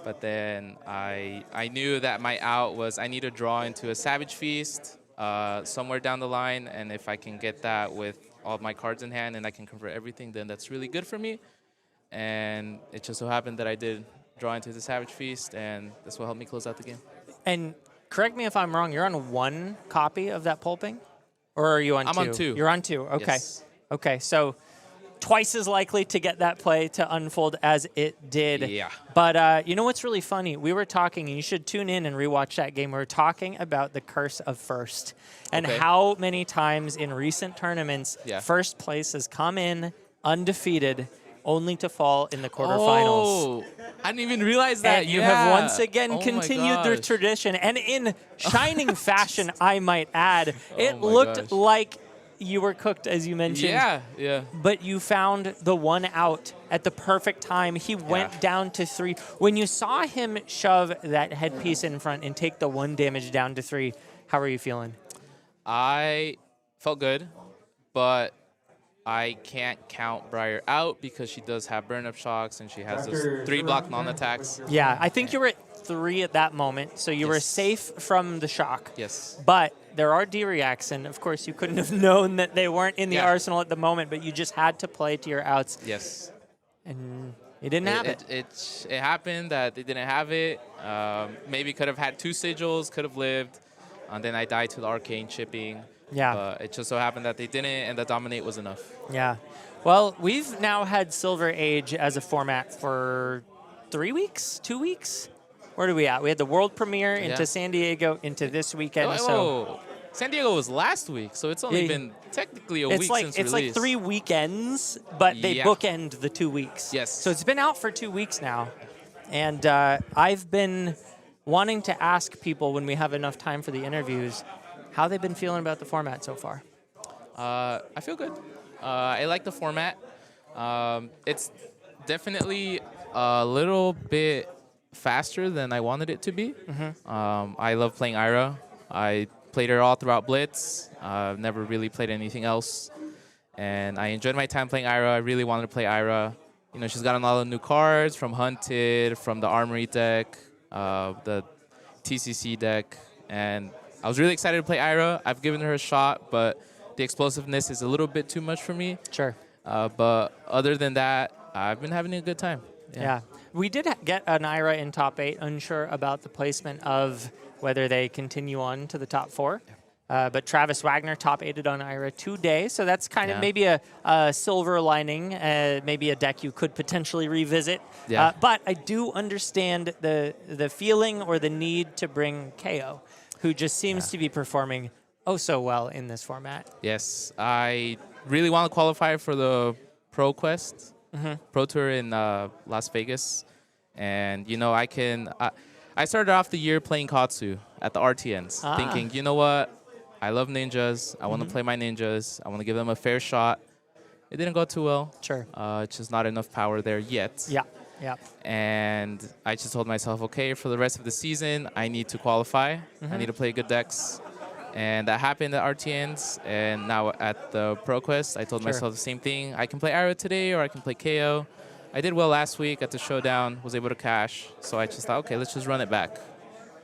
But then I knew that my out was I need to draw into a Savage Feast somewhere down the line. And if I can get that with all my cards in hand and I can convert everything, then that's really good for me. And it just so happened that I did draw into the Savage Feast, and that's what helped me close out the game. And correct me if I'm wrong, you're on 1 copy of that pulping? Or are you on 2? I'm on 2. You're on 2, okay. Yes. Okay, so twice as likely to get that play to unfold as it did. Yeah. But you know what's really funny? We were talking, and you should tune in and rewatch that game. We were talking about the curse of first and Okay. how many times in recent tournaments first place has come in undefeated only to fall in the quarterfinals. Oh, I didn't even realize that. And you have Yeah. once again Oh my continued their gosh. tradition, and in shining fashion, I might add. It my looked gosh. like you were cooked, as you mentioned. Yeah, yeah. But you found the one out at the perfect time. He went down to 3. When you saw him shove that headpiece in front and take the 1 damage down to 3, how were you feeling? I felt good, but I can't count Briar out because she does have burn-up shocks and she has those 3 block non-attacks. Yeah, I think you were at 3 at that moment, so you were safe from the shock. Yes. But there are D-reacts, and of course you couldn't have known that they weren't in the arsenal at the moment, but you just had to play to your outs. Yes. And you didn't have it. It happened that they didn't have it. Maybe could have had 2 sigils, could have lived, and then I died to the Arcane chipping. Yeah. But it just so happened that they didn't, and the Dominate was enough. Yeah. Well, we've now had Silver Age as a format for 3 weeks, 2 weeks? Where are we at? We had the world premiere into San Diego into this weekend. So San Diego was last week, so it's only been technically a week since it's release. like 3 weekends, but they bookend the 2 weeks. Yes. So it's been out for 2 weeks now. And I've been wanting to ask people when we have enough time for the interviews how they've been feeling about the format so far. I feel good. I like the format. It's definitely a little bit faster than I wanted it to be. I love playing Ira. I played her all throughout Blitz. I've never really played anything else. And I enjoyed my time playing Ira. I really wanted to play Ira. You know, she's gotten a lot of new cards from Hunted, from the Armory deck, the TCC deck. And I was really excited to play Ira. I've given her a shot, but the explosiveness is a little bit too much for me. Sure. But other than that, I've been having a good time. Yeah. We did get an Ira in top 8, unsure about the placement of whether they continue on to the top 4. But Travis Wagner top 8'd on Ira today, so that's kind of maybe a silver lining, maybe a deck you could potentially revisit. Yeah. But I do understand the feeling or the need to bring Kayo, who just seems to be performing oh so well in this format. Yes, I really want to qualify for the Pro Quest, Pro Tour in Las Vegas. And, you know, I started off the year playing Katsu at the RTNs, thinking, you know what? I love ninjas. I want to play my ninjas. I want to give them a fair shot. It didn't go too well. Sure. It's just not enough power there yet. Yeah. Yeah. And I just told myself, okay, for the rest of the season, I need to qualify. I need to play good decks. And that happened at RTNs. And now at the Pro Quest, I told myself the same thing. I can play Arrow today or I can play KO. I did well last week at the Showdown, was able to cash. So I just thought, okay, let's just run it back.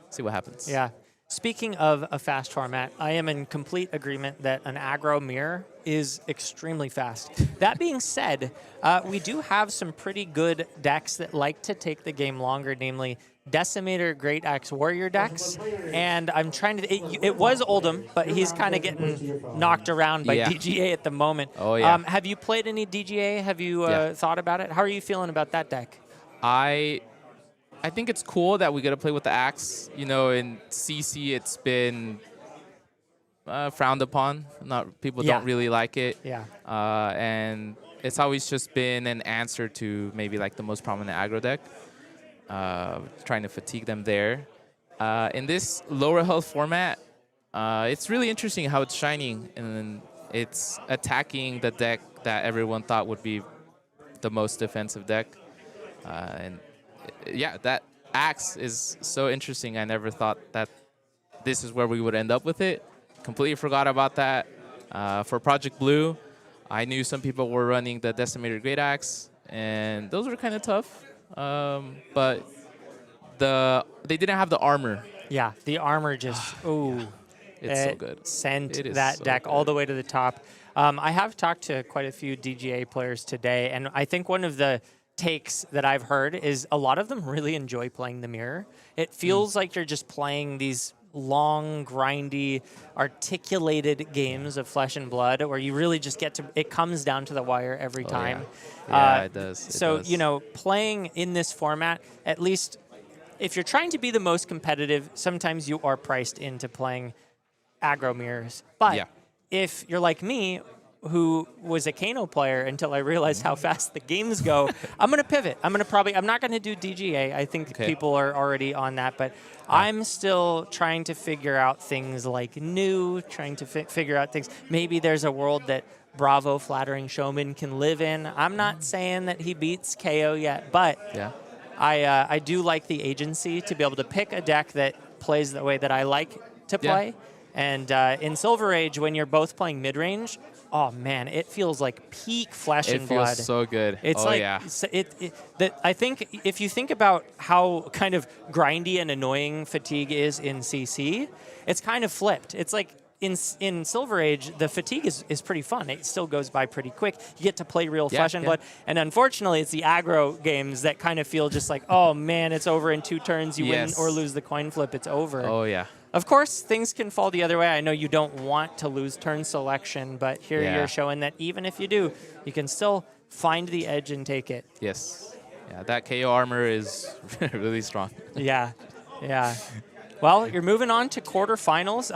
See what happens. Yeah. Speaking of a fast format, I am in complete agreement that an aggro mirror is extremely fast. That being said, we do have some pretty good decks that like to take the game longer, namely Decimator, Great Axe Warrior decks. And I'm trying to... It was Oldham, but he's kind of getting knocked around by DGA at the moment. Oh, yeah. Have you played any DGA? Have you thought about it? How are you feeling about that deck? I think it's cool that we get to play with the axe. You know, in CC, it's been frowned upon. People don't really like it. Yeah. And it's always just been an answer to maybe like the most prominent aggro deck, trying to fatigue them there. In this lower health format, it's really interesting how it's shining and it's attacking the deck that everyone thought would be the most defensive deck. And yeah, that axe is so interesting. I never thought that this is where we would end up with it. Completely forgot about that. For Project Blue, I knew some people were running the Decimator Great Axe, and those were kind of tough. But they didn't have the armor. Yeah, the armor just, ooh. It's so good. Sent It is that so deck good. all the way to the top. I have talked to quite a few DGA players today, and I think one of the takes that I've heard is a lot of them really enjoy playing the mirror. It feels like you're just playing these long, grindy, articulated games of Flesh and Blood where you really just get to, it comes down to the wire every time. Yeah, it does. So, you know, playing in this format, at least if you're trying to be the most competitive, sometimes you are priced into playing aggro mirrors. But if you're like me, who was a Kano player until I realized how fast the games go, I'm going to pivot. I'm not going to do DGA. I think people are already on that, but I'm still trying to figure out things like new, trying to figure out things. Maybe there's a world that Bravo Flattering Showman can live in. I'm not saying that he beats Kayo yet, but I do like the agency to be able to pick a deck that plays the way that I like to play. And in Silver Age, when you're both playing mid-range, oh man, it feels like peak Flesh and Blood. It feels so good. It's I think if you think about how kind of grindy and annoying Fatigue is in CC, it's kind of flipped. It's like in Silver Age, the Fatigue is pretty fun. It still goes by pretty quick. You get to play real Flesh and Blood. And unfortunately, it's the aggro games that kind of feel just like, oh man, it's over in 2 turns. You win or lose the coin flip, it's over. Oh yeah. Of course, things can fall the other way. I know you don't want to lose turn selection, but here you're showing that even if you do, you can still find the edge and take it. Yes. Yeah, that KO armor is really strong. Yeah. Well, you're moving on to quarterfinals.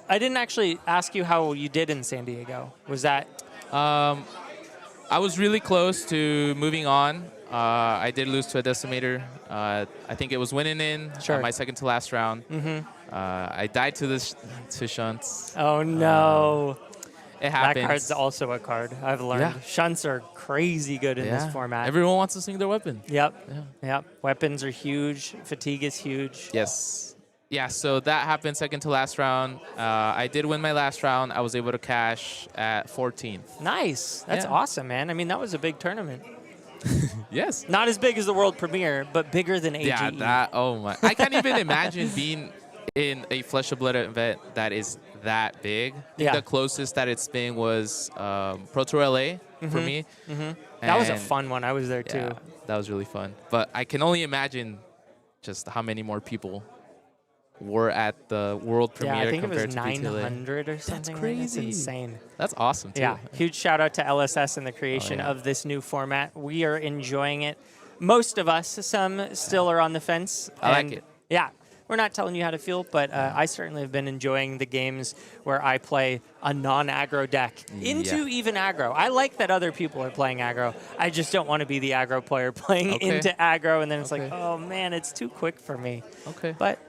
I didn't actually ask you how you did in San Diego. Was that? I was really close to moving on. I did lose to a decimator. I think it was winning in my second to last round. I died to shunts. Oh no! It happens. That card's also a card I've learned. Shunts are crazy good in this format. Everyone wants to swing their weapon. Yep. Weapons are huge. Fatigue is huge. Yes. Yeah, so that happened second to last round. I did win my last round. I was able to cash at 14th. Nice. That's awesome, man. I mean, that was a big tournament. Yes. Not as big as the World Premiere, but bigger than AGE. Yeah, oh my. I can't even imagine being in a Flesh of Blood event that is that big. The closest that it's been was Pro Tour LA for me. That was a fun one. I was there too. Yeah, that was really fun. But I can only imagine just how many more people were at the world premiere. Yeah, I think compared it was to 900 or something. That's crazy. That's insane. That's awesome, too. Yeah, huge shout out to LSS and the creation of this new format. We are enjoying it. Most of us, some still are on the fence. I like it. Yeah, we're not telling you how to feel, but I certainly have been enjoying the games where I play a non-aggro deck into even aggro. I like that other people are playing aggro. I just don't want to be the aggro player playing into aggro, and then it's like, oh man, it's too quick for me. But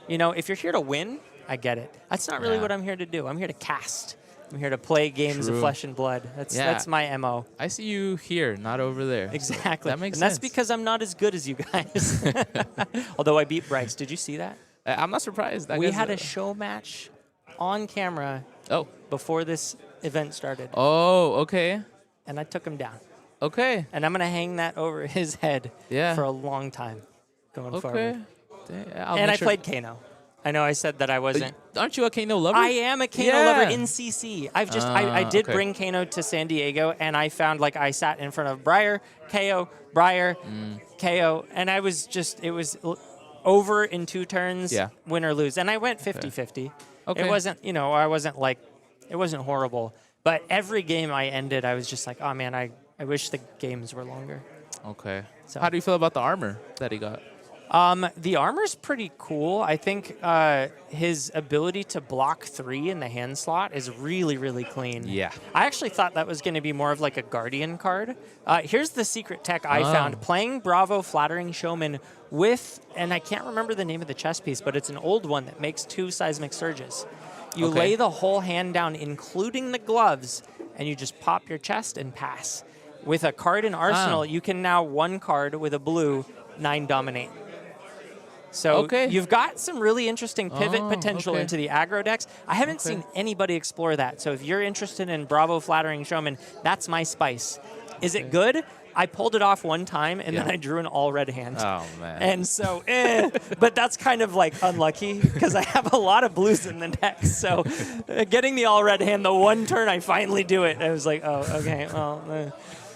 you know, if you're here to win, I get it. That's not really what I'm here to do. I'm here to cast. I'm here to play games of Flesh and Blood. That's my MO. I see you here, not over there. Exactly. So that makes and sense. that's because I'm not as good as you guys. Although I beat Bryce. Did you see that? I'm not surprised. We had a show match on camera before this event started. Oh, okay. And I took him down. Okay. And I'm going to hang that over his head for a long time going forward. And I played Kano. I know I said that I wasn't. Aren't you a Kano lover? I am a Kano lover in CC. I did bring Kano to San Diego, and I found like I sat in front of Briar, Kayo, Kayo, and I was just, it was over in 2 turns, win or lose. And I went 50-50. It wasn't, you know, it wasn't horrible. But every game I ended, I was just like, oh man, I wish the games were longer. Okay. So how do you feel about the armor that he got? The armor's pretty cool. I think his ability to block 3 in the hand slot is really, really clean. Yeah. I actually thought that was going to be more of like a Guardian card. Here's the secret tech I found. Playing Bravo Flattering Showman with, and I can't remember the name of the chess piece, but it's an old one that makes 2 seismic surges. You lay the whole hand down, including the gloves, and you just pop your chest and pass. With a card in Arsenal, you can now 1 card with a blue, 9 dominate. So you've got some really interesting pivot potential into the aggro decks. I haven't seen anybody explore that. So if you're interested in Bravo Flattering Showman, that's my spice. Is it good? I pulled it off one time, and then I drew an all red hand. Oh, man. And so, but that's kind of like unlucky because I have a lot of blues in the deck. So getting the all red hand, the one turn I finally do it, I was like, oh, okay, well.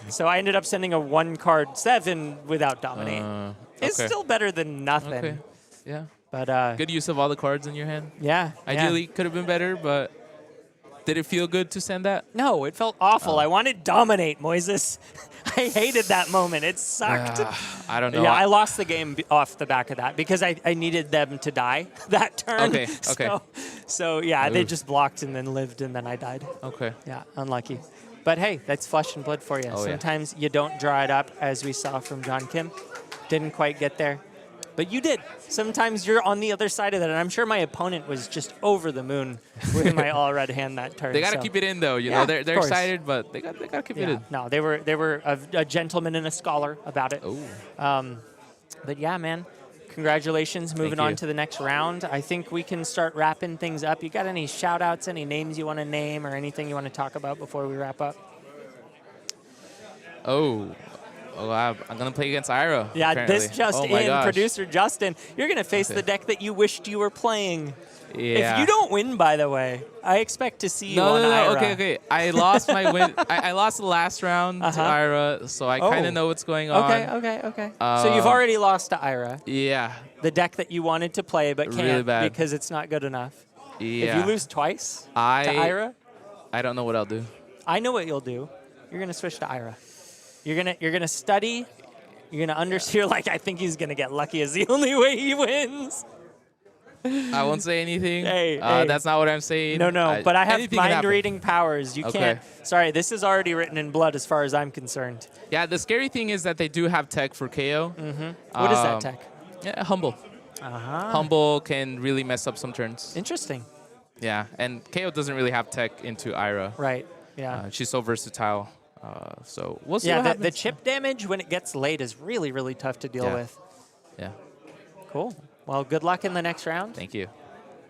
So I ended up sending a 1-card 7 without dominate. It's still better than nothing. Okay. Yeah. But good use of all the cards in your hand. Yeah. Ideally, could have been better, but did it feel good to send that? No, it felt awful. I wanted dominate, Moises. I hated that moment. It sucked. I don't know. Yeah, I lost the game off the back of that because I needed them to die that turn. Okay, okay. So yeah, they just blocked and then lived, and then I died. Okay. Yeah, unlucky. But hey, that's flesh and blood for you. Oh, Sometimes you don't draw it up, as we saw from John Kim. Didn't quite get there. But you did. Sometimes you're on the other side of that, and I'm sure my opponent was just over the moon with my all red hand that turn. They got to keep it in, though. You know, they're excited, but they got to keep it in. No, they were a gentleman and a scholar about it. But yeah, man, congratulations. Moving on to the next round. I think we can start wrapping things up. You got any shout-outs, any names you want to name, or anything you want to talk about before we wrap up? I'm going to play against Ira. Yeah, apparently. this just producer Justin. You're going to face the deck that you wished you were playing. Yeah. If you don't win, by the way, I expect to see you on Ira. Okay. I lost my win. I lost the last round to Ira, so I kind of know what's going on. Okay. So you've already lost to Ira. Yeah. The deck that you wanted to play but can't really bad. because it's not good enough. Yeah. If you lose twice to Ira, I don't know what I'll do. I know what you'll do. You're going to switch to Ira. You're gonna study. You're gonna understand. You're like, I think he's gonna get lucky. Is the only way he wins. I won't say anything. Hey, that's not what I'm saying. No. But I have mind reading reading powers. You can't. Sorry, this is already written in blood as far as I'm concerned. Yeah, the scary thing is that they do have tech for Kayo. What is that tech? Yeah, humble. Humble can really mess up some turns. Interesting. Yeah, and Kayo doesn't really have tech into Ira. Right. Yeah. She's so versatile. So we'll see. Yeah, the chip damage when it gets late is really, really tough to deal with. Yeah. Cool. Well, good luck in the next round. Thank you.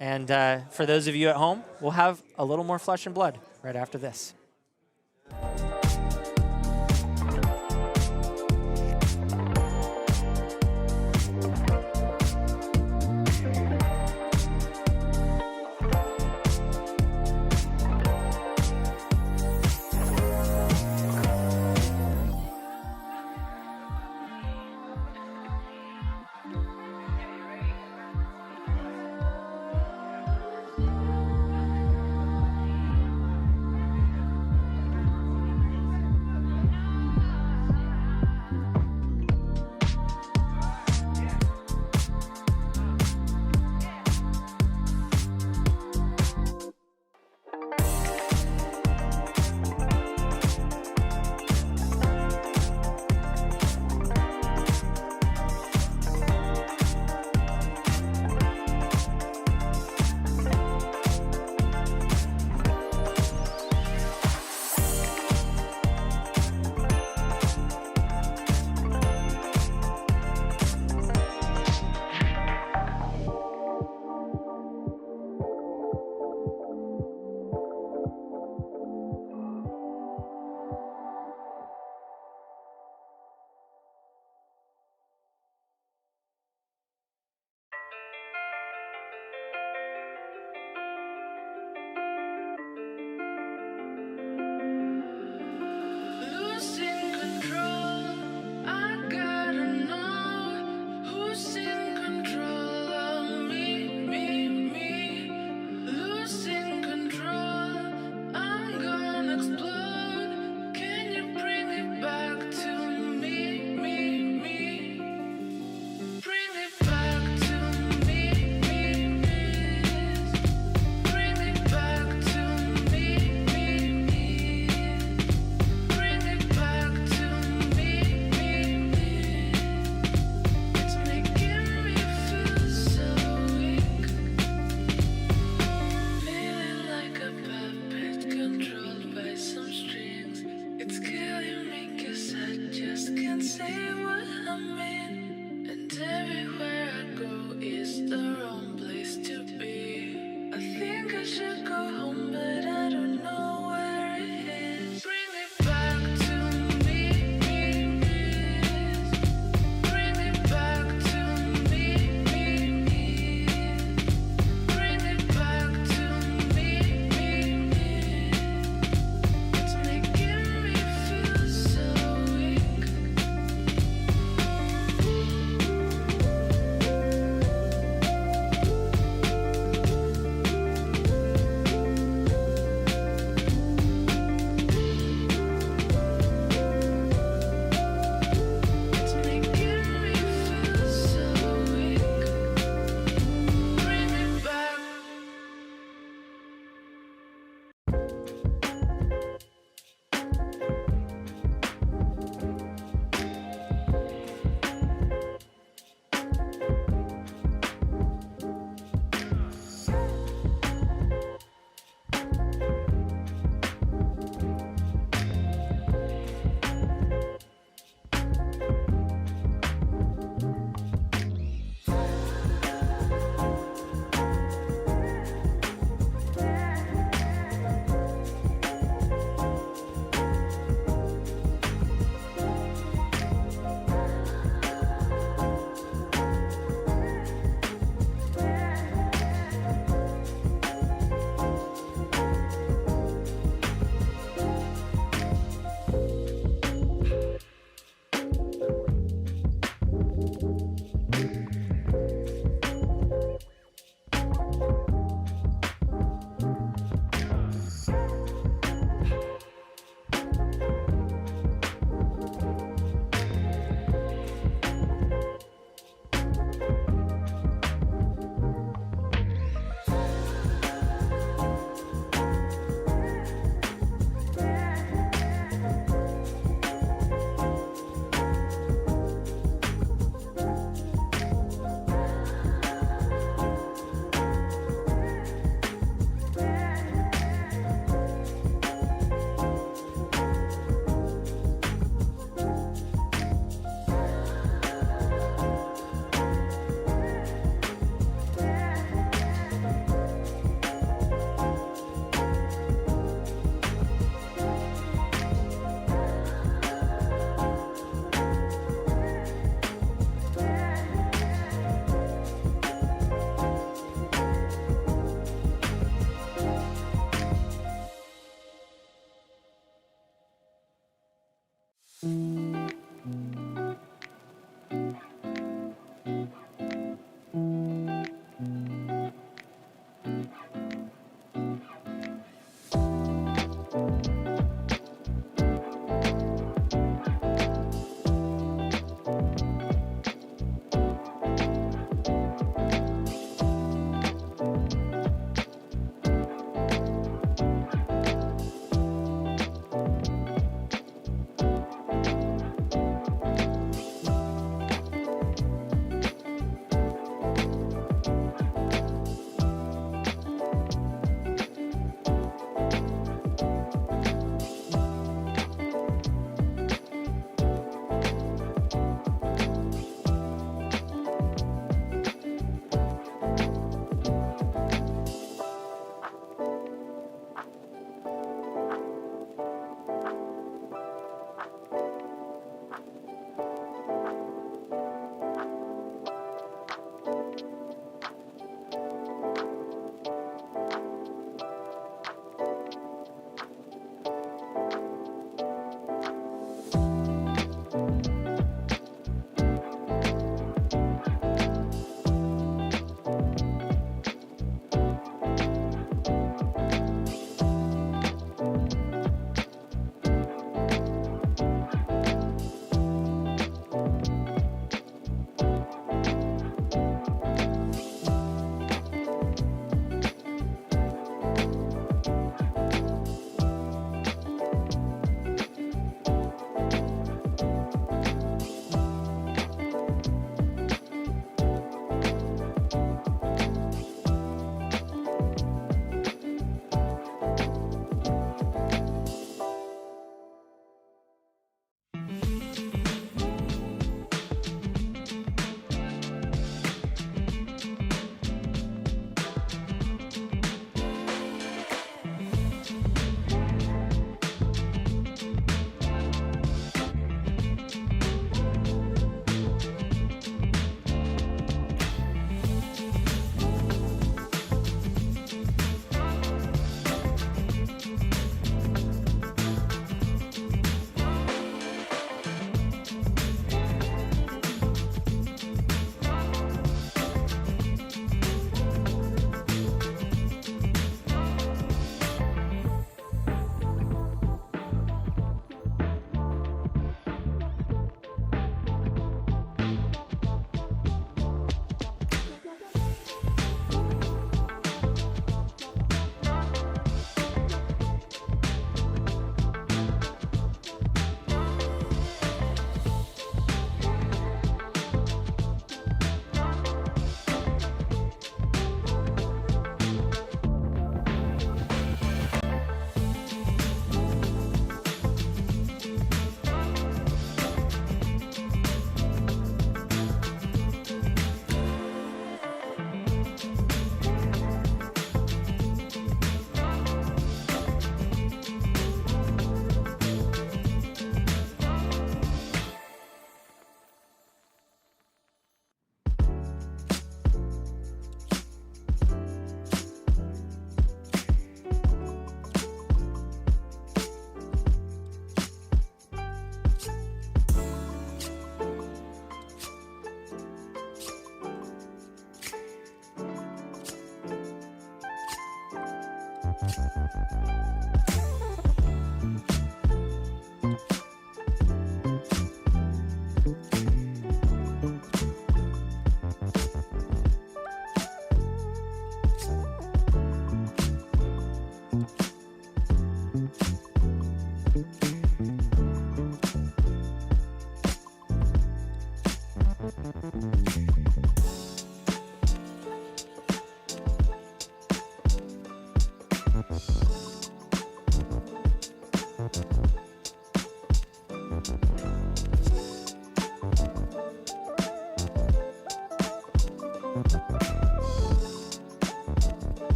And for those of you at home, we'll have a little more flesh and blood right after this.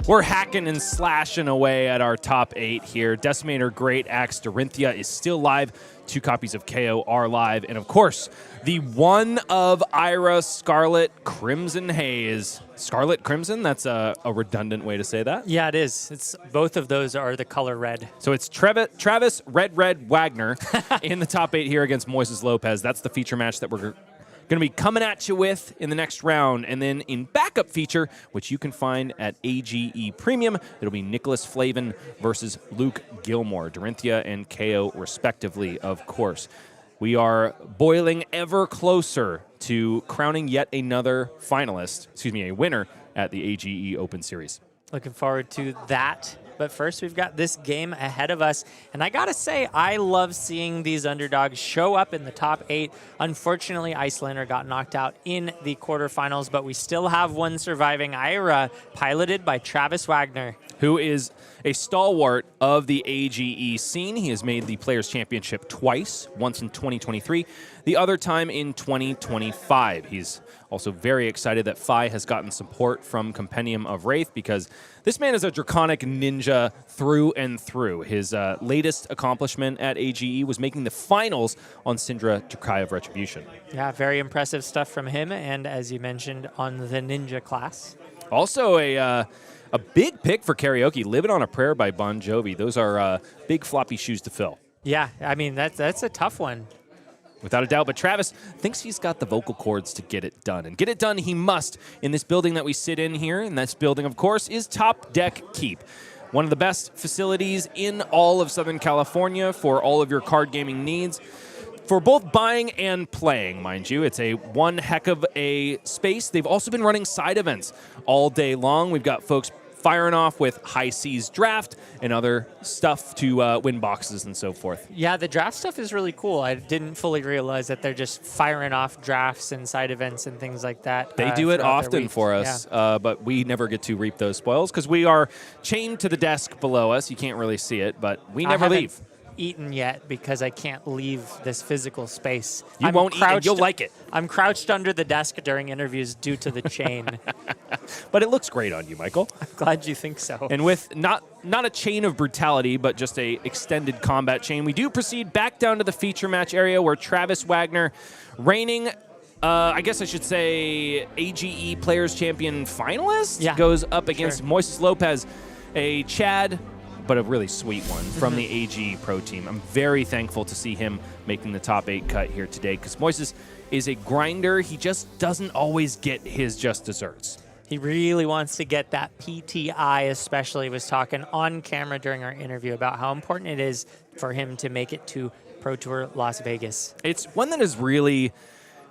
We're hacking and slashing away at our top 8 here. Decimator, Great Axe, Dorinthea is still live. 2 copies of Kayo are live. And of course, the one of Ira Scarlet Crimson Haze. Scarlet Crimson, that's a redundant way to say that. Yeah, it is. It's both of those are the color red. So it's Travis Red Wagner in the top 8 here against Moises Lopez. That's the feature match that we're going to be coming at you with in the next round. And then in backup feature, which you can find at AGE Premium, it'll be Nicholas Flavin versus Luke Gilmore, Dorinthea and Kayo respectively, of course. We are boiling ever closer to crowning yet another finalist, a winner at the AGE Open Series. Looking forward to that. But first, we've got this game ahead of us. And I got to say, I love seeing these underdogs show up in the top 8. Unfortunately, Iyslander got knocked out in the quarterfinals, but we still have one surviving, Ira, piloted by Travis Wagner, who is a stalwart of the AGE scene. He has made the Players' Championship twice, once in 2023, the other time in 2025. He's also very excited that Phi has gotten support from Compendium of Wraith because this man is a draconic ninja through and through. His latest accomplishment at AGE was making the finals on Syndra Drakai of Retribution. Yeah, very impressive stuff from him, and as you mentioned, on the ninja class. Also a big pick for karaoke, Living on a Prayer by Bon Jovi. Those are big floppy shoes to fill. Yeah, I mean, that's a tough one. Without a doubt, but Travis thinks he's got the vocal cords to get it done. And get it done he must in this building that we sit in here. And this building, of course, is Top Deck Keep. One of the best facilities in all of Southern California for all of your card gaming needs. For both buying and playing, mind you. It's one heck of a space. They've also been running side events all day long. We've got folks firing off with High Seas Draft and other stuff to win boxes and so forth. Yeah, the draft stuff is really cool. I didn't fully realize that they're just firing off drafts and side events and things like that. They do it often for us, but we never get to reap those spoils because we are chained to the desk below us. You can't really see it, but we never leave. Eaten yet because I can't leave this physical space. You won't eat it. You'll like it. I'm crouched under the desk during interviews due to the chain. But it looks great on you, Michael. I'm glad you think so. And with not a chain of brutality, but just a extended combat chain, we do proceed back down to the feature match area where Travis Wagner, reigning I guess I should say AGE Players Champion finalist, goes up against Moises Lopez, a Chad, but a really sweet one from the AG Pro team. I'm very thankful to see him making the top 8 cut here today because Moises is a grinder. He just doesn't always get his just desserts. He really wants to get that PTI, especially. Was talking on camera during our interview about how important it is for him to make it to Pro Tour Las Vegas. It's one that is really,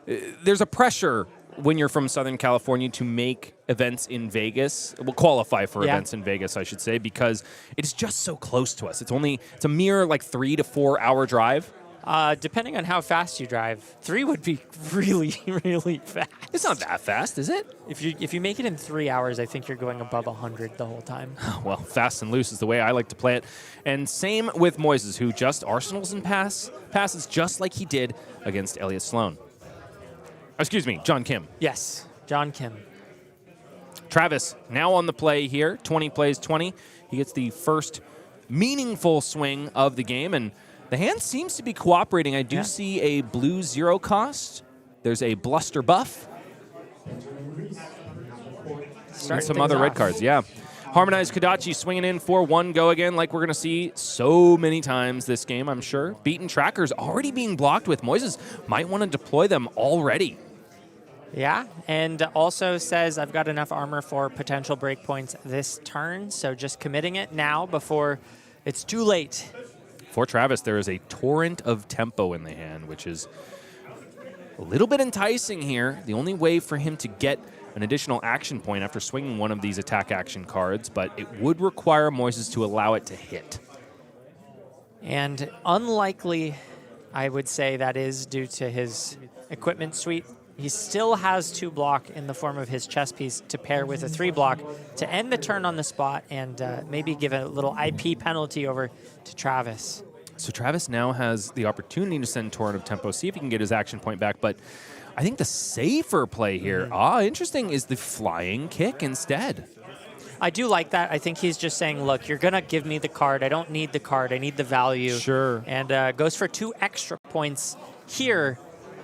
there's a pressure when you're from Southern California to make events in Vegas, qualify for events in Vegas, I should say, because it's just so close to us. It's a mere like 3 to 4 hour drive. Depending on how fast you drive, 3 would be really, really fast. It's not that fast, is it? If you make it in 3 hours, I think you're going above 100 the whole time. Well, fast and loose is the way I like to play it. And same with Moises, who just arsenals and passes just like he did against Elliott Sloan. Excuse me, John Kim. Yes, John Kim. Travis now on the play here. 20 plays 20. He gets the first meaningful swing of the game, and the hand seems to be cooperating. I do see a blue 0 cost. There's a bluster buff. And some other red cards, yeah. Harmonized Kodachi swinging in for 1 go again, like we're going to see so many times this game, I'm sure. Beaten trackers already being blocked with. Moises might want to deploy them already. Yeah, and also says I've got enough armor for potential breakpoints this turn, so just committing it now before it's too late. For Travis, there is a torrent of tempo in the hand, which is a little bit enticing here. The only way for him to get an additional action point after swinging one of these attack action cards, but it would require Moises to allow it to hit. And unlikely, I would say that is due to his equipment suite. He still has 2 block in the form of his chess piece to pair with a 3 block to end the turn on the spot and maybe give a little IP penalty over to Travis. So Travis now has the opportunity to send Torrent of Tempo, see if he can get his action point back, but I think the safer play here, interesting, is the flying kick instead. I do like that. I think he's just saying, look, you're going to give me the card. I don't need the card. I need the value. Sure. And goes for 2 extra points here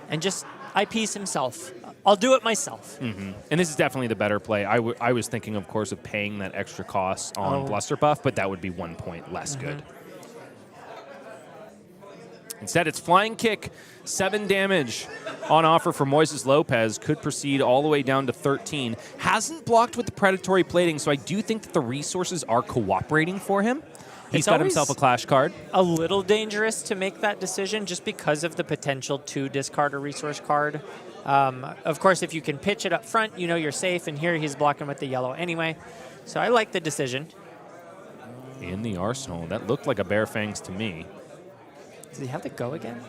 and just IPs himself. I'll do it myself. And this is definitely the better play. I was thinking, of course, of paying that extra cost on Bluster Buff, but that would be 1 point less good. Instead, it's flying kick, 7 damage on offer for Moises Lopez. Could proceed all the way down to 13. Hasn't blocked with the predatory plating, so I do think that the resources are cooperating for him. He's got himself a clash card. A little dangerous to make that decision just because of the potential to discard a resource card. Of course, if you can pitch it up front, you know you're safe, and here he's blocking with the yellow anyway. So I like the decision. In the arsenal. That looked like a Bare Fangs to me. Does he have the go again?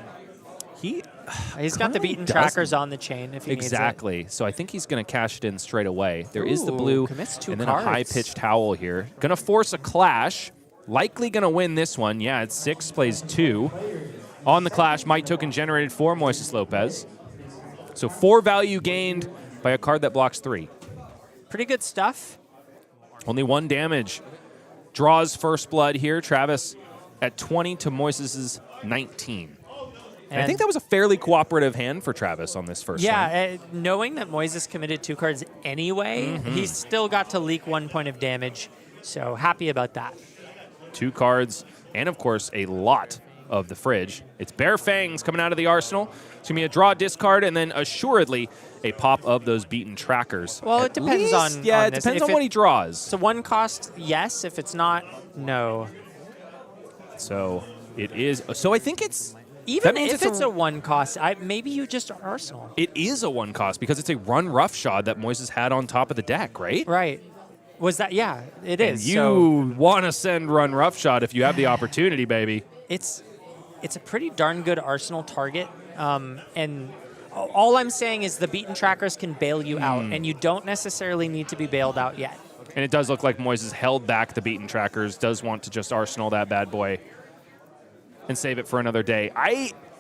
He's got the beaten trackers on the chain if he needs it. Exactly. So I think he's going to cash it in straight away. There is the blue commits 2 and then cards. a high-pitched howl here. Going to force a clash. Likely going to win this one. Yeah, it's 6, plays 2. On the clash, Might Token generated for Moises Lopez. So 4 value gained by a card that blocks 3. Pretty good stuff. Only 1 damage. Draws first blood here. Travis at 20 to Moises' 19. And I think that was a fairly cooperative hand for Travis on this first one. Knowing that Moises committed 2 cards anyway, he's still got to leak 1 point of damage. So happy about that. 2 cards, and of course, a lot of the fridge. It's Bare Fangs coming out of the arsenal. It's going to be a draw discard, and then assuredly a pop of those beaten trackers. Well, it depends on Yeah, it this. depends on what he draws. So 1 cost, yes. If it's not, no. So it is. So I think it's... Even if it's a 1 cost, maybe you just arsenal. It is a 1 cost because it's a run roughshod that Moises had on top of the deck, right? Right. Was that? Yeah, it is. You want to send run roughshod if you have the opportunity, baby. It's a pretty darn good arsenal target, and all I'm saying is the beaten trackers can bail you out, and you don't necessarily need to be bailed out yet. And it does look like Moises held back the beaten trackers, does want to just arsenal that bad boy and save it for another day.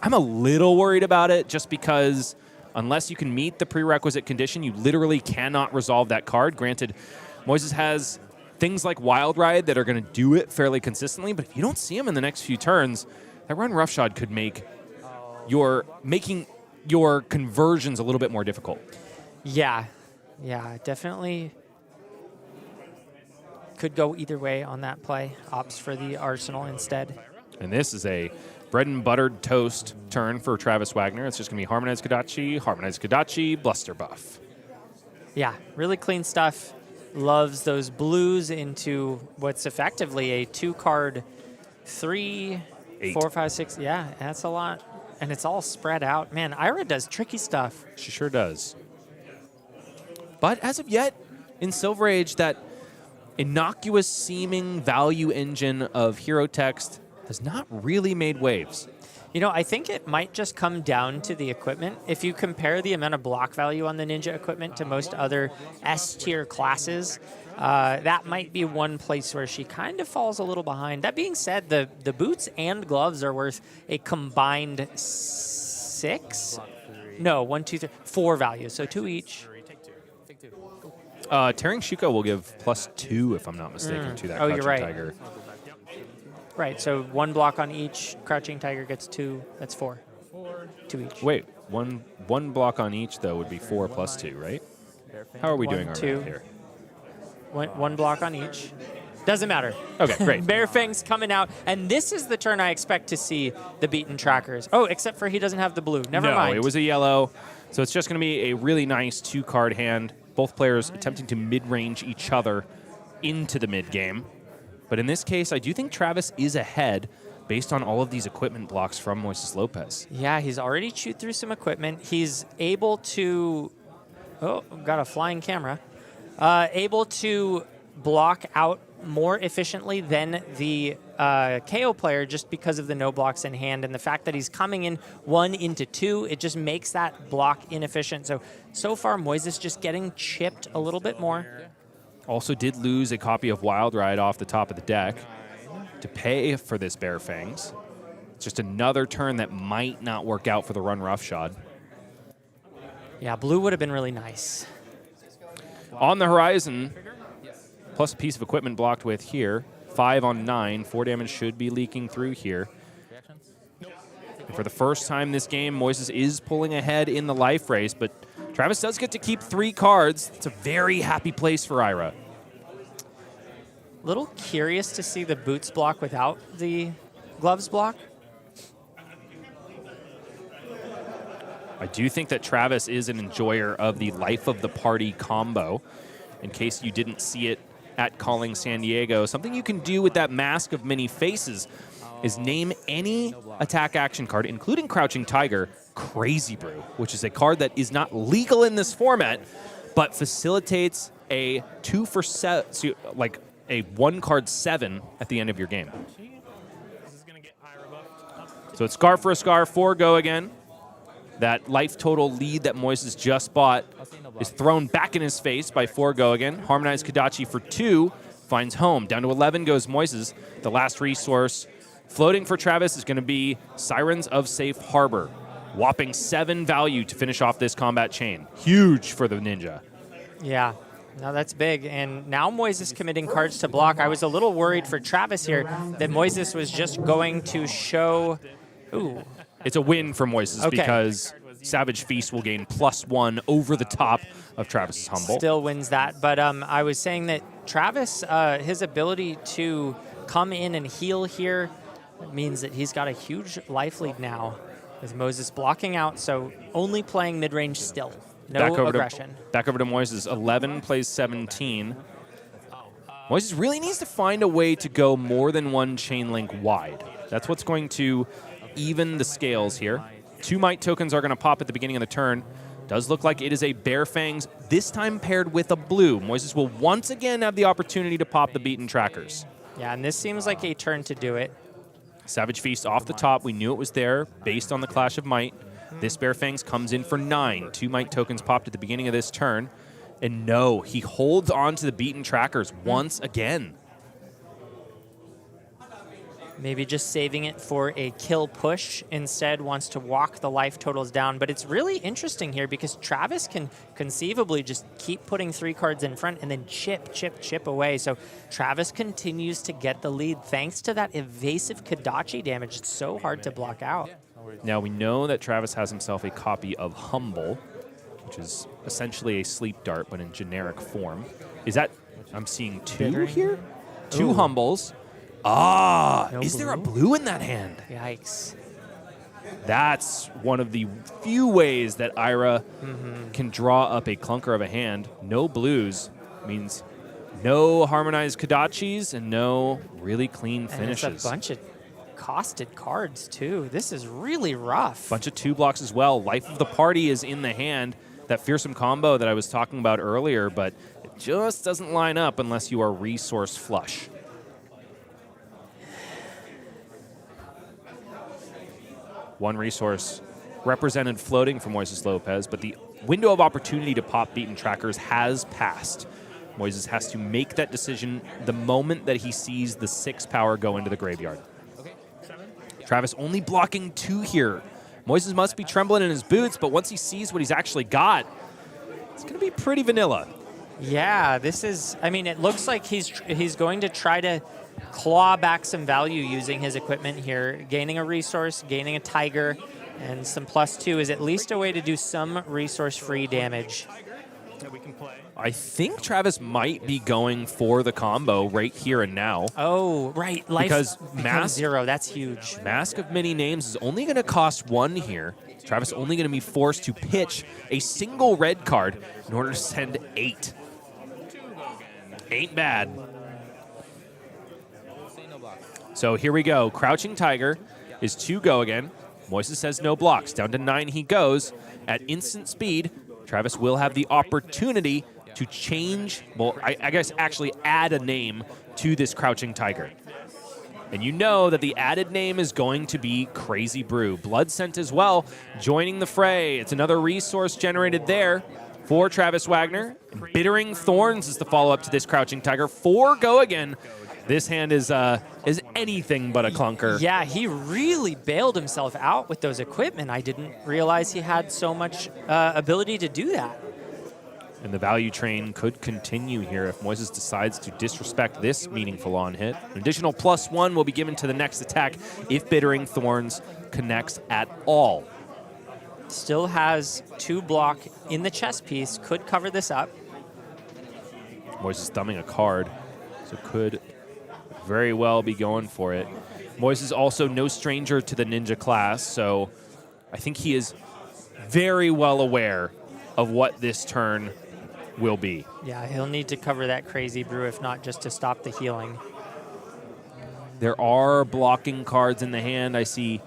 I'm a little worried about it just because unless you can meet the prerequisite condition, you literally cannot resolve that card. Granted, Moises has things like Wild Ride that are going to do it fairly consistently, but if you don't see him in the next few turns, that run roughshod could make making your conversions a little bit more difficult. Yeah, definitely could go either way on that play. Opts for the arsenal instead. And this is a bread and buttered toast turn for Travis Wagner. It's just going to be Harmonized Kodachi, Bluster Buff. Yeah, really clean stuff. Loves those blues into what's effectively a 2-card 3, 8. 4, 5, 6. Yeah, that's a lot. And it's all spread out. Man, Ira does tricky stuff. She sure does. But as of yet, in Silver Age, that innocuous seeming value engine of hero text has not really made waves. You know, I think it might just come down to the equipment. If you compare the amount of block value on the Ninja equipment to most other S-tier classes, that might be one place where she kind of falls a little behind. That being said, the boots and gloves are worth a combined 6? No, 1, 2, 3, 4 values, so 2 each. Tearing Shuko will give +2, if I'm not mistaken, to that Oh, you're Crouching right. Tiger. Right, so 1 block on each. Crouching Tiger gets 2. That's 4. 2 each. Wait, one block on each, though, would be 4 + 2, right? How are we doing our math here? One block on each. Doesn't matter. Okay, great. Bearfang's coming out, and this is the turn I expect to see the beaten trackers. Oh, except for he doesn't have the blue. Never mind. No, it was a yellow, so it's just going to be a really nice 2-card hand. Both players attempting to mid-range each other into the mid-game. But in this case, I do think Travis is ahead based on all of these equipment blocks from Moises Lopez. Yeah, he's already chewed through some equipment. He's able to... Oh, got a flying camera. Able to block out more efficiently than the Kayo player just because of the no blocks in hand and the fact that he's coming in 1 into 2. It just makes that block inefficient. So far, Moises just getting chipped a little bit more. Also did lose a copy of Wild Ride off the top of the deck to pay for this Bearfangs. It's just another turn that might not work out for the run roughshod. Yeah, blue would have been really nice. On the horizon, plus a piece of equipment blocked with here. 5 on 9. 4 damage should be leaking through here. And for the first time this game, Moises is pulling ahead in the life race, but Travis does get to keep 3 cards. It's a very happy place for Ira. Little curious to see the boots block without the gloves block. I do think that Travis is an enjoyer of the life of the party combo. In case you didn't see it at Calling San Diego, something you can do with that mask of many faces is name any attack action card, including Crouching Tiger, Crazy Brew, which is a card that is not legal in this format, but facilitates a 2 for 7, so like a 1-card 7 at the end of your game. So it's Scar for a Scar, 4 go again. That life total lead that Moises just bought is thrown back in his face by 4 go again. Harmonized Kodachi for 2 finds home. Down to 11 goes Moises, the last resource. Floating for Travis is going to be Sirens of Safe Harbor. Whopping 7 value to finish off this combat chain. Huge for the Ninja. Yeah, no, that's big. And now Moises committing cards to block. I was a little worried for Travis here that Moises was just going to show... Ooh. It's a win for Moises because Savage Feast will gain +1 over the top of Travis's Humble. Still wins that. But I was saying that Travis, his ability to come in and heal here means that he's got a huge life lead now with Moises blocking out, so only playing mid-range still. No aggression. Back over to Moises. 11 plays 17. Moises really needs to find a way to go more than 1 chain link wide. That's what's going to even the scales here. 2 Might tokens are going to pop at the beginning of the turn. Does look like it is a Bearfangs, this time paired with a blue. Moises will once again have the opportunity to pop the beaten trackers. Yeah, and this seems like a turn to do it. Savage Feast off the top. We knew it was there based on the Clash of Might. This Bearfangs comes in for 9. 2 Might tokens popped at the beginning of this turn. And no, he holds on to the beaten trackers once again. Maybe just saving it for a kill push. Instead wants to walk the life totals down. But it's really interesting here because Travis can conceivably just keep putting 3 cards in front and then chip away. So Travis continues to get the lead thanks to that evasive Kodachi damage. It's so hard to block out. Now we know that Travis has himself a copy of Humble, which is essentially a sleep dart, but in generic form. Is that, I'm seeing 2 here? 2 Humbles. Ah, No is there a blue? blue in that hand? Yikes. That's one of the few ways that Ira can draw up a clunker of a hand. No blues means no harmonized Kodachis and no really clean finishes. And it's a bunch of costed cards, too. This is really rough. Bunch of 2 blocks as well. Life of the Party is in the hand. That fearsome combo that I was talking about earlier, but it just doesn't line up unless you are resource flush. One resource represented floating for Moises Lopez, but the window of opportunity to pop beaten trackers has passed. Moises has to make that decision the moment that he sees the 6 power go into the graveyard. Travis only blocking 2 here. Moises must be trembling in his boots, but once he sees what he's actually got, it's going to be pretty vanilla. Yeah, this is, I mean, it looks like he's going to try to claw back some value using his equipment here, gaining a resource, gaining a tiger, and some +2 is at least a way to do some resource-free damage. That we can play. I think Travis might be going for the combo right here and now. Oh, right. Life because becomes 0. That's huge. Mask of Many Names is only going to cost 1 here. Travis only going to be forced to pitch a single red card in order to send 8. Ain't bad. So here we go. Crouching Tiger is 2 go again. Moises says no blocks. Down to 9 he goes. At instant speed, Travis will have the opportunity to change, well, I guess actually add a name to this Crouching Tiger. And you know that the added name is going to be Crazy Brew. Blood Scent as well, joining the fray. It's another resource generated there for Travis Wagner. And Bittering Thorns is the follow-up to this Crouching Tiger. 4 go again. This hand is anything but a clunker. Yeah, he really bailed himself out with those equipment. I didn't realize he had so much ability to do that. And the value train could continue here if Moises decides to disrespect this meaningful on-hit. An additional +1 will be given to the next attack if Bittering Thorns connects at all. Still has 2 block in the chess piece. Could cover this up. Moises thumbing a card, so could very well be going for it. Moises also no stranger to the ninja class, so I think he is very well aware of what this turn will be. Yeah, he'll need to cover that Crazy Brew, if not just to stop the healing. There are blocking cards in the hand. I see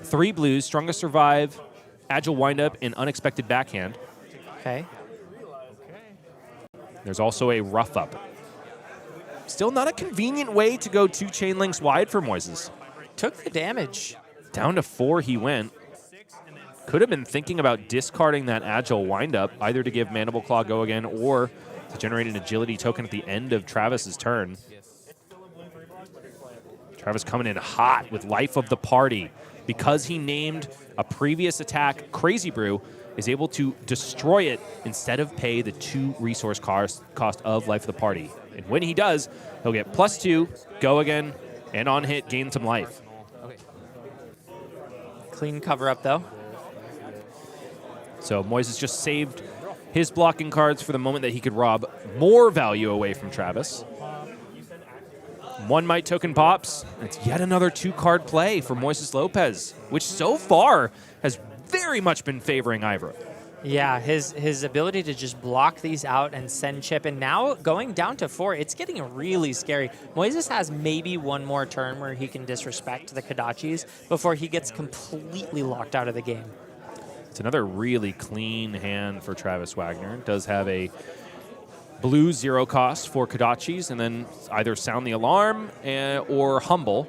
3 blues, Strongest Survive, Agile Windup, and Unexpected Backhand. Okay. There's also a Rough Up. Still not a convenient way to go 2 chain links wide for Moises. Took the damage. Down to 4 he went. Could have been thinking about discarding that Agile Windup, either to give Mandible Claw go again or to generate an agility token at the end of Travis's turn. Travis coming in hot with Life of the Party. Because he named a previous attack Crazy Brew, is able to destroy it instead of pay the 2 resource cost of Life of the Party. And when he does, he'll get +2, go again, and on hit, gain some life. Clean cover up, though. So Moises just saved his blocking cards for the moment that he could rob more value away from Travis. 1 Might token pops. And it's yet another 2-card play for Moises Lopez, which so far has very much been favoring Ivra. Yeah, his ability to just block these out and send chip, and now going down to 4, it's getting really scary. Moises has maybe 1 more turn where he can disrespect the Kodachis before he gets completely locked out of the game. It's another really clean hand for Travis Wagner. Does have a blue 0 cost for Kodachis, and then either Sound the Alarm or Humble,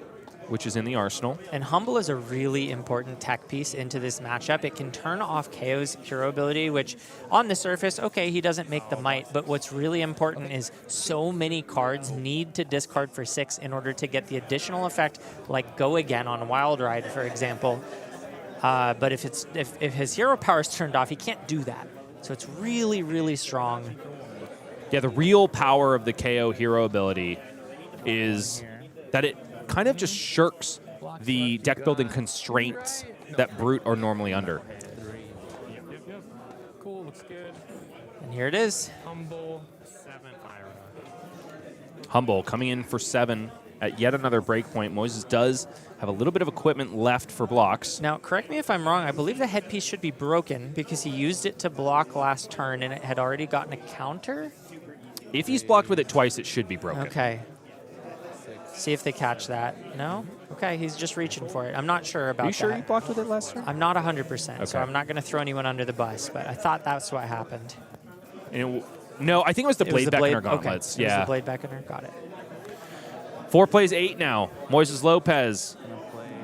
which is in the arsenal. And Humble is a really important tech piece into this matchup. It can turn off Kayo's hero ability, which on the surface, okay, he doesn't make the might, but what's really important is so many cards need to discard for 6 in order to get the additional effect, like Go Again on Wild Ride, for example. But if his hero power is turned off, he can't do that. So it's really, really strong. Yeah, the real power of the KO hero ability is that it kind of just shirks the deck building constraints that Brute are normally under. Cool, looks good. And here it is. Humble, 7 Ira. Humble coming in for 7 at yet another breakpoint. Moises does have a little bit of equipment left for blocks. Now, correct me if I'm wrong. I believe the headpiece should be broken because he used it to block last turn and it had already gotten a counter. If he's blocked with it twice, it should be broken. Okay. See if they catch that. No? Okay, he's just reaching for it. I'm not sure about that. Are you sure he blocked with it last turn? I'm not 100%, Okay. so I'm not going to throw anyone under the bus, but I thought that's what happened. And no, I think it was the Blade Beckoner gauntlets. Okay. Yeah. It was the Blade Beckoner. Got it. 4 plays 8 now. Moises Lopez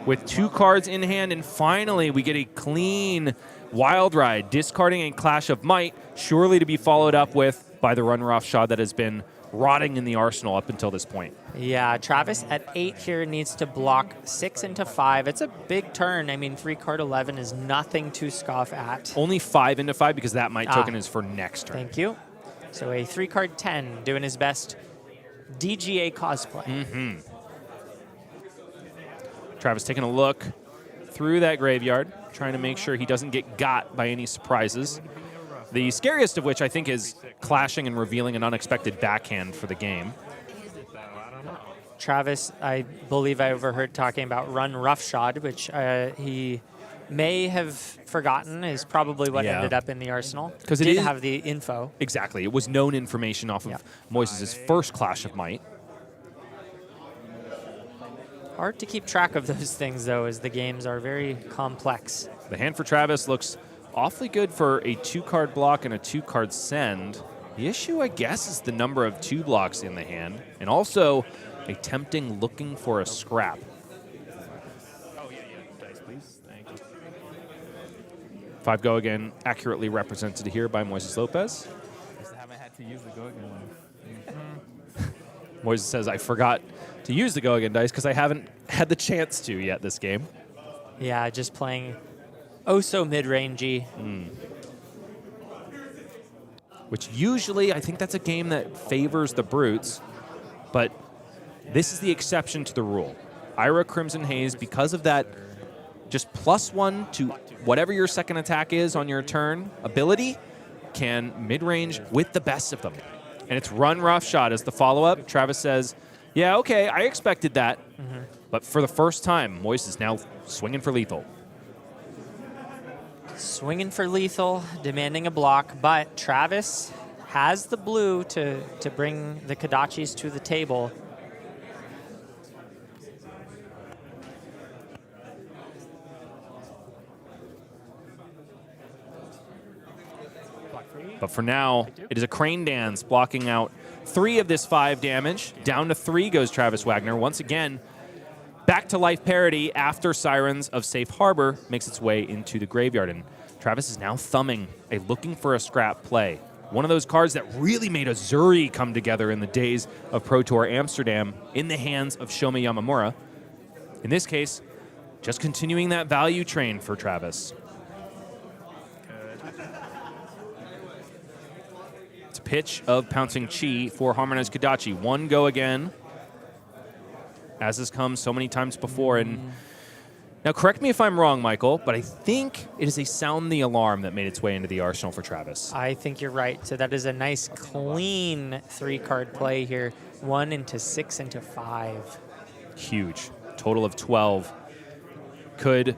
with 2 cards in hand, and finally we get a clean Wild Ride, discarding a Clash of Might, surely to be followed up with by the run roughshod that has been rotting in the arsenal up until this point. Yeah, Travis at 8 here needs to block 6 into 5. It's a big turn. I mean, 3-card 11 is nothing to scoff at. Only 5 into 5 because that Might token is for next turn. Thank you. So a 3-card 10 doing his best DGA cosplay. Mm-hmm. Travis taking a look through that graveyard, trying to make sure he doesn't get got by any surprises. The scariest of which I think is clashing and revealing an unexpected backhand for the game. Travis, I believe I overheard talking about run roughshod, which he may have forgotten is probably what ended up in the arsenal. Because it did did have the info. Exactly. It was known information off of Moises' first Clash of Might. Hard to keep track of those things, though, as the games are very complex. The hand for Travis looks awfully good for a 2-card block and a 2-card send. The issue, I guess, is the number of 2 blocks in the hand, and also a tempting looking for a scrap. Oh, yeah. Dice, please. Thank you. 5 go again, accurately represented here by Moises Lopez. Just haven't had to use the go again one. Moises says, I forgot to use the go again dice because I haven't had the chance to yet this game. Yeah, just playing oh so mid-rangey. Which usually, I think that's a game that favors the brutes, but this is the exception to the rule. Ira Crimson Haze, because of that just +1 to whatever your second attack is on your turn ability, can mid-range with the best of them. And it's run roughshod as the follow-up. Travis says, yeah, okay, I expected that. But for the first time, Moises is now swinging for lethal. Swinging for lethal, demanding a block, but Travis has the blue to bring the Kodachis to the table. But for now, it is a crane dance blocking out 3 of this 5 damage. Down to 3 goes Travis Wagner. Once again, back to life parity after Sirens of Safe Harbor makes its way into the graveyard. And Travis is now thumbing a looking for a scrap play. One of those cards that really made Azuri come together in the days of Pro Tour Amsterdam in the hands of Shoma Yamamura. In this case, just continuing that value train for Travis. It's a pitch of Pouncing Chi for Harmonized Kodachi. 1 go again, as has come so many times before. And now, correct me if I'm wrong, Michael, but I think it is a Sound the Alarm that made its way into the arsenal for Travis. I think you're right. So that is a nice, clean 3-card play here. 1 into 6 into 5. Huge. Total of 12. Could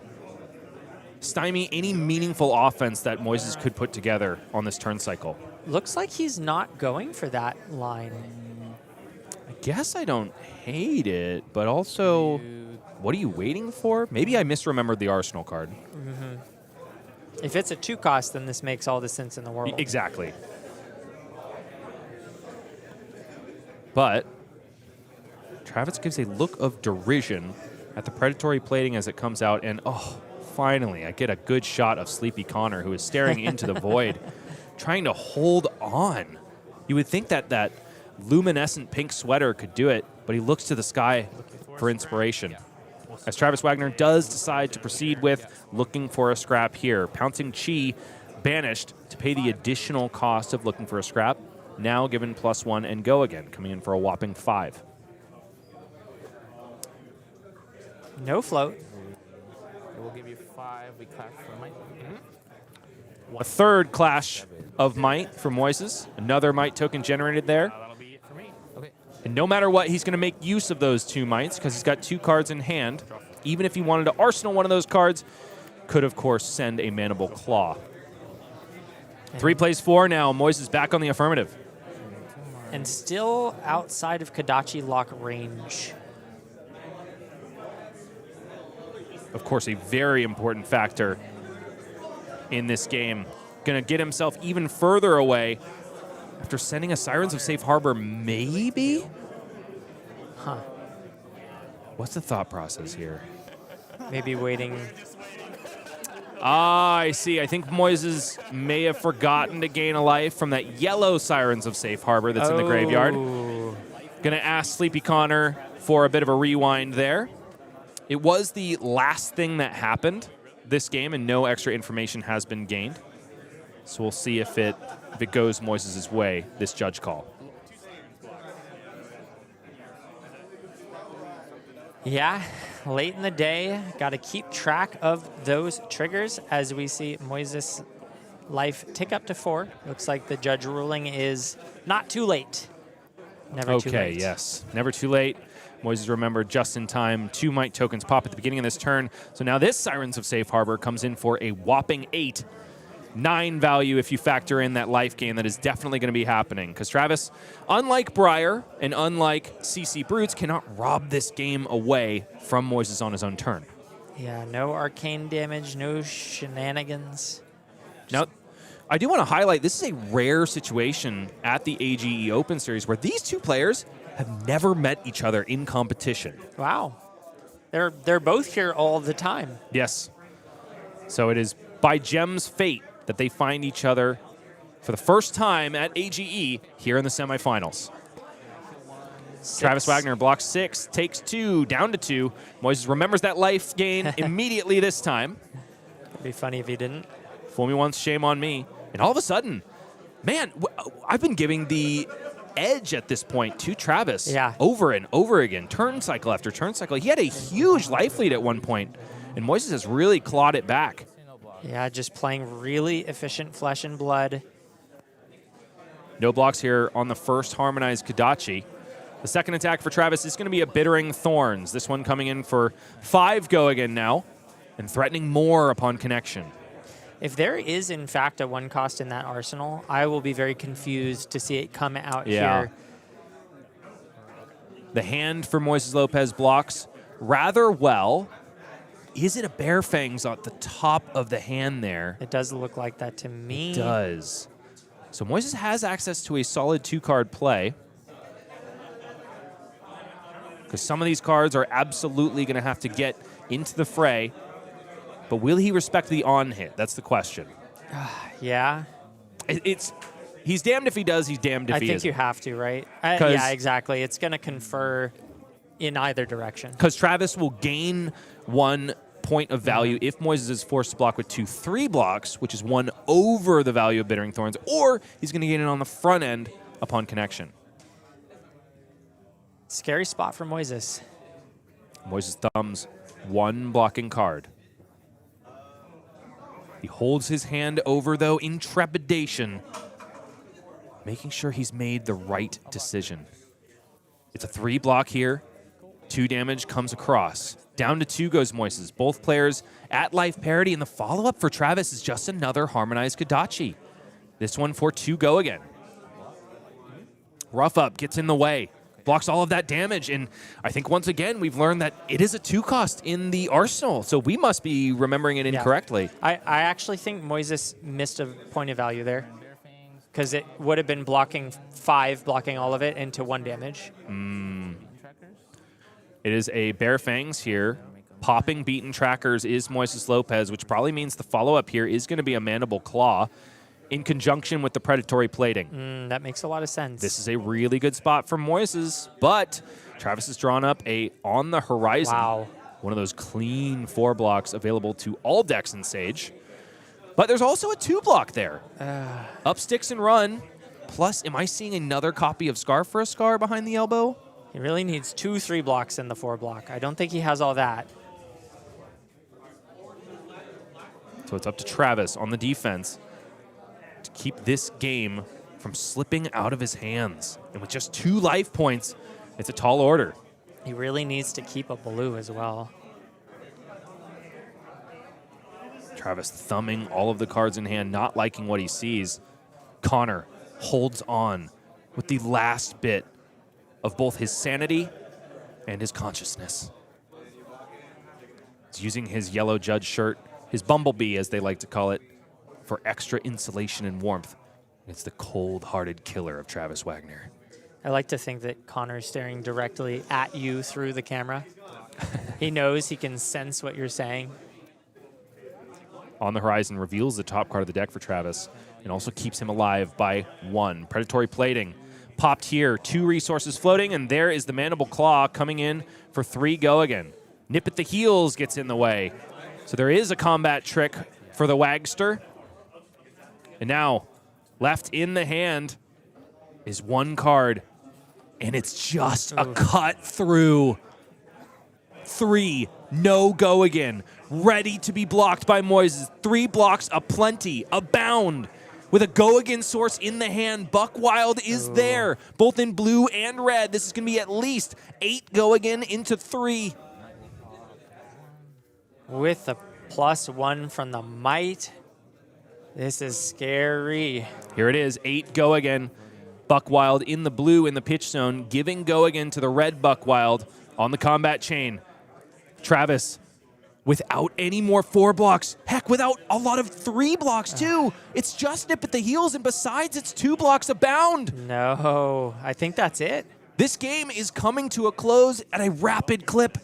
stymie any meaningful offense that Moises could put together on this turn cycle. Looks like he's not going for that line. I guess I don't hate it, but also, what are you waiting for? Maybe I misremembered the Arsenal card. If it's a 2-cost, then this makes all the sense in the world. Exactly. But Travis gives a look of derision at the predatory plating as it comes out, and finally, I get a good shot of Sleepy Connor, who is staring into the void, trying to hold on. You would think that that luminescent pink sweater could do it, but he looks to the sky for inspiration. As Travis Wagner does decide to proceed with looking for a scrap here. Pouncing Chi banished to pay the additional cost of looking for a scrap, now given +1 and go again, coming in for a whopping 5. No float. We'll give you 5. We clash for Might. A third Clash of Might from Moises. Another Might token generated there. That'll be it for me. Okay. And no matter what, he's going to make use of those 2 mites because he's got 2 cards in hand. Even if he wanted to arsenal one of those cards, could, of course, send a Mandible Claw. 3 plays 4 now. Moises back on the affirmative. And still outside of Kodachi lock range. Of course, a very important factor in this game. Going to get himself even further away after sending a Sirens of Safe Harbor, maybe? Huh. What's the thought process here? Maybe waiting. Ah, I see. I think Moises may have forgotten to gain a life from that yellow Sirens of Safe Harbor that's in the graveyard. Going to ask Sleepy Connor for a bit of a rewind there. It was the last thing that happened this game, and no extra information has been gained. So we'll see if it goes Moises' way, this judge call. Yeah, late in the day, got to keep track of those triggers as we see Moises' life tick up to 4. Looks like the judge ruling is not too late. Never too late. Okay, yes. Never too late. Moises remembered just in time. 2 Might tokens pop at the beginning of this turn. So now this Sirens of Safe Harbor comes in for a whopping 8. 9 value if you factor in that life gain that is definitely going to be happening. Because Travis, unlike Briar and unlike CC Brutes, cannot rob this game away from Moises on his own turn. Yeah, no arcane damage, no shenanigans. Now, I do want to highlight, this is a rare situation at the AGE Open Series where these 2 players have never met each other in competition. Wow. They're both here all the time. Yes. So it is by Gem's fate that they find each other for the first time at AGE here in the semifinals. 6. Travis Wagner blocks 6, takes 2, down to 2. Moises remembers that life gain immediately this time. It'd be funny if he didn't. Fool me once, shame on me. And all of a sudden, man, I've been giving the edge at this point to Travis over and over again, turn cycle after turn cycle. He had a huge life lead at one point, and Moises has really clawed it back. Yeah, just playing really efficient Flesh and Blood. No blocks here on the first Harmonized Kodachi. The second attack for Travis is going to be a Bittering Thorns. This one coming in for 5 go again now, and threatening more upon connection. If there is, in fact, a 1 cost in that arsenal, I will be very confused to see it come out here. The hand for Moises Lopez blocks rather well. Is it a Bear Fangs at the top of the hand there? It does look like that to me. It does. So Moises has access to a solid 2-card play. Because some of these cards are absolutely going to have to get into the fray. But will he respect the on-hit? That's the question. Yeah. He's damned if he does, he's damned if he isn't. I think you have to, right? Yeah, exactly. It's going to confer in either direction. Because Travis will gain 1 point of value if Moises is forced to block with 2 3 blocks, which is 1 over the value of Bittering Thorns, or he's going to gain it on the front end upon connection. Scary spot for Moises. Moises thumbs 1 blocking card. He holds his hand over, though, in trepidation, making sure he's made the right decision. It's a 3 block here. 2 damage comes across. Down to 2 goes Moises. Both players at life parity, and the follow-up for Travis is just another Harmonized Kodachi. This one for 2 go again. Rough Up gets in the way. Blocks all of that damage, and I think once again we've learned that it is a 2 cost in the arsenal, so we must be remembering it incorrectly. I actually think Moises missed a point of value there, because it would have been blocking 5, blocking all of it into 1 damage. It is a Bear Fangs here. Popping Beaten Trackers is Moises Lopez, which probably means the follow-up here is going to be a Mandible Claw in conjunction with the Predatory Plating. That makes a lot of sense. This is a really good spot for Moises, but Travis has drawn up a On the Horizon. Wow. One of those clean 4 blocks available to all decks in Sage. But there's also a 2 block there. Up sticks and run. Plus, am I seeing another copy of Scar for a Scar behind the elbow? He really needs 2 3 blocks in the 4 block. I don't think he has all that. So it's up to Travis on the defense to keep this game from slipping out of his hands. And with just 2 life points, It's a tall order. He really needs to keep a blue as well. Travis thumbing all of the cards in hand, not liking what he sees. Connor holds on with the last bit of both his sanity and his consciousness. He's using his yellow judge shirt, his bumblebee as they like to call it, for extra insulation and warmth. It's the cold-hearted killer of Travis Wagner. I like to think that Connor's staring directly at you through the camera. He knows, he can sense what you're saying. On the horizon reveals the top card of the deck for Travis and also keeps him alive by 1. Predatory Plating popped here, 2 resources floating, and there is the Mandible Claw coming in for 3 go again. Nip at the heels gets in the way. So there is a combat trick for the Wagster. And now, left in the hand is 1 card, and it's just a cut through. 3, no go again. Ready to be blocked by Moises. 3 blocks aplenty, abound. With a go again source in the hand, Buck Wild is there, both in blue and red. This is going to be at least 8 go again into 3. With a +1 from the Might, this is scary. Here it is, 8 go again. Buck Wild in the blue in the pitch zone, giving go again to the red Buck Wild on the combat chain. Travis, without any more 4 blocks, heck, without a lot of 3 blocks too. It's just Nip at the heels, and besides, it's 2 blocks abound. No, I think that's it. This game is coming to a close at a rapid clip.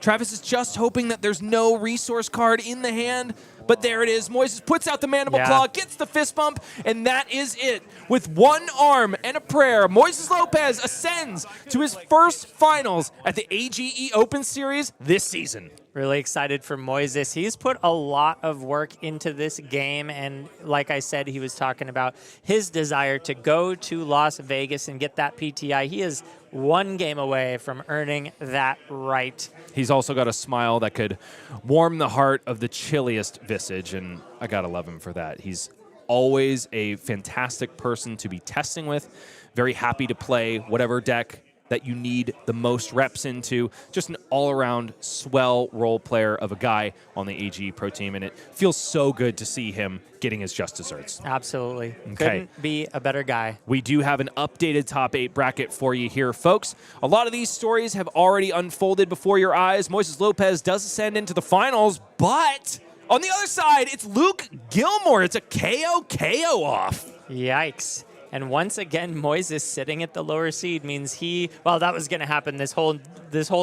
Travis is just hoping that there's no resource card in the hand, but there it is. Moises puts out the Mandible Claw, gets the fist bump, and that is it. With 1 arm and a prayer, Moises Lopez ascends to his first finals at the AGE Open Series this season. Really excited for Moises. He's put a lot of work into this game, and like I said, he was talking about his desire to go to Las Vegas and get that PTI. He is 1 game away from earning that right. He's also got a smile that could warm the heart of the chilliest visage, and I gotta love him for that. He's always a fantastic person to be testing with, very happy to play whatever deck that you need the most reps into. Just an all-around swell role player of a guy on the AGE Pro Team, and it feels so good to see him getting his just desserts. Absolutely. Okay. Couldn't be a better guy. We do have an updated top 8 bracket for you here, folks. A lot of these stories have already unfolded before your eyes. Moises Lopez does ascend into the finals, but on the other side, it's Luke Gilmore. It's a KO off. Yikes. And once again, Moises sitting at the lower seed means well, that was going to happen this whole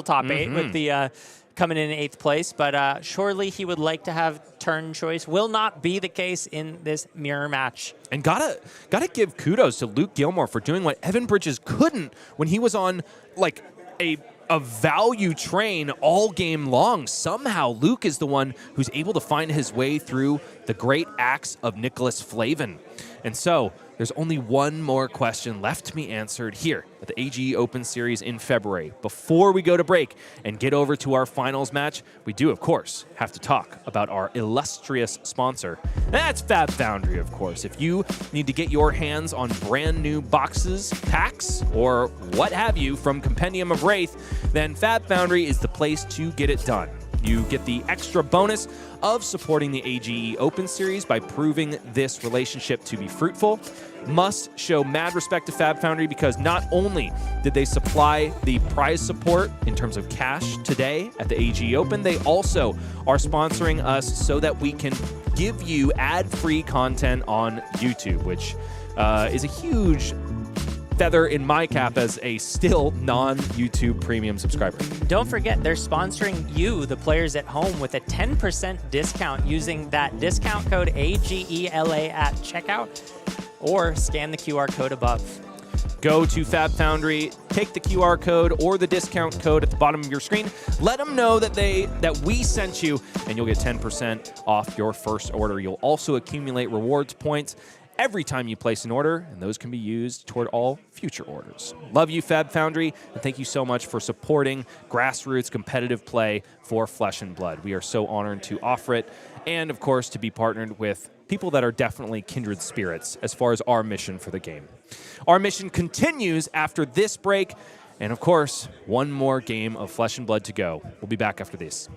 top 8 with the coming in 8th place. But surely he would like to have turn choice. Will not be the case in this mirror match. And gotta give kudos to Luke Gilmore for doing what Evan Bridges couldn't when he was on like a value train all game long. Somehow Luke is the one who's able to find his way through the great axe of Nicholas Flavin. And so there's only one more question left to be answered here at the AGE Open Series in February. Before we go to break and get over to our finals match, we do, of course, have to talk about our illustrious sponsor. That's Fabtcg, of course. If you need to get your hands on brand new boxes, packs, or what have you from Compendium of Wraith, then Fabtcg is the place to get it done. You get the extra bonus of supporting the AGE Open Series by proving this relationship to be fruitful. Must show mad respect to Fabtcg because not only did they supply the prize support in terms of cash today at the AGE Open, they also are sponsoring us so that we can give you ad-free content on YouTube, which is a huge feather in my cap as a still non-YouTube premium subscriber. Don't forget, they're sponsoring you, the players at home, with a 10% discount using that discount code AGELA at checkout, or scan the QR code above. Go to Fabtcg, take the QR code or the discount code at the bottom of your screen. Let them know that we sent you, and you'll get 10% off your first order. You'll also accumulate rewards points every time you place an order, and those can be used toward all future orders. Love you, Fabtcg, and thank you so much for supporting grassroots competitive play for Flesh and Blood. We are so honored to offer it, and of course, to be partnered with people that are definitely kindred spirits as far as our mission for the game. Our mission continues after this break, And of course, one more game of Flesh and Blood to go. We'll be back after this.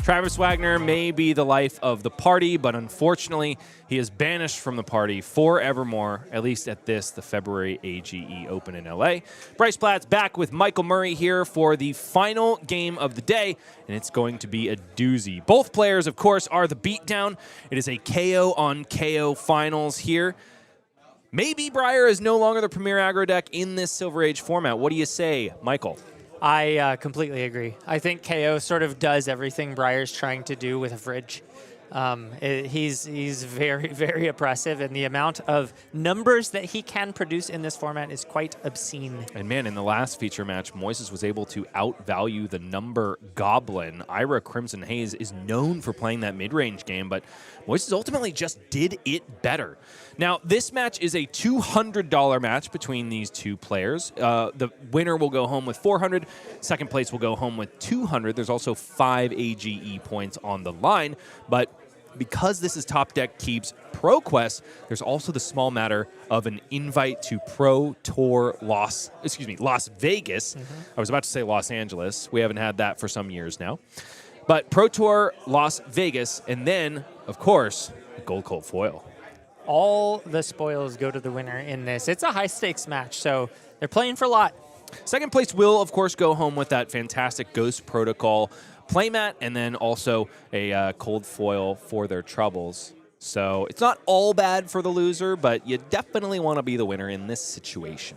Travis Wagner may be the life of the party, but unfortunately, he is banished from the party forevermore, at least at the February AGE Open in LA. Bryce Platt's back with Michael Murray here for the final game of the day, and it's going to be a doozy. Both players, of course, are the beatdown. It is a KO on KO finals here. Maybe Briar is no longer the premier aggro deck in this Silver Age format. What do you say, Michael? I completely agree. I think Kayo sort of does everything Briar's trying to do with a fridge. He's very, very oppressive, and the amount of numbers that he can produce in this format is quite obscene. And man, in the last feature match, Moises was able to outvalue the number Goblin. Ira Crimson Haze is known for playing that mid-range game, but Moises ultimately just did it better. Now, this match is a $200 match between these two players. The winner will go home with $400. Second place will go home with $200. There's also 5 AGE points on the line, but because this is Top Deck Keeps Pro Quest, there's also the small matter of an invite to Pro Tour Las Vegas. I was about to say Los Angeles. We haven't had that for some years now. But Pro Tour Las Vegas, and then, of course, Gold Colt Foil. All the spoils go to the winner in this. It's a high-stakes match, so they're playing for a lot. Second place will, of course, go home with that fantastic Ghost Protocol playmat, and then also a cold foil for their troubles. So it's not all bad for the loser, but you definitely want to be the winner in this situation.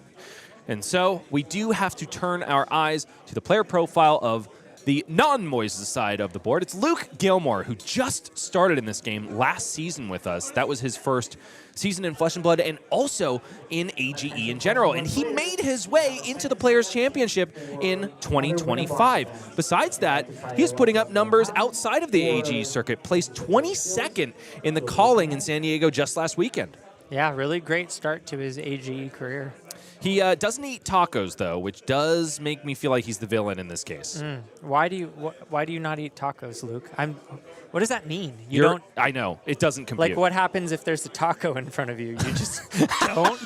And so we do have to turn our eyes to the player profile of the non-Moises side of the board. It's Luke Gilmore, who just started in this game last season with us. That was his first season in Flesh and Blood and also in AGE in general. And he made his way into the Players' Championship in 2025. Besides that, he's putting up numbers outside of the AGE circuit, placed 22nd in the Calling in San Diego just last weekend. Yeah, really great start to his AGE career. He doesn't eat tacos, though, which does make me feel like he's the villain in this case. Why do you not eat tacos, Luke? What does that mean? You You're, don't. I know it doesn't compute. Like, what happens if there's a taco in front of you? You just don't.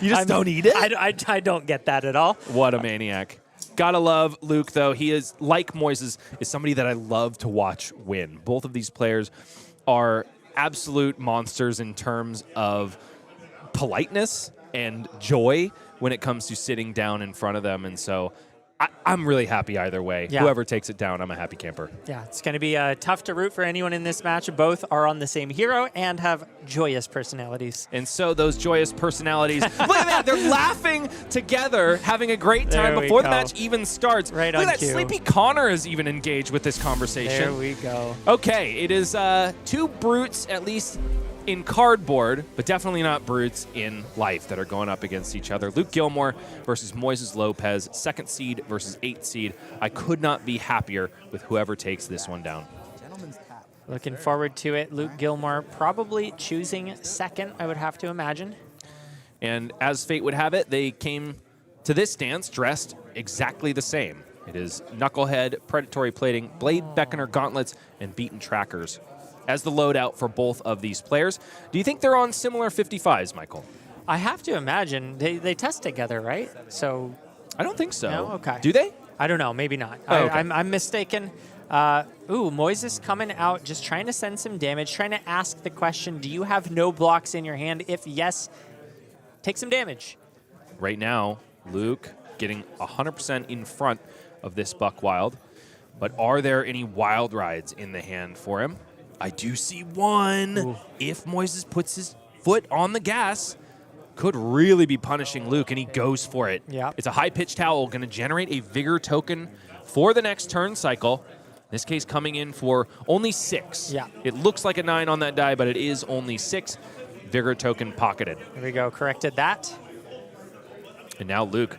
You just don't eat it? I don't get that at all. What a maniac. Gotta love Luke, though. He is, like Moises, is somebody that I love to watch win. Both of these players are absolute monsters in terms of politeness and joy when it comes to sitting down in front of them. And so I'm really happy either way. Yeah. Whoever takes it down, I'm a happy camper. Yeah, it's going to be tough to root for anyone in this match. Both are on the same hero and have joyous personalities. And so those joyous personalities, look at that, they're laughing together, having a great time before the match even starts. Right look on at that, cue. Sleepy Connor is even engaged with this conversation. There we go. Okay, it is two brutes, at least in cardboard, but definitely not brutes in life, that are going up against each other. Luke Gilmore versus Moises Lopez, 2nd seed versus 8th seed. I could not be happier with whoever takes this one down. Looking forward to it. Luke Gilmore probably choosing second, I would have to imagine. And as fate would have it, they came to this dance dressed exactly the same. It is Knucklehead, Predatory Plating, Blade Beckoner Gauntlets, and Beaten Trackers as the loadout for both of these players. Do you think they're on similar 55s, Michael? I have to imagine. They test together, right? So I don't think so. No? Okay. Do they? I don't know. Maybe not. Oh, okay. I'm mistaken. Moises coming out, just trying to send some damage, trying to ask the question, do you have no blocks in your hand? If yes, take some damage. Right now, Luke getting 100% in front of this Buck Wild. But are there any wild rides in the hand for him? I do see one. Ooh. If Moises puts his foot on the gas, could really be punishing Luke, and he goes for it. Yeah. It's a high-pitched towel, going to generate a Vigor token for the next turn cycle. In this case, coming in for only 6. Yeah. It looks like a 9 on that die, but it is only 6. Vigor token pocketed. There we go, corrected that. And now Luke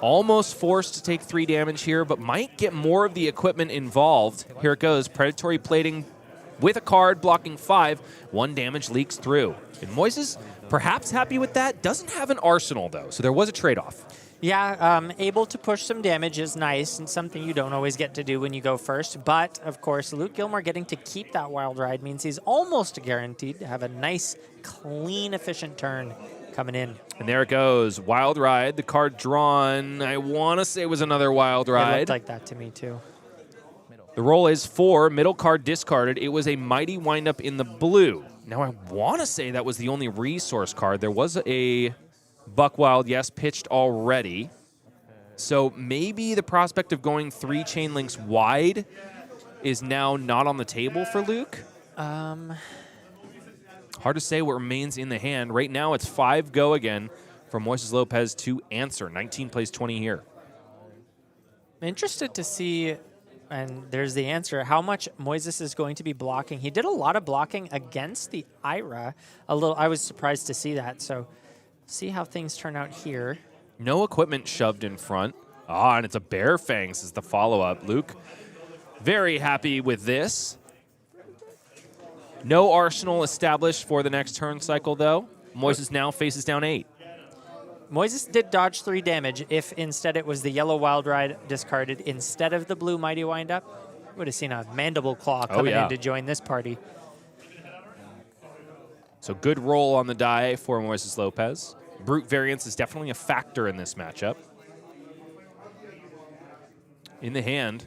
almost forced to take 3 damage here, but might get more of the equipment involved. Here it goes, Predatory Plating with a card blocking 5. 1 damage leaks through. And Moises, perhaps happy with that, doesn't have an arsenal though, so there was a trade-off. Yeah, able to push some damage is nice and something you don't always get to do when you go first. But, of course, Luke Gilmore getting to keep that Wild Ride means he's almost guaranteed to have a nice, clean, efficient turn coming in. And there it goes, Wild Ride, the card drawn. I want to say it was another Wild It Ride. looked like that to me, too. The roll is 4, middle card discarded. It was a Mighty Windup in the blue. Now, I want to say that was the only resource card. There was a Buckwild, yes, pitched already. So maybe the prospect of going 3 chain links wide is now not on the table for Luke. Hard to say what remains in the hand. Right now, it's 5 go again for Moises Lopez to answer. 19 plays 20 here. I'm interested to see, and there's the answer, how much Moises is going to be blocking. He did a lot of blocking against the Ira. I was surprised to see that. So see how things turn out here. No equipment shoved in front. And it's a Bear Fangs is the follow-up. Luke, very happy with this. No arsenal established for the next turn cycle, though. Moises now faces down 8. Moises did dodge 3 damage. If instead it was the yellow Wild Ride discarded instead of the blue Mighty Windup, would have seen a Mandible Claw coming in to join this party. So good roll on the die for Moises Lopez. Brute variance is definitely a factor in this matchup. In the hand,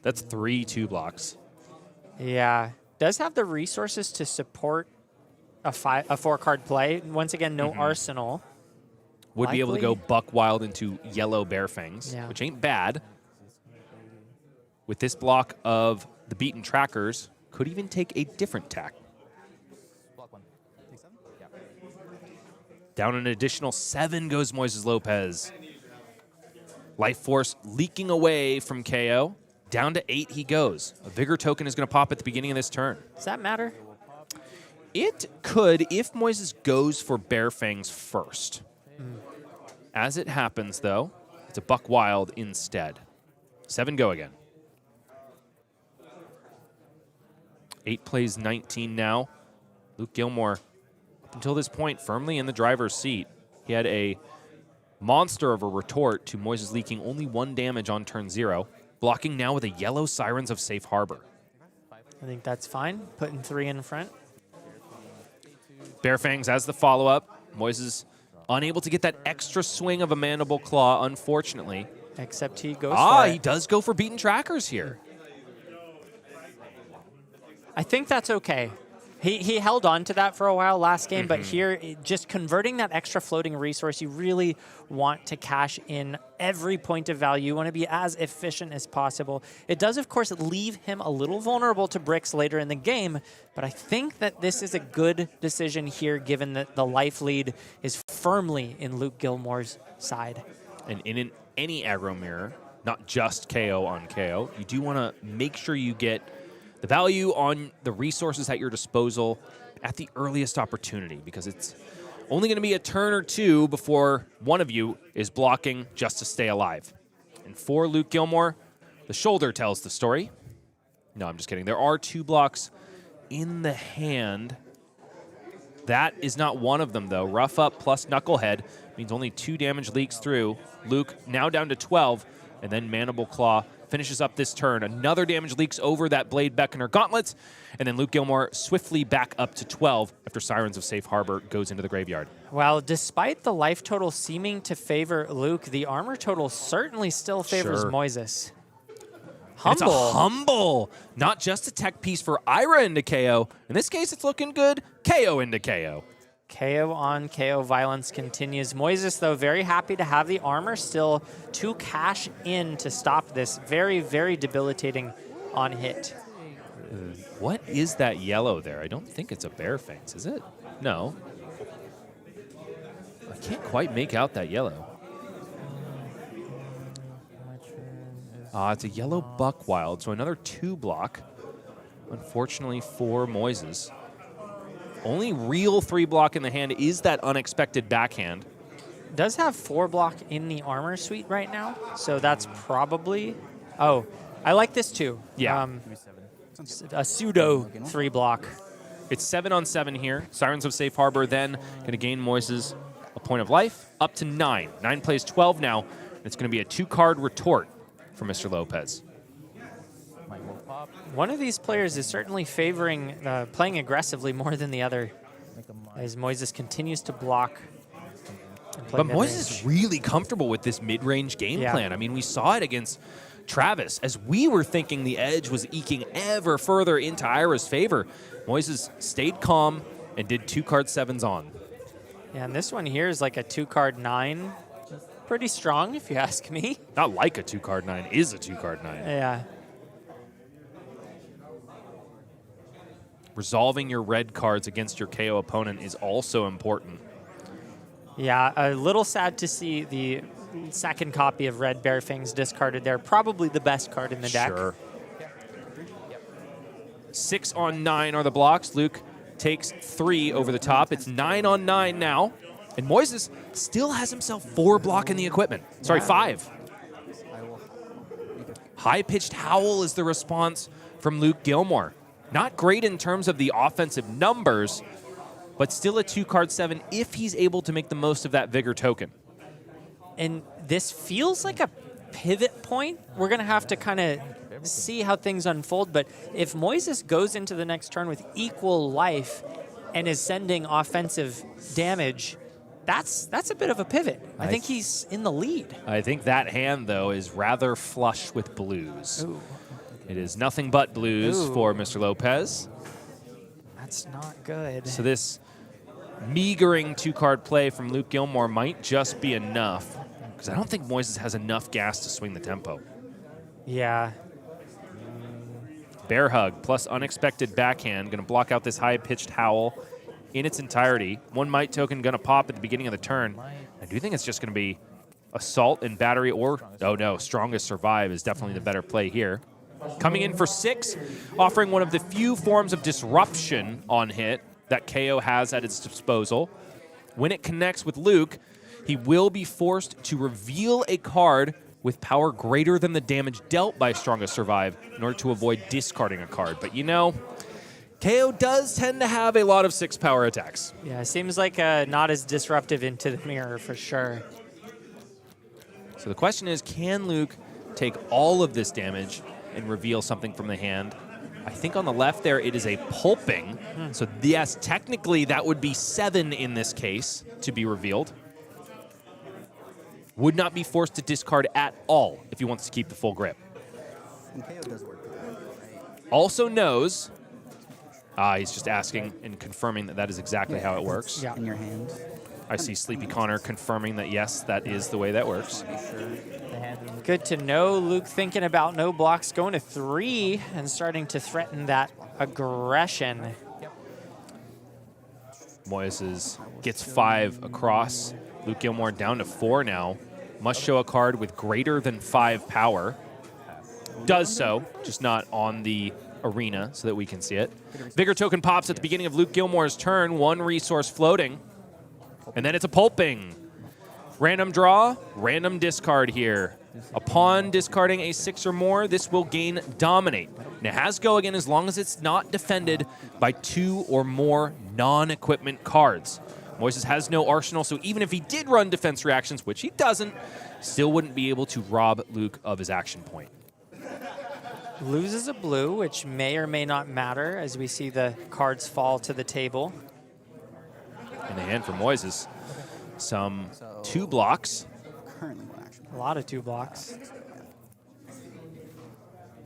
that's 3 2-blocks. Yeah, does have the resources to support a 4-card play. Once again, no arsenal. Would be able to go Buck Wild into yellow Bear Fangs, Yeah. which ain't bad. With this block of the beaten trackers, could even take a different tack. Down an additional 7 goes Moises Lopez. Life Force leaking away from Kayo. Down to 8 he goes. A Vigor token is going to pop at the beginning of this turn. Does that matter? It could if Moises goes for Bear Fangs first. As it happens, though, it's a Buck Wild instead. 7 go again. 8 plays 19 now. Luke Gilmore, up until this point, firmly in the driver's seat. He had a monster of a retort to Moises leaking only 1 damage on turn 0. Blocking now with a yellow Sirens of Safe Harbor. I think that's fine. Putting 3 in front. Bear Fangs as the follow-up. Moises unable to get that extra swing of a Mandible Claw, unfortunately. Except he goes for it. He does go for beaten trackers here. I think that's okay. He held on to that for a while last game, but here, just converting that extra floating resource, you really want to cash in every point of value. You want to be as efficient as possible. It does, of course, leave him a little vulnerable to bricks later in the game, but I think that this is a good decision here, given that the life lead is firmly in Luke Gilmore's side. And in any aggro mirror, not just KO on KO, you do want to make sure you get the value on the resources at your disposal at the earliest opportunity, because it's only going to be a turn or 2 before one of you is blocking just to stay alive. And for Luke Gilmore, the shoulder tells the story. No, I'm just kidding. There are 2 blocks in the hand. That is not one of them, though. Rough Up plus Knucklehead means only 2 damage leaks through. Luke now down to 12, and then Mandible Claw finishes up this turn. Another damage leaks over that Blade Beckoner Gauntlets, and then Luke Gilmore swiftly back up to 12 after Sirens of Safe Harbor goes into the graveyard. Well, despite the life total seeming to favor Luke, the armor total certainly still favors Moises. And it's a humble, not just a tech piece for Ira into KO. In this case, it's looking good. KO into KO. KO on KO violence continues. Moises, though, very happy to have the armor still to cash in to stop this very, very debilitating on hit. What is that yellow there? I don't think it's a Bear Fangs, is it? No. Can't quite make out that yellow. It's a yellow Buckwild, so another 2-block, unfortunately for Moises. Only real 3-block in the hand is that unexpected backhand. Does have 4-block in the armor suite right now, so that's probably... Oh, I like this too. Yeah. A pseudo 3-block. It's 7-on-7 here. Sirens of Safe Harbor then going to gain Moises a point of life up to 9. 9 plays 12 now. It's going to be a 2-card retort for Mr. Lopez. One of these players is certainly favoring playing aggressively more than the other, as Moises continues to block. But Moises is really comfortable with this mid-range game plan. I mean, we saw it against Travis as we were thinking the edge was eking ever further into Ira's favor. Moises stayed calm and did 2-card 7s on. Yeah, and this one here is like a 2-card 9. Pretty strong, if you ask me. Not like a 2-card 9, is a 2-card 9. Yeah. Resolving your red cards against your KO opponent is also important. Yeah, a little sad to see the second copy of Red Bear Fangs discarded there. Probably the best card in the deck. Sure. 6-on-9 are the blocks. Luke takes 3 over the top. It's 9-on-9 now. And Moises still has himself 4-block in the equipment. Sorry, 5. High-pitched howl is the response from Luke Gilmore. Not great in terms of the offensive numbers, but still a 2-card 7 if he's able to make the most of that Vigor token. And this feels like a pivot point. We're going to have to kind of see how things unfold. But if Moises goes into the next turn with equal life and is sending offensive damage, that's a bit of a pivot. I think he's in the lead. I think that hand, though, is rather flush with blues. Ooh. It is nothing but blues for Mr. Lopez. That's not good. So this meagering 2-card play from Luke Gilmore might just be enough, because I don't think Moises has enough gas to swing the tempo. Yeah. Bear hug plus unexpected backhand, going to block out this high-pitched howl in its entirety. 1 might token going to pop at the beginning of the turn. I do think it's just going to be assault and battery, or, oh no, strongest survive is definitely the better play here. Coming in for 6, offering one of the few forms of disruption on hit that Kayo has at its disposal. When it connects with Luke, he will be forced to reveal a card with power greater than the damage dealt by Strongest Survive in order to avoid discarding a card. But you know, Kayo does tend to have a lot of 6-power attacks. Yeah, seems like not as disruptive into the mirror for sure. So the question is, can Luke take all of this damage and reveal something from the hand? I think on the left there, it is a pulping. So yes, technically that would be 7 in this case to be revealed. Would not be forced to discard at all if he wants to keep the full grip. Also knows, he's just asking and confirming that that is exactly how it works. In your hand. I see Sleepy Connor confirming that yes, that is the way that works. Good to know. Luke thinking about no blocks, going to 3 and starting to threaten that aggression. Moises gets 5 across. Luke Gilmore down to 4 now. Must show a card with greater than 5 power. Does so, just not on the arena so that we can see it. Vigor token pops at the beginning of Luke Gilmore's turn. 1 resource floating. And then it's a pulping. Random draw, random discard here. Upon discarding a 6 or more, this will gain Dominate. And it has go again as long as it's not defended by 2 or more non-equipment cards. Moises has no arsenal, so even if he did run defense reactions, which he doesn't, still wouldn't be able to rob Luke of his action point. Loses a blue, which may or may not matter as we see the cards fall to the table. In the hand for Moises, some 2 blocks. A lot of 2 blocks.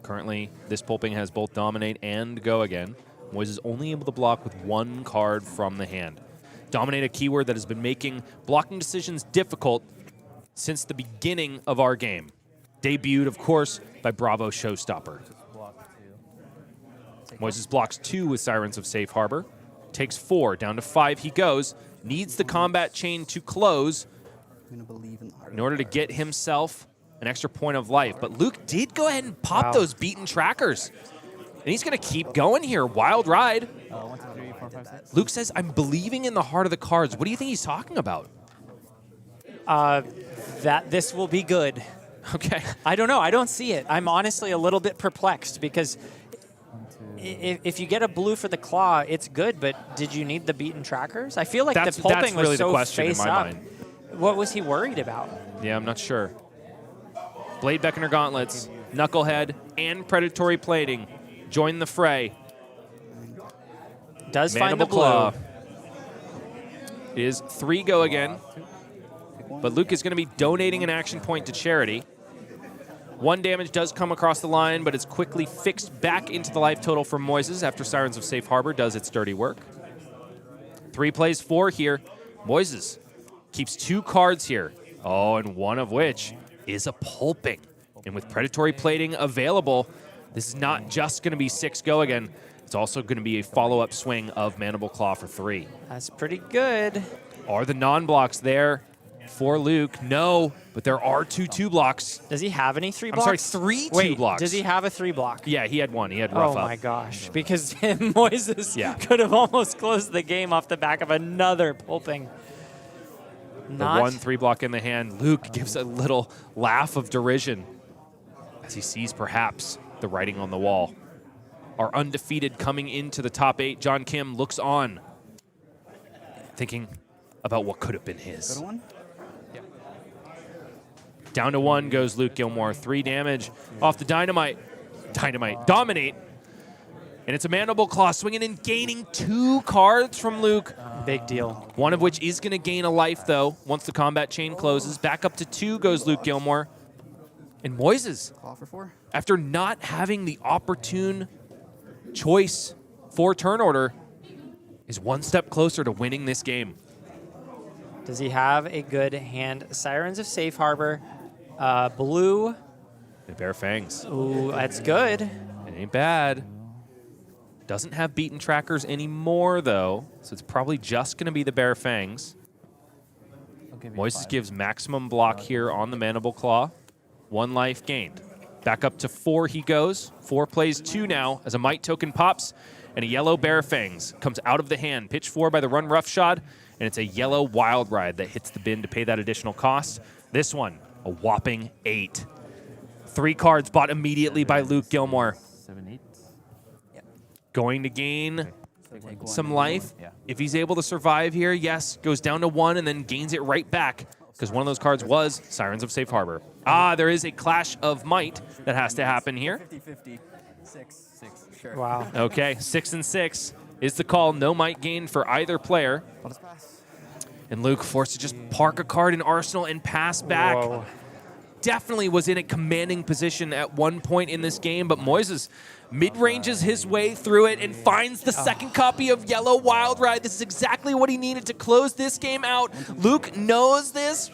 Currently, this pulping has both Dominate and Go Again. Moises only able to block with 1 card from the hand. Dominate, a keyword that has been making blocking decisions difficult since the beginning of our game. Debuted, of course, by Bravo Showstopper. Moises blocks 2 with Sirens of Safe Harbor. Takes 4, down to 5 he goes. needs the combat chain to close in order to get himself an extra point of life. But Luke did go ahead and pop those beaten trackers. And he's going to keep going here. Wild ride. 1, 2, 3, 4, 5, 6. Luke says, I'm believing in the heart of the cards. What do you think he's talking about? That this will be good. Okay. I don't know. I don't see it. I'm honestly a little bit perplexed because if you get a blue for the claw, it's good, but did you need the beaten trackers? I feel like the pulping really was so the question face in my up. mind. What was he worried about? Yeah, I'm not sure. Blade Beckoner Gauntlets, Knucklehead, and Predatory Plating join the fray. Does find the Mandible blue. Claw. It is 3 go again. But Luke is going to be donating an action point to charity. 1 damage does come across the line, but it's quickly fixed back into the life total from Moises after Sirens of Safe Harbor does its dirty work. 3 plays 4 here. Moises keeps 2 cards here. Oh, and one of which is a pulping. And with Predatory Plating available, this is not just going to be 6 go again. It's also going to be a follow-up swing of Mandible Claw for 3. That's pretty good. Are the non-blocks there for Luke? No, but there are 2 2-blocks. Does he have any 3 I'm blocks? sorry, 3 Wait, 2-blocks. does he have a 3 block? Yeah, he had 1. He had rough Oh up. my gosh, because Moises could have almost closed the game off the back of another pulping. The 1 3-block in the hand. Luke gives a little laugh of derision as he sees perhaps the writing on the wall. Our undefeated coming into the top 8. John Kim looks on, thinking about what could have been his. Down to 1 goes Luke Gilmore. 3 damage off the Dynamite. Dominate. And it's a Mandible Claw swinging and gaining 2 cards from Luke. Big deal. One of which is going to gain a life, though, once the combat chain closes. Back up to 2 goes Luke Gilmore. And Moises, after not having the opportune choice for turn order, is 1 step closer to winning this game. Does he have a good hand? Sirens of Safe Harbor, blue. The Bare Fangs. Ooh, that's good. It ain't bad. Doesn't have beaten trackers anymore, though, so it's probably just going to be the Bare Fangs. Moises gives maximum block here on the Mandible Claw. 1 life gained. Back up to 4 he goes. 4 plays 2 now as a Might token pops, and a yellow Bare Fangs comes out of the hand. Pitch 4 by the Run Roughshod, and it's a yellow Wild Ride that hits the bin to pay that additional cost. This one, a whopping 8. 3 cards bought immediately by Luke Gilmore. 7, 8. Going to gain some life. If he's able to survive here, yes, goes down to 1 and then gains it right back because one of those cards was Sirens of Safe Harbor. There is a clash of might that has to happen here. 50-50. 6, sure. Wow. Okay, 6 and 6 is the call. No might gain for either player. And Luke forced to just park a card in Arsenal and pass back. Whoa. Definitely was in a commanding position at one point in this game, but Moises mid-ranges his way through it and finds the second copy of Yellow Wild Ride. This is exactly what he needed to close this game out. Luke knows this,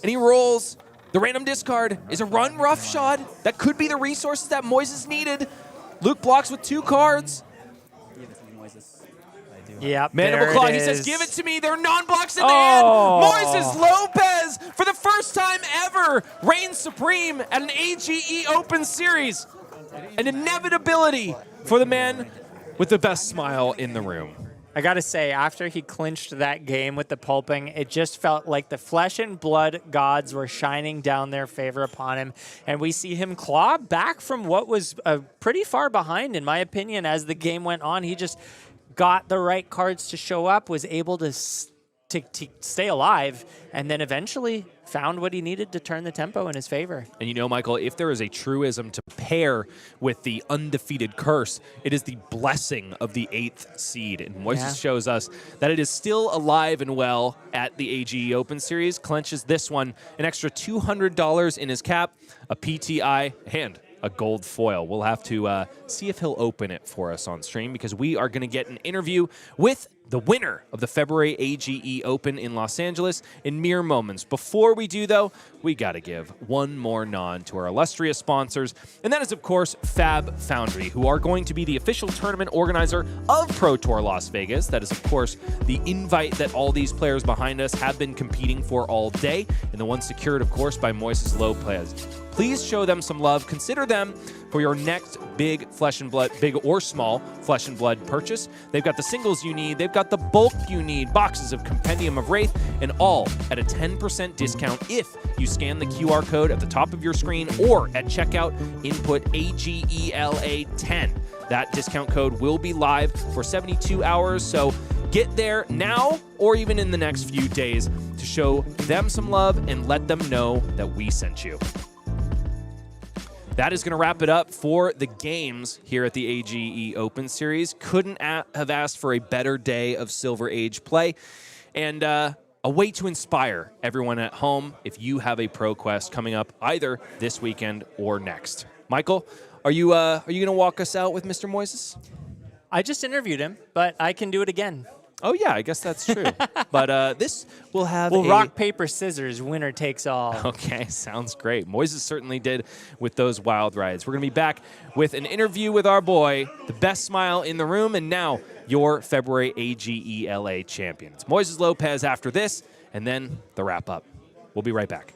and he rolls. The random discard is a Run Roughshod. That could be the resources that Moises needed. Luke blocks with 2 cards. Yep, Mandible there Claw, it he says, is. give it to me. There are non-blocks in the hand. Moises Lopez, for the first time ever, reigns supreme at an AGE Open Series. An inevitability for the man with the best smile in the room. I gotta say, after he clinched that game with the pulping, it just felt like the flesh and blood gods were shining down their favor upon him. And we see him claw back from what was pretty far behind, in my opinion, as the game went on. He just got the right cards to show up, was able to stay alive, and then eventually found what he needed to turn the tempo in his favor. And you know, Michael, if there is a truism to pair with the undefeated curse, it is the blessing of the 8th seed. And Moises shows us that it is still alive and well at the AGE Open Series. Clenches this one, an extra $200 in his cap, a PTI, and a gold foil. We'll have to see if he'll open it for us on stream because we are going to get an interview with the winner of the February AGE Open in Los Angeles in mere moments. Before we do, though, we got to give one more nod to our illustrious sponsors, and that is, of course, Fab Foundry, who are going to be the official tournament organizer of Pro Tour Las Vegas. That is, of course, the invite that all these players behind us have been competing for all day, and the one secured, of course, by Moises Lopez. Please show them some love. Consider them for your next big Flesh and Blood, big or small Flesh and Blood purchase. They've got the singles you need. They've got the bulk you need, boxes of Compendium of Wraith, and all at a 10% discount if you scan the QR code at the top of your screen or at checkout input AGELA10. That discount code will be live for 72 hours, so get there now or even in the next few days to show them some love and let them know that we sent you. That is going to wrap it up for the games here at the AGE Open Series. Couldn't have asked for a better day of Silver Age play, and a way to inspire everyone at home if you have a pro quest coming up either this weekend or next. Michael, are you going to walk us out with Mr. Moises? I just interviewed him, but I can do it again. Oh, yeah, I guess that's true. But this will have rock, paper, scissors, winner takes all. Okay, sounds great. Moises certainly did with those wild rides. We're going to be back with an interview with our boy, the best smile in the room, and now your February AGELA champion. It's Moises Lopez after this, and then the wrap-up. We'll be right back.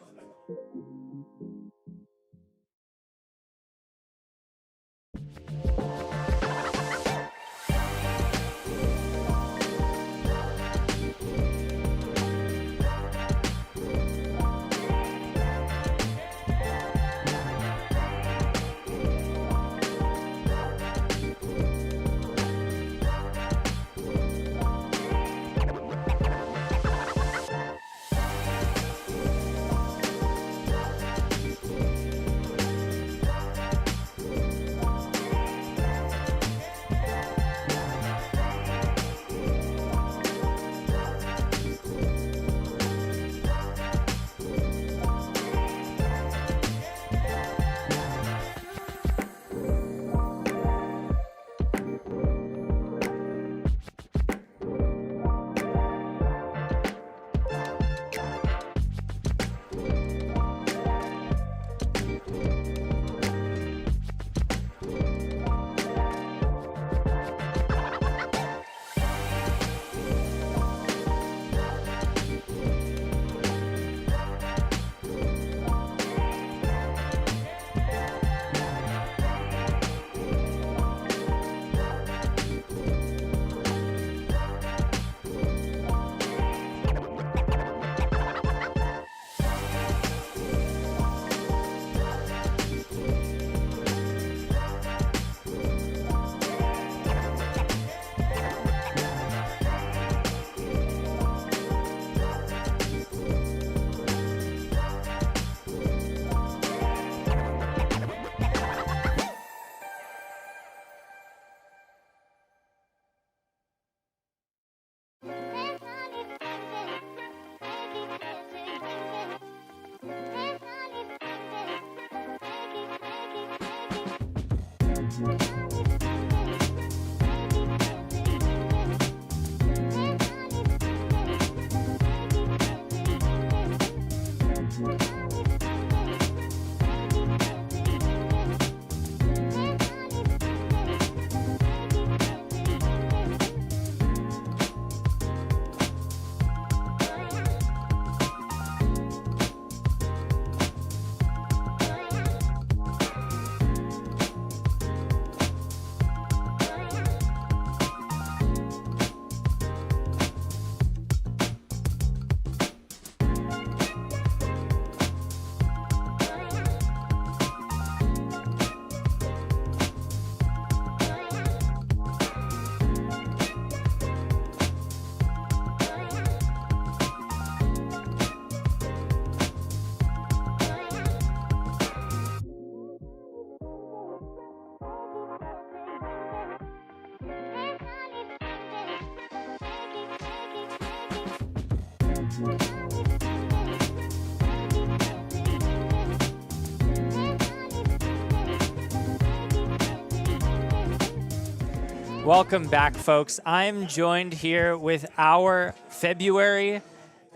Welcome back, folks. I'm joined here with our February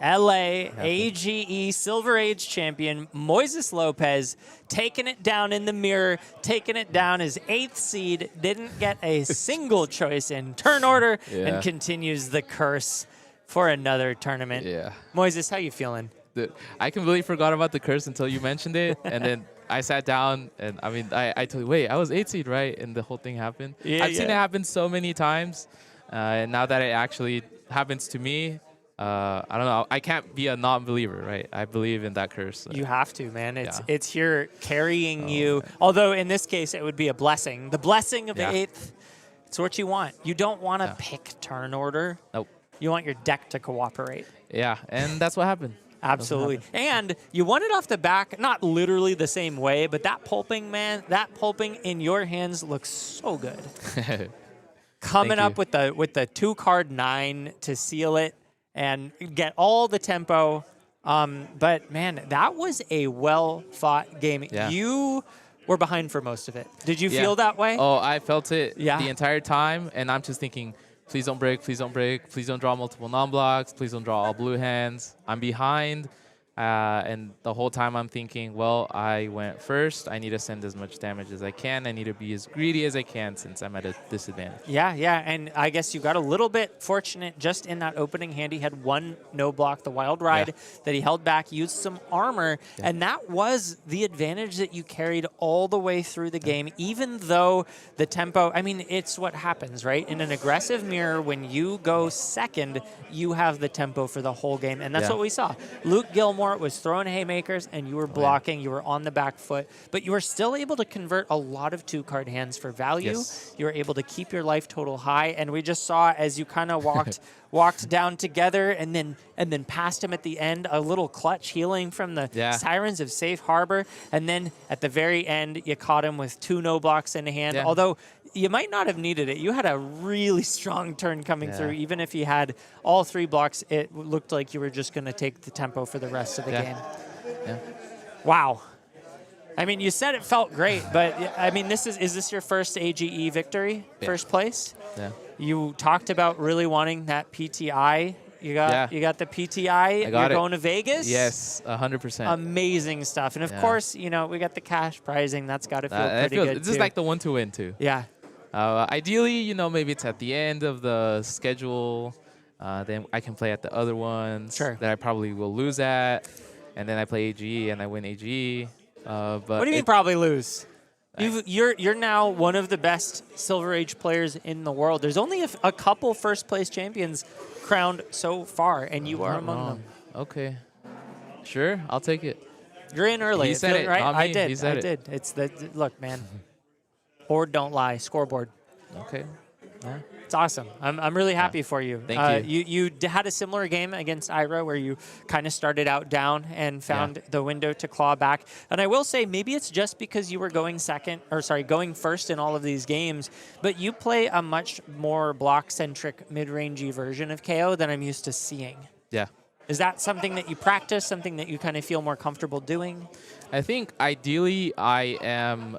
LA AGE Silver Age champion, Moises Lopez, taking it down in the mirror, taking it down as 8th seed, didn't get a single choice in turn order, and continues the curse for another tournament. Yeah. Moises, how you feeling? Dude, I completely forgot about the curse until you mentioned it, and then I sat down, and I mean, I told you, wait, I was 8th seed, right? And the whole thing happened. I've seen it happen so many times, and now that it actually happens to me, I don't know. I can't be a non-believer, right? I believe in that curse. You have to, man. It's here carrying you. Although in this case, it would be a blessing. The blessing of the 8th, it's what you want. You don't want to pick turn order. Nope. You want your deck to cooperate. Yeah, and that's what happened. Absolutely. And you won it off the back, not literally the same way, but that pulping, man, that pulping in your hands looks so good. Coming up with the 2-card 9 to seal it and get all the tempo. But, man, that was a well-fought game. Yeah. You were behind for most of it. Did you feel that way? Oh, I felt it the entire time, and I'm just thinking, please don't break, please don't break, please don't draw multiple non-blocks, please don't draw all blue hands. I'm behind, and the whole time I'm thinking, well, I went first. I need to send as much damage as I can. I need to be as greedy as I can since I'm at a disadvantage. Yeah, and I guess you got a little bit fortunate just in that opening hand. He had one no block, the Wild Ride, that he held back, used some armor, and that was the advantage that you carried all the way through the game, even though the tempo, I mean, it's what happens, right? In an aggressive mirror, when you go second, you have the tempo for the whole game, and that's what we saw. Luke Gilmore was throwing haymakers, and you were blocking, you were on the back foot, but you were still able to convert a lot of 2-card hands for value. You were able to keep your life total high, and we just saw as you kind of walked down together and then passed him at the end, a little clutch healing from the Sirens of Safe Harbor, and then at the very end, you caught him with 2 no blocks in hand, although you might not have needed it. You had a really strong turn coming through. Even if you had all 3 blocks, it looked like you were just going to take the tempo for the rest of the game. Wow. I mean, you said it felt great, but I mean, is this your first AGE victory, first place? Yeah. You talked about really wanting that PTI. You got the PTI. You're going to Vegas. Yes, 100%. Amazing stuff, and of course, you know, we got the cash prizing. That's got to feel pretty good. This is like the one to win too. Yeah. Ideally, you know, maybe it's at the end of the schedule. Then I can play at the other ones that I probably will lose at, and then I play AGE and I win AGE. But what do you mean probably lose? You're now one of the best Silver Age players in the world. There's only a couple first place champions crowned so far, and you are among them. Okay, sure, I'll take it. You're in early. He said it, right? not me. I did. He said I did. It's the look, man. Board don't lie. Scoreboard. Okay. Yeah. It's awesome. I'm really happy for you. Thank you. You had a similar game against Ira where you kind of started out down and found the window to claw back. And I will say maybe it's just because you were going first in all of these games, but you play a much more block-centric mid-rangey version of KO than I'm used to seeing. Yeah. Is that something that you practice, something that you kind of feel more comfortable doing? I think ideally I am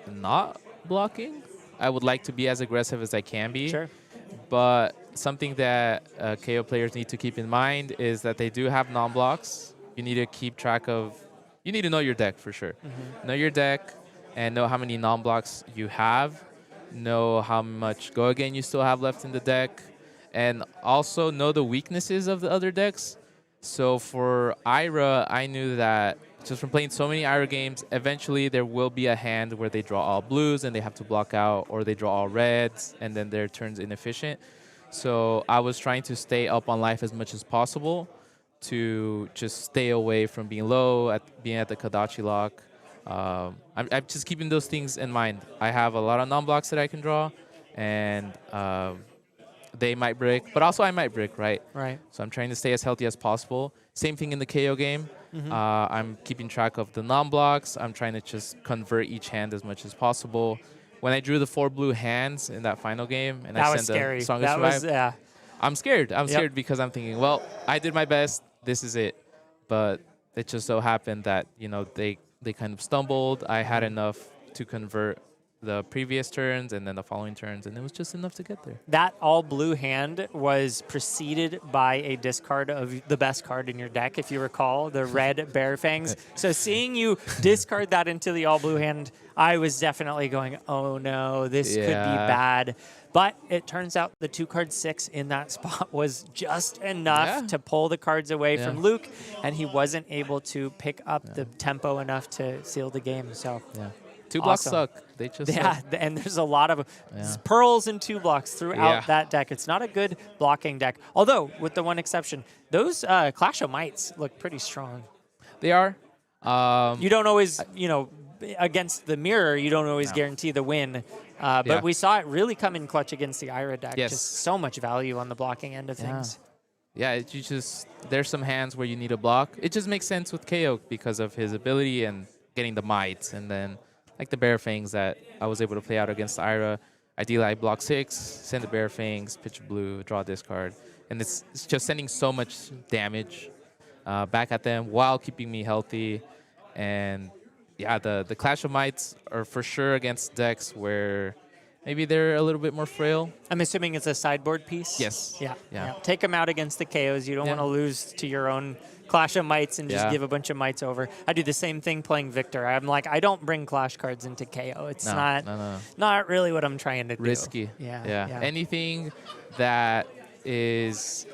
not blocking. I would like to be as aggressive as I can be. Sure. But something that KO players need to keep in mind is that they do have non-blocks. You need to keep track of, you need to know your deck for sure. Know your deck and know how many non-blocks you have. Know how much go again you still have left in the deck. And also know the weaknesses of the other decks. So for Ira, I knew that just from playing so many Ira games, eventually there will be a hand where they draw all blues and they have to block out, or they draw all reds and then their turn's inefficient. So I was trying to stay up on life as much as possible to just stay away from being low, being at the Kadachi lock. I'm just keeping those things in mind. I have a lot of non-blocks that I can draw, and they might break, but also I might break, right? Right. So I'm trying to stay as healthy as possible. Same thing in the KO game. I'm keeping track of the non-blocks. I'm trying to just convert each hand as much as possible. When I drew the 4 blue hands in that final game, and I sent the strongest survive, I'm scared. I'm scared because I'm thinking, well, I did my best. This is it. But it just so happened that, you know, they kind of stumbled. I had enough to convert the previous turns and then the following turns, and it was just enough to get there. That all blue hand was preceded by a discard of the best card in your deck, if you recall, the red Bear Fangs. So seeing you discard that into the all blue hand, I was definitely going, oh no, this could be bad. But it turns out the 2-card 6 in that spot was just enough to pull the cards away from Luke, and he wasn't able to pick up the tempo enough to seal the game. So 2 blocks suck. They just suck. And there's a lot of pearls and 2 blocks throughout that deck. It's not a good blocking deck. Although, with the one exception, those Clash of Mights look pretty strong. They are. You don't always, against the mirror, you don't always guarantee the win. But we saw it really come in clutch against the Ira deck. Yes. Just so much value on the blocking end of things. Yeah, there's some hands where you need a block. It just makes sense with Kayo because of his ability and getting the mites. And then, like the Bear Fangs that I was able to play out against Ira, ideally I block 6, send the Bear Fangs, pitch a blue, draw a discard. And it's just sending so much damage back at them while keeping me healthy. And yeah, the Clash of Mights are for sure against decks where maybe they're a little bit more frail. I'm assuming it's a sideboard piece? Yes. Yeah. Take them out against the KOs. You don't want to lose to your own Clash of Mights and just give a bunch of Mights over. I do the same thing playing Victor. I'm like, I don't bring Clash cards into KO. It's not really what I'm trying to do. Risky. Yeah. Anything that is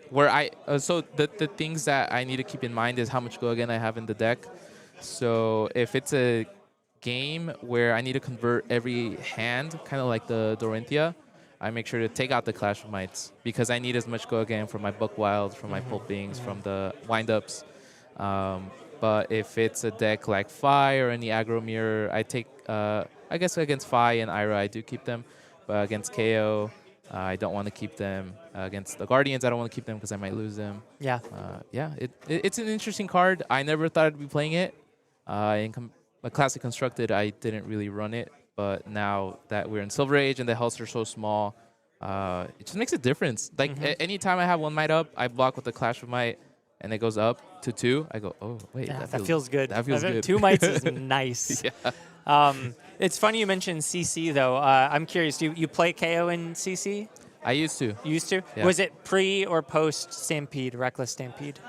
where so the things that I need to keep in mind is how much go again I have in the deck. So if it's a game where I need to convert every hand, kind of like the Dorinthea, I make sure to take out the Clash of Mights because I need as much go again from my Buck Wild, from my Pulpings, from the windups. But if it's a deck like Fi or any aggro mirror, I take, I guess against Fi and Ira, I do keep them. But against KO, I don't want to keep them. Against the Guardians, I don't want to keep them because I might lose them. Yeah. It's an interesting card. I never thought I'd be playing it. In Classic Constructed, I didn't really run it. But now that we're in Silver Age and the healths are so small, it just makes a difference. Like, anytime I have 1 might up, I block with the Clash of Might, and it goes up to 2. I go, oh, wait. Yeah, that feels good. That feels good. 2 mites is nice. It's funny you mentioned CC, though. I'm curious, you play KO in CC? I used to. You used to? Yeah. Was it pre or post Stampede, Reckless Stampede?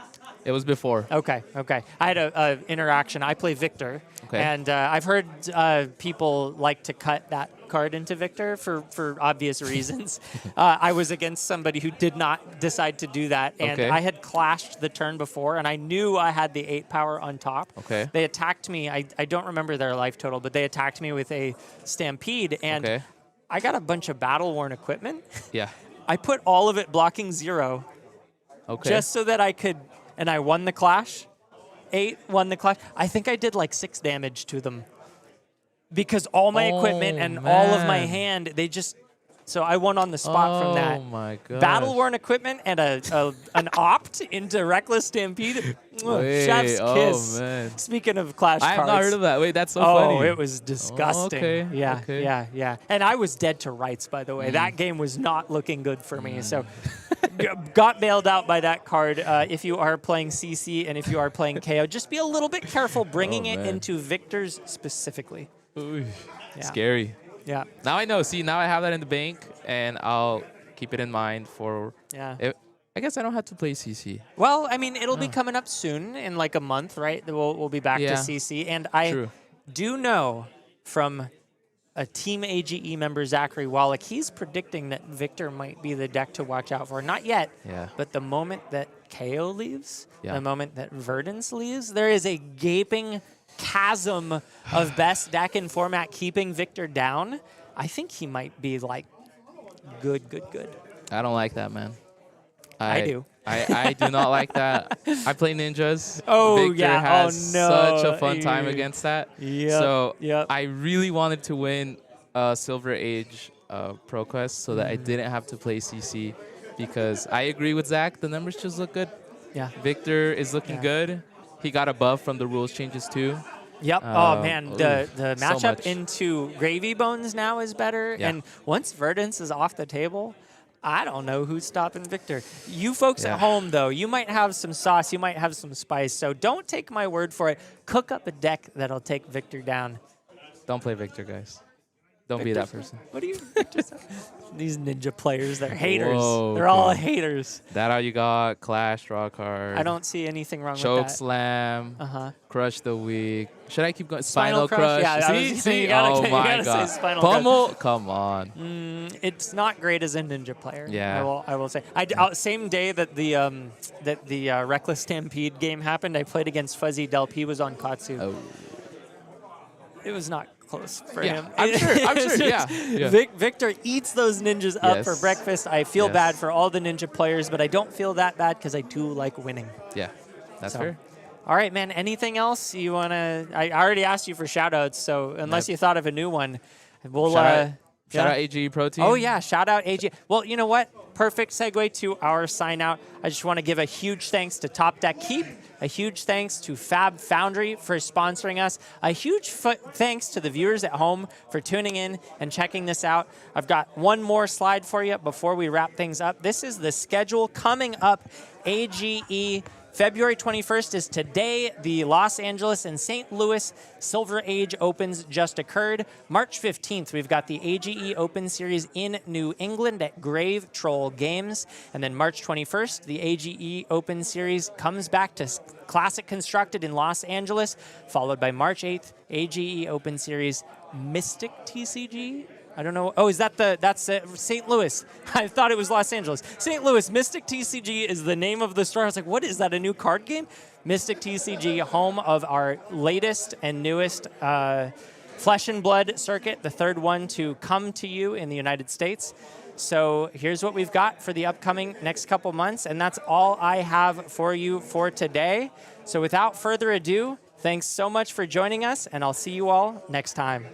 It was before. Okay. I had a interaction. I play Victor, and I've heard people like to cut that card into Victor for obvious reasons. I was against somebody who did not decide to do that, and I had clashed the turn before, and I knew I had the 8 power on top. They attacked me. I don't remember their life total, but they attacked me with a Stampede, and I got a bunch of battle-worn equipment. Yeah. I put all of it blocking 0, just so that I could... And I won the Clash. 8 won the Clash. I think I did like 6 damage to them. Because all my equipment and all of my hand, they just... So I won on the spot from that. Oh, my God. Battle-worn equipment and an opt into Reckless Stampede. Chef's kiss. Man. Speaking of Clash cards. I have not heard of that. Wait, that's so funny. Oh, it was disgusting. Yeah. And I was dead to rights, by the way. That game was not looking good for me. So got bailed out by that card. If you are playing CC and if you are playing KO, just be a little bit careful bringing it into Victor's specifically. Ooh, scary. Yeah. Now I know. See, now I have that in the bank, and I'll keep it in mind for... I guess I don't have to play CC. Well, I mean, it'll be coming up soon in like a month, right? We'll be back to CC. And I do know from a Team AGE member, Zachary Wallach, he's predicting that Victor might be the deck to watch out for. Not yet, but the moment that KO leaves, the moment that Verdance leaves, there is a gaping chasm of best deck in format keeping Victor down. I think he might be like good. I don't like that, man. I do. I do not like that. I play ninjas. Oh, Victor has such a fun time against that. So I really wanted to win Silver Age Pro Quest so that I didn't have to play CC because I agree with Zach. The numbers just look good. Yeah. Victor is looking good. He got a buff from the rules changes too. Yep. Oh, man. The matchup into Gravy Bones now is better. Yeah. And once Verdance is off the table, I don't know who's stopping Victor. You folks at home, though, you might have some sauce. You might have some spice. So don't take my word for it. Cook up a deck that'll take Victor down. Don't play Victor, guys. Don't be that person. What do you? These ninja players, they're haters. Whoa, they're all okay. haters. That how you got Clash, draw a card. I don't see anything wrong Choke with that. slam. Crush the weak. Should I keep going? Spinal Spinal crush. crush, yeah, I was See, saying see. you gotta- Oh you my gotta say god. spinal crush. Pummel. Come on. It's not great as a ninja player. Yeah. I will say. Same day that the Reckless Stampede game happened, I played against Fuzzy. Del P was on Katsu. Oh. It was not close for Yeah, him. I'm sure. Yeah. Victor eats those ninjas up for Yes. breakfast. I feel Yes. bad for all the ninja players, but I don't feel that bad because I do like winning. Yeah. That's So. fair. All right, man. Anything else you want to? I already asked you for shout-outs, so unless you thought of a new one, we'll... Shout out AGE Pro Team. Oh, yeah. Shout out AG. Well, you know what? Perfect segue to our sign out. I just want to give a huge thanks to Top Deck Keep, a huge thanks to Fab Foundry for sponsoring us, a huge thanks to the viewers at home for tuning in and checking this out. I've got one more slide for you before we wrap things up. This is the schedule coming up. AGE February 21st is today. The Los Angeles and St. Louis Silver Age Opens just occurred. March 15th, we've got the AGE Open Series in New England at Grave Troll Games. And then March 21st, the AGE Open Series comes back to Classic Constructed in Los Angeles, followed by March 8th, AGE Open Series Mystic TCG. I don't know. Oh, is that that's St. Louis? I thought it was Los Angeles. St. Louis Mystic TCG is the name of the store. I was like, what is that? A new card game? Mystic TCG, home of our latest and newest Flesh and Blood circuit, the third one to come to you in the United States. So here's what we've got for the upcoming next couple months, and that's all I have for you for today. So without further ado, thanks so much for joining us, and I'll see you all next time.